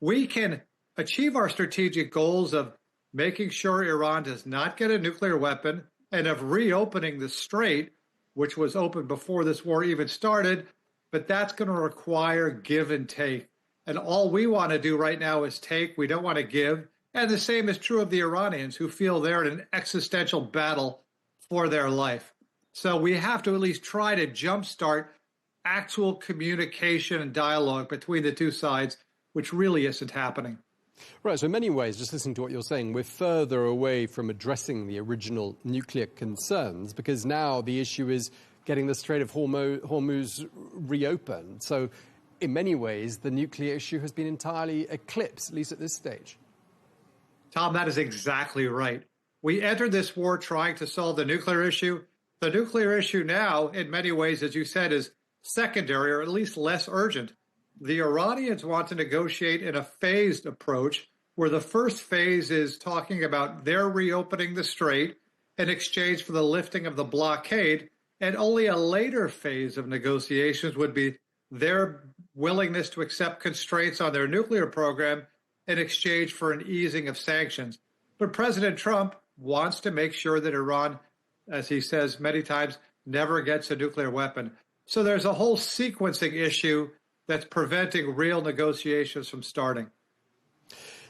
We can achieve our strategic goals of making sure Iran does not get a nuclear weapon and of reopening the strait, which was open before this war even started, but that's going to require give and take. And all we want to do right now is take. We don't want to give. And the same is true of the Iranians, who feel they're in an existential battle for their life. So we have to at least try to jumpstart actual communication and dialogue between the two sides, which really isn't happening. Right, so in many ways, just listening to what you're saying, we're further away from addressing the original nuclear concerns, because now the issue is getting the Strait of Hormuz reopened. So in many ways, the nuclear issue has been entirely eclipsed, at least at this stage. Tom, that is exactly right. We entered this war trying to solve the nuclear issue. The nuclear issue now, in many ways, as you said, is secondary, or at least less urgent. The Iranians want to negotiate in a phased approach, where the first phase is talking about their reopening the strait in exchange for the lifting of the blockade, and only a later phase of negotiations would be their willingness to accept constraints on their nuclear program in exchange for an easing of sanctions. But President Trump wants to make sure that Iran, as he says many times, never gets a nuclear weapon. So there's a whole sequencing issue that's preventing real negotiations from starting.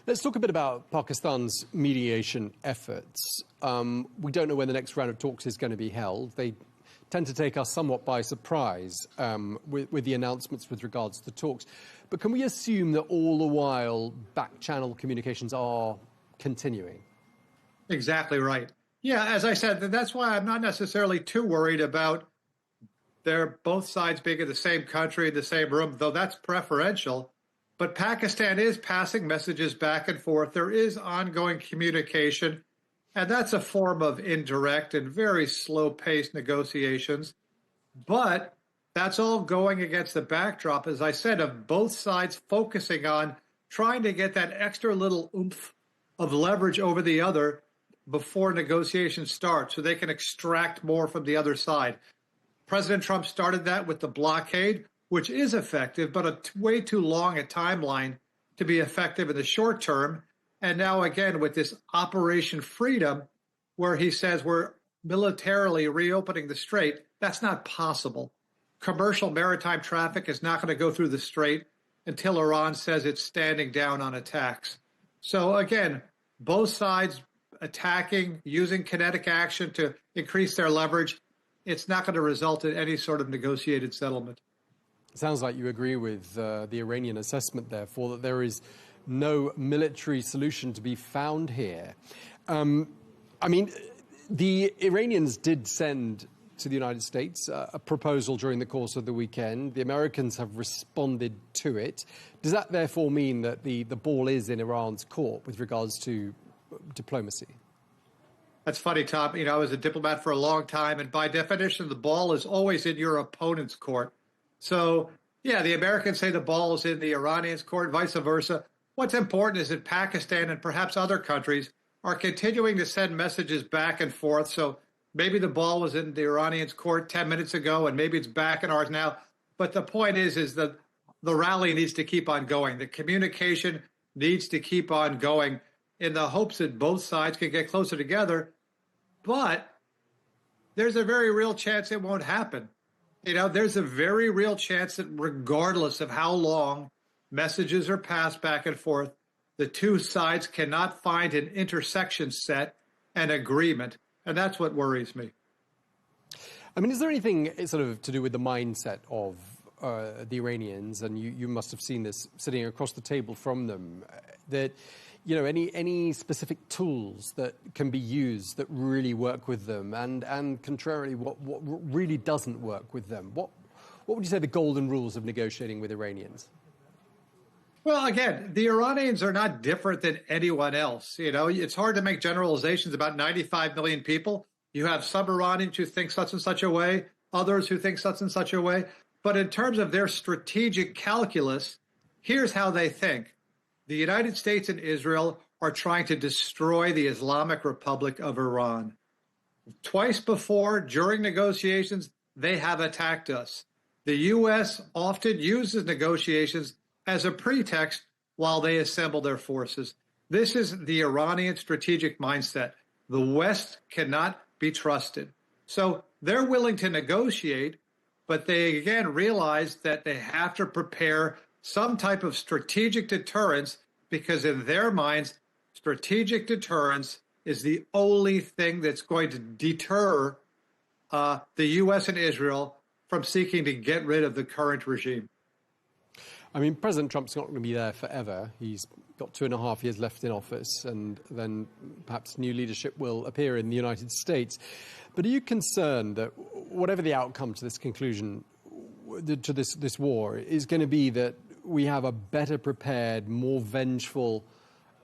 Let's talk a bit about Pakistan's mediation efforts. We don't know when the next round of talks is going to be held. They tend to take us somewhat by surprise with the announcements with regards to the talks. But can we assume that all the while back-channel communications are continuing? Exactly right. Yeah, as I said, that's why I'm not necessarily too worried about they're both sides being in the same country, in the same room, though that's preferential. But Pakistan is passing messages back and forth. There is ongoing communication, and that's a form of indirect and very slow-paced negotiations. But that's all going against the backdrop, as I said, of both sides focusing on trying to get that extra little oomph of leverage over the other before negotiations start, so they can extract more from the other side. President Trump started that with the blockade, which is effective, but way too long a timeline to be effective in the short term. And now again with this Operation Freedom, where he says we're militarily reopening the strait, that's not possible. Commercial maritime traffic is not going to go through the strait until Iran says it's standing down on attacks. So again, both sides attacking, using kinetic action to increase their leverage. It's not going to result in any sort of negotiated settlement. It sounds like you agree with the Iranian assessment, therefore, that there is no military solution to be found here. I mean, the Iranians did send to the United States a proposal during the course of the weekend. The Americans have responded to it. Does that therefore mean that the ball is in Iran's court with regards to diplomacy? That's funny, Tom. You know, I was a diplomat for a long time, and by definition, the ball is always in your opponent's court. So, yeah, the Americans say the ball is in the Iranians' court, vice versa. What's important is that Pakistan and perhaps other countries are continuing to send messages back and forth. So maybe the ball was in the Iranians' court 10 minutes ago, and maybe it's back in ours now. But the point is that the rally needs to keep on going. The communication needs to keep on going in the hopes that both sides can get closer together. But there's a very real chance it won't happen. You know, there's a very real chance that regardless of how long messages are passed back and forth, the two sides cannot find an intersection set and agreement. And that's what worries me. I mean, is there anything sort of to do with the mindset of the Iranians, and you must have seen this sitting across the table from them, that, you know, any specific tools that can be used that really work with them, and contrarily, what really doesn't work with them? What would you say the golden rules of negotiating with Iranians? Well, again, the Iranians are not different than anyone else. You know, it's hard to make generalizations about 95 million people. You have some Iranians who think such and such a way, others who think such and such a way. But in terms of their strategic calculus, here's how they think. The United States and Israel are trying to destroy the Islamic Republic of Iran. Twice before, during negotiations, they have attacked us. The U.S. often uses negotiations as a pretext while they assemble their forces. This is the Iranian strategic mindset. The West cannot be trusted. So they're willing to negotiate, but they again realize that they have to prepare some type of strategic deterrence, because in their minds, strategic deterrence is the only thing that's going to deter the U.S. and Israel from seeking to get rid of the current regime. I mean, President Trump's not going to be there forever. He's got 2.5 years left in office, and then perhaps new leadership will appear in the United States. But are you concerned that whatever the outcome to this conclusion, to this war, is going to be that we have a better prepared, more vengeful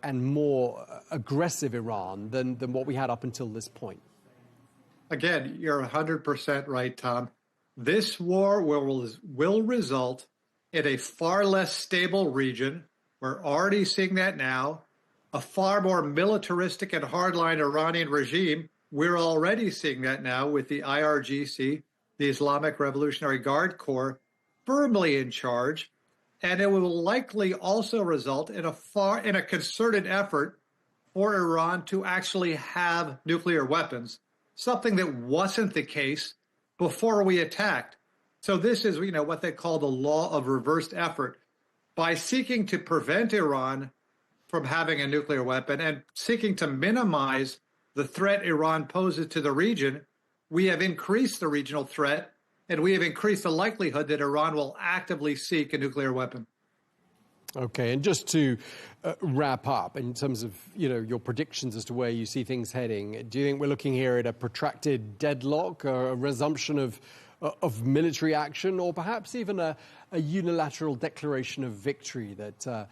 and more aggressive Iran than what we had up until this point? Again, you're 100% right, Tom. This war will result in a far less stable region. We're already seeing that now. A far more militaristic and hardline Iranian regime. We're already seeing that now with the IRGC, the Islamic Revolutionary Guard Corps, firmly in charge. And it will likely also result in a concerted effort for Iran to actually have nuclear weapons, something that wasn't the case before we attacked. So this is, what they call the law of reversed effort. By seeking to prevent Iran from having a nuclear weapon and seeking to minimize the threat Iran poses to the region, we have increased the regional threat, and we have increased the likelihood that Iran will actively seek a nuclear weapon. Okay, and just to wrap up, in terms of your predictions as to where you see things heading, do you think we're looking here at a protracted deadlock, or a resumption of military action, or perhaps even a unilateral declaration of victory that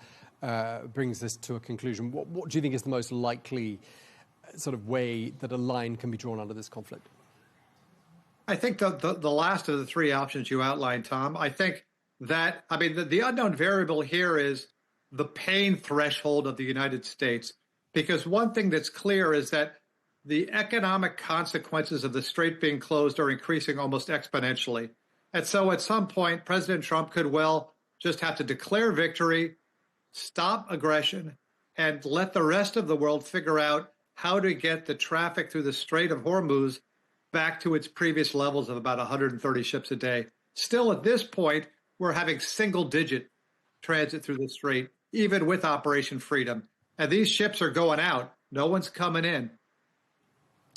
brings this to a conclusion? What do you think is the most likely sort of way that a line can be drawn under this conflict? I think the last of the three options you outlined, Tom. I think that, the unknown variable here is the pain threshold of the United States. Because one thing that's clear is that the economic consequences of the strait being closed are increasing almost exponentially. And so at some point, President Trump could well just have to declare victory, stop aggression, and let the rest of the world figure out how to get the traffic through the Strait of Hormuz back to its previous levels of about 130 ships a day. Still, at this point, we're having single-digit transit through the strait, even with Operation Freedom. And these ships are going out. No one's coming in.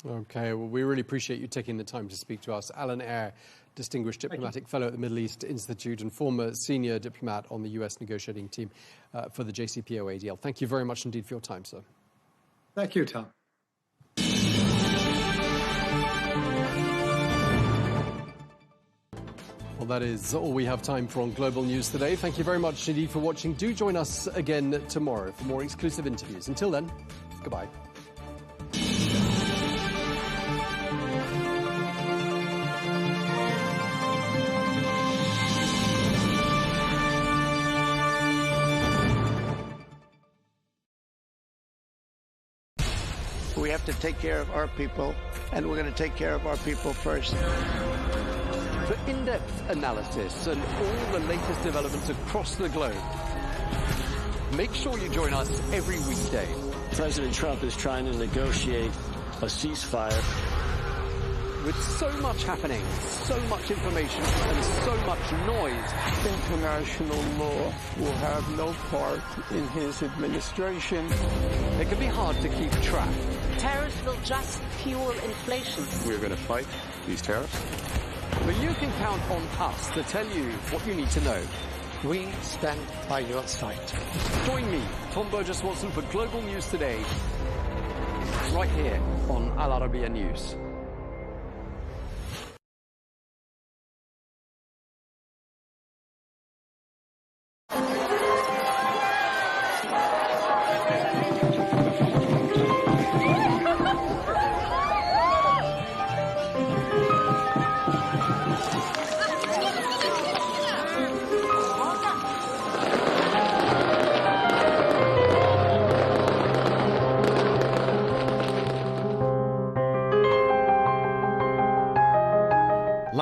Okay, well, we really appreciate you taking the time to speak to us. Alan Eyre, Distinguished Diplomatic Fellow at the Middle East Institute and former senior diplomat on the U.S. negotiating team for the JCPOA-ADL. Thank you very much indeed for your time, sir. Thank you, Tom. Well, that is all we have time for on Global News today. Thank you very much indeed for watching. Do join us again tomorrow for more exclusive interviews. Until then, goodbye. We have to take care of our people, and we're going to take care of our people first. For in-depth analysis and all the latest developments across the globe, make sure you join us every weekday. President Trump is trying to negotiate a ceasefire. With so much happening, so much information, and so much noise, international law will have no part in his administration. It can be hard to keep track. Tariffs will just fuel inflation. We're going to fight these tariffs. But you can count on us to tell you what you need to know. We stand by your side. Join me, Tom Burges Watson, for Global News Today, right here on Al Arabiya News.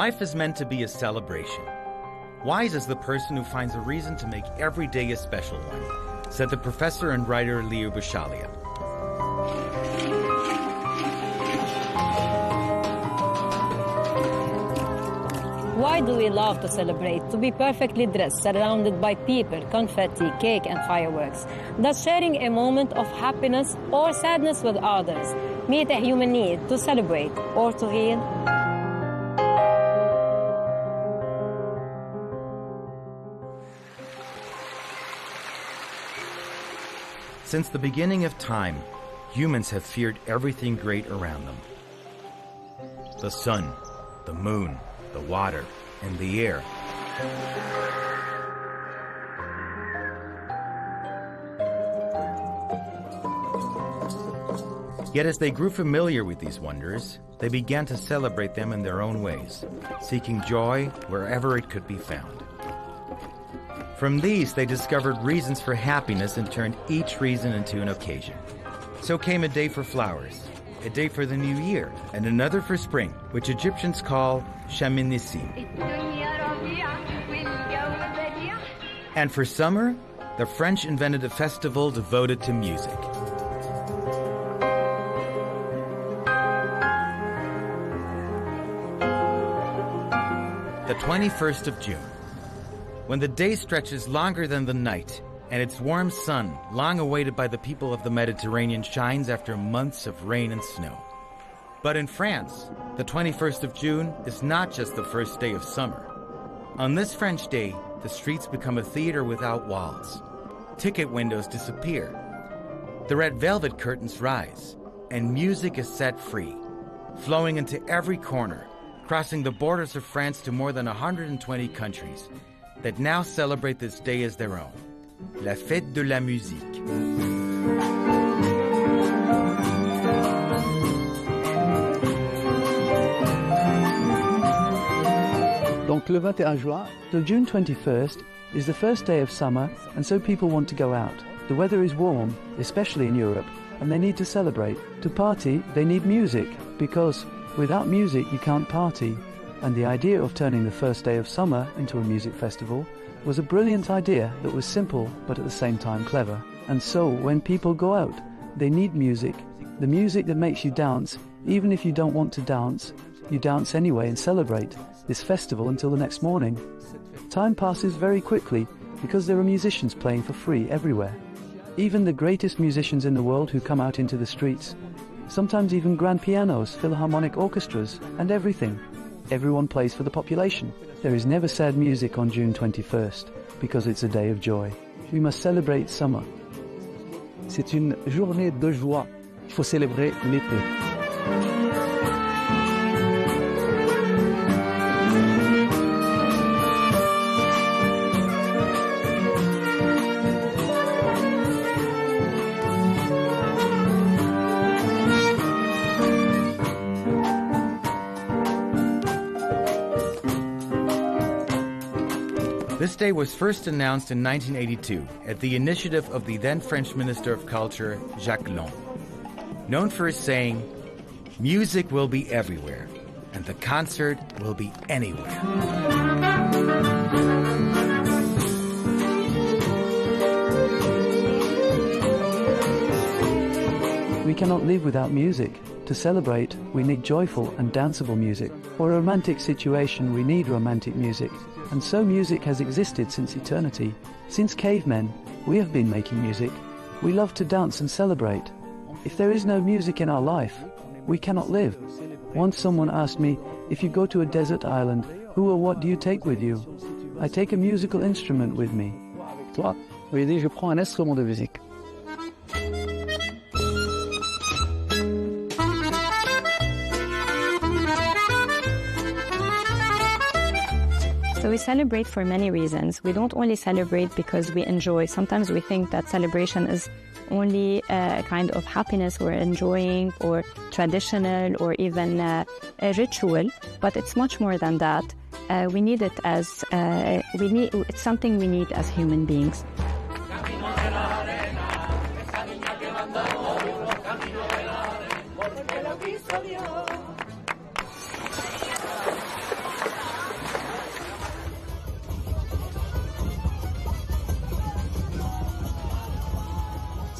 Life is meant to be a celebration. Wise is the person who finds a reason to make every day a special one, said the professor and writer Leigh Ann. Why do we love to celebrate? To be perfectly dressed, surrounded by people, confetti, cake and fireworks. Does sharing a moment of happiness or sadness with others meet a human need to celebrate or to heal? Since the beginning of time, humans have feared everything great around them. The sun, the moon, the water, and the air. Yet as they grew familiar with these wonders, they began to celebrate them in their own ways, seeking joy wherever it could be found. From these, they discovered reasons for happiness and turned each reason into an occasion. So came a day for flowers, a day for the new year, and another for spring, which Egyptians call Shaminissi. And for summer, the French invented a festival devoted to music. The 21st of June. When the day stretches longer than the night, and its warm sun, long awaited by the people of the Mediterranean, shines after months of rain and snow. But in France, the 21st of June is not just the first day of summer. On this French day, the streets become a theater without walls. Ticket windows disappear. The red velvet curtains rise, and music is set free, flowing into every corner, crossing the borders of France to more than 120 countries that now celebrate this day as their own. La fête de la musique. Donc le 21 juin, so June 21st is the first day of summer, and so people want to go out. The weather is warm, especially in Europe, and they need to celebrate. To party, they need music, because without music you can't party. And the idea of turning the first day of summer into a music festival was a brilliant idea that was simple but at the same time clever. And so when people go out, they need music, the music that makes you dance. Even if you don't want to dance, you dance anyway and celebrate this festival until the next morning. Time passes very quickly because there are musicians playing for free everywhere. Even the greatest musicians in the world who come out into the streets, sometimes even grand pianos, philharmonic orchestras, and everything. Everyone plays for the population. There is never sad music on June 21st because it's a day of joy. We must celebrate summer. C'est une journée de joie. Il faut célébrer l'été. This day was first announced in 1982 at the initiative of the then French Minister of Culture, Jacques Lang. Known for his saying, "Music will be everywhere, and the concert will be anywhere." We cannot live without music. To celebrate, we need joyful and danceable music. For a romantic situation, we need romantic music. And so music has existed since eternity. Since cavemen, we have been making music. We love to dance and celebrate. If there is no music in our life, we cannot live. Once someone asked me, if you go to a desert island, who or what do you take with you? I take a musical instrument with me. Toi? Oui, je prends un instrument de musique. So we celebrate for many reasons. We don't only celebrate because we enjoy. Sometimes we think that celebration is only a kind of happiness we're enjoying or traditional or even a ritual, but it's much more than that. We need it as, it's something we need as human beings.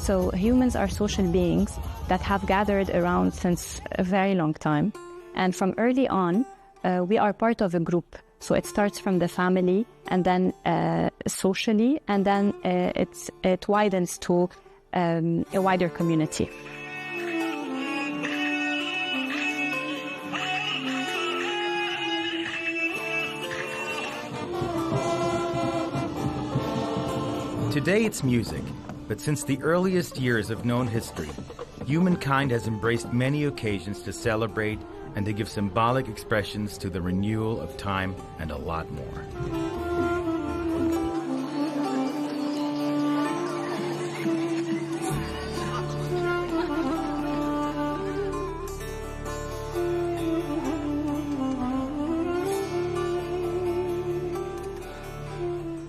So humans are social beings that have gathered around since a very long time. And from early on, we are part of a group. So it starts from the family, and then socially, and then it widens to a wider community. Today it's music, but since the earliest years of known history, humankind has embraced many occasions to celebrate and to give symbolic expressions to the renewal of time and a lot more.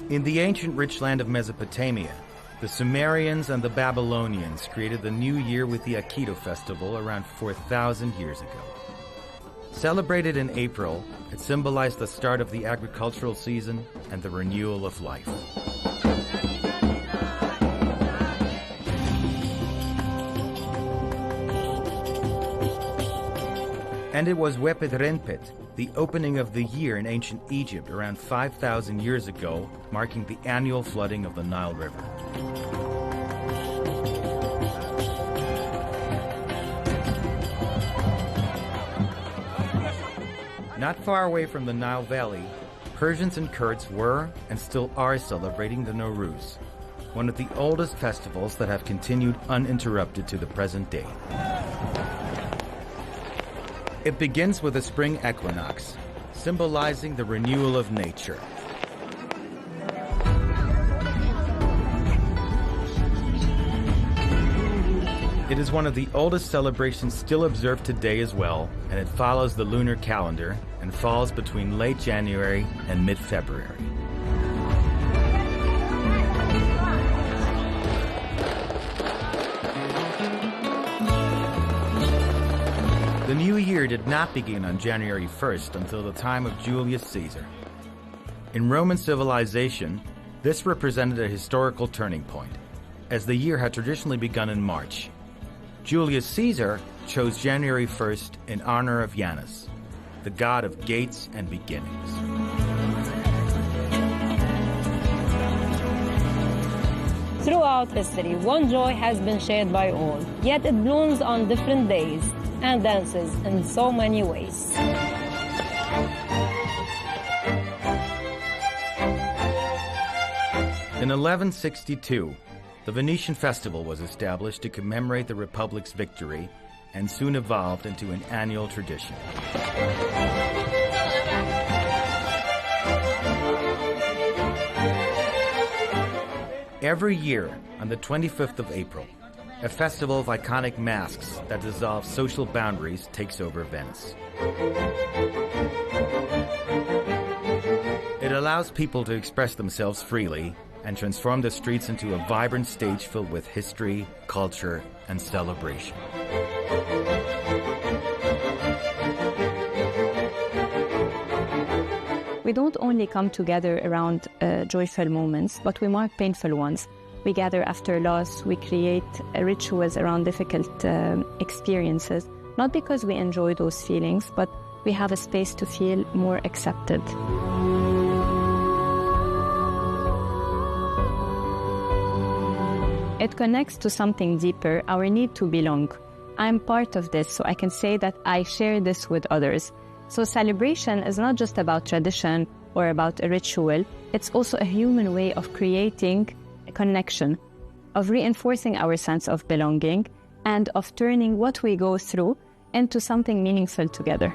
In the ancient rich land of Mesopotamia, the Sumerians and the Babylonians created the new year with the Aikido festival around 4,000 years ago. Celebrated in April, it symbolized the start of the agricultural season and the renewal of life. And it was Wepet-Renpet, the opening of the year in ancient Egypt around 5,000 years ago, marking the annual flooding of the Nile River. Not far away from the Nile Valley, Persians and Kurds were and still are celebrating the Nowruz, one of the oldest festivals that have continued uninterrupted to the present day. It begins with the spring equinox, symbolizing the renewal of nature. It is one of the oldest celebrations still observed today as well, and it follows the lunar calendar and falls between late January and mid-February. The new year did not begin on January 1st until the time of Julius Caesar. In Roman civilization, this represented a historical turning point, as the year had traditionally begun in March. Julius Caesar chose January 1st in honor of Janus, the god of gates and beginnings. Throughout history, one joy has been shared by all, yet it blooms on different days and dances in so many ways. In 1162, the Venetian festival was established to commemorate the Republic's victory and soon evolved into an annual tradition. Every year, on the 25th of April, a festival of iconic masks that dissolve social boundaries takes over Venice. It allows people to express themselves freely and transform the streets into a vibrant stage filled with history, culture, and celebration. We don't only come together around joyful moments, but we mark painful ones. We gather after loss, we create rituals around difficult experiences, not because we enjoy those feelings, but we have a space to feel more accepted. It connects to something deeper, our need to belong. I'm part of this, so I can say that I share this with others. So celebration is not just about tradition or about a ritual, it's also a human way of creating a connection, of reinforcing our sense of belonging, and of turning what we go through into something meaningful together.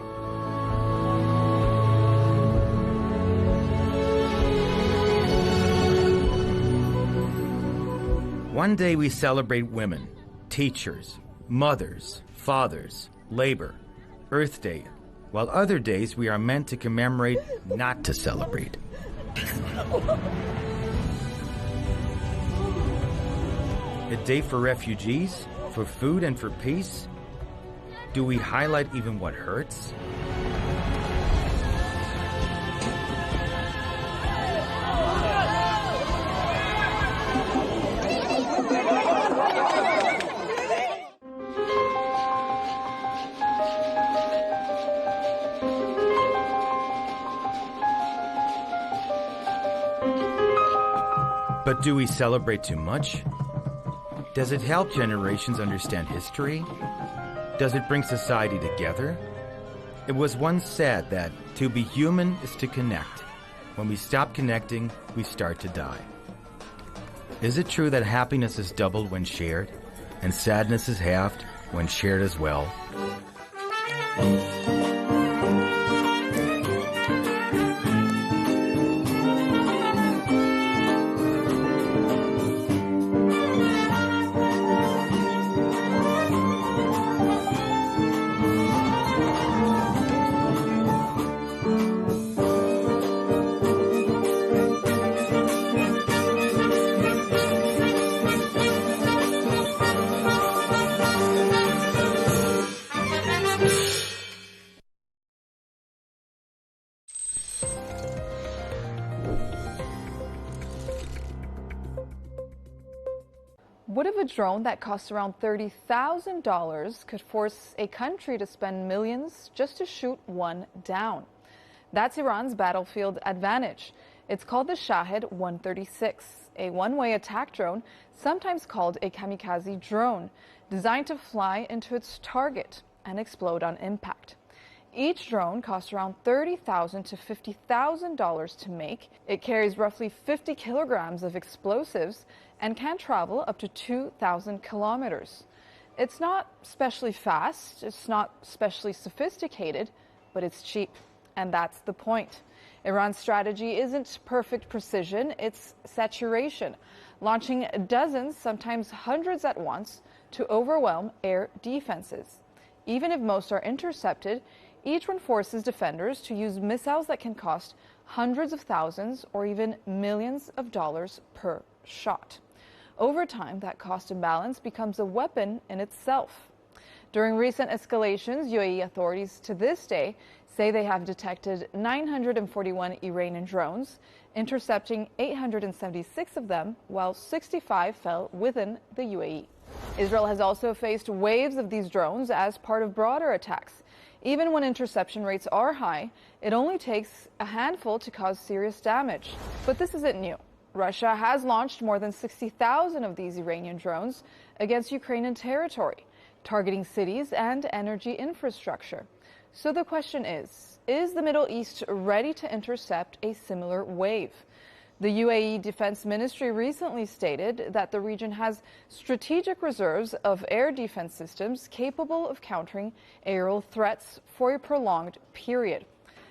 One day we celebrate women, teachers, mothers, fathers, labor, Earth Day, while other days we are meant to commemorate, not to celebrate. A day for refugees, for food and for peace? Do we highlight even what hurts? But do we celebrate too much? Does it help generations understand history? Does it bring society together? It was once said that to be human is to connect. When we stop connecting, we start to die. Is it true that happiness is doubled when shared, and sadness is halved when shared as well? What if a drone that costs around $30,000 could force a country to spend millions just to shoot one down? That's Iran's battlefield advantage. It's called the Shahed 136, a one-way attack drone, sometimes called a kamikaze drone, designed to fly into its target and explode on impact. Each drone costs around $30,000 to $50,000 to make. It carries roughly 50 kilograms of explosives and can travel up to 2,000 kilometers. It's not especially fast, it's not especially sophisticated, but it's cheap. And that's the point. Iran's strategy isn't perfect precision, it's saturation, launching dozens, sometimes hundreds at once, to overwhelm air defenses. Even if most are intercepted, each one forces defenders to use missiles that can cost hundreds of thousands or even millions of dollars per shot. Over time, that cost imbalance becomes a weapon in itself. During recent escalations, UAE authorities to this day say they have detected 941 Iranian drones, intercepting 876 of them, while 65 fell within the UAE. Israel has also faced waves of these drones as part of broader attacks. Even when interception rates are high, it only takes a handful to cause serious damage. But this isn't new. Russia has launched more than 60,000 of these Iranian drones against Ukrainian territory, targeting cities and energy infrastructure. So the question is the Middle East ready to intercept a similar wave? The UAE Defense Ministry recently stated that the region has strategic reserves of air defense systems capable of countering aerial threats for a prolonged period.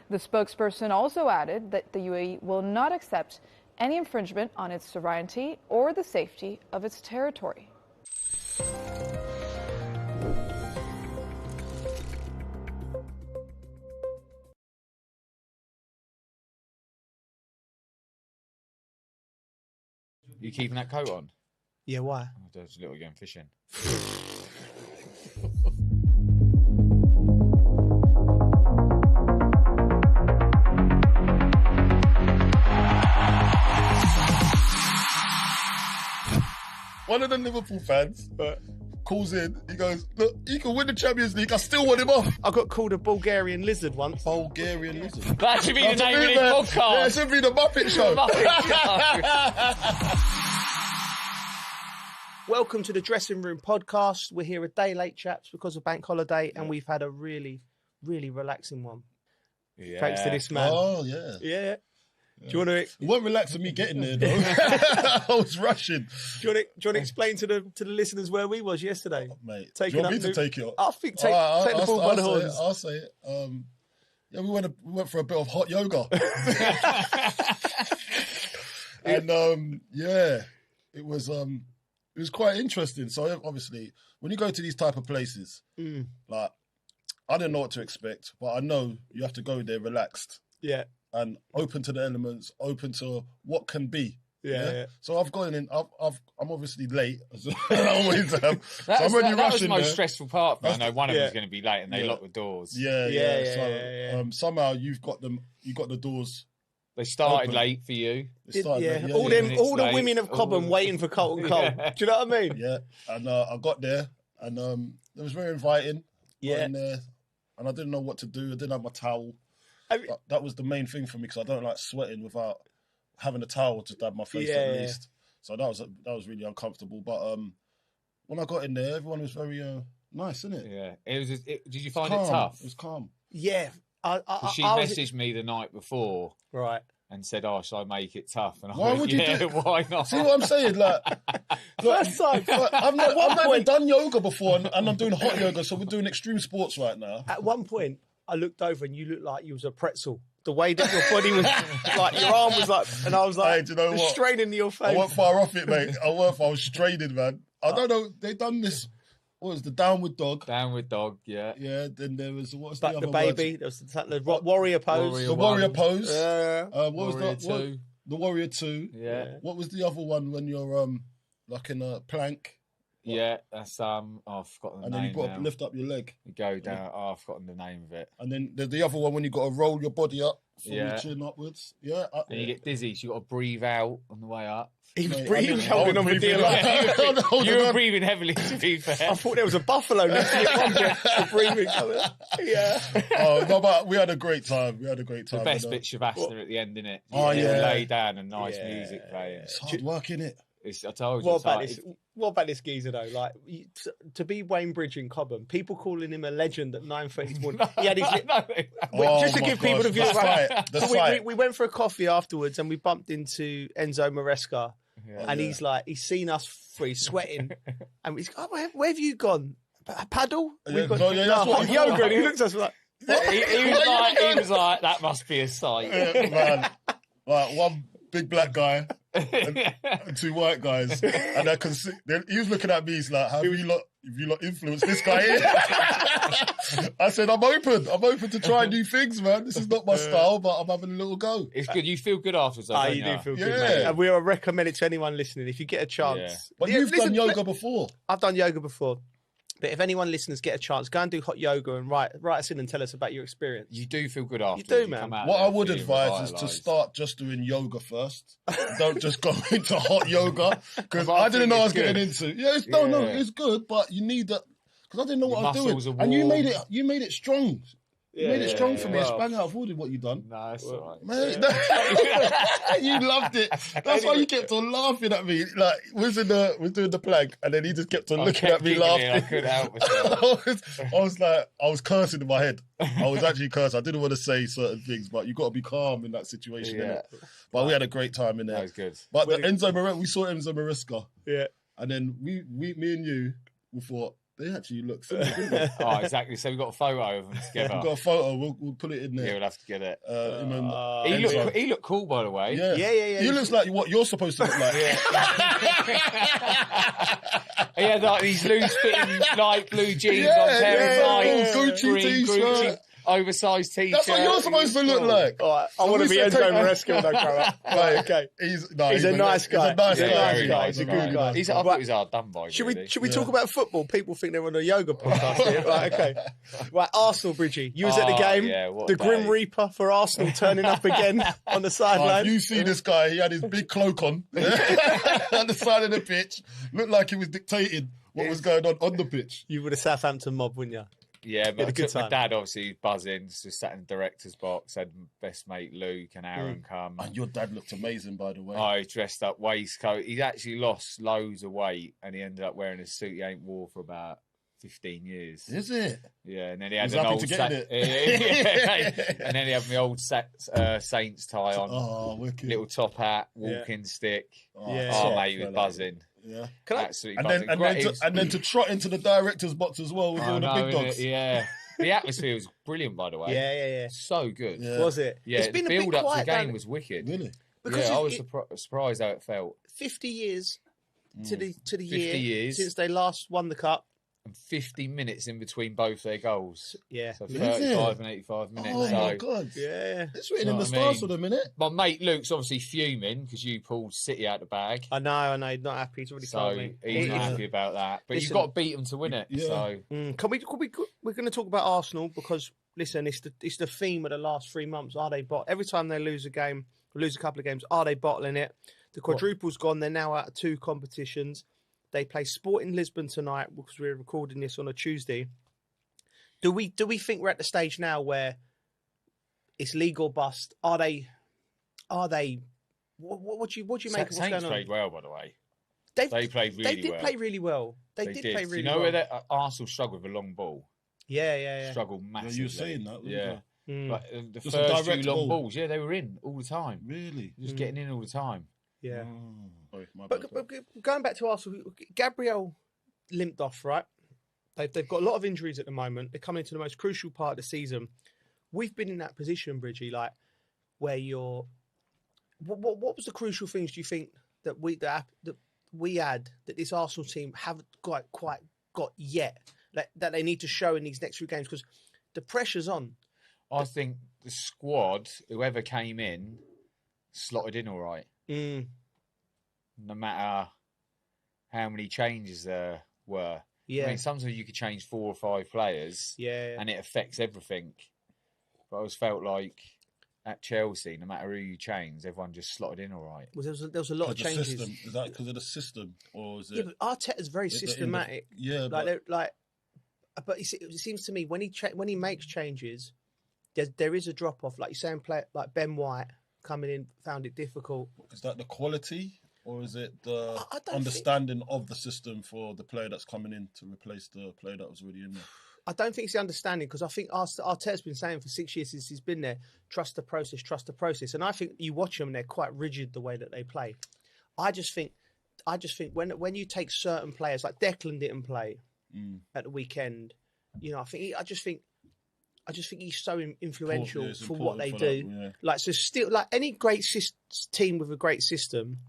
The spokesperson also added that the UAE will not accept any infringement on its sovereignty or the safety of its territory. You keeping that coat on? Yeah, why? Oh, there's a little going fishing. One of the Liverpool fans calls in, he goes, look, he can win the Champions League, I still want him off. I got called a Bulgarian lizard once. Bulgarian lizard? That should be the name of this podcast. Yeah, it should be the Muppet Show. Welcome to the Dressing Room Podcast. We're here a day late, chaps, because of bank holiday, and we've had a really, really relaxing one. Yeah. Thanks to this man. Oh, yeah. Yeah. Do you want to? It wasn't relaxing me getting there, though. I was rushing. Do you want to explain to the listeners where we was yesterday? Mate, do you want me to take it? I think take the ball by the horns. I'll say it. Yeah, we went for a bit of hot yoga. And yeah, it was quite interesting. So obviously, when you go to these type of places, like I didn't know what to expect, but I know you have to go there relaxed. Yeah. And open to the elements, open to what can be. Yeah. So I've gone in. I'm obviously late, as I always am. That so I'm already was the rushing. most stressful part. I know one of them's yeah. going to be late, and they lock the doors. Yeah. Somehow you've got them. You got the doors. They started open. late for you. They started late, all the women of Cobham waiting for Colton Cole. Do you know what I mean? Yeah. And I got there, and it was very inviting. Yeah. Got in there, and I didn't know what to do. I didn't have my towel. That was the main thing for me because I don't like sweating without having a towel to dab my face at least. So that was really uncomfortable. But when I got in there, everyone was very nice, isn't it? Yeah. Did you find calm. it tough? It was calm. Yeah. She messaged me the night before. Right. And said, "Oh, shall I make it tough?" And I Why went, would you yeah, do? Why not? See what I'm saying? Like, first time. I've never done yoga before, and I'm doing hot yoga. So we're doing extreme sports right now. At one point, I looked over and you looked like you was a pretzel. The way that your body was, like your arm was like, and I was like, hey, do you know the what? strain in your face. I wasn't far off it, mate. I was straining, man. I don't know. They done this. What was the downward dog? Downward dog, yeah. Yeah. Then there was what's Back the the other baby. word? There was the warrior pose. The warrior pose. What Warrior was that? two. The warrior 2. Yeah. What was the other one when you're like in a plank? Yeah, that's I've forgotten the And name. then you now. lift up your leg. You go down. Oh, I've forgotten the name of it. And then there's the other one when you got to roll your body up from Yeah. your chin upwards. Yeah. And you get dizzy, so you got to breathe out on the way up. He was Mate, breathing, holding on with breathing. the You were breathing heavily, to be fair. I thought there was a buffalo next to your breathing. Yeah. Oh no, but we had a great time. The best bit's Shavasana at the end, innit? Oh, yeah. Lay down and nice music playing. It's hard work, innit? I told you. What about this geezer though? Like to be Wayne Bridge in Cobham, people calling him a legend at 9:30 in the morning. He had his just to give people the view. We went for a coffee afterwards, and we bumped into Enzo Maresca, and he's seen us three sweating, and he's like, oh, where have you gone? A paddle? We've got hot yoga, and he looks at us like. He was like, that must be a sight. Man, like one big black guy and 2 white guys, and I can see he was looking at me. He's like, "Have you lot influenced this guy here?" I said, "I'm open to try new things, man. This is not my style, but I'm having a little go." It's good. You feel good afterwards, though, don't you do feel good, mate. And we will recommend it to anyone listening if you get a chance. Yeah. But you've done yoga before. I've done yoga before. But if anyone listeners get a chance, go and do hot yoga and write us in and tell us about your experience. You do feel good after. You do, man. What I would advise is to start just doing yoga first. Don't just go into hot yoga, because I didn't know I was getting into. Yeah, it's good, but you need that, because I didn't know what I was doing. And you made it strong. You made it strong for me. It's bang out of order what you done. No, that's all right. Mate, you loved it. That's why you kept on laughing at me. Like, was doing the plank, and then he just kept on looking at me laughing. I couldn't help myself. I was cursing in my head. I was actually cursing. I didn't want to say certain things, but you got to be calm in that situation. Yeah. But we had a great time in there. That was good. But we saw Enzo Maresca. Yeah. And then me and you, we thought, they actually look similar, didn't they? Oh, exactly. So we've got a photo of them together. We've got a photo. We'll put it in there. Yeah, we'll have to get it. He looked cool, by the way. Yeah. He looks like what you're supposed to look like. He had like these loose-fitting light blue jeans on, pair of Gucci t-shirt. Oversized t-shirt. That's what you're supposed to look like. All right, I want to be Enzo Maresca when I grow up. Right, okay. He's a nice guy. He's a nice guy. He's a good guy. I thought he was hard done by. Should we talk about football? People think they're on a yoga podcast here. Right, okay. Right, Arsenal, Bridgie. You was at the game. Yeah, the Grim Reaper for Arsenal turning up again on the sideline. You see this guy, he had his big cloak on on the side of the pitch. Looked like he was dictating what was going on the pitch. You were the Southampton mob, wouldn't you? Yeah, but my dad obviously buzzing, just sat in the director's box, had best mate Luke and Aaron come. And your dad looked amazing, by the way. Oh, he dressed up, waistcoat. He's actually lost loads of weight, and he ended up wearing a suit he ain't wore for about 15 years. Is it? Yeah, and then he had an old and then he had my old Saints tie on. Oh, wicked. Little top hat, walking stick. Oh, mate, he was buzzing. Yeah, absolutely buzzing. And then to trot into the director's box as well with all the big dogs. Yeah. The atmosphere was brilliant, by the way. Yeah. So good. Yeah. Was it? Yeah, it's been the build up to the game down. was wicked. Really? Because I was surprised how it felt. 50 years to the 50 year since they last won the cup. And 50 minutes in between both their goals. Yeah. So 35 and 85 minutes. Oh, my God. Yeah. It's written in the stars for the minute. My mate Luke's obviously fuming because you pulled City out the bag. I know. He's not happy. He's already told me. He's not happy about that. But you've got to beat them to win it. Yeah. So. We're going to talk about Arsenal because, listen, it's the theme of the last 3 months. Every time they lose a game, lose a couple of games, are they bottling it? The quadruple's gone. They're now out of 2 competitions. They play Sporting Lisbon tonight because we're recording this on a Tuesday. Do we think we're at the stage now where it's league or bust? Are they What do you make of what's Saints going on? played well, by the way. They played really well. They did play really well. They did play really well. You know where Arsenal struggled with a long ball? Yeah. Struggled massively. You were saying that, yeah. Mm. But the Just first few long balls, they were in all the time. Really? Just getting in all the time. Yeah. Sorry, but going back to Arsenal, Gabriel limped off, right? They've got a lot of injuries at the moment. They're coming into the most crucial part of the season. We've been in that position, Bridgie, like where you're. What was the crucial things do you think that we had that this Arsenal team haven't quite got yet that they need to show in these next few games? Because the pressure's on. I think the squad, whoever came in, slotted in all right. No matter how many changes there were. Yeah. I mean, sometimes you could change 4 or 5 players. Yeah. And it affects everything. But I always felt like at Chelsea, no matter who you change, everyone just slotted in all right. Well, there was a lot of changes. System. Is that because of the system, or is it? Yeah, but Arteta's very systematic. But it seems to me when he makes changes, there is a drop off. Like you're saying, like Ben White coming in found it difficult. Is that the quality, or is it the understanding of the system for the player that's coming in to replace the player that was already in there? I don't think it's the understanding, because I think Arteta's been saying for 6 years since he's been there, trust the process. And I think you watch them and they're quite rigid the way that they play. I just think when you take certain players, like Declan didn't play at the weekend, I just think he's so influential for what they do. Like, so still, like any great team with a great system,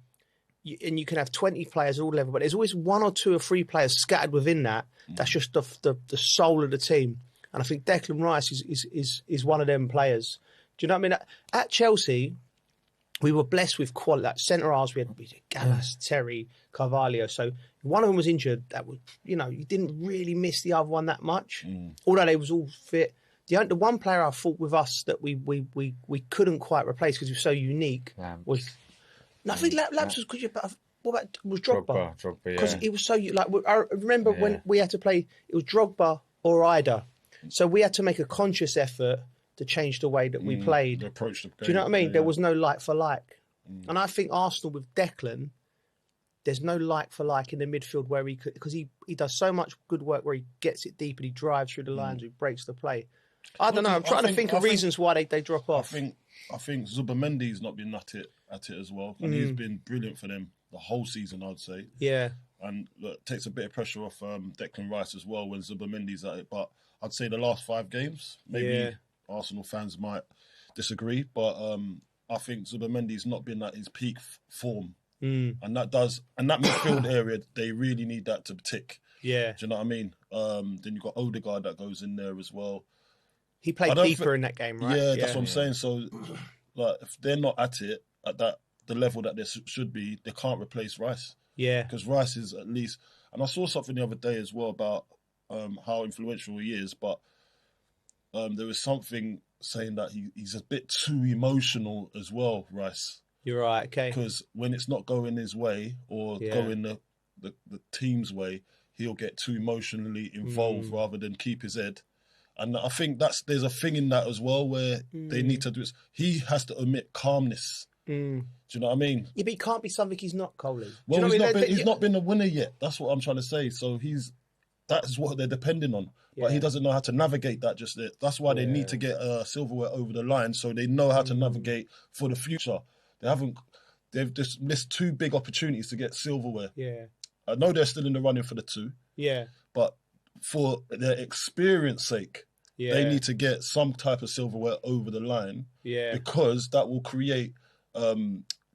and you can have 20 players at all levels, but there's always 1 or 2 or 3 players scattered within that. That's just the soul of the team. And I think Declan Rice is one of them players. Do you know what I mean? At Chelsea, we were blessed with quality. Like centre halves, we had Gallas, Terry, Carvalho. So one of them was injured. That was, you didn't really miss the other one that much. Although they was all fit. The one player I thought with us that we couldn't quite replace because he was so unique was. No, I think Lamps was good, but what about Drogba? Drogba, because he was so like. I remember when we had to play, it was Drogba or Ida, so we had to make a conscious effort to change the way that we played. The approach to the game. Do you know what I mean? There was no like for like, and I think Arsenal with Declan, there's no like for like in the midfield where he could, because he does so much good work where he gets it deep and he drives through the lines, he breaks the play. I don't know. I'm trying to think of reasons why they drop off. I think Zubamendi's not been at it as well, and he's been brilliant for them the whole season, I'd say. Yeah, and look, takes a bit of pressure off Declan Rice as well when Zubamendi's at it. But I'd say the last 5 games, maybe Arsenal fans might disagree, but I think Zubamendi's not been at his peak form, and that midfield area they really need that to tick. Yeah, do you know what I mean? Then you've got Odegaard that goes in there as well. He played deeper in that game, right? Yeah, that's what I'm saying. So, like, if they're not at it at the level that they should be, they can't replace Rice. Yeah, because Rice is at least. And I saw something the other day as well about how influential he is, but there was something saying that he's a bit too emotional as well, Rice. You're right. Okay. Because when it's not going his way or going the team's way, he'll get too emotionally involved rather than keep his head. And I think there's a thing in that as well where they need to do it. He has to omit calmness. Do you know what I mean? Yeah, but he can't be something he's not, Coley. Well, he's not been a winner yet. That's what I'm trying to say. So that's what they're depending on. But he doesn't know how to navigate that just yet. That's why they need to get silverware over the line so they know how to navigate for the future. They've just missed 2 big opportunities to get silverware. Yeah. I know they're still in the running for the 2. Yeah. But for their experience sake, they need to get some type of silverware over the line because that will create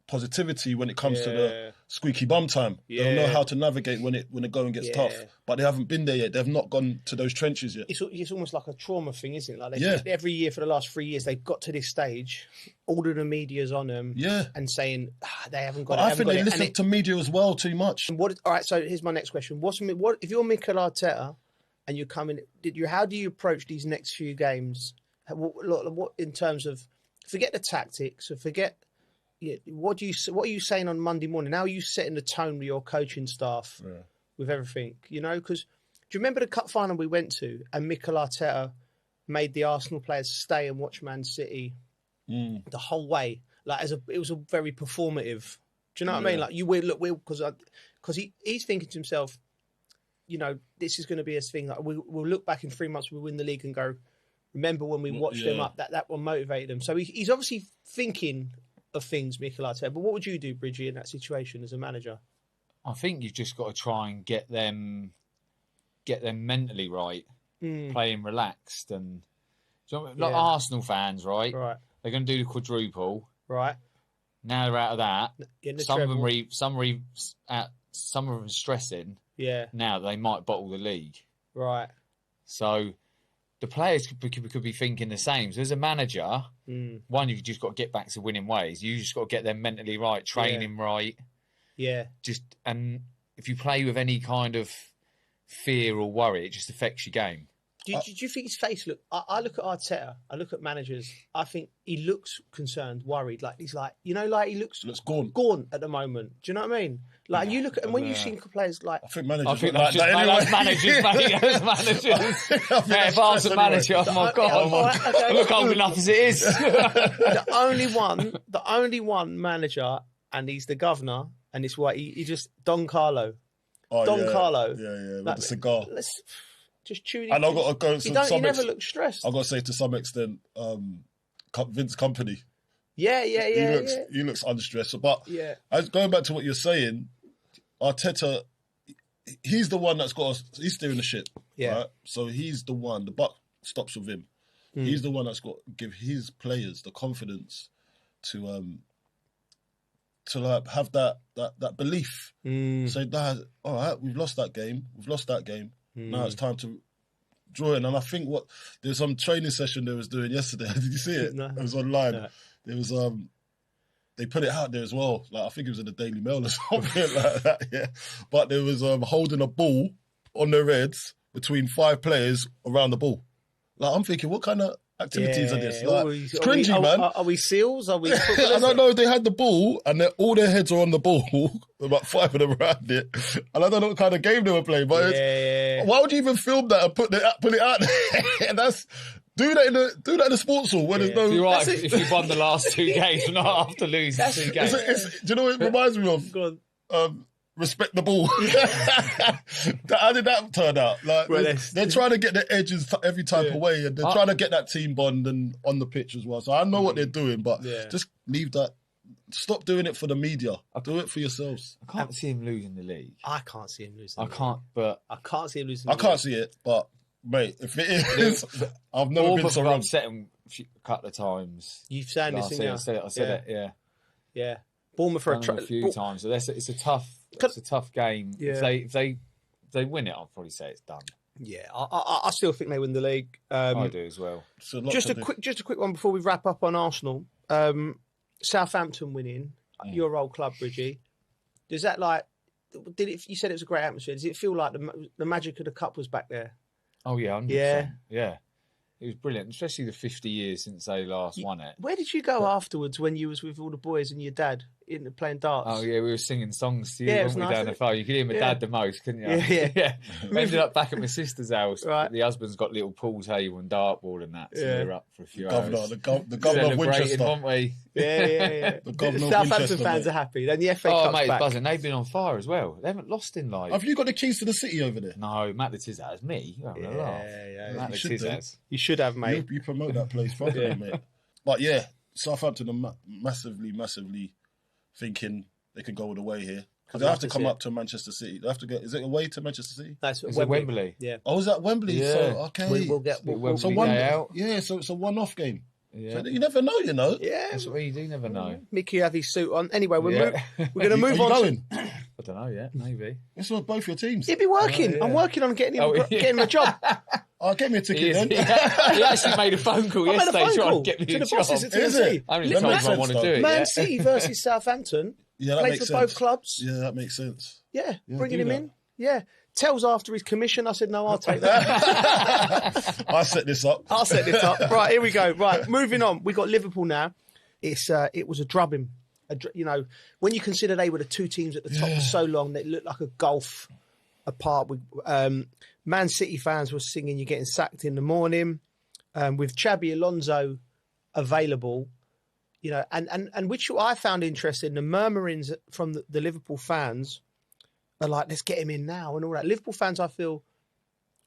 positivity when it comes to the squeaky bum time. They'll know how to navigate when the going gets tough, but they haven't been there yet. They've not gone to those trenches yet. It's almost like a trauma thing, isn't it? Like every year for the last 3 years, they've got to this stage. All of the media's on them, and saying they haven't got it. I think they listen to media as well too much. All right, so here's my next question: What if you're Mikel Arteta and you're coming? How do you approach these next few games? What in terms of forget the tactics, or forget. What are you saying on Monday morning? How are you setting the tone with your coaching staff with everything? Because do you remember the cup final we went to and Mikel Arteta made the Arsenal players stay and watch Man City the whole way? Like it was a very performative. Do you know what I mean? Like because he's thinking to himself, you know, this is going to be a thing. Like we'll look back in 3 months, we'll win the league and go, remember when we watched them up? That one motivated them. So he's obviously thinking of things, Mikel Arteta. But what would you do, Bridgie, in that situation as a manager? I think you've just got to try and get them mentally right, playing relaxed, and like Arsenal fans, right? Right. They're going to do the quadruple, right? Now they're out of that. Some treble. of them stressing. Yeah. Now they might bottle the league. Right. So the players could be thinking the same. So as a manager, one, you've just got to get back to winning ways. You just got to get them mentally right, training right. Yeah. And if you play with any kind of fear or worry, it just affects your game. Do you think his face I look at Arteta, I look at managers, I think he looks concerned, worried, like he's like, you know, like he looks gaunt at the moment. Do you know what I mean? Like you look at, and when you've seen players like, I think managers that's managers, mate. That's managers. Yeah, if I was a manager, oh my God, I look old enough as it is. the only one manager, and he's the governor, and it's what he just Don Carlo. Carlo. Yeah, with the cigar. Just tuning. And I've got to go. He never looks stressed. I've got to say, to some extent, Vince Kompany. Yeah. He looks unstressed. But going back to what you're saying, Arteta, he's the one that's he's steering the ship. Yeah. Right? So he's the one. The buck stops with him. He's the one that's got to give his players the confidence to like have that belief. Say, Dad, all right, we've lost that game. Now it's time to draw in. And I think there's some training session they was doing yesterday. Did you see it? No. It was online. No. There was they put it out there as well. Like I think it was in the Daily Mail or something like that. Yeah, but there was holding a ball on their heads between 5 players around the ball. Like I'm thinking, what kind of activities are this? Like, it's cringy, man. Are we SEALs? Are we? I don't know. They had the ball, and all their heads are on the ball. About 5 of them around it, and I don't know what kind of game they were playing. But why would you even film that and put it out there? And do that in the sports hall when there's no. You're right. If you won the last 2 games, not after losing 2 games. Do you know what it reminds me of? Go on. Respect the ball. How did that turn out? Like they're trying to get the edges every type of way, and they're trying to get that team bond and on the pitch as well. So I know what they're doing, but just leave that. Stop doing it for the media. Do it for yourselves. I can't see him losing the league. I can't see him losing. I can't see him losing. I can't see it, but mate, if it is, I've never been so wrong. I've set him a couple of times. You've said this, I said it. Yeah. Bournemouth for a few times. So it's a tough game. Yeah. If they win it, I'll probably say it's done. Yeah, I still think they win the league. I do as well. Just a quick one before we wrap up on Arsenal. Southampton winning, your old club, Bridgie. Does that you said it was a great atmosphere. Does it feel like the magic of the cup was back there? Oh yeah, 100%. Yeah. It was brilliant, especially the 50 years since they last won it. Where did you go afterwards when you was with all the boys and your dad playing darts? Oh yeah, we were singing songs to you, weren't we, down the phone? You could hear my dad the most, couldn't you? Yeah. We ended up back at my sister's house. Right. The husband's got little pool table and dartboard and that, so we were up for a few hours. The governor of Winchester. Weren't we? Yeah. The governor of Southampton Winchester, fans are happy. Then the FA Cup's mate, back. buzzing. They've been on fire as well. They haven't lost in Have you got the keys to the city over there? No, Matt the Tizaz, me. Matt the Tizaz. You should have, mate. You promote that place properly, mate. But yeah, Southampton are massively thinking they can go all the way here. Because they have to come up to Manchester City. They have to get. Is it away to Manchester City? That's Wembley. Yeah. Oh, is that Wembley? Yeah. So okay. We'll get out. Yeah, so it's a one-off game. Yeah. So you never know, you know. Yeah, that's what you do. Never know. Mickey have his suit on. Anyway, we're going to move on. Going? I don't know yet. Maybe. It's on both your teams. He'd be working. I'm working on getting him a job. I'll get me a ticket then. He actually made a phone call yesterday trying to get me a job. Is it? I only told him I want to do it. Man City versus Southampton. Yeah, that Played makes for sense. both clubs. Yeah, that makes sense. Yeah, bringing him in. Yeah. Tells after his commission. I said, no, I'll take that. I'll set this up. Right, here we go. Right, moving on. We got Liverpool now. It was a drubbing. When you consider they were the 2 teams at the top for so long, they looked like a gulf apart. Man City fans were singing "You're Getting Sacked" in the morning. With Xabi Alonso available, You know, and which I found interesting, the murmurings from the Liverpool fans are like, let's get him in now and all that. Liverpool fans, I feel,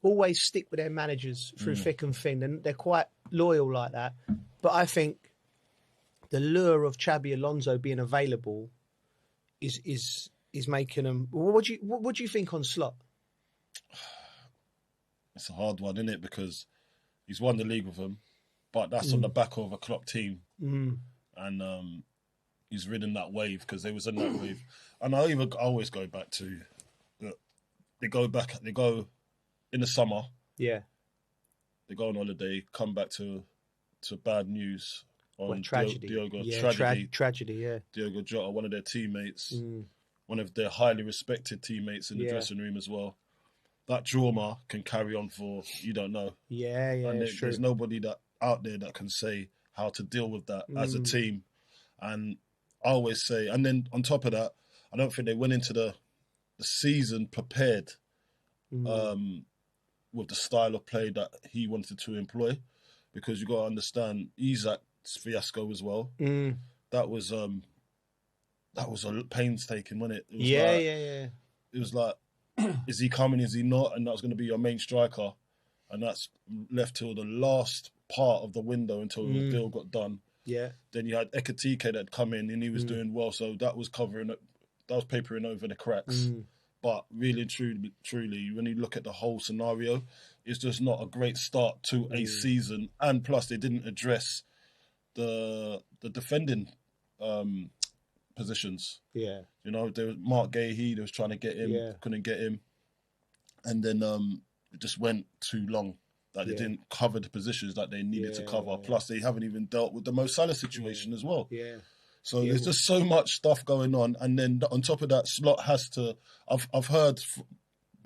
always stick with their managers through thick and thin, and they're quite loyal like that. But I think the lure of Xabi Alonso being available is making them. What do you think on Slot? It's a hard one, isn't it? Because he's won the league with them, but that's on the back of a Klopp team. And he's ridden that wave because they was in that wave. And I always go back to they go in the summer. Yeah. They go on holiday, come back to bad news on tragedy. Tragedy, yeah. Diogo Jota, one of their teammates, one of their highly respected teammates in the dressing room as well. That drama can carry on for you don't know. Yeah, and there's nobody out there that can say how to deal with that as a team. And I always say, and then on top of that, I don't think they went into the season prepared with the style of play that he wanted to employ, because you got to understand Isak's fiasco as well. That was a painstaking, wasn't it? It was like, is he coming? Is he not? And that's going to be your main striker, and that's left till the last part of the window until the deal got done. Yeah. Then you had Ekitike that had come in and he was doing well, so that was papering over the cracks. But really and truly, when you look at the whole scenario, it's just not a great start to a season. And plus, they didn't address the defending positions. Yeah. You know, there was Mark Gahey, they was trying to get him, couldn't get him. And then it just went too long. That they didn't cover the positions that they needed to cover. Plus, they haven't even dealt with the Mo Salah situation as well. Yeah. So there's just so much stuff going on. And then on top of that, Slot has to... I've heard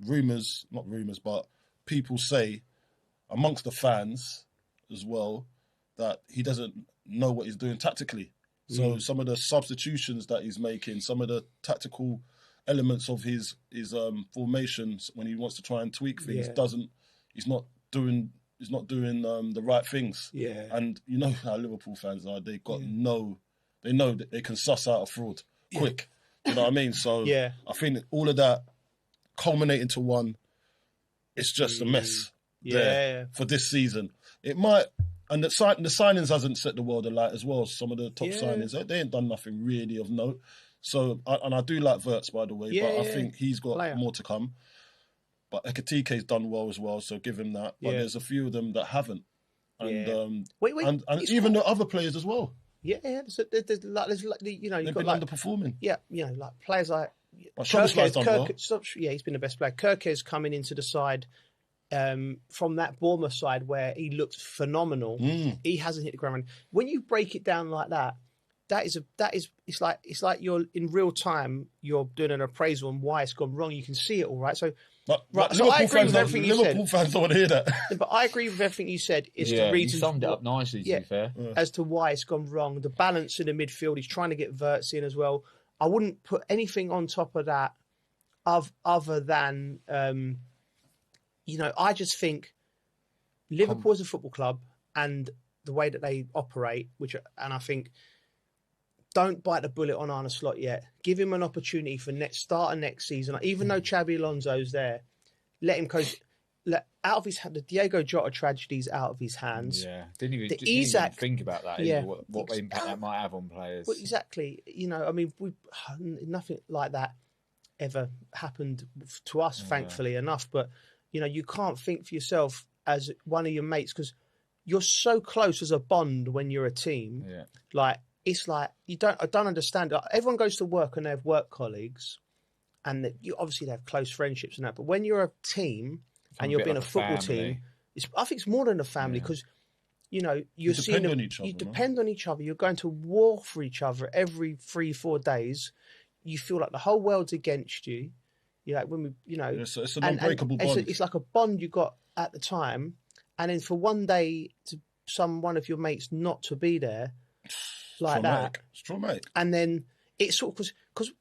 rumours, not rumours, but people say amongst the fans as well that he doesn't know what he's doing tactically. So some of the substitutions that he's making, some of the tactical elements of his formations when he wants to try and tweak things, he's not doing the right things. Yeah. And you know how Liverpool fans are. They know that they can suss out a fraud quick. You know what I mean? So I think that all of that culminating to one, it's just a mess for this season. It might, and the signings hasn't set the world alight as well. Some of the top signings, they ain't done nothing really of note. So, and I do like Wirtz, by the way, but I think he's got more to come. But Ekitike's done well as well, so give him that. But there's a few of them that haven't. And and even the other players as well. Yeah, there's you know, they've been underperforming. Yeah, you know, like players like Kirk, he's been the best player. Kirk's coming into the side from that Bournemouth side where he looked phenomenal. He hasn't hit the ground running. When you break it down like that, it's like you're in real time. You're doing an appraisal on why it's gone wrong. You can see it all, right? So. So I agree with everything you said. Liverpool fans don't want to hear that. But I agree with everything you said. It's the reason. You summed it up nicely, to be fair. As to why it's gone wrong. The balance in the midfield, he's trying to get Wirtz in as well. I wouldn't put anything on top of that other than, you know, I just think Liverpool as a football club and the way that they operate, and I think, don't bite the bullet on Arne Slot yet. Give him an opportunity for start of next season. Even though Xabi Alonso's there, let him go. Out of his hand, the Diogo Jota tragedy's out of his hands. Yeah, didn't even think about that. Yeah, what impact that might have on players. Well, exactly. You know, I mean, nothing like that ever happened to us, thankfully enough. But you know, you can't think for yourself as one of your mates because you're so close as a bond when you're a team. Yeah. Like. It's like I don't understand. Everyone goes to work and they have work colleagues, and obviously they have close friendships and that. But when you're a team and you're being a football team, I think it's more than a family because you know you depend on each other. You're going to war for each other every 3-4 days. You feel like the whole world's against you. You like when it's an unbreakable bond. It's like a bond you got at the time, and then for one day one of your mates not to be there. Like traumatic. that. It's traumatic. And then it's sort of because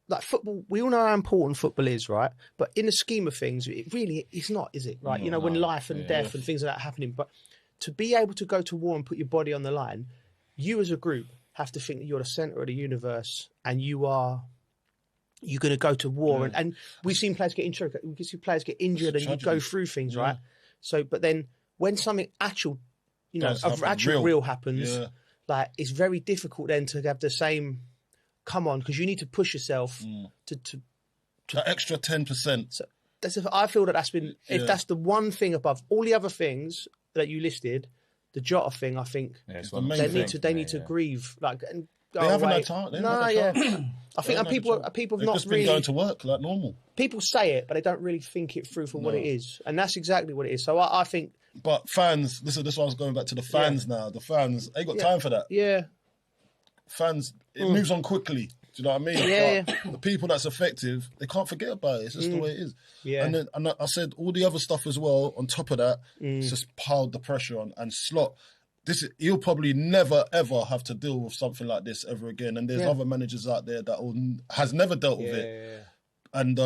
like football, we all know how important football is, right? But in the scheme of things, it really is not, is it? Right? When life and death and things like that are happening. But to be able to go to war and put your body on the line, you as a group have to think that you're the center of the universe and you're going to go to war. And we've seen players get injured. We can see players get injured and you go through things, right? So, but then when something actual, real happens, like it's very difficult then to have the same, come on, because you need to push yourself to that extra 10%. So I feel that's been, if that's the one thing above all the other things that you listed, the Jota thing, I think they need to grieve, like, and go they haven't away. had time. I think and people have not just really been going to work like normal. People say it, but they don't really think it through for what it is, and that's exactly what it is. So I think. But fans, this is why I was going back to the fans now. The fans, they got time for that. Yeah. Fans, it moves on quickly. Do you know what I mean? Yeah. The people that's effective, they can't forget about it. It's just the way it is. Yeah. And then I said all the other stuff as well. On top of that, it's just piled the pressure on. And Slot, he'll probably never ever have to deal with something like this ever again. And there's other managers out there that has never dealt with it. And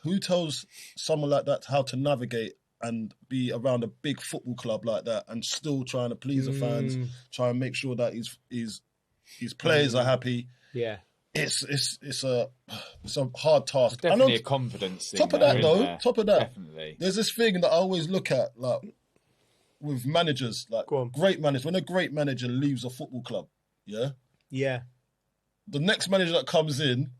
who tells someone like that how to navigate and be around a big football club like that and still trying to please the fans, try and make sure that his players are happy. Yeah. It's a hard task. It's definitely a confidence thing. Top of that, definitely. There's this thing that I always look at, like with managers, like great managers. When a great manager leaves a football club, the next manager that comes in,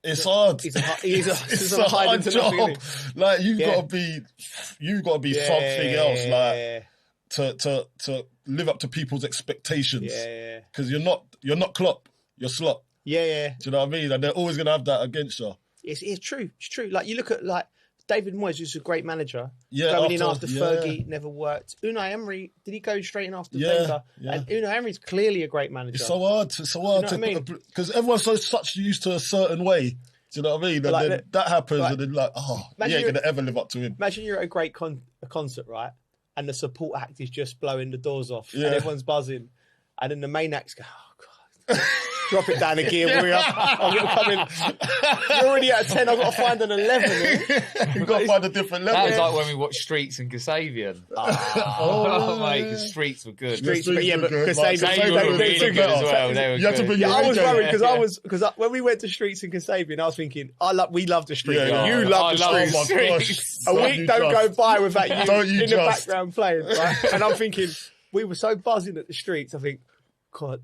it's hard. It's a hard job. Like you've got to be something else, like to live up to people's expectations. Because you're not Klopp, you're Slot. Do you know what I mean? And they're always going to have that against you. It's true. It's true. Like you look at David Moyes, who's a great manager, Yeah, going in after Fergie never worked. Unai Emery, did he go straight in after Wenger? Yeah. And Unai Emery's clearly a great manager. It's so hard. It's so hard because everyone's such used to a certain way. Do you know what I mean? And then that happens, and then you ain't gonna ever live up to him. Imagine you're at a great concert, right? And the support act is just blowing the doors off, and everyone's buzzing, and then the main acts go, "Oh God." Drop it down a gear, warrior. I'm going to come in. You're already at a 10. I've got to find an 11. You've got to find a different level. That was like when we watched Streets and Kasabian. Mate, because Streets were good. But Kasabian were really good as well. They were good. I was worried because when we went to Streets and Kasabian, I was thinking, we love the Streets. You love the Streets. A week don't go by without you in the background playing, right? And I'm thinking, we were so buzzing at the Streets. I think, God,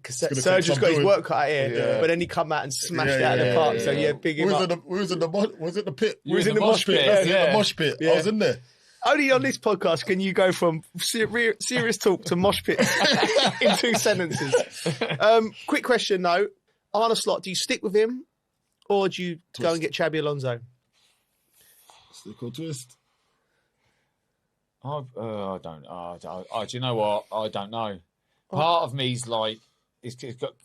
Serge has got his work cut out here, but then he come out and smashed it out of the park. So big him up. Was it the pit? Was in the mosh pit? The mosh pit. I was in there. Only on this podcast can you go from serious talk to mosh pit in 2 sentences. Quick question though, Arne Slot, do you stick with him or do you go and get Xabi Alonso? Stick or twist? I don't. Do you know what? I don't know. Part of me's like, it's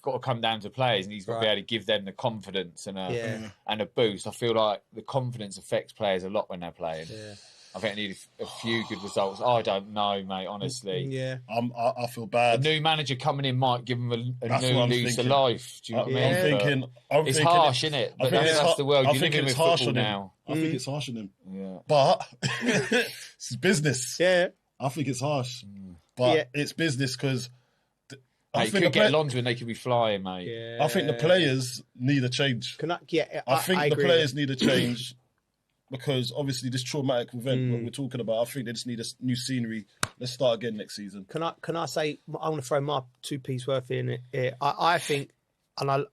got to come down to players, and he's got to be able to give them the confidence and a boost. I feel like the confidence affects players a lot when they're playing. Yeah. I think they need a few good results. I don't know, mate, honestly. Yeah. I feel bad. A new manager coming in might give them a new lease of life. Do you know what I mean? It's harsh, isn't it? But that's the world you live in with football now. I think it's harsh on him. Yeah. But it's business. Yeah. I think it's harsh. But it's business because... I think you could get Alonso and they could be flying, mate. Yeah. I think the players need a change. I think the players need a change because obviously this traumatic event what we're talking about, I think they just need a new scenery. Let's start again next season. Can I say I want to throw my 2p worth in it. I think go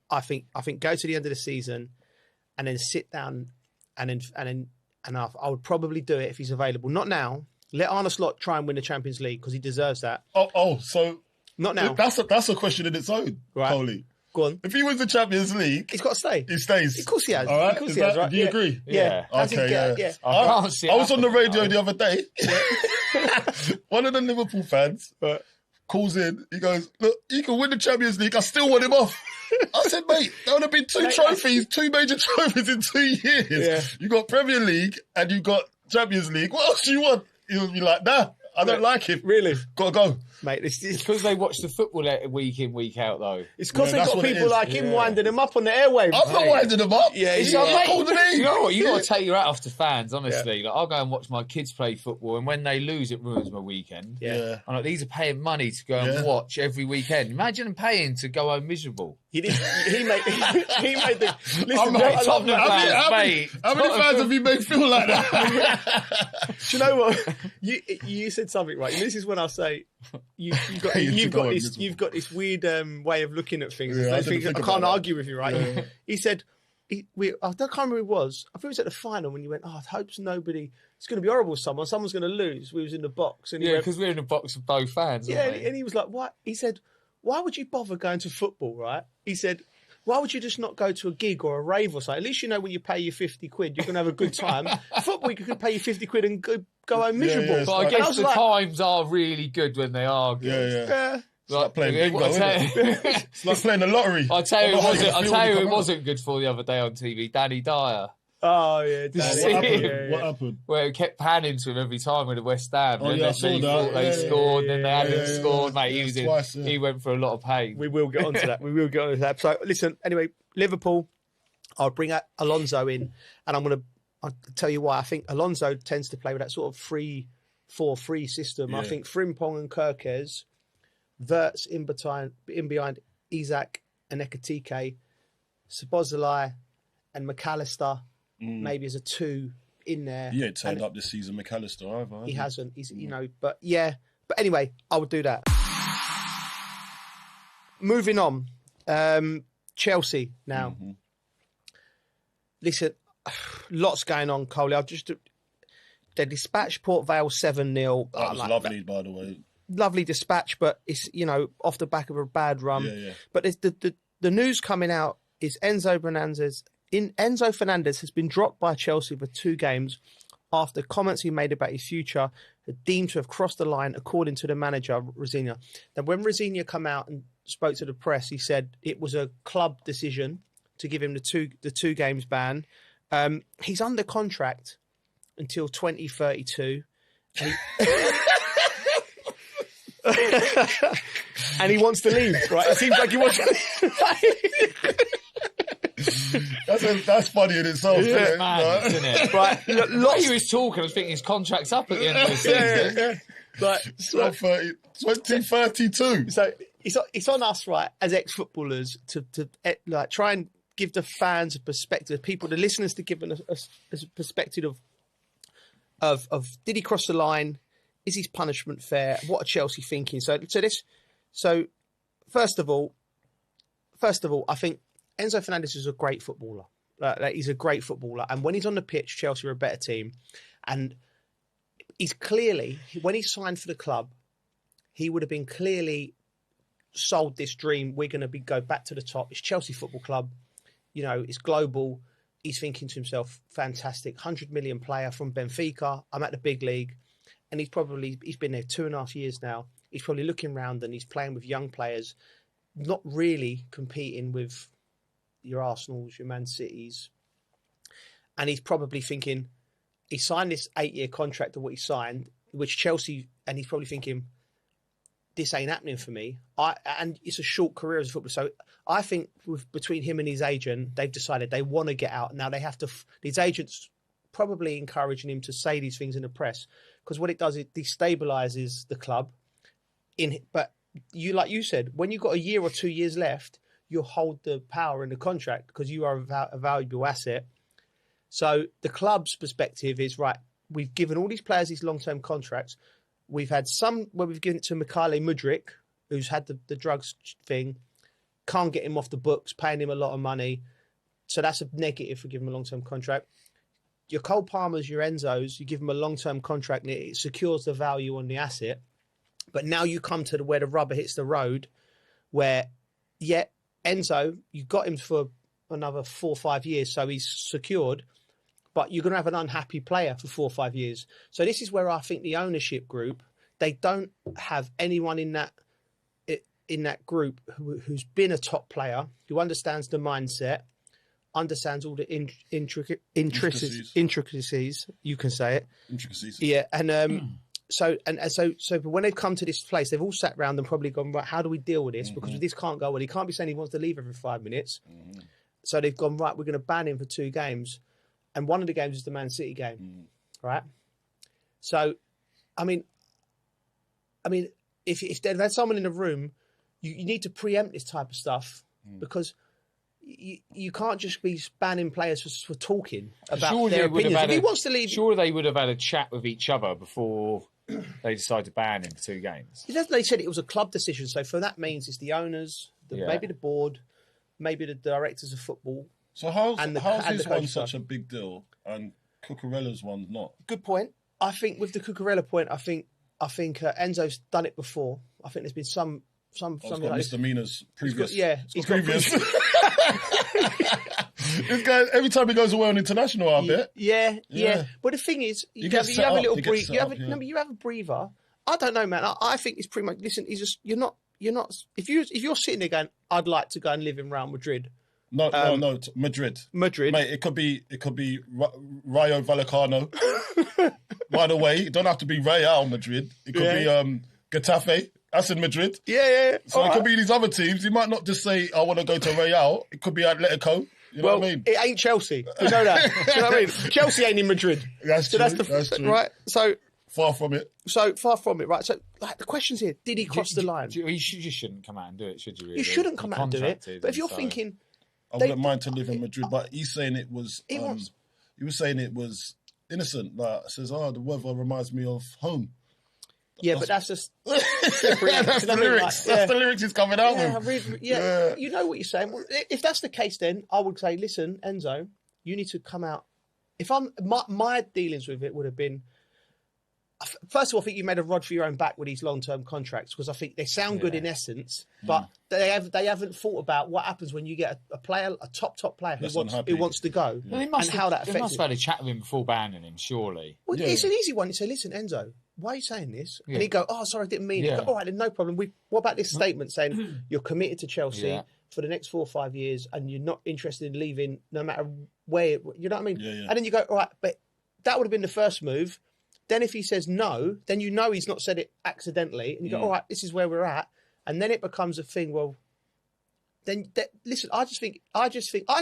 to the end of the season and then sit down and I would probably do it if he's available. Not now. Let Arne Slot try and win the Champions League because he deserves that. So. Not now. That's a question in its own, right? Coley. Go on. If he wins the Champions League, he's got to stay. He stays. Of course he has. All right. Of course he has, right? Do you agree? Yeah. Okay. Yeah. I was on the radio the other day. One of the Liverpool fans calls in. He goes, "Look, he can win the Champions League. I still want him off." I said, "Mate, there would have been 2 trophies, 2 major trophies in 2 years. Yeah. You got Premier League and you got Champions League. What else do you want?" He'll be like, "Nah, I don't like him. Really? Gotta go." Mate, it's because they watch the football week in, week out, though. It's because they've got people like him winding them up on the airwaves. I'm not winding them up. Yeah, you know what? You got to take your hat off to fans, honestly. Like, I'll go and watch my kids play football, and when they lose, it ruins my weekend. Yeah. I'm like, these are paying money to go and watch every weekend. Imagine paying to go home miserable. He made the. Listen, how many fans have you made feel like that? Do you know what? You said something right. And this is when I say you've got this weird way of looking at things. Yeah, I can't argue with you, right? Yeah. He said, I can't remember who it was. I think it was at the final when you went, I hope nobody. It's going to be horrible with someone. Someone's going to lose. We was in the box. And because we're in the box of both fans. Yeah, and he was like, what? He said, why would you bother going to football, right? He said, why would you just not go to a gig or a rave or something? At least you know when you pay your 50 quid, you're going to have a good time. Football, you could pay you 50 quid and go home miserable. Yeah, but I guess the times are really good when they are good. Yeah. It's like playing bingo, isn't it? It's like playing the lottery. I tell you, it wasn't good for the other day on TV. Danny Dyer. Oh yeah, what happened? Where it kept panning to him every time with the West Ham. Oh, and yeah, then they scored, then they hadn't scored. Mate, he went for a lot of pain. We will get onto that. So listen, anyway, Liverpool. I'll bring Alonso in, and I'll tell you why. I think Alonso tends to play with that sort of 3-4-3 system. Yeah. I think Frimpong and Kirkes, Wirtz in behind Isak and Ekitike, Szoboszlai and McAllister. Maybe as a 2 in there. He ain't turned up this season, McAllister either. He hasn't. He's but yeah. But anyway, I would do that. Moving on, Chelsea now. Mm-hmm. Listen, lots going on, Coley. They dispatched Port Vale 7-0. That was lovely, by the way. Lovely dispatch, but it's off the back of a bad run. Yeah. But the news coming out is Enzo Fernandez has been dropped by Chelsea for 2 games after comments he made about his future are deemed to have crossed the line, according to the manager, Rosina. Now, when Rosina came out and spoke to the press, he said it was a club decision to give him the 2 games ban. He's under contract until 2032. And he wants to leave, right? It seems like he wants to leave. That's funny in itself. Yeah, man, isn't it? Right. While he was talking, I was thinking his contract's up at the end of the season. Yeah. But 2032. So it's on us, right, as ex-footballers, to like try and give the fans a perspective, the listeners, to give a perspective of did he cross the line? Is his punishment fair? What are Chelsea thinking? So first of all, I think Enzo Fernandez is a great footballer. He's a great footballer. And when he's on the pitch, Chelsea are a better team. And he's clearly, when he signed for the club, he would have been clearly sold this dream. We're going to go back to the top. It's Chelsea Football Club. It's global. He's thinking to himself, fantastic, 100 million player from Benfica. I'm at the big league. And he's been there 2.5 years now. He's probably looking around and he's playing with young players, not really competing with your Arsenals, your Man Cities. And he's probably thinking, he signed this 8-year contract of what he signed, which Chelsea, and he's probably thinking, this ain't happening for me. And it's a short career as a footballer. So I think between him and his agent, they've decided they want to get out. Now they have to, these agents probably encouraging him to say these things in the press, because what it does, it destabilizes the club. But like you said, when you've got a year or 2 years left, you'll hold the power in the contract because you are a valuable asset. So the club's perspective is, right, we've given all these players these long-term contracts. We've had some where we've given it to Mikhailo Mudryk, who's had the drugs thing, can't get him off the books, paying him a lot of money. So that's a negative for giving him a long-term contract. Your Cole Palmers, your Enzos, you give them a long-term contract and it secures the value on the asset. But now you come to where the rubber hits the road, where, Enzo, you got him for another 4 or 5 years, so he's secured, but you're going to have an unhappy player for 4 or 5 years. So this is where I think the ownership group, they don't have anyone in that group who's been a top player, who understands the mindset, understands all the intricacies. You can say it. Intricacies. Yeah, and So when they've come to this place, they've all sat around and probably gone, right, how do we deal with this? Because this can't go on. He can't be saying he wants to leave every 5 minutes. So they've gone, right, we're going to ban him for 2 games. And one of the games is the Man City game, right? So, I mean, if there's someone in the room, you need to preempt this type of stuff because you can't just be banning players for talking about their opinions. If he wants to leave... Surely they would have had a chat with each other before they decided to ban him for 2 games. They said it was a club decision, so for that means it's the owners, maybe the board, maybe the directors of football. So how's this one such a big deal and Cucurella's one not? Good point. I think with the Cucurella point, I think Enzo's done it before. I think there's been some something like misdemeanors previous. He's got previous. This guy, every time he goes away on international, I bet. Yeah. But the thing is, you have a little breather. You have a breather. I don't know, man. I think it's pretty much. Listen, you're not. If you're sitting there going, I'd like to go and live in Real Madrid. No, Madrid. Mate, it could be Rayo Vallecano. By the way, it don't have to be Real Madrid. It could be Getafe. That's in Madrid. Yeah. So it could be these other teams. You might not just say, I want to go to Real. It could be Atletico. You know what I mean? It ain't Chelsea. You know that. You know what I mean? Chelsea ain't in Madrid. That's true. That's true. Right? So far from it. Right? So the question's here: did he cross the line? You just shouldn't come out and do it, should you? Really? You shouldn't come out and do it. But if you're thinking, I wouldn't mind to live in Madrid, but he's saying it was. He was saying it was innocent. Like says, the weather reminds me of home. Yeah, but that's just that's the lyrics. That's the lyrics he's coming out with. Yeah, you know what you're saying. Well, if that's the case, then I would say, listen, Enzo, you need to come out. If my dealings with it would have been, first of all, I think you made a rod for your own back with these long-term contracts because I think they sound good in essence, but they haven't thought about what happens when you get a player, a top player who wants to go, and how that affects. They must have had a chat with him before banning him, surely. Well, it's an easy one. You say, listen, Enzo, why are you saying this? And he'd go, sorry, I didn't mean it. Go, all right, then no problem. What about this statement saying you're committed to Chelsea for the next 4 or 5 years and you're not interested in leaving no matter where, you know what I mean? Yeah. And then you go, all right, but that would have been the first move. Then if he says no, then you know he's not said it accidentally. And you go, all right, this is where we're at. And then it becomes a thing, well, then listen, I just think I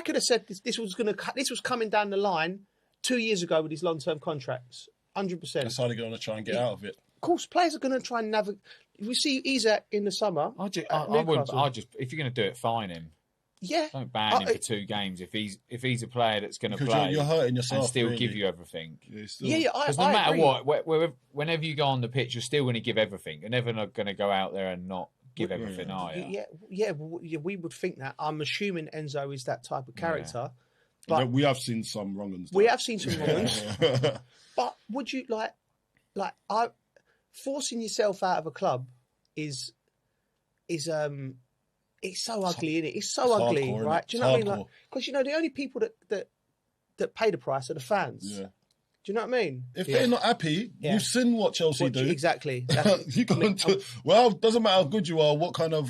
could have said this was coming down the line 2 years ago with his long-term contracts. 100%. That's how they're going to try and get out of it. Of course, players are going to try and navigate. We see Isak in the summer. I just, if you're going to do it, fine him. Yeah. Don't ban him for 2 games if he's a player that's going to play. You're hurting yourself and still really. give you everything. Because no matter what, whenever you go on the pitch, you're still going to give everything. You're never going to go out there and not give everything, are you? Yeah. We would think that. I'm assuming Enzo is that type of character. But we have seen some wrong uns. We have seen some wrong uns. But would you forcing yourself out of a club is it's so ugly, isn't it? It's so ugly, hardcore, right? Do you know what I mean? Like, because the only people that pay the price are the fans. Yeah. Do you know what I mean? If they're not happy, you've seen what Chelsea do. Exactly. Doesn't matter how good you are, what kind of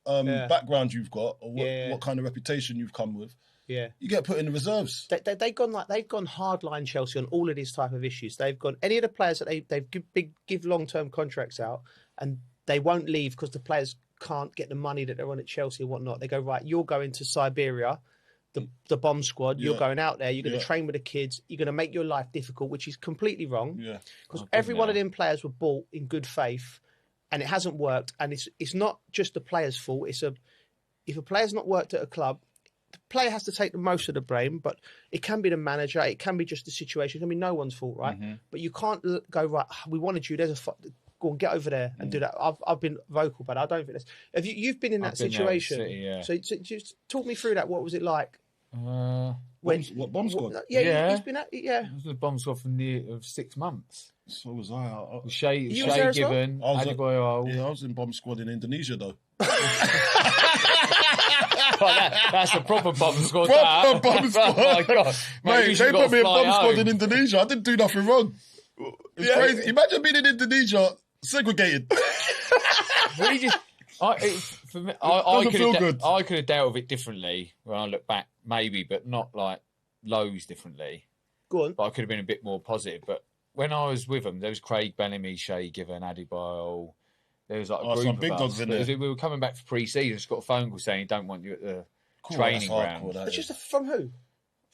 background you've got, or what kind of reputation you've come with. Yeah, you get put in the reserves. They've gone hardline Chelsea on all of these type of issues. They've gone any of the players that they've give long-term contracts out, and they won't leave because the players can't get the money that they're on at Chelsea and whatnot. They go, right, you're going to Siberia, the bomb squad. You're going out there. You're going to train with the kids. You're going to make your life difficult, which is completely wrong. Yeah, because every one of them players were bought in good faith, and it hasn't worked. And it's not just the player's fault. If a player's not worked at a club, the player has to take the most of the blame, but it can be the manager, it can be just the situation, it can be no one's fault, right? Mm-hmm. But you can't go, right, we wanted you, go and get over there and do that. I've been vocal, but I don't think that's... You've been in that situation. So just talk me through that. What was it like? What bomb squad? He's been at... It was a bomb squad of 6 months. So was I. Shay Given, Adebayo. I was in bomb squad in Indonesia, though. That's a proper bomb squad. Proper bomb squad. Oh my God. Mate, they put me in bomb squad in Indonesia. I didn't do nothing wrong. It's crazy. Imagine being in Indonesia, segregated. I could have dealt with it differently when I look back, maybe, but not like loads differently. Go on. But I could have been a bit more positive. But when I was with them, there was Craig Bellamy, Shea Given, Adebayo. There was like a group some of big us. dogs in there. We were coming back for pre-season. Just got a phone call saying he don't want you at the training ground. It's just from who?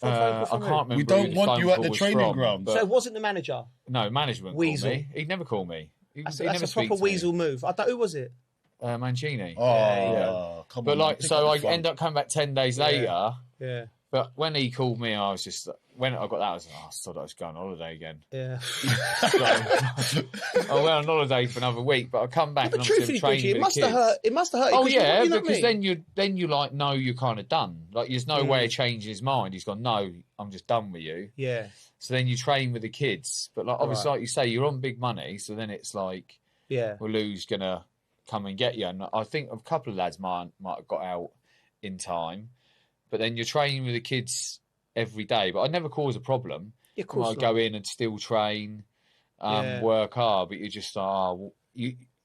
I can't remember. We don't want you at the training ground. So it wasn't the manager? No, management Weasel. called me. He'd never call me. That's a proper weasel move. Who was it? Mancini. Come but on, like, man, so I pick up the phone. ended up coming back 10 days later. Yeah. But when he called me, I was just when I got that, I was like, I thought I was going on holiday again. Yeah. I went on holiday for another week, but I come back and I'm truthfully, still training it with must the have kids. hurt. It must have hurt. Oh you, yeah, you know because what I mean? then you like know you're kind of done. Like there's no way of changing his mind. He's gone, no, I'm just done with you. Yeah. So then you train with the kids, but like obviously, like you say, you're on big money. So then it's like, well, who's gonna come and get you? And I think a couple of lads might have got out in time, but then you're training with the kids every day. But I never cause a problem. Yeah, of course I go in and still train, work hard, but you're just I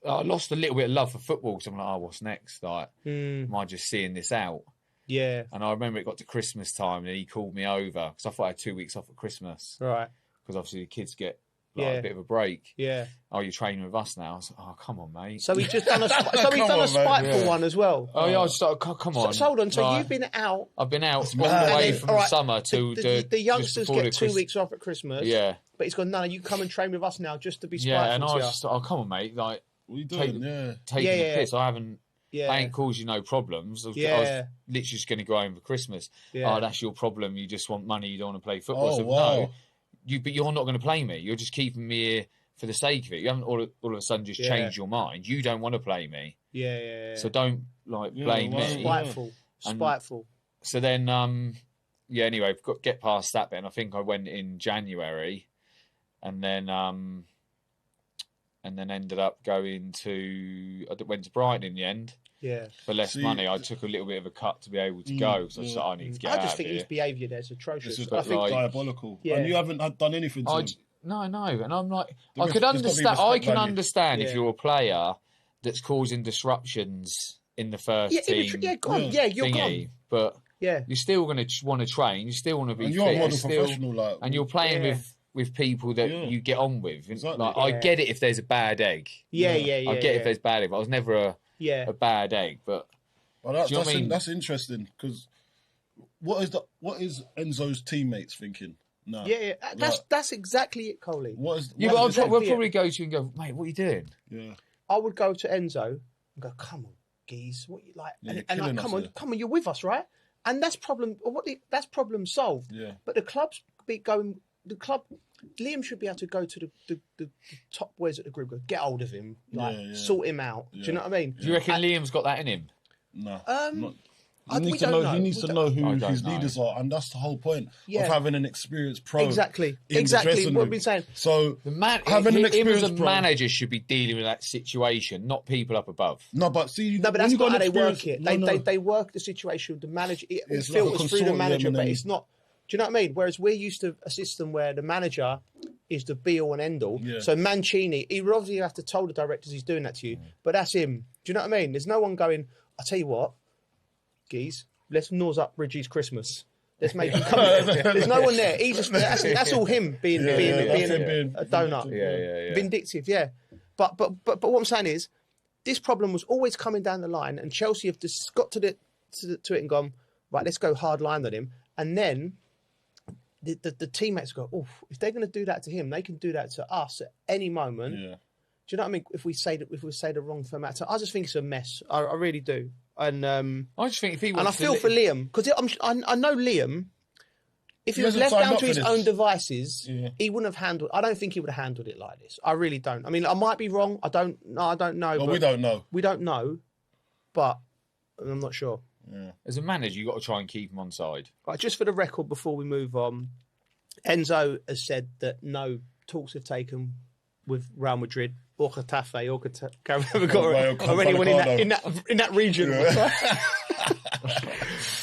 lost a little bit of love for football. So I'm like, what's next? Like, am I just seeing this out? Yeah. And I remember it got to Christmas time and he called me over because I thought I had 2 weeks off at Christmas. Right. Because obviously the kids get a bit of a break. Yeah. Oh, you're training with us now? I was like, oh, come on, mate. So he's just done a spiteful one as well. Oh, yeah, I just thought, come on. So hold on, so you've been out. I've been out all the way from summer to the youngsters get 2 weeks off at Christmas. Yeah. But he's gone, no, you come and train with us now just to be spiteful. Yeah, and I was just like, oh, come on, mate. Like, what are you doing? Taking the piss. I haven't. Yeah. I ain't caused you no problems. I was literally just going to go home for Christmas. Yeah. Oh, that's your problem. You just want money. You don't want to play football. Oh, So, wow. no, but you're not going to play me. You're just keeping me here for the sake of it. You haven't all of a sudden just changed your mind. You don't want to play me. Yeah. So don't blame me. Spiteful. So then, anyway, I've got to get past that bit. And I think I went in January, and then ended up going to. I went to Brighton in the end. Yeah. For less money, I took a little bit of a cut to be able to go. So I said, I need to get out. I just think his behaviour there is atrocious. I think diabolical. Yeah. And you haven't done anything to him. No. And I'm like, I could understand. I can understand if you're a player that's causing disruptions in the first team. You're gone. But you're still going to want to train. You still want to be and fit. You're a model professional. And you're playing with people that you get on with. Exactly. Like, I get it if there's a bad egg. I get it if there's bad egg. But I was never a bad egg. But that's interesting because what is Enzo's teammates thinking? No. Yeah. That's exactly it, Coley. We'll probably go to you and go, mate, what are you doing? Yeah. I would go to Enzo and go, come on, geez, what you like? And come on, you're with us, right? And that's problem. That's problem solved. Yeah. But the club's be going. The club, Liam should be able to go to the top boys at the group. Go, get hold of him, sort him out. Yeah. Do you know what I mean? Do you reckon Liam's got that in him? No. He needs to know who his leaders are, and that's the whole point of having an experienced pro. Exactly. What I've been saying. So having an experienced manager should be dealing with that situation, not people up above. No, but that's not how they work it. They work the situation with the manager. It filters through the manager, but it's not. Do you know what I mean? Whereas we're used to a system where the manager is the be all and end all. Yeah. So Mancini, he would obviously have to tell the directors he's doing that to you, but that's him. Do you know what I mean? There's no one going, I'll tell you what, geez, let's nose up Reggie's Christmas. Let's make him come. There's no one there. He's just that's all him being a donut. Yeah. Vindictive, yeah. But what I'm saying is, this problem was always coming down the line, and Chelsea have just got to it and gone, right, let's go hard line on him, and then the teammates go, oh, if they're going to do that to him, they can do that to us at any moment. Yeah. Do you know what I mean? If we say the wrong format, I just think it's a mess. I really do. And I just think if he and I feel for Liam because I know Liam. If he was left down to his own devices, he wouldn't have handled. I don't think he would have handled it like this. I really don't. I mean, I might be wrong. I don't know. Well, we don't know. We don't know, but I'm not sure. Yeah. As a manager, you've got to try and keep him on side. Right, just for the record, before we move on, Enzo has said that no talks have taken with Real Madrid or Getafe or or anyone in that region. Yeah.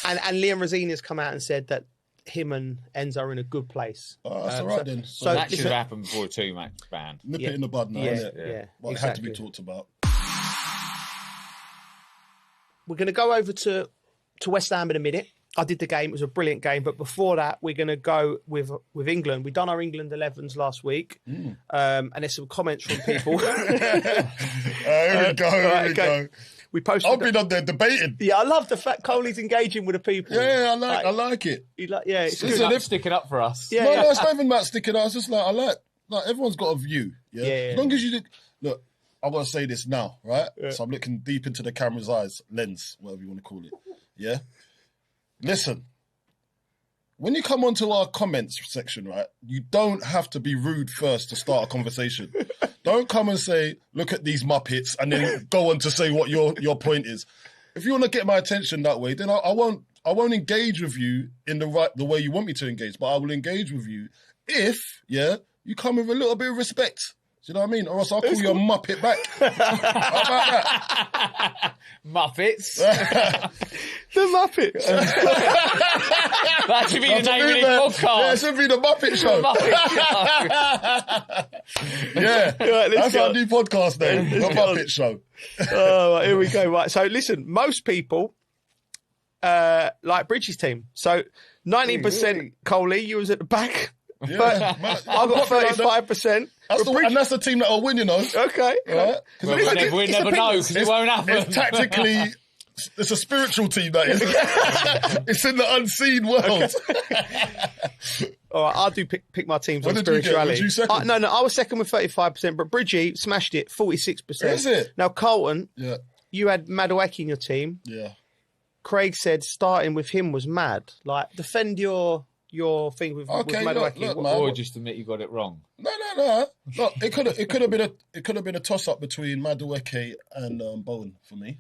and Liam Rosini has come out and said that him and Enzo are in a good place. Oh, that's all right then. So that should have happened before a 2-match ban. Nip it in the bud now, isn't it? Yeah. Well, it had to be talked about. We're going to go over to West Ham in a minute. I did the game. It was a brilliant game. But before that, we're going to go with England. We've done our England 11s last week. And there's some comments from people. Here we go. We posted. I've been on there debating. Yeah, I love the fact Coley's engaging with the people. Yeah, I like it. It's good. Sticking up for us. Yeah, no, it's not even about sticking up. It's just like, everyone's got a view. Yeah. As long as you look, I've got to say this now, right? Yeah. So I'm looking deep into the camera's eyes, lens, whatever you want to call it. Yeah. Listen, when you come onto our comments section, right, you don't have to be rude first to start a conversation. Don't come and say, look at these Muppets, and then go on to say what your point is. If you want to get my attention that way, then I won't engage with you in the way you want me to engage, but I will engage with you if, you come with a little bit of respect. Do you know what I mean? Or else I'll call you a Muppet back. How about that? Muppets. The Muppets. That should be the name of this podcast. Yeah, it should be the Muppet Show. That's our new podcast name, the Muppet Show. Right, here we go. Right, so listen, most people like Bridges' team. So 19% Coley, you was at the back. Yeah, I've got 35%. That's the team that will win, you know. Okay. Right? We'll never know because it won't happen. It's tactically, it's a spiritual team, that is. It's in the unseen world. All right, I do pick my teams on What did you get? spirituality. Was you second? No, I was second with 35%, but Bridgie smashed it, 46%. Is it? Now, Colton, you had Madueke in your team. Yeah. Craig said starting with him was mad. Like, defend your thing with Madueke. Or just admit you got it wrong. No. Look, it could have been a toss up between Madueke and Bowen for me.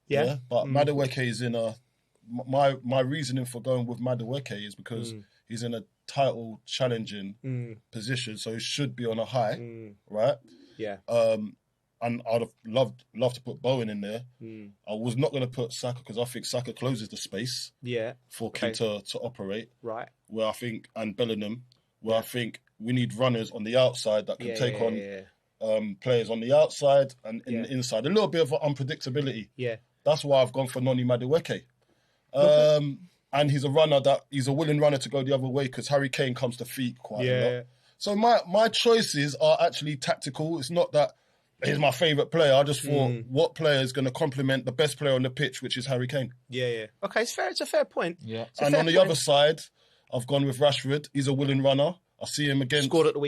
Yeah. But Madueke is in my reasoning for going with Madueke is because he's in a title challenging position, so he should be on a high, right? Yeah. And I'd have loved to put Bowen in there. I was not going to put Saka because I think Saka closes the space for Kane to operate. Right. Where I think, and Bellingham, where I think we need runners on the outside that can take on players on the outside and in the inside. A little bit of unpredictability. Yeah. That's why I've gone for Noni Madueke. And he's a willing runner to go the other way because Harry Kane comes to feet quite a lot. So my choices are actually tactical. It's not that he's my favourite player. I just thought, what player is going to complement the best player on the pitch, which is Harry Kane? Yeah. Okay, it's fair. It's a fair point. Yeah. And on the other side, I've gone with Rashford. He's a willing runner. I see him again. Scored at the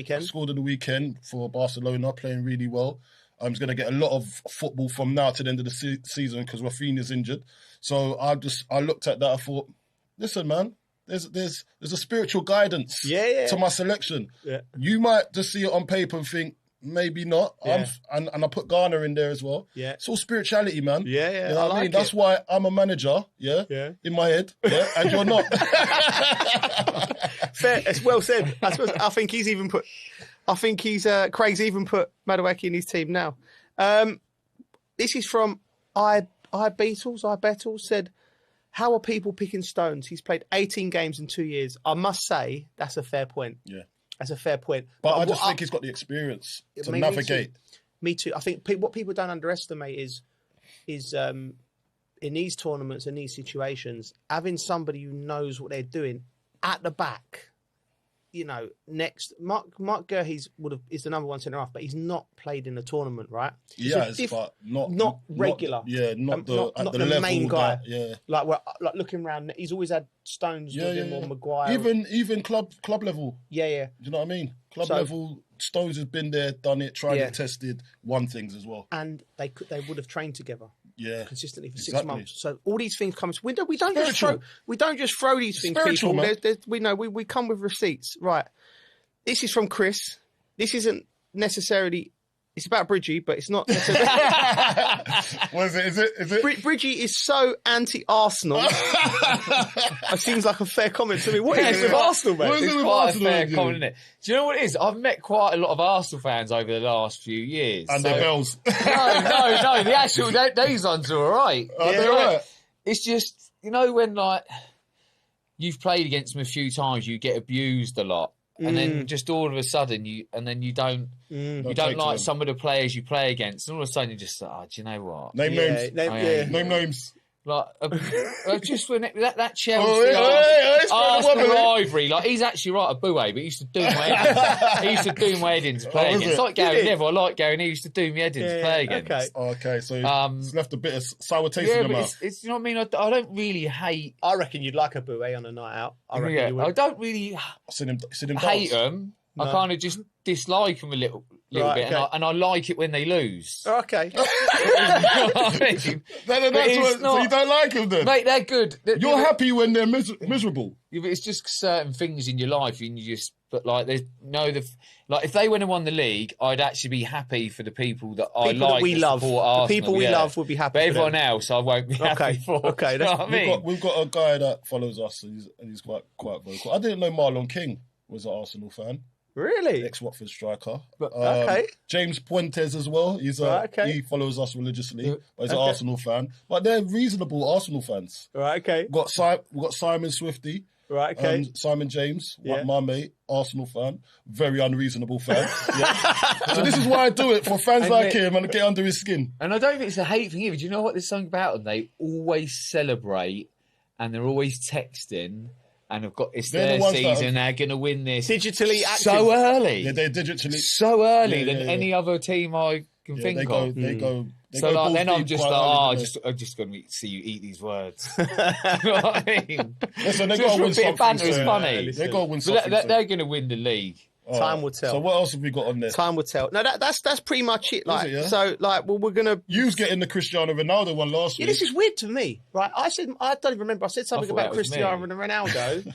weekend for Barcelona, playing really well. He's going to get a lot of football from now to the end of the season because Rafinha's injured. So I looked at that. I thought, listen, man, there's a spiritual guidance to my selection. Yeah. You might just see it on paper and think, maybe not. Yeah. And I put Garner in there as well. Yeah. It's all spirituality, man. Yeah. You know what I mean? That's why I'm a manager, in my head, and you're not. Fair. It's well said. I think he's even put. Craig's even put Madueke in his team now. This is from I Bettles said, how are people picking stones? He's played 18 games in 2 years. I must say that's a fair point. Yeah. That's a fair point. But I just think he's got the experience to navigate. Me too. I think what people don't underestimate is in these tournaments and these situations, having somebody who knows what they're doing at the back. You know, next Mark Gurhey is the number one centre half, but he's not played in a tournament, right? But not regular. Not the level main guy. That, like looking around, he's always had Stones with him or Maguire. Even club level. Yeah. Do you know what I mean? Club level. Stones has been there, done it, tried it, tested, won things as well. And they would have trained together. Yeah, consistently for 6 months. So all these things come. We don't just throw these things. People, we come with receipts. Right. This is from Chris. This isn't necessarily. It's about Bridgie, but it's not necessarily. What is it? Is it? Bridgie is so anti-Arsenal. It seems like a fair comment to me. What is it with Arsenal, mate? It's quite a fair comment, isn't it? Do you know what it is? I've met quite a lot of Arsenal fans over the last few years. And their bells. No. The actual, these ones are all right. They're all right. It's just, when, you've played against them a few times, you get abused a lot. And then just all of a sudden, you don't like some of the players you play against. And all of a sudden, you just do you know what? Name names. Name names. Like, just when that Chelsea Arsenal Ivory, like he's actually right a buoy, but he used to do my head. He used to do my head in to play against. It's like Gary Neville. I like Gary. He used to do my head in to play against. Okay, so it's left a bit of sour taste in your mouth. It's you know what I mean. I don't really hate. I reckon you'd like a buoy on a night out. I reckon you would. I don't really hate them. No. I kind of just dislike them a little bit, and I like it when they lose. Okay. So you don't like them then? Mate, they're good. You're happy when they're miserable. Yeah, but it's just certain things in your life, and you just, but like, there's like if they went and won the league, I'd actually be happy for the people that I like. That we love. Arsenal, the people we love would be happy. But everyone else, I won't be happy for. Okay, that's what I mean. We've got a guy that follows us, and he's quite vocal. I didn't know Marlon King was an Arsenal fan. Really? Ex-Watford striker. Okay. James Puentes as well. He follows us religiously, but he's an Arsenal fan. But they're reasonable Arsenal fans. Right, okay. We've got Simon Swifty. Right, okay. Simon James, my mate, Arsenal fan. Very unreasonable fan. So this is why I do it, for fans like him and get under his skin. And I don't think it's a hate thing either. Do you know what there's something about them? They always celebrate and they're always texting. And it's their season, they're going to win this. Digitally active. So early. Yeah, they're digitally. So early than any other team I can think of. They go. So then I'm just like, I'm just going to see you eat these words. You know what I mean? Listen, they got to win something. Banter is funny. They got to win something. They're going to win the league. Time will tell. So what else have we got on there? Time will tell. No, that's pretty much it. Like, so, like, well, we're gonna. You was getting the Cristiano Ronaldo one last week. This is weird to me, right? I don't even remember. I said something about Cristiano Ronaldo.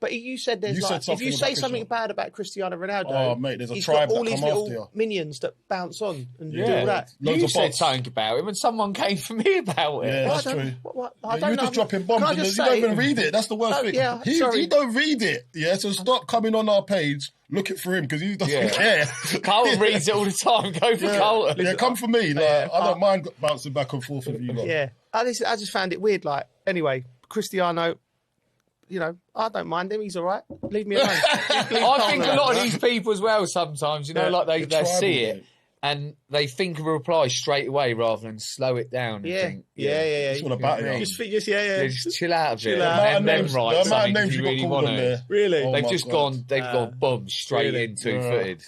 But you said there's if you say something bad about Cristiano Ronaldo, mate, there's a tribe got all that these come little after you. Minions that bounce on and do all that. You said something about him, and someone came for me about it. Yeah, that's true. I don't you know. just dropping bombs, and you don't even read it. That's the worst thing. Yeah, he don't read it. Yeah, so stop coming on our page. Look it for him because he doesn't care. Carlton reads it all the time. Go for Carlton. Yeah, come for me. Like, I don't mind bouncing back and forth with you. Lot. Yeah, I just found it weird. Like, anyway, Cristiano. You know, I don't mind him. He's all right. Leave me alone. I think a lot of these people as well sometimes, you know, like they see it and they think of a reply straight away rather than slow it down. And think, It's all about it. Just chill out a bit. Chill out. And then write something if you really want to. Really? Oh, they've gone boom, straight in two-footed.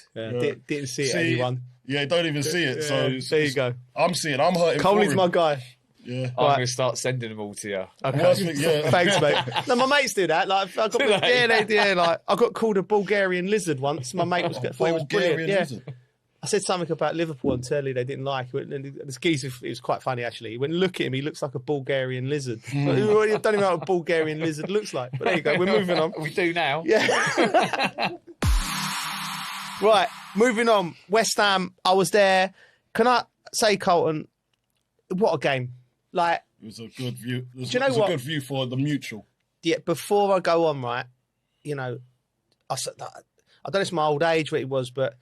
Didn't see it, anyone. Yeah, don't even see it. So there you go. I'm seeing. I'm hurting. Coley's my guy. Yeah, I'm going to start sending them all to you. Okay. Thanks, mate. No, my mates do that. Like, I got, like I got called a Bulgarian lizard once. My mate thought it was brilliant. Lizard. I said something about Liverpool on telly they didn't like. The geezer, it was quite funny actually. He went, look at him, he looks like a Bulgarian lizard. I don't even know what a Bulgarian lizard looks like. But there you go, we're moving on. We do now. Yeah. Right, moving on. West Ham, I was there. Can I say, Colton, what a game. Like, it was a good view. It was, a good view for the mutual. Yeah, before I go on, right, you know, I don't know if it's my old age what it was, but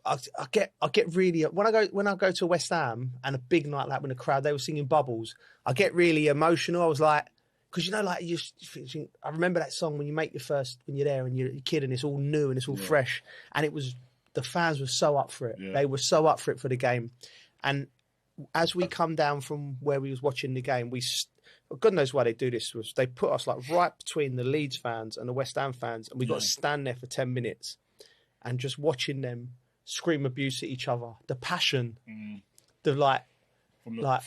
I get really when I go to West Ham and a big night like that when the crowd they were singing Bubbles, I get really emotional. I was like, because you know, like I remember that song when you're there and you're a kid and it's all new and it's all fresh, and it was the fans were so up for it. Yeah. They were so up for it for the game, and as we come down from where we was watching the game, God knows why they do this. They put us like right between the Leeds fans and the West Ham fans, and we got to stand there for 10 minutes and just watching them scream abuse at each other. The passion, from the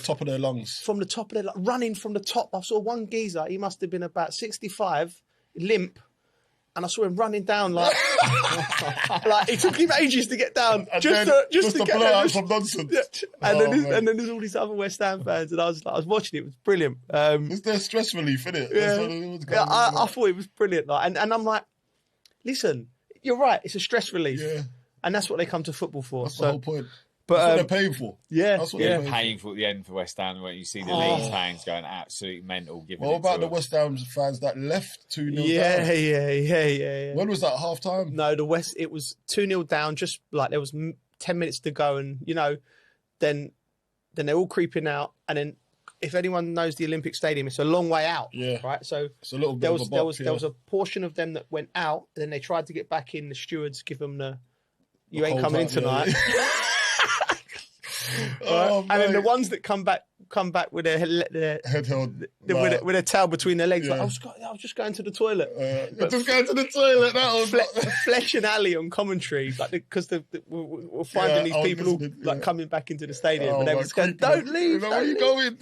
top of their lungs, from the top of their running from the top. I saw one geezer. He must have been about 65, limp. And I saw him running down like it took him ages to get down, just to get blow out some nonsense. And then there's all these other West Ham fans, and I was watching it. It was brilliant. It's their stress relief, isn't it? Yeah, I thought it was brilliant. Like, and I'm like, listen, you're right. It's a stress relief, and that's what they come to football for. That's the whole point. But that's what they're paying for. Yeah, that's what they're paying for at the end for West Ham when you see the Leeds fans going absolutely mental. What about the West Ham fans that left 2-0 down? Yeah. When was that, half time? No, it was 2-0 down, just like there was 10 minutes to go, and you know, then they're all creeping out, and then if anyone knows the Olympic Stadium, it's a long way out. Yeah. Right. So it's a little bit there was a portion of them that went out, and then they tried to get back in. The stewards give them you ain't coming in tonight. Oh, and then the ones that come back come back with their head held with a towel between their legs. Yeah. Like, I was just going to the toilet. Just going to the toilet. That was Fletch and Ali on commentary, like because we're finding these people coming back into the stadium, and they were going, "Don't leave! Where are you going?"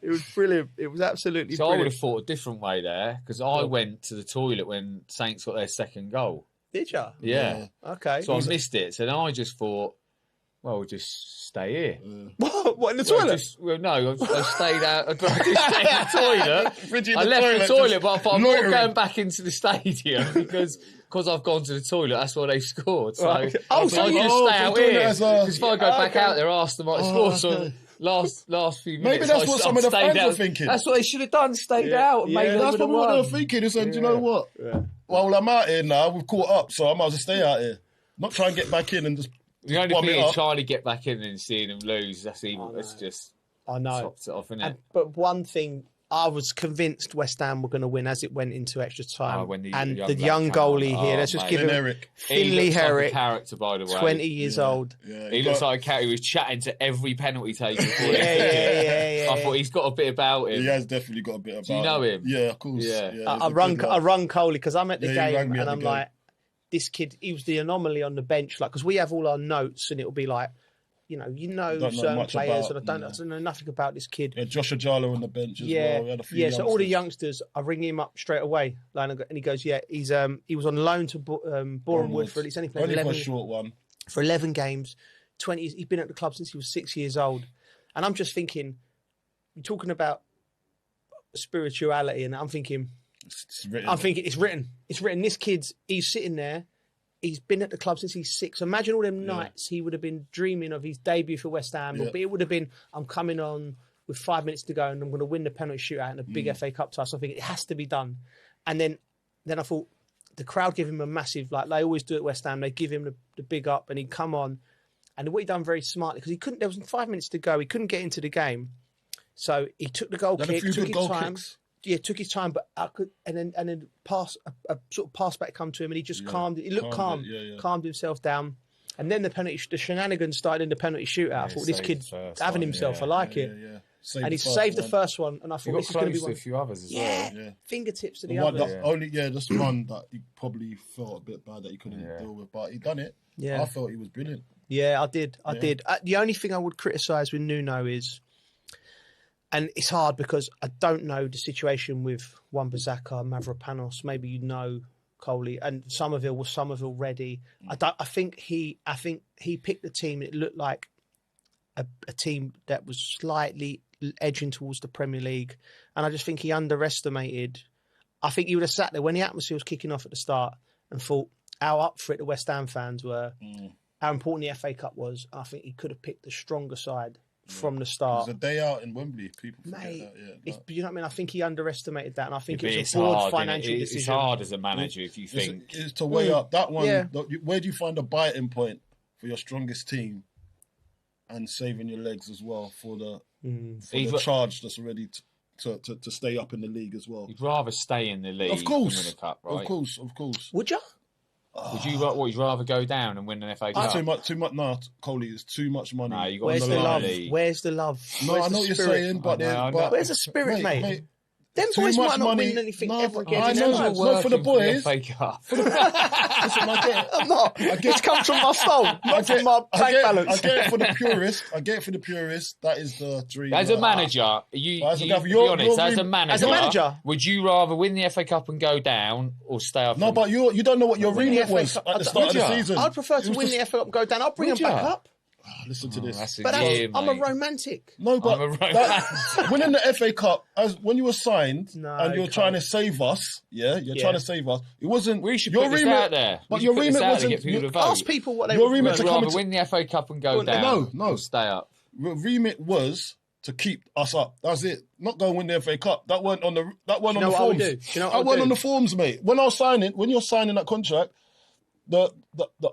It was brilliant. It was absolutely. So brilliant. I would have thought a different way there because I went to the toilet when Saints got their second goal. Did you? Yeah. Okay. So I missed it. So then I just thought, well, we'll just stay here. What in the toilet? I stayed out. I just stayed in the toilet. I left the toilet, but I thought I'm not going back into the stadium because I've gone to the toilet. That's why they scored. So I just stay out here. Because if I go back out there, ask them what they scored. So last few minutes, maybe that's what some of the fans were thinking. That's what they should have done. Stayed out. And made that's probably what they were thinking. They said, you know what? Well, I'm out here now. We've caught up, so I might as well stay out here. Not try and get back in and just. The only thing is trying to get back in and seeing them lose. That's even. It's just. I know. Tops it off, isn't it? But one thing, I was convinced West Ham were going to win as it went into extra time. When the young goalie here, let's just give him Finley Herrick, like a character, by the way, 20 years old. Yeah, he looks like a cat who was chatting to every penalty taker. Yeah. I thought he's got a bit about him. He has definitely got a bit about him. Do you know him? Yeah, of course. Yeah. I rung Coley because I'm at the game and I'm game. like, this kid, he was the anomaly on the bench. Like, because we have all our notes and it'll be like, certain players, and I don't know nothing about this kid. Yeah, Josh Ajala on the bench as well. We had a few youngsters. So all the youngsters, I ring him up straight away, and he goes, he was on loan to Boreham Wood for at least only 11, for a short one. For 11 games, 20. He's been at the club since he was 6 years old, and I'm just thinking, you're talking about spirituality, and I'm thinking, it's written. It's written. This he's sitting there. He's been at the club since he's 6. Imagine all them nights he would have been dreaming of his debut for West Ham. But it would have been, I'm coming on with 5 minutes to go and I'm going to win the penalty shootout in a big FA Cup tie. So I think it has to be done. And then I thought the crowd give him a massive, like they always do at West Ham. They give him the big up and he'd come on. And what he done very smartly, because there was 5 minutes to go. He couldn't get into the game. So he took the goal kick, took his time. Yeah, took his time, but and then a sort of pass back come to him, and he just calmed. He looked calm, calmed himself down, and then the shenanigans started in the penalty shootout. I thought this kid's having himself. I like it, and he saved the first one, and I thought this is going to be one. A few others as well. Yeah, fingertips to the others. Just one that he probably felt a bit bad that he couldn't deal with, but he done it. Yeah, I felt he was brilliant. Yeah, I did. The only thing I would criticise with Nuno is. And it's hard because I don't know the situation with Wan-Bissaka, Mavropanos. Maybe you know Coley and Somerville. Was Somerville ready? I think he picked the team. It looked like a team that was slightly edging towards the Premier League, and I just think he underestimated. I think he would have sat there when the atmosphere was kicking off at the start and thought how up for it the West Ham fans were, how important the FA Cup was. I think he could have picked the stronger side. From the start. It was a day out in Wembley. People forget that. You know what I mean? I think he underestimated that, and I think it was a broad financial decision. It's hard as a manager if you think... It's to weigh up that one. Yeah. Where do you find a biting point for your strongest team and saving your legs as well for the charge that's ready to stay up in the league as well? You'd rather stay in the league of course. than win a cup, right? Of course. Would you? Would you rather go down and win an FA Cup? Too much. No, Coley, it's too much money. No, you got Where's the love? Where's the love? No, I know what you're saying, but where's the spirit, mate? Them boys might not win anything ever again. I know, no, for the boys. For the FA Cup. Listen, I'm not. This comes from my soul, not from my bank balance. I get it for the purist. That is the dream. As a manager, be honest. As a manager, would you rather win the FA Cup and go down or stay up? No, but you don't know what your remit was at the start of the season. I'd prefer to win the FA Cup and go down. I'll bring them back up. Listen to this. But I'm a romantic. No, but winning the FA Cup, when you were signed and you were trying to save us, you're trying to save us. It wasn't. We should put this out there. But your remit wasn't. Ask people what they your remit to come win the FA Cup and go down. No, stay up. Your remit was to keep us up. That's it. Not go win the FA Cup. That weren't on the forms. That weren't on the forms, mate. When you're signing that contract, the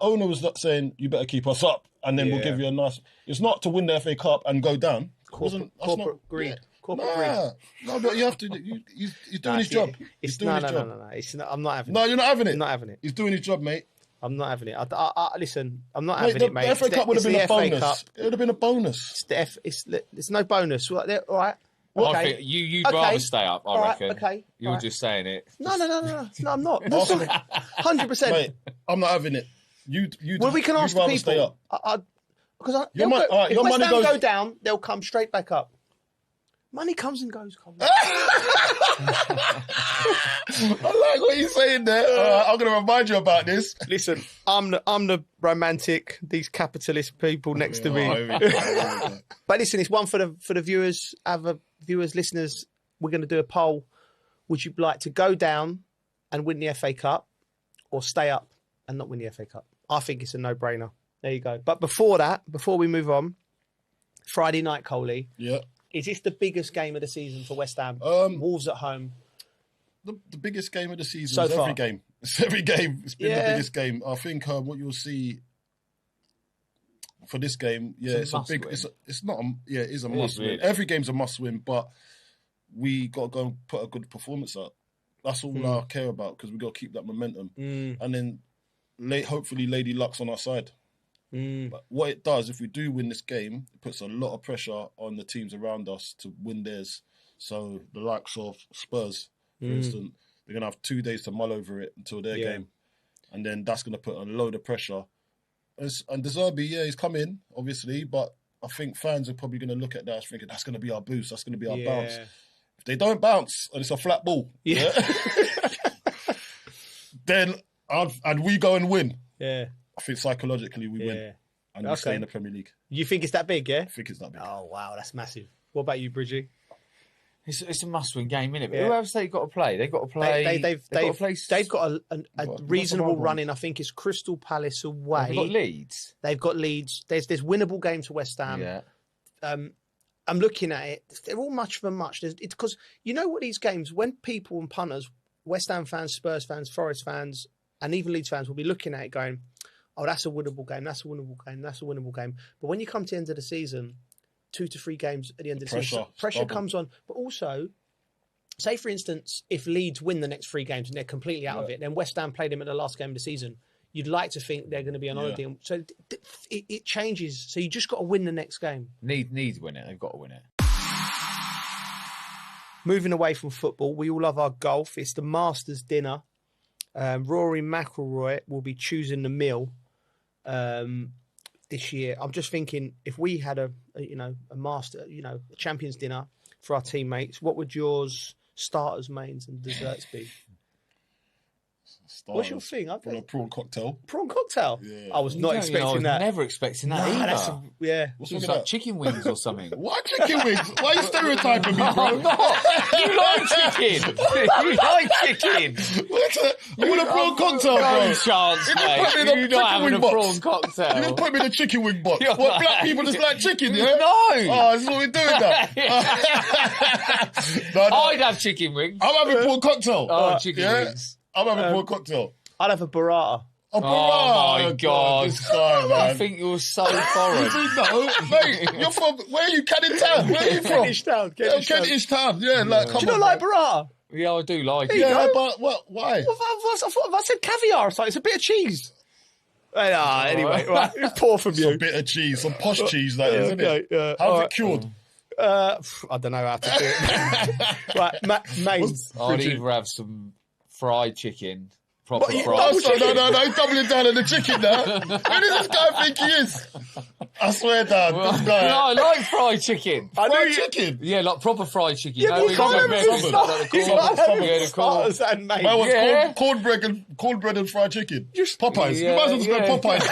owner was saying you better keep us up. And then we'll give you a nice... It's not to win the FA Cup and go down. Corporate greed. Corporate greed. No, but you have to... He's doing his job. No. I'm not having it. No, you're not having it? I'm not having it. He's doing his job, mate. I'm not having it. Listen, I'm not Mate, having it, mate. The FA Cup would have been a bonus. It would have been a bonus. It's no bonus. All right. Well, I think you'd rather stay up, I reckon. Okay. You're just saying it. No, I'm not. 100%. Mate, I'm not having it. Well, we can ask the people. Stay up. Because if West Ham go down, they'll come straight back up. Money comes and goes. I like what you're saying there. I'm going to remind you about this. Listen, I'm the romantic. These capitalist people next to me. But listen, it's one for the viewers, other viewers, listeners. We're going to do a poll. Would you like to go down and win the FA Cup, or stay up and not win the FA Cup? I think it's a no-brainer. There you go. But before that, before we move on, Friday night, Coley. Yeah. Is this the biggest game of the season for West Ham? Wolves at home. The biggest game of the season so is far. every game. It's every game. It's been the biggest game. I think what you'll see for this game, it's a big. Win. It's not. It is a must win. Every game's a must win, but we got to go and put a good performance up. That's all I care about, because we got to keep that momentum, and then hopefully Lady Luck's on our side. But what it does, if we do win this game, it puts a lot of pressure on the teams around us to win theirs. So the likes of Spurs, for instance, they're going to have 2 days to mull over it until their game. And then that's going to put a load of pressure. And De Zerbi, he's come in, obviously, but I think fans are probably going to look at that as thinking, that's going to be our boost, that's going to be our bounce. If they don't bounce and it's a flat ball, then and we go and win. Yeah. I think psychologically we win, and we stay in the Premier League. You think it's that big, yeah? I think it's that big. Oh, wow, that's massive. What about you, Bridgie? It's a must-win game, isn't it? But who else they've got to play? They've got to play. They've got a reasonable run in. I think it's Crystal Palace away. They've got Leeds. They've got Leeds. There's winnable games for West Ham. Yeah. I'm looking at it. They're all much of a much. It's because you know what, these games, when people and punters, West Ham fans, Spurs fans, Forest fans, and even Leeds fans will be looking at it going, oh, that's a winnable game, that's a winnable game, that's a winnable game. But when you come to the end of the season, 2 to 3 games at the end of the season, pressure comes on. But also, say, for instance, if Leeds win the next 3 games and they're completely out of it, then West Ham played them at the last game of the season, you'd like to think they're going to be on holiday. So it changes. So you just got to win the next game. Need to win it. They've got to win it. Moving away from football, we all love our golf. It's the Masters dinner. Rory McIlroy will be choosing the meal this year. I'm just thinking, if we had a Champions dinner for our teammates, what would yours, starters, mains, and desserts be? What's your thing? A prawn cocktail. Prawn cocktail? Yeah. I was not expecting that. Never expecting that either. What's like chicken wings or something. What chicken wings? Why are you stereotyping me, bro? I'm not. You like chicken. You like chicken. You want a prawn cocktail, bro? No chance, mate. You're not having a prawn cocktail. You didn't put me in the chicken wing box. What, black people just like chicken, yeah? No. Oh, this is what we're doing now. I'd have chicken wings. I'm having prawn cocktail. Oh, chicken wings. I'm having a prawn cocktail. I'd have a burrata. A burrata? Oh, my God. This guy, man. I think you're so foreign. No, mate, you're from, where are you? Canning Town? Where are you from? Kentish Town. Yeah, like, come on. Do you not like burrata? Yeah, I do like it. Yeah, but what? Why? Well, I said caviar. It's a bit of cheese. Anyway, right. It's poor from you. Some bit of cheese, some posh cheese, that is, isn't it? How's it cured? I don't know how to do it. Right, mains. I'd either have some fried chicken, proper fried. No, he's doubling down on the chicken now. Who does this guy think he is? I swear down, this guy. No, I like fried chicken. Fried chicken? Yeah, like proper fried chicken. Yeah, but you can't have cornbread and fried chicken. Just Popeyes. You might as well just go Popeyes.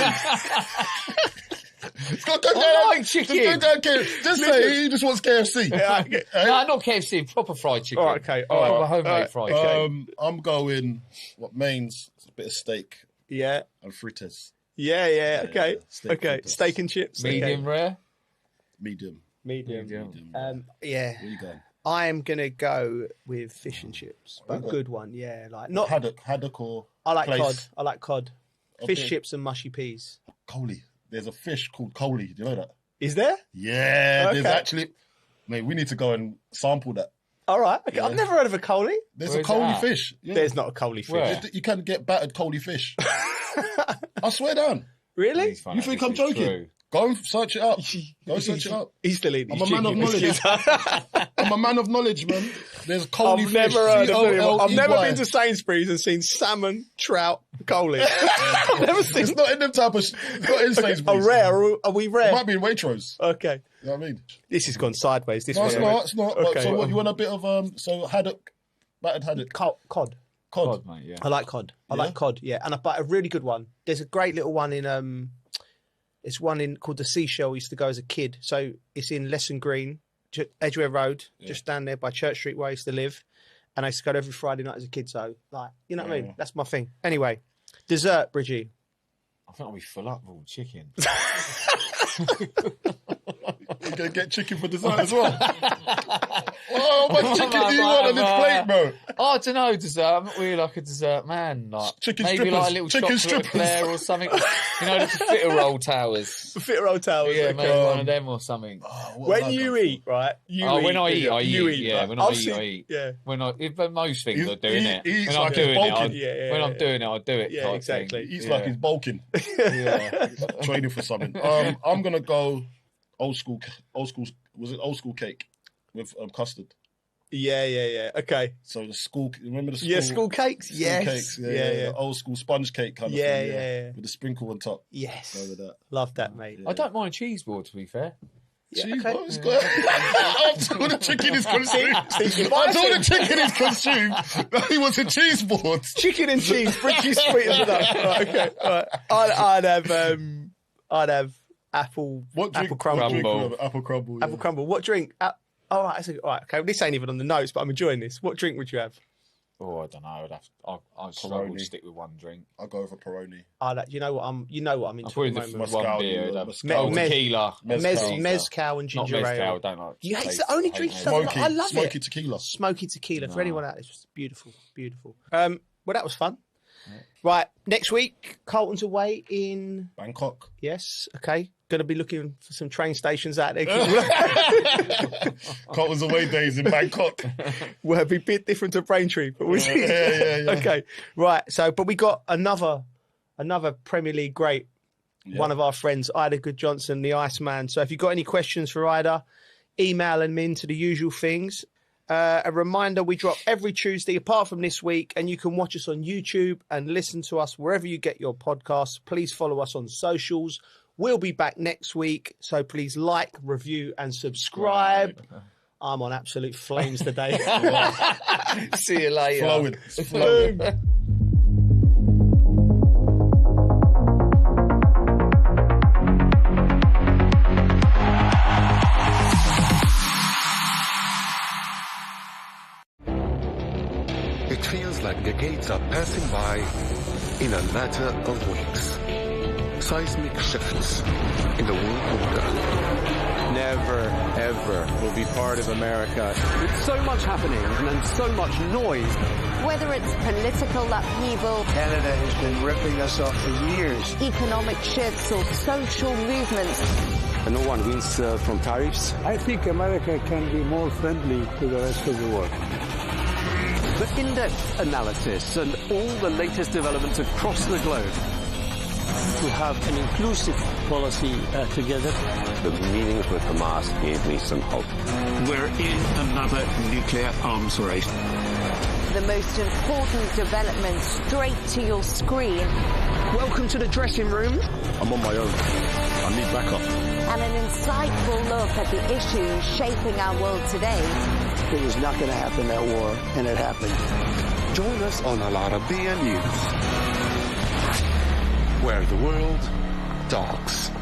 I like chicken. Just say he just wants KFC. No, not KFC. Proper fried chicken. All right, okay. Proper homemade fried chicken. I'm going mains. It's a bit of steak. Yeah. And fritters. Yeah. Okay. Fritters. Steak and chips. Medium rare. Medium. Yeah. Where you going? I am gonna go with fish and chips, but a good one. Yeah, like not haddock or. I like place. cod. I like cod. Okay. Fish chips and mushy peas. Coley. There's a fish called coley. Do you know that? Is there? Yeah, Okay. there's actually. Mate, we need to go and sample that. All right. Okay. I've never heard of a coley. There's a coley fish. Yeah. There's not a coley fish. You can get battered coley fish. I swear down. Really? You think I'm joking? True. Go and search it up. Go search it up. He's still eating. I'm a man of knowledge. I'm a man of knowledge, man. There's coley fish. Never heard of it. I've never COLEY. been to Sainsbury's and seen salmon, trout, coley. I've never seen. It's not in them type of. Not in Sainsbury's. Are rare? Are we rare? It might be in Waitrose. Okay. You know what I mean? This has gone sideways. This No, it's way. not. It's not. Okay, So well. what? You want a bit of So haddock, battered haddock, Cod. cod. Mate, yeah. I like cod. I like cod. Yeah, and but a really good one. There's a great little one in It's one in called the Seashell. I used to go as a kid. So it's in Lesson Green, Edgware Road, just down there by Church Street where I used to live. And I used to go there every Friday night as a kid. So, like, you know what I mean? That's my thing. Anyway, dessert, Bridgie. I think I'll be full up with all chicken. You're going to get chicken for dessert as well. Oh, what chicken do you want on this plate, bro? Oh, I don't know, dessert. I'm not really like a dessert man. Like chicken maybe strippers. like a little Chicken chocolate strippers. eclair or something. You know, the fitter roll towers. The fitter roll towers. Yeah, okay. maybe one of them or something. When you eat, right? When I eat, I eat. Yeah, when I eat, I eat. Yeah. But most things I do, innit? He eats When like I'm doing he's it, bulking. when I'm doing it, I do it. Yeah, type exactly. thing. He eats like he's bulking. Yeah. Training for something. I'm going to go old school. Was it old school cake with custard? Yeah. Okay. So the school, remember the school? Yeah, school cakes. School Yes. cakes. Yeah. The old school sponge cake kind of thing. Yeah. With the sprinkle on top. Yes. Go with that. Love that, mate. I don't mind cheese board, to be fair. Cheese board is good. Until the chicken is consumed. Until the chicken is consumed, he wants a cheese board. Chicken and cheese, Bridgie's sweet as enough. Right, okay. Right. I'd have apple crumble. Apple crumble. Apple crumble. What drink? All right. Okay. This ain't even on the notes, but I'm enjoying this. What drink would you have? Oh, I don't know. I'd struggle to stick with one drink. I'll go for Peroni. You know what I'm into. I'll probably at the moment. one beer. Tequila. Mezcal. Mezcal and ginger ale. Not mezcal. I don't like. It's the only drink. I love it. Smoky tequila. Smoky tequila. For anyone out there, it's just beautiful. Well, that was fun. Right, next week, Carlton's away in Bangkok. Yes, okay. Going to be looking for some train stations out there. Carlton's away days in Bangkok. Will be a bit different to Braintree, but we'll see. Yeah. Okay, right. So, but we got another Premier League great. One of our friends, Ida Good-Johnson, the Iceman. So, if you've got any questions for Ida, email them in to the usual things. A reminder, we drop every Tuesday apart from this week, and you can watch us on YouTube and listen to us wherever you get your podcasts. Please follow us on socials. We'll be back next week, so please like, review and subscribe. I'm on absolute flames today. See you later. Flowing. It feels like decades are passing by in a matter of weeks. Seismic shifts in the world order. Never, ever will be part of America. With so much happening and so much noise. Whether it's political upheaval, Canada has been ripping us off for years. economic shifts or social movements, And no one wins from tariffs. I think America can be more friendly to the rest of the world. The in-depth analysis and all the latest developments across the globe. To have an inclusive policy together. The meetings with Hamas gave me some hope. We're in another nuclear arms race. the most important development straight to your screen. Welcome to the dressing room. I'm on my own. I need backup. And an insightful look at the issues shaping our world today. It was not going to happen, that war, and it happened. Join us on Arabiya News, where the world talks.